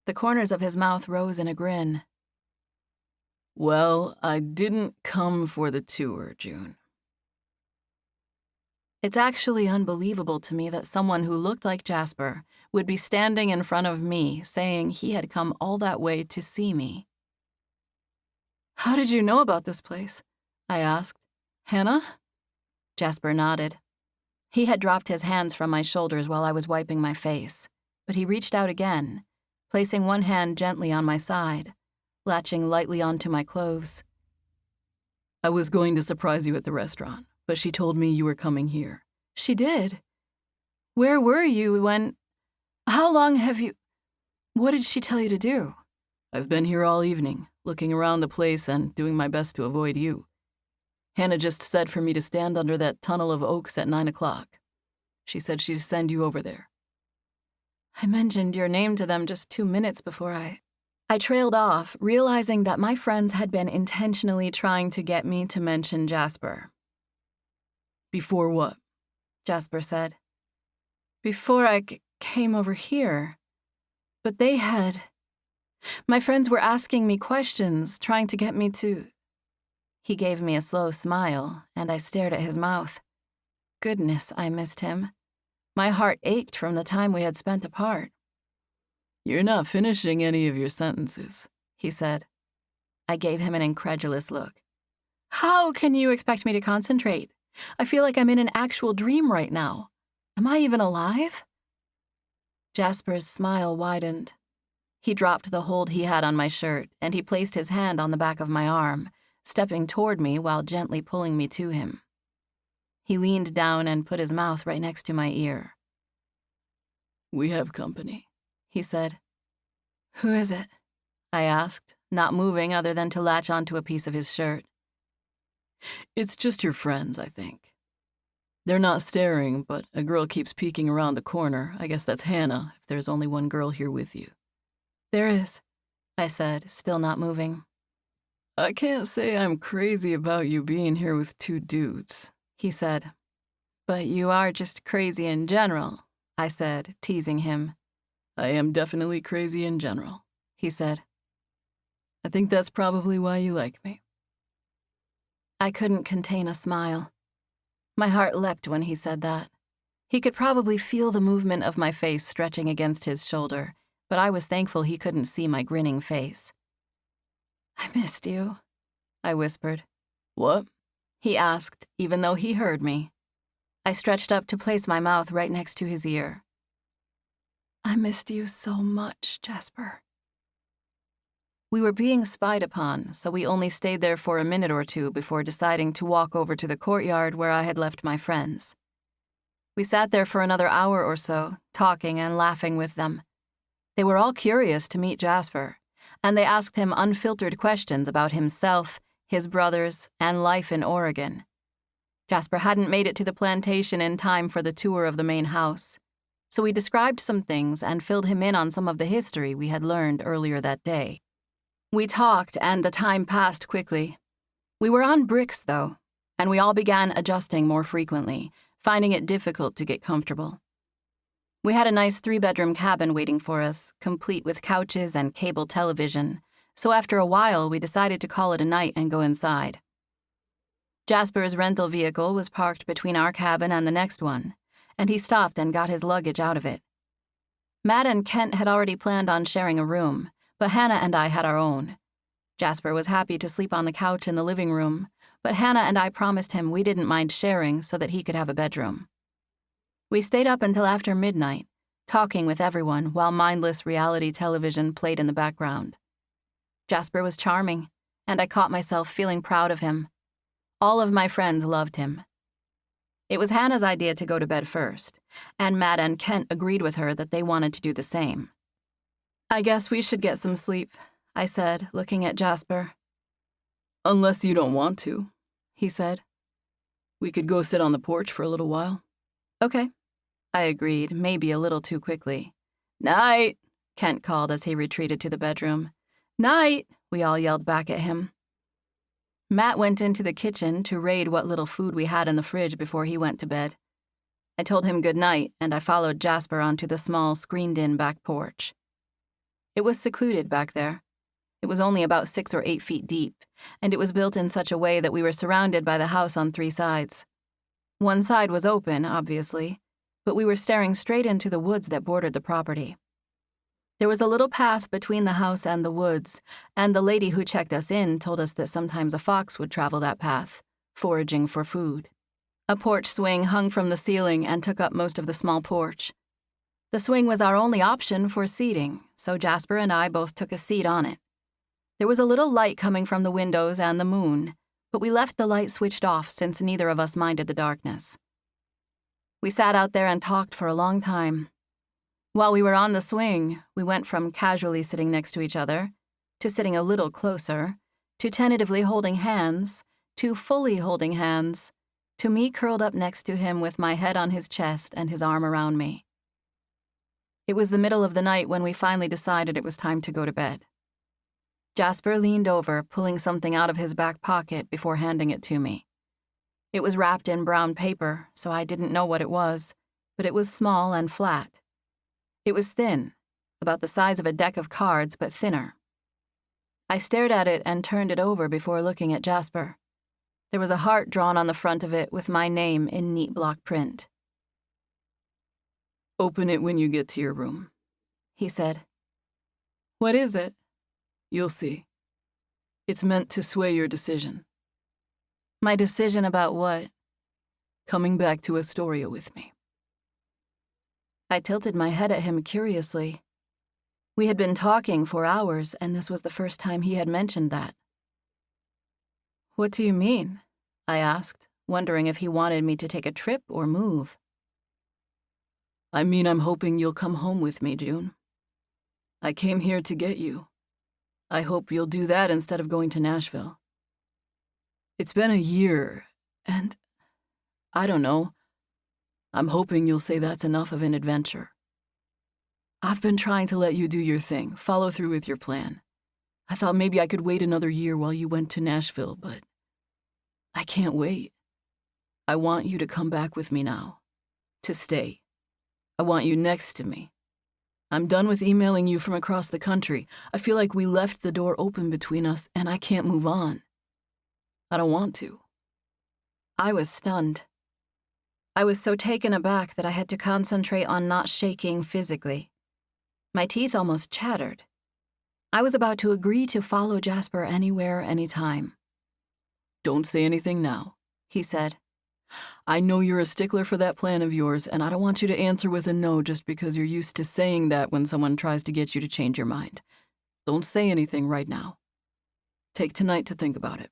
The corners of his mouth rose in a grin. Well, I didn't come for the tour, June. It's actually unbelievable to me that someone who looked like Jasper would be standing in front of me saying he had come all that way to see me. "How did you know about this place?" I asked. "Hannah?" Jasper nodded. He had dropped his hands from my shoulders while I was wiping my face, but he reached out again, placing one hand gently on my side, latching lightly onto my clothes. "I was going to surprise you at the restaurant, but she told me you were coming here." "She did? Where were you when... How long have you... What did she tell you to do?" "I've been here all evening, looking around the place and doing my best to avoid you. Hannah just said for me to stand under that tunnel of oaks at 9 o'clock. She said she'd send you over there." I mentioned your name to them just 2 minutes before I trailed off, realizing that my friends had been intentionally trying to get me to mention Jasper. "Before what?" Jasper said. "Before I came over here. But they had... My friends were asking me questions, trying to get me to..." He gave me a slow smile, and I stared at his mouth. Goodness, I missed him. My heart ached from the time we had spent apart. "You're not finishing any of your sentences," he said. I gave him an incredulous look. How can you expect me to concentrate? I feel like I'm in an actual dream right now. Am I even alive? Jasper's smile widened. He dropped the hold he had on my shirt, and he placed his hand on the back of my arm, stepping toward me while gently pulling me to him. He leaned down and put his mouth right next to my ear. "We have company," he said. Who is it? I asked, not moving other than to latch onto a piece of his shirt. "It's just your friends, I think. They're not staring, but a girl keeps peeking around a corner. I guess that's Hannah, if there's only one girl here with you." There is, I said, still not moving. "I can't say I'm crazy about you being here with two dudes," he said. But you are just crazy in general, I said, teasing him. "I am definitely crazy in general," he said. "I think that's probably why you like me." I couldn't contain a smile. My heart leapt when he said that. He could probably feel the movement of my face stretching against his shoulder, but I was thankful he couldn't see my grinning face. I missed you, I whispered. "What?" he asked, even though he heard me. I stretched up to place my mouth right next to his ear. I missed you so much, Jasper. We were being spied upon, so we only stayed there for a minute or two before deciding to walk over to the courtyard where I had left my friends. We sat there for another hour or so, talking and laughing with them. They were all curious to meet Jasper, and they asked him unfiltered questions about himself, his brothers, and life in Oregon. Jasper hadn't made it to the plantation in time for the tour of the main house, so we described some things and filled him in on some of the history we had learned earlier that day. We talked, and the time passed quickly. We were on bricks, though, and we all began adjusting more frequently, finding it difficult to get comfortable. We had a nice 3-bedroom cabin waiting for us, complete with couches and cable television, so after a while we decided to call it a night and go inside. Jasper's rental vehicle was parked between our cabin and the next one, and he stopped and got his luggage out of it. Matt and Kent had already planned on sharing a room, but Hannah and I had our own. Jasper was happy to sleep on the couch in the living room, but Hannah and I promised him we didn't mind sharing so that he could have a bedroom. We stayed up until after midnight, talking with everyone while mindless reality television played in the background. Jasper was charming, and I caught myself feeling proud of him. All of my friends loved him. It was Hannah's idea to go to bed first, and Matt and Kent agreed with her that they wanted to do the same. I guess we should get some sleep, I said, looking at Jasper. "Unless you don't want to," he said. "We could go sit on the porch for a little while." Okay, I agreed, maybe a little too quickly. Night, Kent called as he retreated to the bedroom. Night, we all yelled back at him. Matt went into the kitchen to raid what little food we had in the fridge before he went to bed. I told him good night, and I followed Jasper onto the small, screened-in back porch. It was secluded back there. It was only about 6 or 8 feet deep, and it was built in such a way that we were surrounded by the house on 3 sides. One side was open, obviously, but we were staring straight into the woods that bordered the property. There was a little path between the house and the woods, and the lady who checked us in told us that sometimes a fox would travel that path, foraging for food. A porch swing hung from the ceiling and took up most of the small porch. The swing was our only option for seating, so Jasper and I both took a seat on it. There was a little light coming from the windows and the moon, but we left the light switched off since neither of us minded the darkness. We sat out there and talked for a long time. While we were on the swing, we went from casually sitting next to each other, to sitting a little closer, to tentatively holding hands, to fully holding hands, to me curled up next to him with my head on his chest and his arm around me. It was the middle of the night when we finally decided it was time to go to bed. Jasper leaned over, pulling something out of his back pocket before handing it to me. It was wrapped in brown paper, so I didn't know what it was, but it was small and flat. It was thin, about the size of a deck of cards, but thinner. I stared at it and turned it over before looking at Jasper. There was a heart drawn on the front of it with my name in neat block print. "Open it when you get to your room," he said. "What is it?" "You'll see. It's meant to sway your decision." My decision about what? "Coming back to Astoria with me." I tilted my head at him curiously. We had been talking for hours, and this was the first time he had mentioned that. "What do you mean?" I asked, wondering if he wanted me to take a trip or move. "I mean, I'm hoping you'll come home with me, June. I came here to get you. I hope you'll do that instead of going to Nashville. It's been a year, and I don't know. I'm hoping you'll say that's enough of an adventure. I've been trying to let you do your thing, follow through with your plan. I thought maybe I could wait another year while you went to Nashville, but I can't wait. I want you to come back with me now, to stay. I want you next to me. I'm done with emailing you from across the country. I feel like we left the door open between us, and I can't move on. I don't want to." I was stunned. I was so taken aback that I had to concentrate on not shaking physically. My teeth almost chattered. I was about to agree to follow Jasper anywhere, anytime. "Don't say anything now," he said. "I know you're a stickler for that plan of yours, and I don't want you to answer with a no just because you're used to saying that when someone tries to get you to change your mind. Don't say anything right now. Take tonight to think about it."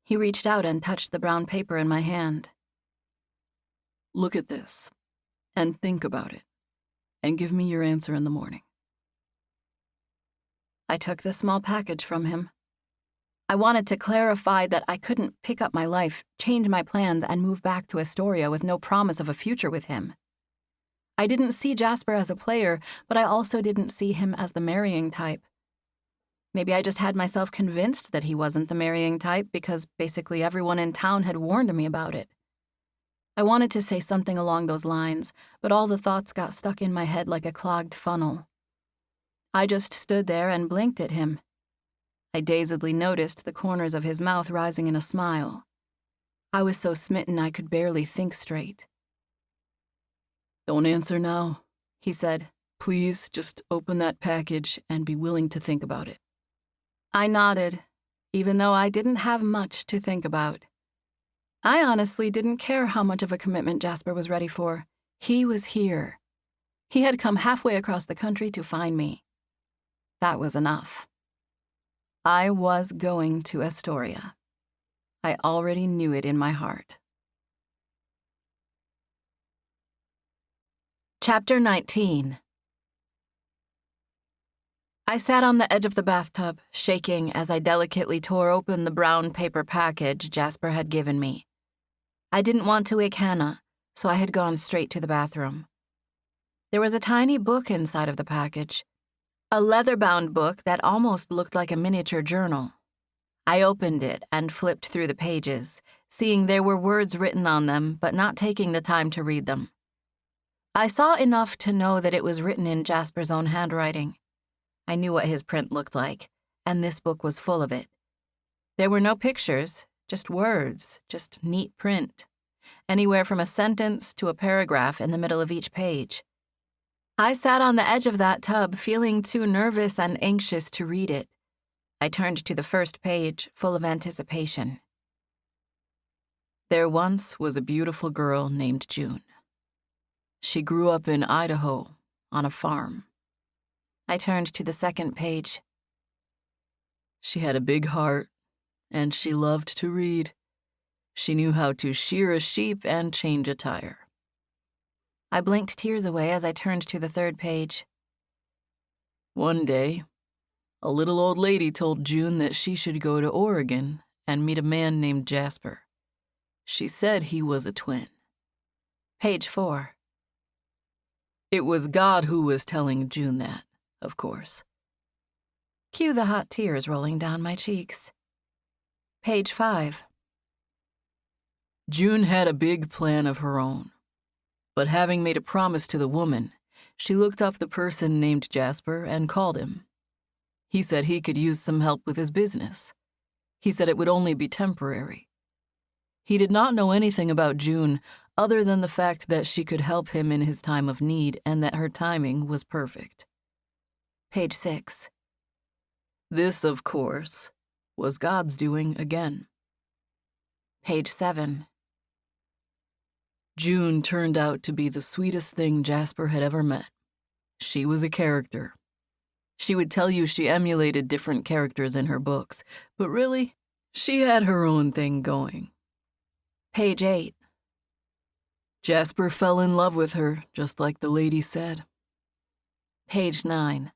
He reached out and touched the brown paper in my hand. "Look at this, and think about it, and give me your answer in the morning." I took the small package from him. I wanted to clarify that I couldn't pick up my life, change my plans, and move back to Astoria with no promise of a future with him. I didn't see Jasper as a player, but I also didn't see him as the marrying type. Maybe I just had myself convinced that he wasn't the marrying type because basically everyone in town had warned me about it. I wanted to say something along those lines, but all the thoughts got stuck in my head like a clogged funnel. I just stood there and blinked at him. I dazedly noticed the corners of his mouth rising in a smile. I was so smitten I could barely think straight. "Don't answer now," he said. "Please just open that package and be willing to think about it." I nodded, even though I didn't have much to think about. I honestly didn't care how much of a commitment Jasper was ready for. He was here. He had come halfway across the country to find me. That was enough. I was going to Astoria. I already knew it in my heart. Chapter 19. I sat on the edge of the bathtub, shaking as I delicately tore open the brown paper package Jasper had given me. I didn't want to wake Hannah, so I had gone straight to the bathroom. There was a tiny book inside of the package, a leather-bound book that almost looked like a miniature journal. I opened it and flipped through the pages, seeing there were words written on them, but not taking the time to read them. I saw enough to know that it was written in Jasper's own handwriting. I knew what his print looked like, and this book was full of it. There were no pictures, just words, just neat print, anywhere from a sentence to a paragraph in the middle of each page. I sat on the edge of that tub, feeling too nervous and anxious to read it. I turned to the first page, full of anticipation. There once was a beautiful girl named June. She grew up in Idaho, on a farm. I turned to the second page. She had a big heart, and she loved to read. She knew how to shear a sheep and change a tire. I blinked tears away as I turned to the third page. One day, a little old lady told June that she should go to Oregon and meet a man named Jasper. She said he was a twin. Page 4. It was God who was telling June that, of course. Cue the hot tears rolling down my cheeks. Page 5. June had a big plan of her own. But having made a promise to the woman, she looked up the person named Jasper and called him. He said he could use some help with his business. He said it would only be temporary. He did not know anything about June other than the fact that she could help him in his time of need and that her timing was perfect. Page 6. This, of course, was God's doing again. Page 7. June turned out to be the sweetest thing Jasper had ever met. She was a character. She would tell you she emulated different characters in her books, but really, she had her own thing going. Page 8. Jasper fell in love with her, just like the lady said. Page 9.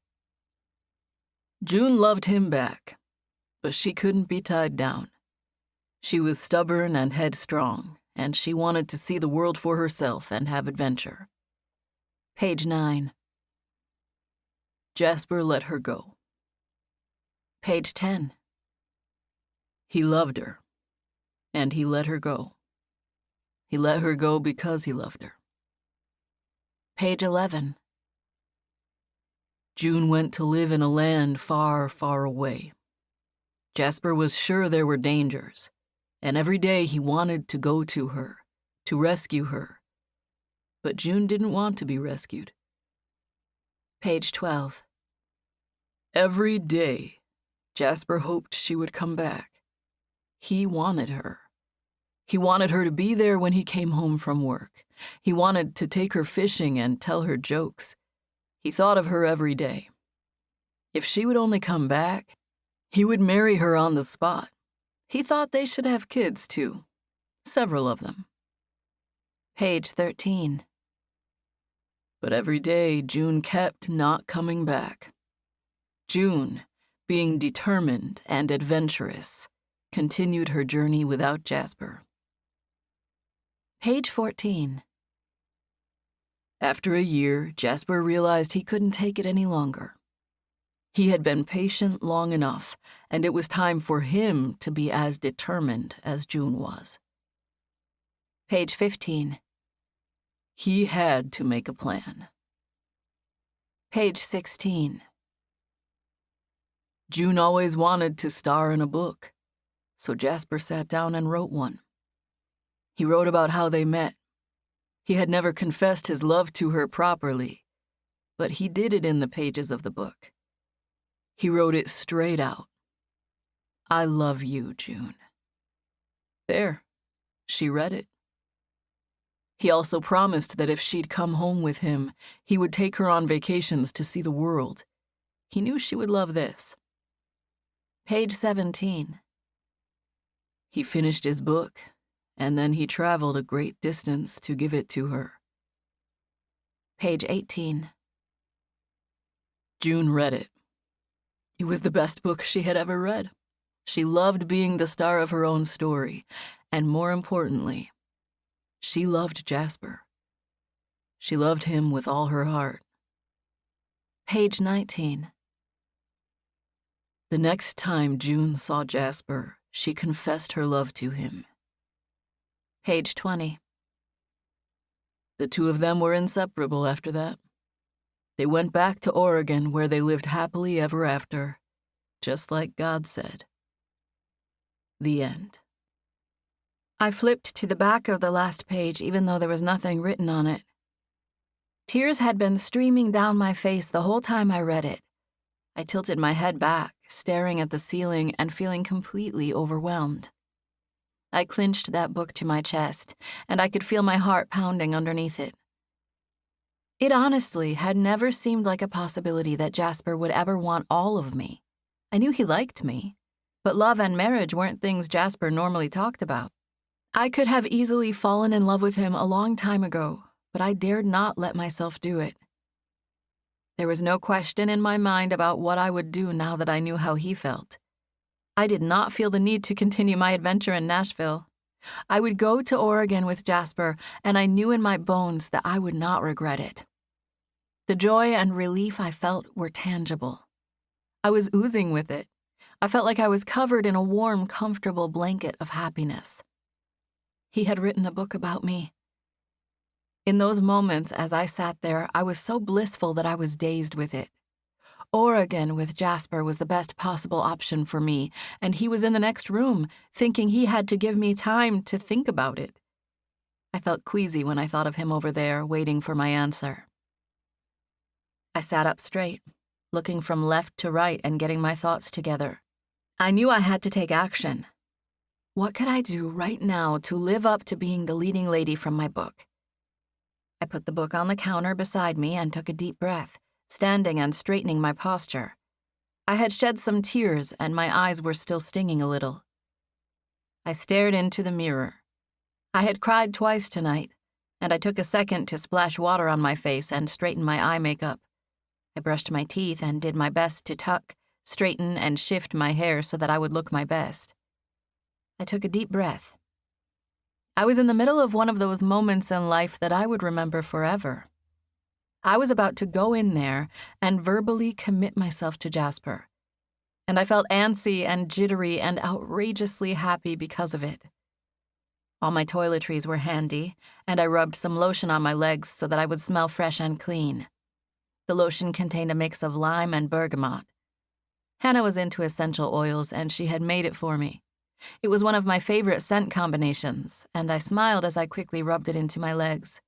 June loved him back, but she couldn't be tied down. She was stubborn and headstrong, and she wanted to see the world for herself and have adventure. Page 9. Jasper let her go. Page 10. He loved her, and he let her go. He let her go because he loved her. Page 11. June went to live in a land far, far away. Jasper was sure there were dangers, and every day he wanted to go to her, to rescue her. But June didn't want to be rescued. Page 12. Every day, Jasper hoped she would come back. He wanted her. He wanted her to be there when he came home from work. He wanted to take her fishing and tell her jokes. He thought of her every day. If she would only come back, he would marry her on the spot. He thought they should have kids, too. Several of them. Page 13. But every day, June kept not coming back. June, being determined and adventurous, continued her journey without Jasper. Page 14. After a year, Jasper realized he couldn't take it any longer. He had been patient long enough, and it was time for him to be as determined as June was. Page 15. He had to make a plan. Page 16. June always wanted to star in a book, so Jasper sat down and wrote one. He wrote about how they met. He had never confessed his love to her properly, but he did it in the pages of the book. He wrote it straight out. I love you, June. There, she read it. He also promised that if she'd come home with him, he would take her on vacations to see the world. He knew she would love this. Page 17. He finished his book, and then he traveled a great distance to give it to her. Page 18. June read it. It was the best book she had ever read. She loved being the star of her own story, and more importantly, she loved Jasper. She loved him with all her heart. Page 19. The next time June saw Jasper, she confessed her love to him. Page 20. The two of them were inseparable after that. They went back to Oregon, where they lived happily ever after, just like God said. The end. I flipped to the back of the last page even though there was nothing written on it. Tears had been streaming down my face the whole time I read it. I tilted my head back, staring at the ceiling and feeling completely overwhelmed. I clinched that book to my chest, and I could feel my heart pounding underneath it. It honestly had never seemed like a possibility that Jasper would ever want all of me. I knew he liked me, but love and marriage weren't things Jasper normally talked about. I could have easily fallen in love with him a long time ago, but I dared not let myself do it. There was no question in my mind about what I would do now that I knew how he felt. I did not feel the need to continue my adventure in Nashville. I would go to Oregon with Jasper, and I knew in my bones that I would not regret it. The joy and relief I felt were tangible. I was oozing with it. I felt like I was covered in a warm, comfortable blanket of happiness. He had written a book about me. In those moments as I sat there, I was so blissful that I was dazed with it. Oregon with Jasper was the best possible option for me, and he was in the next room, thinking he had to give me time to think about it. I felt queasy when I thought of him over there, waiting for my answer. I sat up straight, looking from left to right and getting my thoughts together. I knew I had to take action. What could I do right now to live up to being the leading lady from my book? I put the book on the counter beside me and took a deep breath, standing and straightening my posture. I had shed some tears and my eyes were still stinging a little. I stared into the mirror. I had cried twice tonight, and I took a second to splash water on my face and straighten my eye makeup. I brushed my teeth and did my best to tuck, straighten, and shift my hair so that I would look my best. I took a deep breath. I was in the middle of one of those moments in life that I would remember forever. I was about to go in there and verbally commit myself to Jasper, and I felt antsy and jittery and outrageously happy because of it. All my toiletries were handy, and I rubbed some lotion on my legs so that I would smell fresh and clean. The lotion contained a mix of lime and bergamot. Hannah was into essential oils, and she had made it for me. It was one of my favorite scent combinations, and I smiled as I quickly rubbed it into my legs.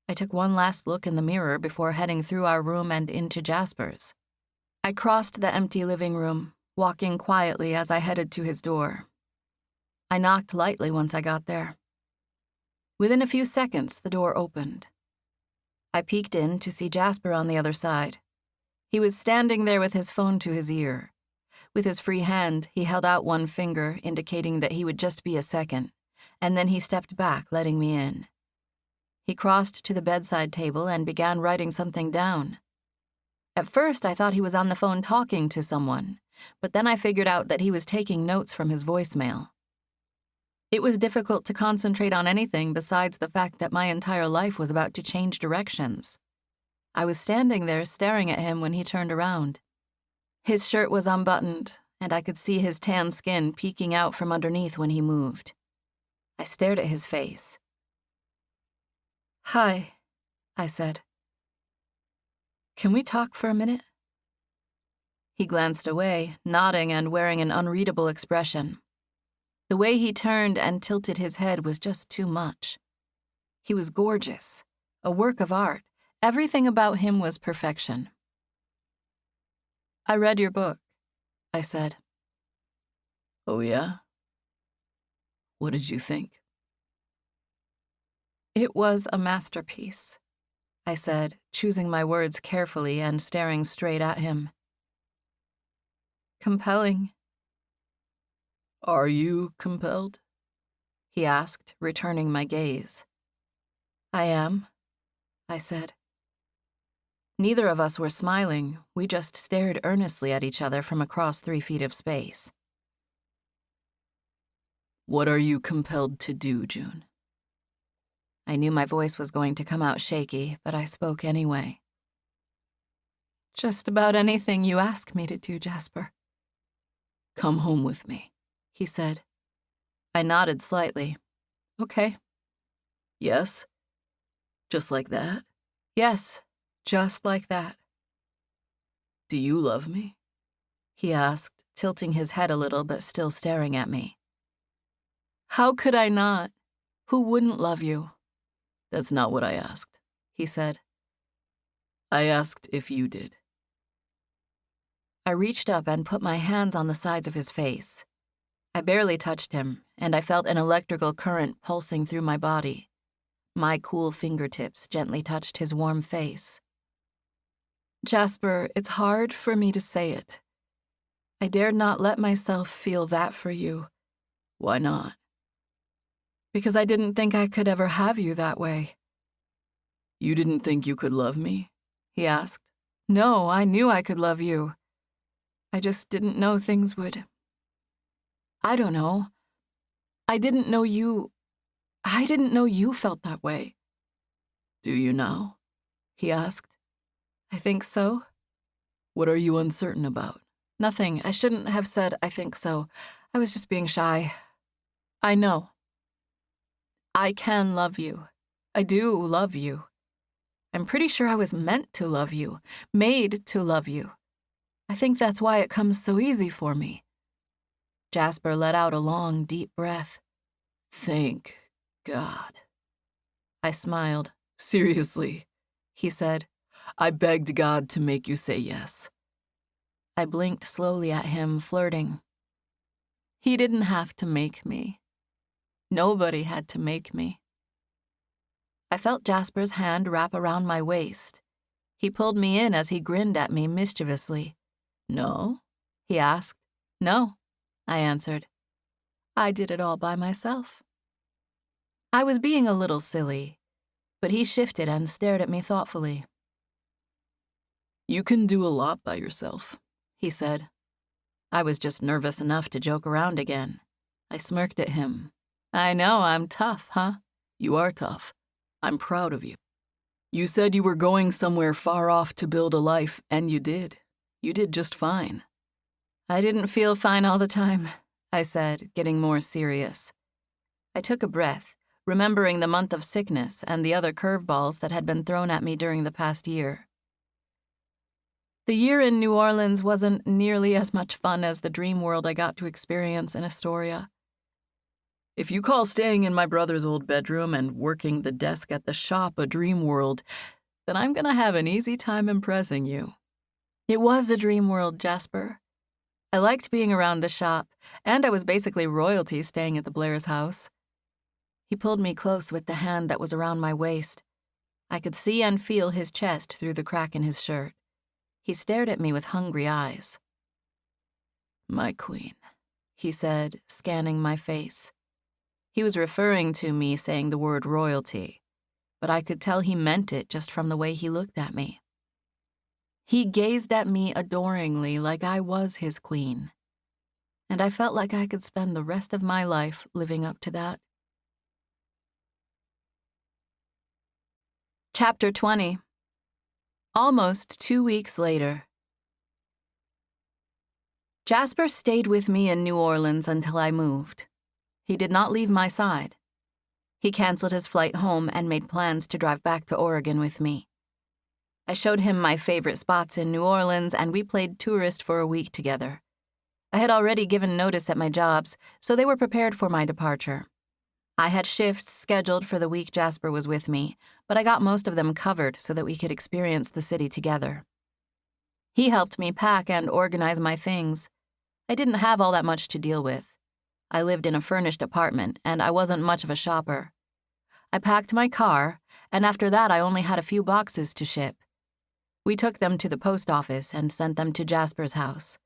I took one last look in the mirror before heading through our room and into Jasper's. I crossed the empty living room, walking quietly as I headed to his door. I knocked lightly once I got there. Within a few seconds, the door opened. I peeked in to see Jasper on the other side. He was standing there with his phone to his ear. With his free hand, he held out one finger, indicating that he would just be a second, and then he stepped back, letting me in. He crossed to the bedside table and began writing something down. At first, I thought he was on the phone talking to someone, but then I figured out that he was taking notes from his voicemail. It was difficult to concentrate on anything besides the fact that my entire life was about to change directions. I was standing there staring at him when he turned around. His shirt was unbuttoned, and I could see his tan skin peeking out from underneath when he moved. I stared at his face. "Hi," I said. "Can we talk for a minute?" He glanced away, nodding and wearing an unreadable expression. The way he turned and tilted his head was just too much. He was gorgeous, a work of art. Everything about him was perfection. "I read your book," I said. Oh, yeah? What did you think? "It was a masterpiece," I said, choosing my words carefully and staring straight at him. "Compelling." Are you compelled? He asked, returning my gaze. "I am," I said. Neither of us were smiling. We just stared earnestly at each other from across 3 feet of space. What are you compelled to do, June? I knew my voice was going to come out shaky, but I spoke anyway. "Just about anything you ask me to do, Jasper." Come home with me, he said. I nodded slightly. "Okay." Yes? Just like that? "Yes, just like that." Do you love me? He asked, tilting his head a little but still staring at me. "How could I not? Who wouldn't love you?" That's not what I asked, he said. I asked if you did. I reached up and put my hands on the sides of his face. I barely touched him, and I felt an electrical current pulsing through my body. My cool fingertips gently touched his warm face. "Jasper, it's hard for me to say it. I dared not let myself feel that for you." Why not? "Because I didn't think I could ever have you that way." You didn't think you could love me? He asked. "No, I knew I could love you. I just didn't know things would... I don't know. I didn't know you felt that way." Do you now? He asked. "I think so." What are you uncertain about? "Nothing. I shouldn't have said I think so. I was just being shy. I know. I can love you. I do love you. I'm pretty sure I was meant to love you, made to love you. I think that's why it comes so easy for me." Jasper let out a long, deep breath. Thank God. I smiled. Seriously, He said. I begged God to make you say yes. I blinked slowly at him, flirting. He didn't have to make me. Nobody had to make me. I felt Jasper's hand wrap around my waist. He pulled me in as he grinned at me mischievously. No? He asked. "No," I answered. "I did it all by myself." I was being a little silly, but he shifted and stared at me thoughtfully. You can do a lot by yourself, He said. I was just nervous enough to joke around again. I smirked at him. "I know, I'm tough, huh?" You are tough. I'm proud of you. You said you were going somewhere far off to build a life, and you did. You did just fine. "I didn't feel fine all the time," I said, getting more serious. I took a breath, remembering the month of sickness and the other curveballs that had been thrown at me during the past year. The year in New Orleans wasn't nearly as much fun as the dream world I got to experience in Astoria. If you call staying in my brother's old bedroom and working the desk at the shop a dream world, then I'm gonna have an easy time impressing you. It was a dream world, Jasper. I liked being around the shop, and I was basically royalty staying at the Blair's house. He pulled me close with the hand that was around my waist. I could see and feel his chest through the crack in his shirt. He stared at me with hungry eyes. My queen, he said, scanning my face. He was referring to me saying the word royalty, but I could tell he meant it just from the way he looked at me. He gazed at me adoringly like I was his queen, and I felt like I could spend the rest of my life living up to that. Chapter 20. Almost 2 weeks later. Jasper stayed with me in New Orleans until I moved. He did not leave my side. He canceled his flight home and made plans to drive back to Oregon with me. I showed him my favorite spots in New Orleans, and we played tourist for a week together. I had already given notice at my jobs, so they were prepared for my departure. I had shifts scheduled for the week Jasper was with me, but I got most of them covered so that we could experience the city together. He helped me pack and organize my things. I didn't have all that much to deal with. I lived in a furnished apartment, and I wasn't much of a shopper. I packed my car, and after that I only had a few boxes to ship. We took them to the post office and sent them to Jasper's house.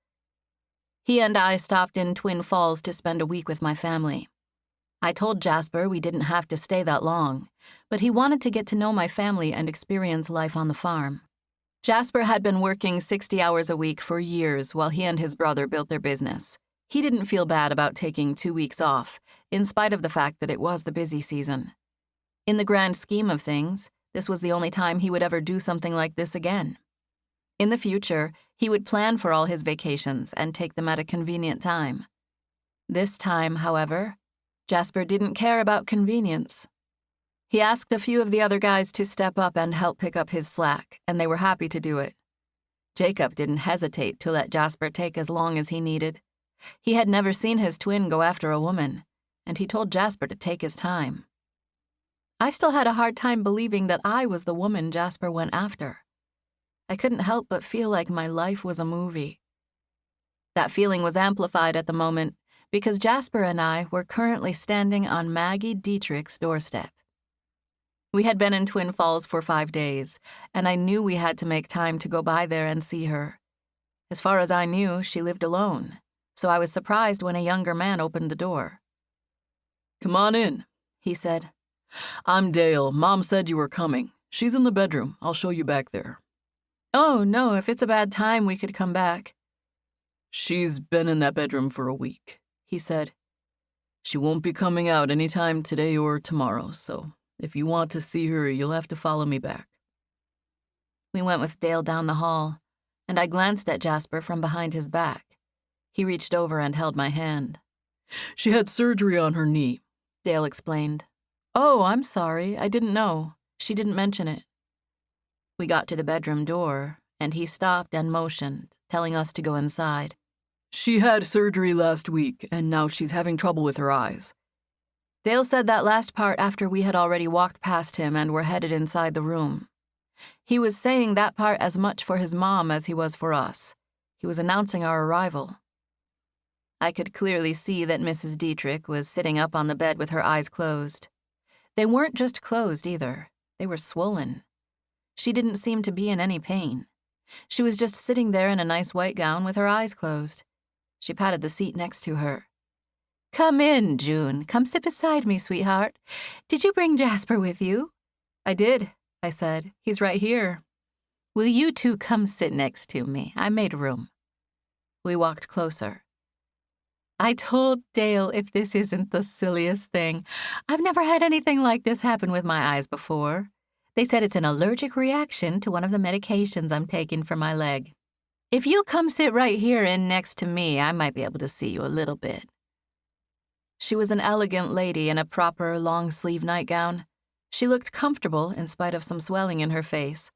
He and I stopped in Twin Falls to spend a week with my family. I told Jasper we didn't have to stay that long, but he wanted to get to know my family and experience life on the farm. Jasper had been working 60 hours a week for years while he and his brother built their business. He didn't feel bad about taking 2 weeks off, in spite of the fact that it was the busy season. In the grand scheme of things, this was the only time he would ever do something like this again. In the future, he would plan for all his vacations and take them at a convenient time. This time, however, Jasper didn't care about convenience. He asked a few of the other guys to step up and help pick up his slack, and they were happy to do it. Jacob didn't hesitate to let Jasper take as long as he needed. He had never seen his twin go after a woman, and he told Jasper to take his time. I still had a hard time believing that I was the woman Jasper went after. I couldn't help but feel like my life was a movie. That feeling was amplified at the moment because Jasper and I were currently standing on Maggie Dietrich's doorstep. We had been in Twin Falls for 5 days, and I knew we had to make time to go by there and see her. As far as I knew, she lived alone, so I was surprised when a younger man opened the door. "Come on in," he said. "I'm Dale. Mom said you were coming. She's in the bedroom. I'll show you back there." "Oh, no, if it's a bad time, we could come back." "She's been in that bedroom for a week," he said. "She won't be coming out anytime today or tomorrow, so if you want to see her, you'll have to follow me back." We went with Dale down the hall, and I glanced at Jasper from behind his back. He reached over and held my hand. "She had surgery on her knee," Dale explained. "Oh, I'm sorry. I didn't know. She didn't mention it." We got to the bedroom door, and he stopped and motioned, telling us to go inside. She had surgery last week, and now she's having trouble with her eyes. Dale said that last part after we had already walked past him and were headed inside the room. He was saying that part as much for his mom as he was for us. He was announcing our arrival. I could clearly see that Mrs. Dietrich was sitting up on the bed with her eyes closed. They weren't just closed either. They were swollen. She didn't seem to be in any pain. She was just sitting there in a nice white gown with her eyes closed. She patted the seat next to her. "Come in, June. Come sit beside me, sweetheart. Did you bring Jasper with you?" "I did," I said. "He's right here." "Will you two come sit next to me? I made room." We walked closer. "I told Dale if this isn't the silliest thing. I've never had anything like this happen with my eyes before. They said it's an allergic reaction to one of the medications I'm taking for my leg. If you'll come sit right here in next to me, I might be able to see you a little bit." She was an elegant lady in a proper long-sleeve nightgown. She looked comfortable in spite of some swelling in her face.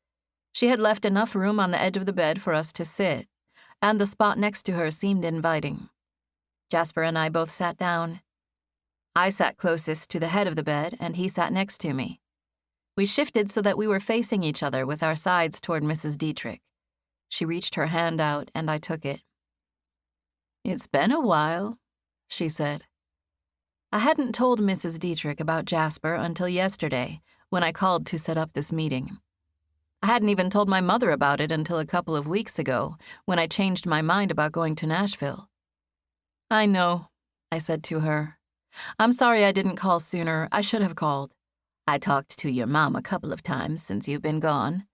She had left enough room on the edge of the bed for us to sit, and the spot next to her seemed inviting. Jasper and I both sat down. I sat closest to the head of the bed, and he sat next to me. We shifted so that we were facing each other with our sides toward Mrs. Dietrich. She reached her hand out, and I took it. "It's been a while," she said. I hadn't told Mrs. Dietrich about Jasper until yesterday, when I called to set up this meeting. I hadn't even told my mother about it until a couple of weeks ago, when I changed my mind about going to Nashville. "I know," I said to her. "I'm sorry I didn't call sooner. I should have called. I talked to your mom a couple of times since you've been gone.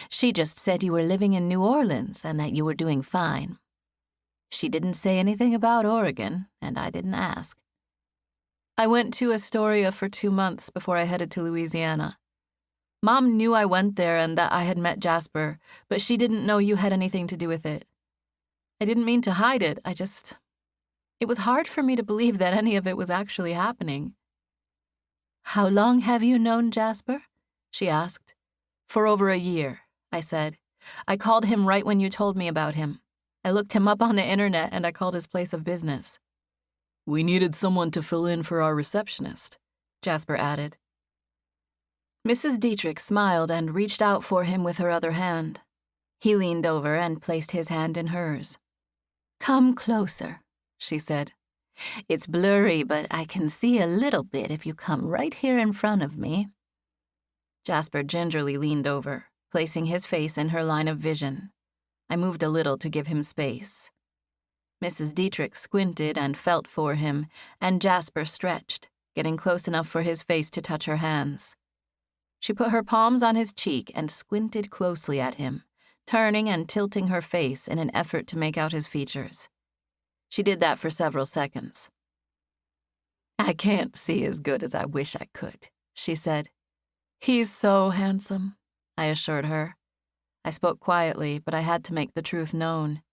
She just said you were living in New Orleans and that you were doing fine. She didn't say anything about Oregon, and I didn't ask. I went to Astoria for 2 months before I headed to Louisiana. Mom knew I went there and that I had met Jasper, but she didn't know you had anything to do with it. I didn't mean to hide it, It was hard for me to believe that any of it was actually happening." "How long have you known Jasper?" she asked. "For over a year," I said. "I called him right when you told me about him. I looked him up on the internet and I called his place of business." "We needed someone to fill in for our receptionist," Jasper added. Mrs. Dietrich smiled and reached out for him with her other hand. He leaned over and placed his hand in hers. "Come closer," she said. "It's blurry, but I can see a little bit if you come right here in front of me." Jasper gingerly leaned over, placing his face in her line of vision. I moved a little to give him space. Mrs. Dietrich squinted and felt for him, and Jasper stretched, getting close enough for his face to touch her hands. She put her palms on his cheek and squinted closely at him, turning and tilting her face in an effort to make out his features. She did that for several seconds. "I can't see as good as I wish I could," she said. "He's so handsome," I assured her. I spoke quietly, but I had to make the truth known.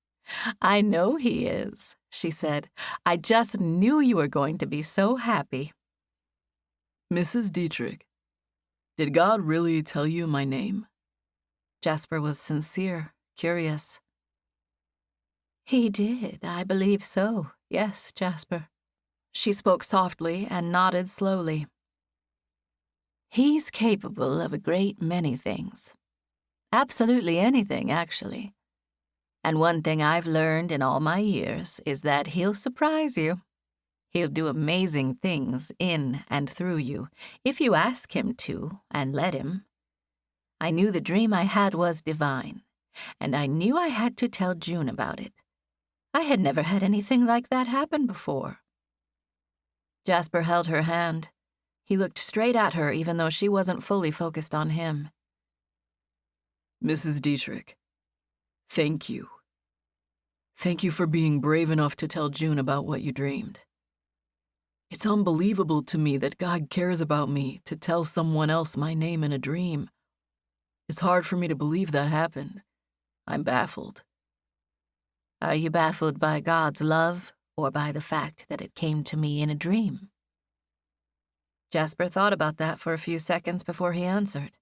"I know he is," she said. "I just knew you were going to be so happy." "Mrs. Dietrich, did God really tell you my name?" Jasper was sincere, curious. "He did, I believe so. Yes, Jasper." She spoke softly and nodded slowly. "He's capable of a great many things. Absolutely anything, actually. And one thing I've learned in all my years is that he'll surprise you. He'll do amazing things in and through you, if you ask him to and let him. I knew the dream I had was divine, and I knew I had to tell June about it. I had never had anything like that happen before." Jasper held her hand. He looked straight at her even though she wasn't fully focused on him. "Mrs. Dietrich, thank you. Thank you for being brave enough to tell June about what you dreamed. It's unbelievable to me that God cares about me to tell someone else my name in a dream. It's hard for me to believe that happened. I'm baffled." "Are you baffled by God's love or by the fact that it came to me in a dream?" Jasper thought about that for a few seconds before he answered.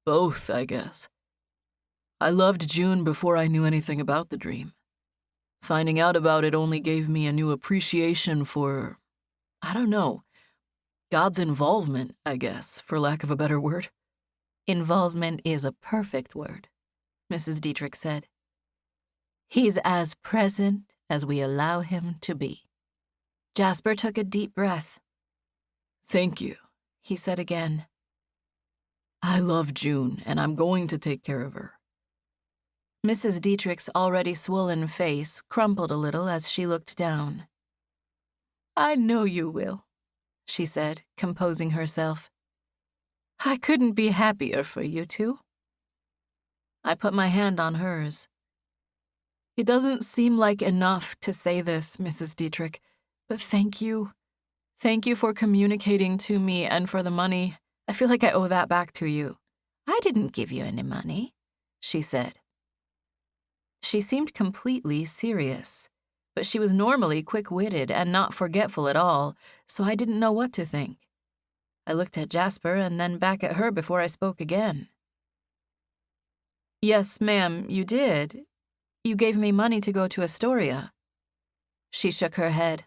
"Both, I guess. I loved June before I knew anything about the dream. Finding out about it only gave me a new appreciation for, I don't know, God's involvement, I guess, for lack of a better word. Involvement is a perfect word, Mrs. Dietrich said. He's as present as we allow him to be. Jasper took a deep breath. Thank you, he said again. I love June, and I'm going to take care of her. Mrs. Dietrich's already swollen face crumpled a little as she looked down. I know you will, she said, composing herself. I couldn't be happier for you two. I put my hand on hers. It doesn't seem like enough to say this, Mrs. Dietrich, but thank you. Thank you for communicating to me and for the money. I feel like I owe that back to you. I didn't give you any money, she said. She seemed completely serious, but she was normally quick-witted and not forgetful at all, so I didn't know what to think. I looked at Jasper and then back at her before I spoke again. Yes, ma'am, you did. You gave me money to go to Astoria. She shook her head.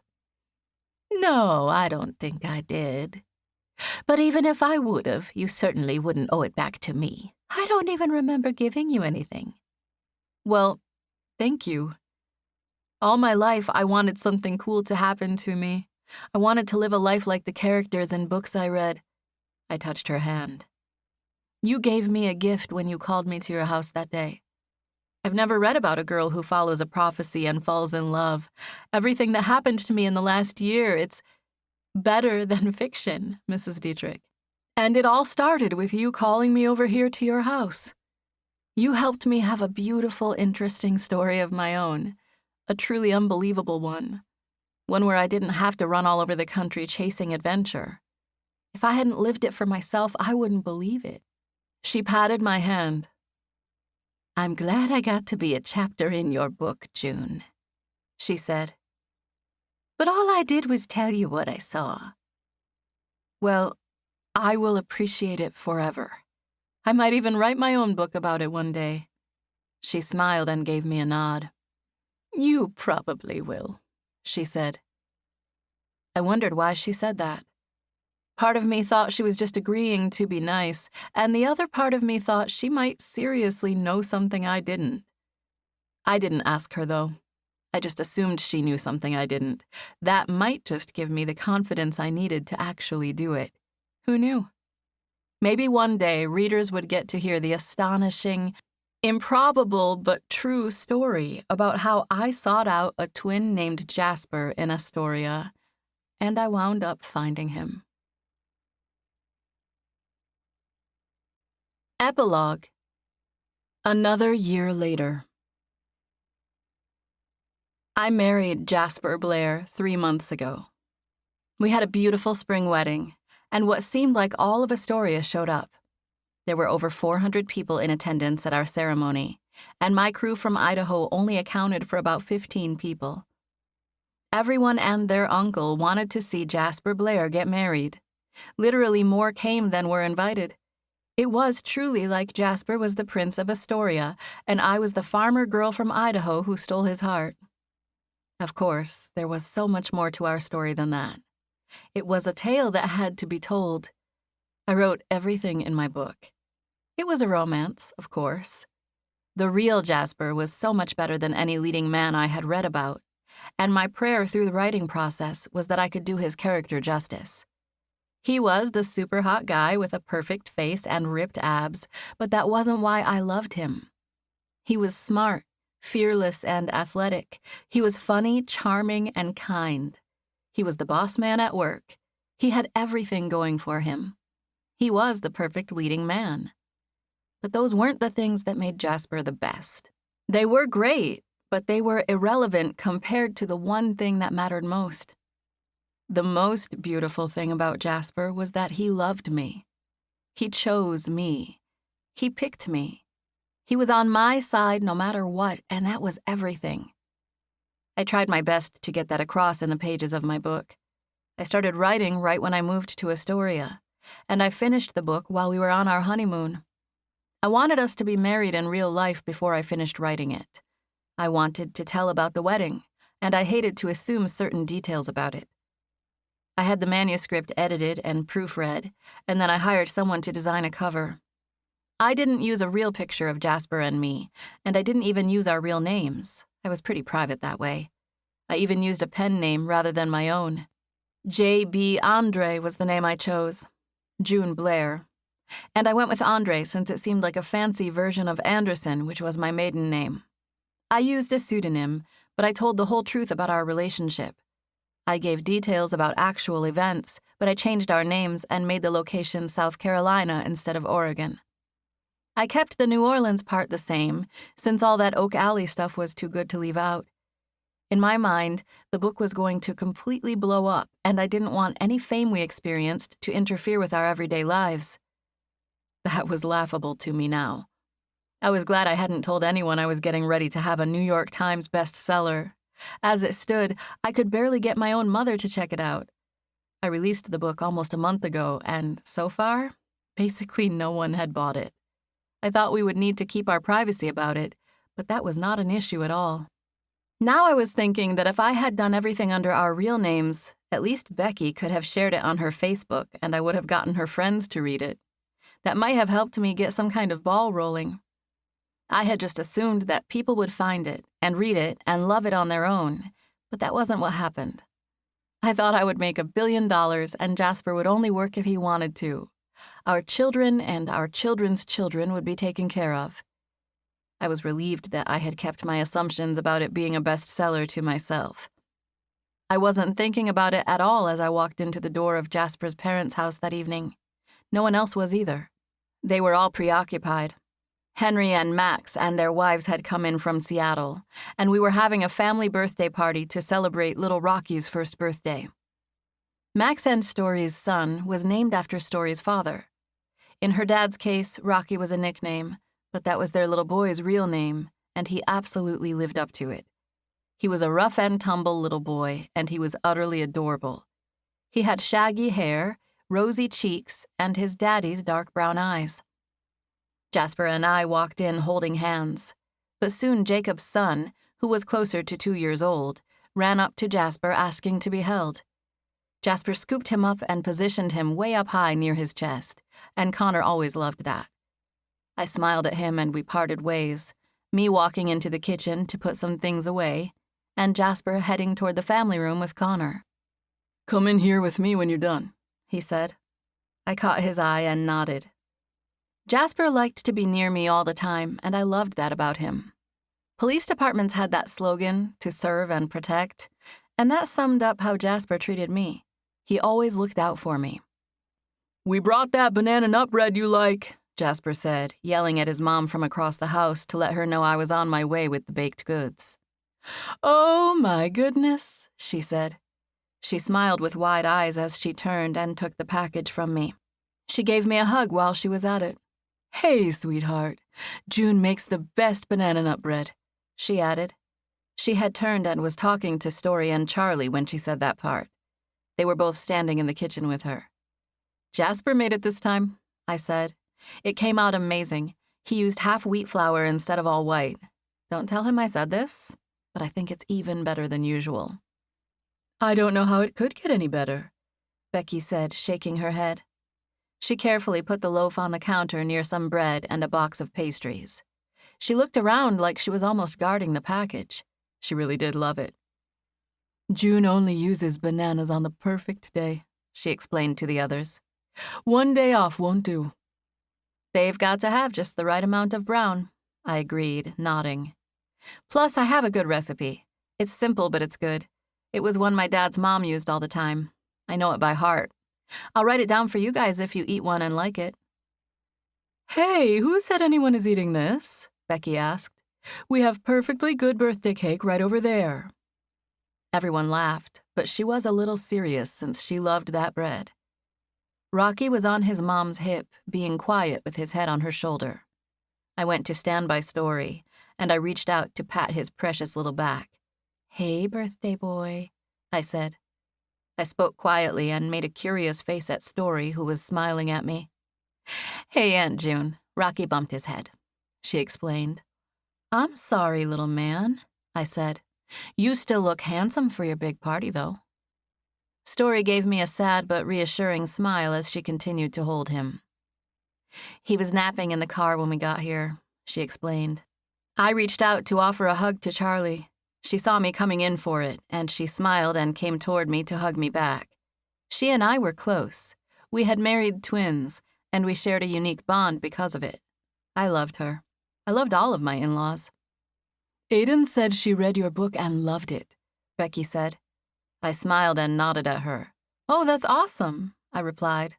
No, I don't think I did. But even if I would've, you certainly wouldn't owe it back to me. I don't even remember giving you anything. Well, thank you. All my life, I wanted something cool to happen to me. I wanted to live a life like the characters in books I read. I touched her hand. You gave me a gift when you called me to your house that day. I've never read about a girl who follows a prophecy and falls in love. Everything that happened to me in the last year, it's better than fiction, Mrs. Dietrich. And it all started with you calling me over here to your house. You helped me have a beautiful, interesting story of my own, a truly unbelievable one where I didn't have to run all over the country chasing adventure. If I hadn't lived it for myself, I wouldn't believe it. She patted my hand. I'm glad I got to be a chapter in your book, June, she said. But all I did was tell you what I saw. Well, I will appreciate it forever. I might even write my own book about it one day. She smiled and gave me a nod. You probably will, she said. I wondered why she said that. Part of me thought she was just agreeing to be nice, and the other part of me thought she might seriously know something I didn't. I didn't ask her, though. I just assumed she knew something I didn't. That might just give me the confidence I needed to actually do it. Who knew? Maybe one day readers would get to hear the astonishing, improbable but true story about how I sought out a twin named Jasper in Astoria, and I wound up finding him. Epilogue. Another year later. I married Jasper Blair 3 months ago. We had a beautiful spring wedding, and what seemed like all of Astoria showed up. There were over 400 people in attendance at our ceremony, and my crew from Idaho only accounted for about 15 people. Everyone and their uncle wanted to see Jasper Blair get married. Literally more came than were invited. It was truly like Jasper was the prince of Astoria, and I was the farmer girl from Idaho who stole his heart. Of course, there was so much more to our story than that. It was a tale that had to be told. I wrote everything in my book. It was a romance, of course. The real Jasper was so much better than any leading man I had read about, and my prayer through the writing process was that I could do his character justice. He was the super hot guy with a perfect face and ripped abs, but that wasn't why I loved him. He was smart, fearless, and athletic. He was funny, charming, and kind. He was the boss man at work. He had everything going for him. He was the perfect leading man. But those weren't the things that made Jasper the best. They were great, but they were irrelevant compared to the one thing that mattered most. The most beautiful thing about Jasper was that he loved me. He chose me. He picked me. He was on my side no matter what, and that was everything. I tried my best to get that across in the pages of my book. I started writing right when I moved to Astoria, and I finished the book while we were on our honeymoon. I wanted us to be married in real life before I finished writing it. I wanted to tell about the wedding, and I hated to assume certain details about it. I had the manuscript edited and proofread, and then I hired someone to design a cover. I didn't use a real picture of Jasper and me, and I didn't even use our real names. I was pretty private that way. I even used a pen name rather than my own. J.B. Andre was the name I chose. June Blair. And I went with Andre since it seemed like a fancy version of Anderson, which was my maiden name. I used a pseudonym, but I told the whole truth about our relationship. I gave details about actual events, but I changed our names and made the location South Carolina instead of Oregon. I kept the New Orleans part the same, since all that Oak Alley stuff was too good to leave out. In my mind, the book was going to completely blow up, and I didn't want any fame we experienced to interfere with our everyday lives. That was laughable to me now. I was glad I hadn't told anyone I was getting ready to have a New York Times bestseller. As it stood, I could barely get my own mother to check it out. I released the book almost a month ago, and so far, basically no one had bought it. I thought we would need to keep our privacy about it, but that was not an issue at all. Now I was thinking that if I had done everything under our real names, at least Becky could have shared it on her Facebook, and I would have gotten her friends to read it. That might have helped me get some kind of ball rolling. I had just assumed that people would find it and read it and love it on their own, but that wasn't what happened. I thought I would make $1 billion and Jasper would only work if he wanted to. Our children and our children's children would be taken care of. I was relieved that I had kept my assumptions about it being a bestseller to myself. I wasn't thinking about it at all as I walked into the door of Jasper's parents' house that evening. No one else was either. They were all preoccupied. Henry and Max and their wives had come in from Seattle, and we were having a family birthday party to celebrate little Rocky's first birthday. Max and Story's son was named after Story's father. In her dad's case, Rocky was a nickname, but that was their little boy's real name, and he absolutely lived up to it. He was a rough and tumble little boy, and he was utterly adorable. He had shaggy hair, rosy cheeks, and his daddy's dark brown eyes. Jasper and I walked in holding hands, but soon Jacob's son, who was closer to 2 years old, ran up to Jasper asking to be held. Jasper scooped him up and positioned him way up high near his chest, and Connor always loved that. I smiled at him and we parted ways, me walking into the kitchen to put some things away, and Jasper heading toward the family room with Connor. "Come in here with me when you're done," he said. I caught his eye and nodded. Jasper liked to be near me all the time, and I loved that about him. Police departments had that slogan, to serve and protect, and that summed up how Jasper treated me. He always looked out for me. "We brought that banana nut bread you like," Jasper said, yelling at his mom from across the house to let her know I was on my way with the baked goods. "Oh, my goodness," she said. She smiled with wide eyes as she turned and took the package from me. She gave me a hug while she was at it. "Hey, sweetheart, June makes the best banana nut bread," she added. She had turned and was talking to Story and Charlie when she said that part. They were both standing in the kitchen with her. "Jasper made it this time," I said. "It came out amazing. He used half wheat flour instead of all white. Don't tell him I said this, but I think it's even better than usual." "I don't know how it could get any better," Becky said, shaking her head. She carefully put the loaf on the counter near some bread and a box of pastries. She looked around like she was almost guarding the package. She really did love it. "June only uses bananas on the perfect day," she explained to the others. "One day off won't do." "They've got to have just the right amount of brown," I agreed, nodding. "Plus, I have a good recipe. It's simple, but it's good. It was one my dad's mom used all the time. I know it by heart. I'll write it down for you guys if you eat one and like it." "Hey, who said anyone is eating this?" Becky asked. "We have perfectly good birthday cake right over there." Everyone laughed, but she was a little serious since she loved that bread. Rocky was on his mom's hip, being quiet with his head on her shoulder. I went to stand by Story, and I reached out to pat his precious little back. "Hey, birthday boy," I said. I spoke quietly and made a curious face at Story, who was smiling at me. "Hey, Aunt June," Rocky bumped his head. She explained. I'm sorry, little man, I said. You still look handsome for your big party, though. Story gave me a sad but reassuring smile as she continued to hold him. He was napping in the car when we got here, she explained. I reached out to offer a hug to Charlie. She saw me coming in for it, and she smiled and came toward me to hug me back. She and I were close. We had married twins, and we shared a unique bond because of it. I loved her. I loved all of my in-laws. Aiden said she read your book and loved it, Becky said. I smiled and nodded at her. Oh, that's awesome, I replied.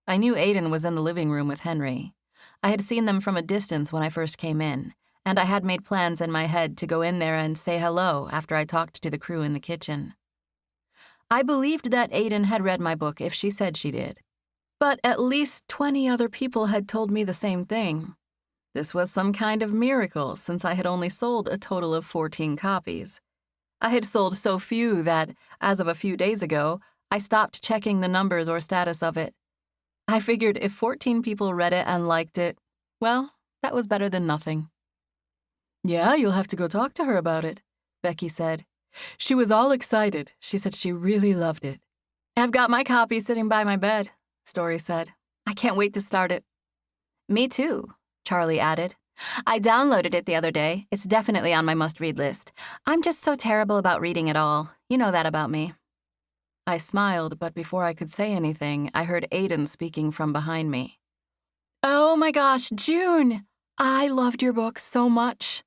I knew Aiden was in the living room with Henry. I had seen them from a distance when I first came in, and I had made plans in my head to go in there and say hello after I talked to the crew in the kitchen. I believed that Aiden had read my book if she said she did. But at least 20 other people had told me the same thing. This was some kind of miracle since I had only sold a total of 14 copies. I had sold so few that, as of a few days ago, I stopped checking the numbers or status of it. I figured if 14 people read it and liked it, well, that was better than nothing. Yeah, you'll have to go talk to her about it, Becky said. She was all excited. She said she really loved it. I've got my copy sitting by my bed, Story said. I can't wait to start it. Me too, Charlie added. I downloaded it the other day. It's definitely on my must-read list. I'm just so terrible about reading at all. You know that about me. I smiled, but before I could say anything, I heard Aiden speaking from behind me. Oh my gosh, June! I loved your book so much.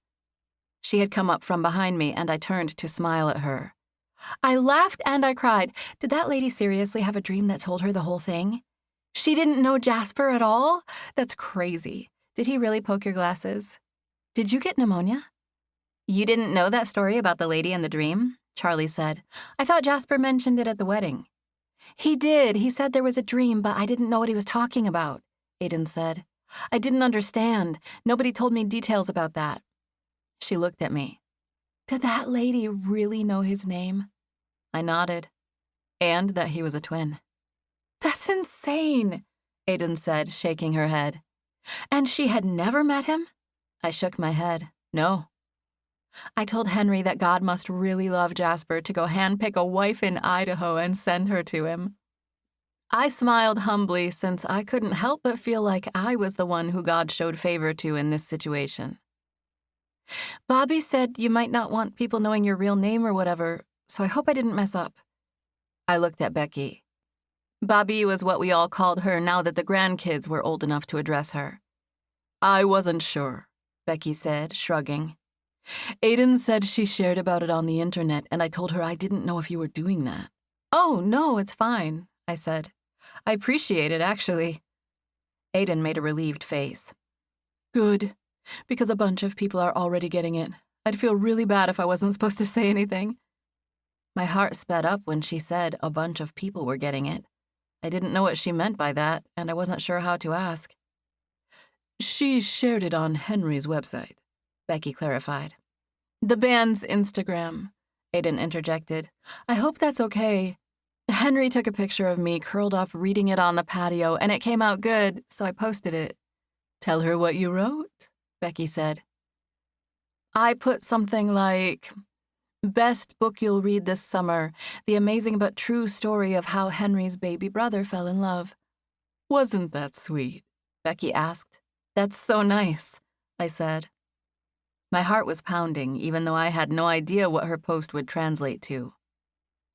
She had come up from behind me, and I turned to smile at her. I laughed and I cried. Did that lady seriously have a dream that told her the whole thing? She didn't know Jasper at all? That's crazy. Did he really poke your glasses? Did you get pneumonia? You didn't know that story about the lady in the dream? Charlie said. I thought Jasper mentioned it at the wedding. He did. He said there was a dream, but I didn't know what he was talking about, Aiden said. I didn't understand. Nobody told me details about that. She looked at me. Did that lady really know his name? I nodded. And that he was a twin. That's insane, Aiden said, shaking her head. And she had never met him? I shook my head. No. I told Henry that God must really love Jasper to go handpick a wife in Idaho and send her to him. I smiled humbly since I couldn't help but feel like I was the one who God showed favor to in this situation. Bobby said you might not want people knowing your real name or whatever, so I hope I didn't mess up. I looked at Becky. Bobby was what we all called her now that the grandkids were old enough to address her. I wasn't sure, Becky said, shrugging. Aiden said she shared about it on the internet, and I told her I didn't know if you were doing that. Oh, no, it's fine, I said. I appreciate it, actually. Aiden made a relieved face. Good, because a bunch of people are already getting it. I'd feel really bad if I wasn't supposed to say anything. My heart sped up when she said a bunch of people were getting it. I didn't know what she meant by that, and I wasn't sure how to ask. She shared it on Henry's website, Becky clarified. The band's Instagram, Aiden interjected. I hope that's okay. Henry took a picture of me curled up reading it on the patio, and it came out good, so I posted it. Tell her what you wrote, Becky said. I put something like, best book you'll read this summer, the amazing but true story of how Henry's baby brother fell in love. Wasn't that sweet? Becky asked. That's so nice, I said. My heart was pounding, even though I had no idea what her post would translate to.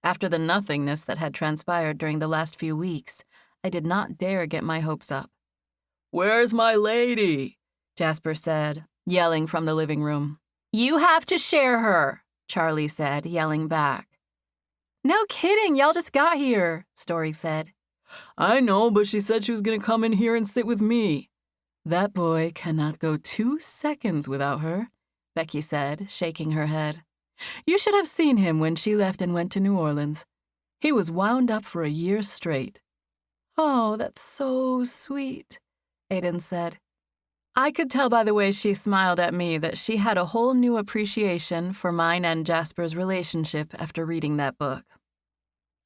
After the nothingness that had transpired during the last few weeks, I did not dare get my hopes up. Where's my lady? Jasper said, yelling from the living room. You have to share her, Charlie said, yelling back. No kidding, y'all just got here, Story said. I know, but she said she was going to come in here and sit with me. That boy cannot go 2 seconds without her, Becky said, shaking her head. You should have seen him when she left and went to New Orleans. He was wound up for a year straight. Oh, that's so sweet, Aiden said. I could tell by the way she smiled at me that she had a whole new appreciation for mine and Jasper's relationship after reading that book.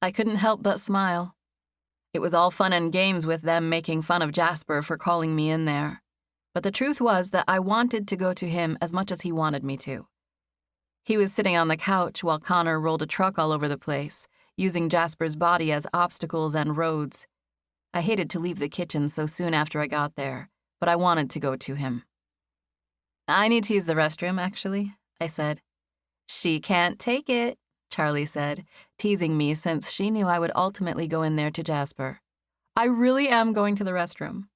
I couldn't help but smile. It was all fun and games with them making fun of Jasper for calling me in there. but the truth was that I wanted to go to him as much as he wanted me to. He was sitting on the couch while Connor rolled a truck all over the place, using Jasper's body as obstacles and roads. I hated to leave the kitchen so soon after I got there, but I wanted to go to him. "I need to use the restroom, actually," I said. "She can't take it," Charlie said, teasing me since she knew I would ultimately go in there to Jasper. "I really am going to the restroom,"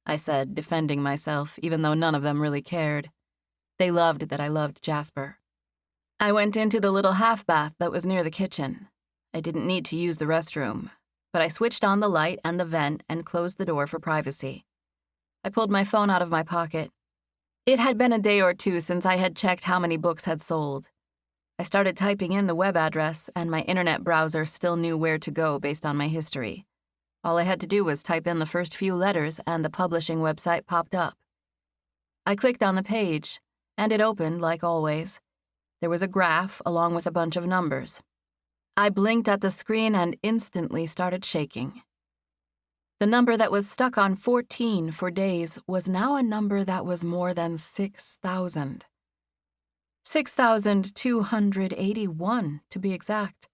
I said, defending myself, even though none of them really cared. They loved that I loved Jasper. I went into the little half bath that was near the kitchen. I didn't need to use the restroom, but I switched on the light and the vent and closed the door for privacy. I pulled my phone out of my pocket. It had been a day or two since I had checked how many books had sold. I started typing in the web address, and my internet browser still knew where to go based on my history. All I had to do was type in the first few letters, and the publishing website popped up. I clicked on the page, and it opened like always. There was a graph along with a bunch of numbers. I blinked at the screen and instantly started shaking. The number that was stuck on 14 for days was now a number that was more than 6,000. 6,281, to be exact.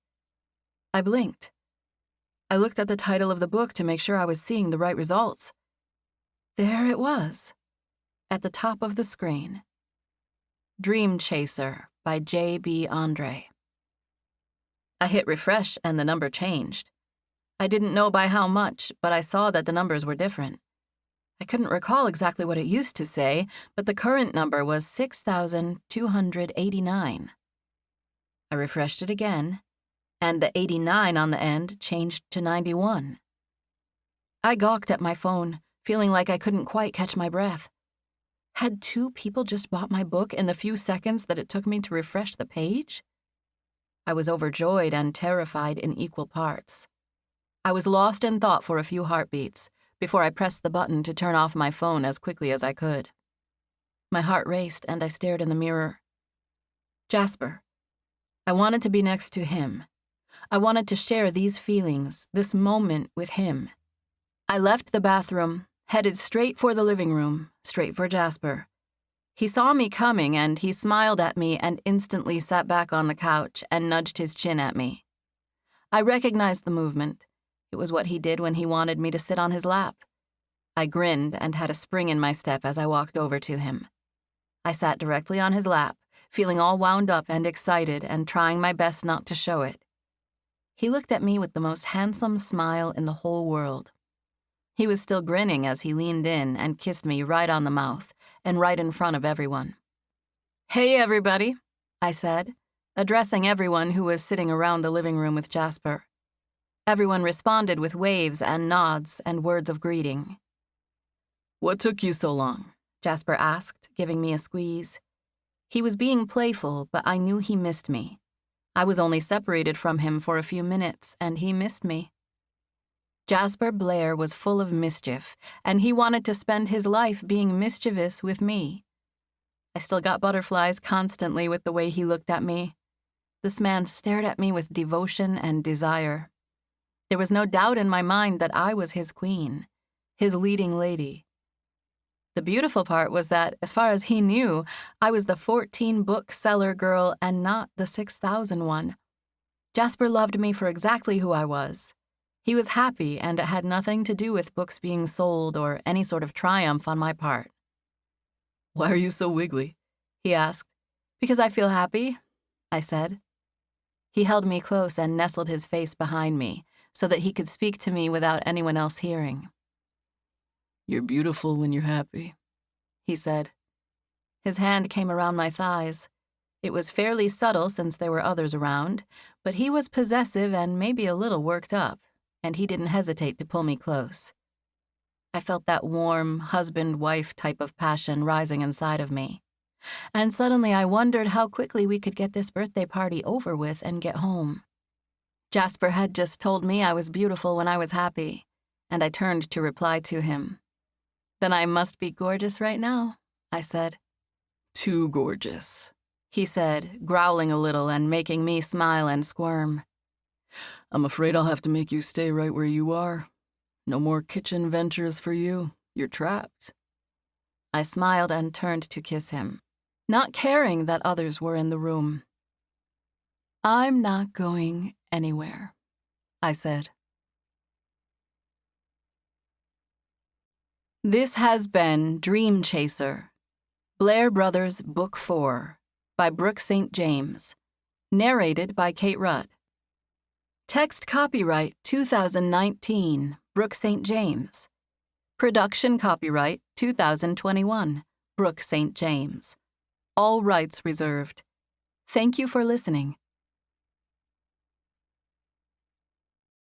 I blinked. I looked at the title of the book to make sure I was seeing the right results. There it was, at the top of the screen. Dream Chaser by J.B. Andre. I hit refresh and the number changed. I didn't know by how much, but I saw that the numbers were different. I couldn't recall exactly what it used to say, but the current number was 6,289. I refreshed it again, and the 89 on the end changed to 91. I gawked at my phone, feeling like I couldn't quite catch my breath. Had 2 people just bought my book in the few seconds that it took me to refresh the page? I was overjoyed and terrified in equal parts. I was lost in thought for a few heartbeats before I pressed the button to turn off my phone as quickly as I could. My heart raced and I stared in the mirror. Jasper. I wanted to be next to him. I wanted to share these feelings, this moment with him. I left the bathroom, headed straight for the living room, straight for Jasper. He saw me coming and he smiled at me and instantly sat back on the couch and nudged his chin at me. I recognized the movement. It was what he did when he wanted me to sit on his lap. I grinned and had a spring in my step as I walked over to him. I sat directly on his lap, feeling all wound up and excited and trying my best not to show it. He looked at me with the most handsome smile in the whole world. He was still grinning as he leaned in and kissed me right on the mouth and right in front of everyone. "Hey, everybody," I said, addressing everyone who was sitting around the living room with Jasper. Everyone responded with waves and nods and words of greeting. "What took you so long?" Jasper asked, giving me a squeeze. He was being playful, but I knew he missed me. I was only separated from him for a few minutes, and he missed me. Jasper Blair was full of mischief, and he wanted to spend his life being mischievous with me. I still got butterflies constantly with the way he looked at me. This man stared at me with devotion and desire. There was no doubt in my mind that I was his queen, his leading lady. The beautiful part was that, as far as he knew, I was the 14-book seller girl and not the 6,000 one. Jasper loved me for exactly who I was. He was happy, and it had nothing to do with books being sold or any sort of triumph on my part. "Why are you so wiggly?" he asked. "Because I feel happy," I said. He held me close and nestled his face behind me so that he could speak to me without anyone else hearing. "You're beautiful when you're happy," he said. His hand came around my thighs. It was fairly subtle since there were others around, but he was possessive and maybe a little worked up, and he didn't hesitate to pull me close. I felt that warm, husband-wife type of passion rising inside of me. And suddenly I wondered how quickly we could get this birthday party over with and get home. Jasper had just told me I was beautiful when I was happy, and I turned to reply to him. "Then I must be gorgeous right now," I said. "Too gorgeous," he said, growling a little and making me smile and squirm. "I'm afraid I'll have to make you stay right where you are. No more kitchen ventures for you. You're trapped." I smiled and turned to kiss him, not caring that others were in the room. "I'm not going anywhere," I said. This has been Dream Chaser, Blair Brothers Book 4 by Brooke St. James, narrated by Kate Rutt. Text copyright 2019, Brooke St. James. Production copyright 2021, Brooke St. James. All rights reserved. Thank you for listening.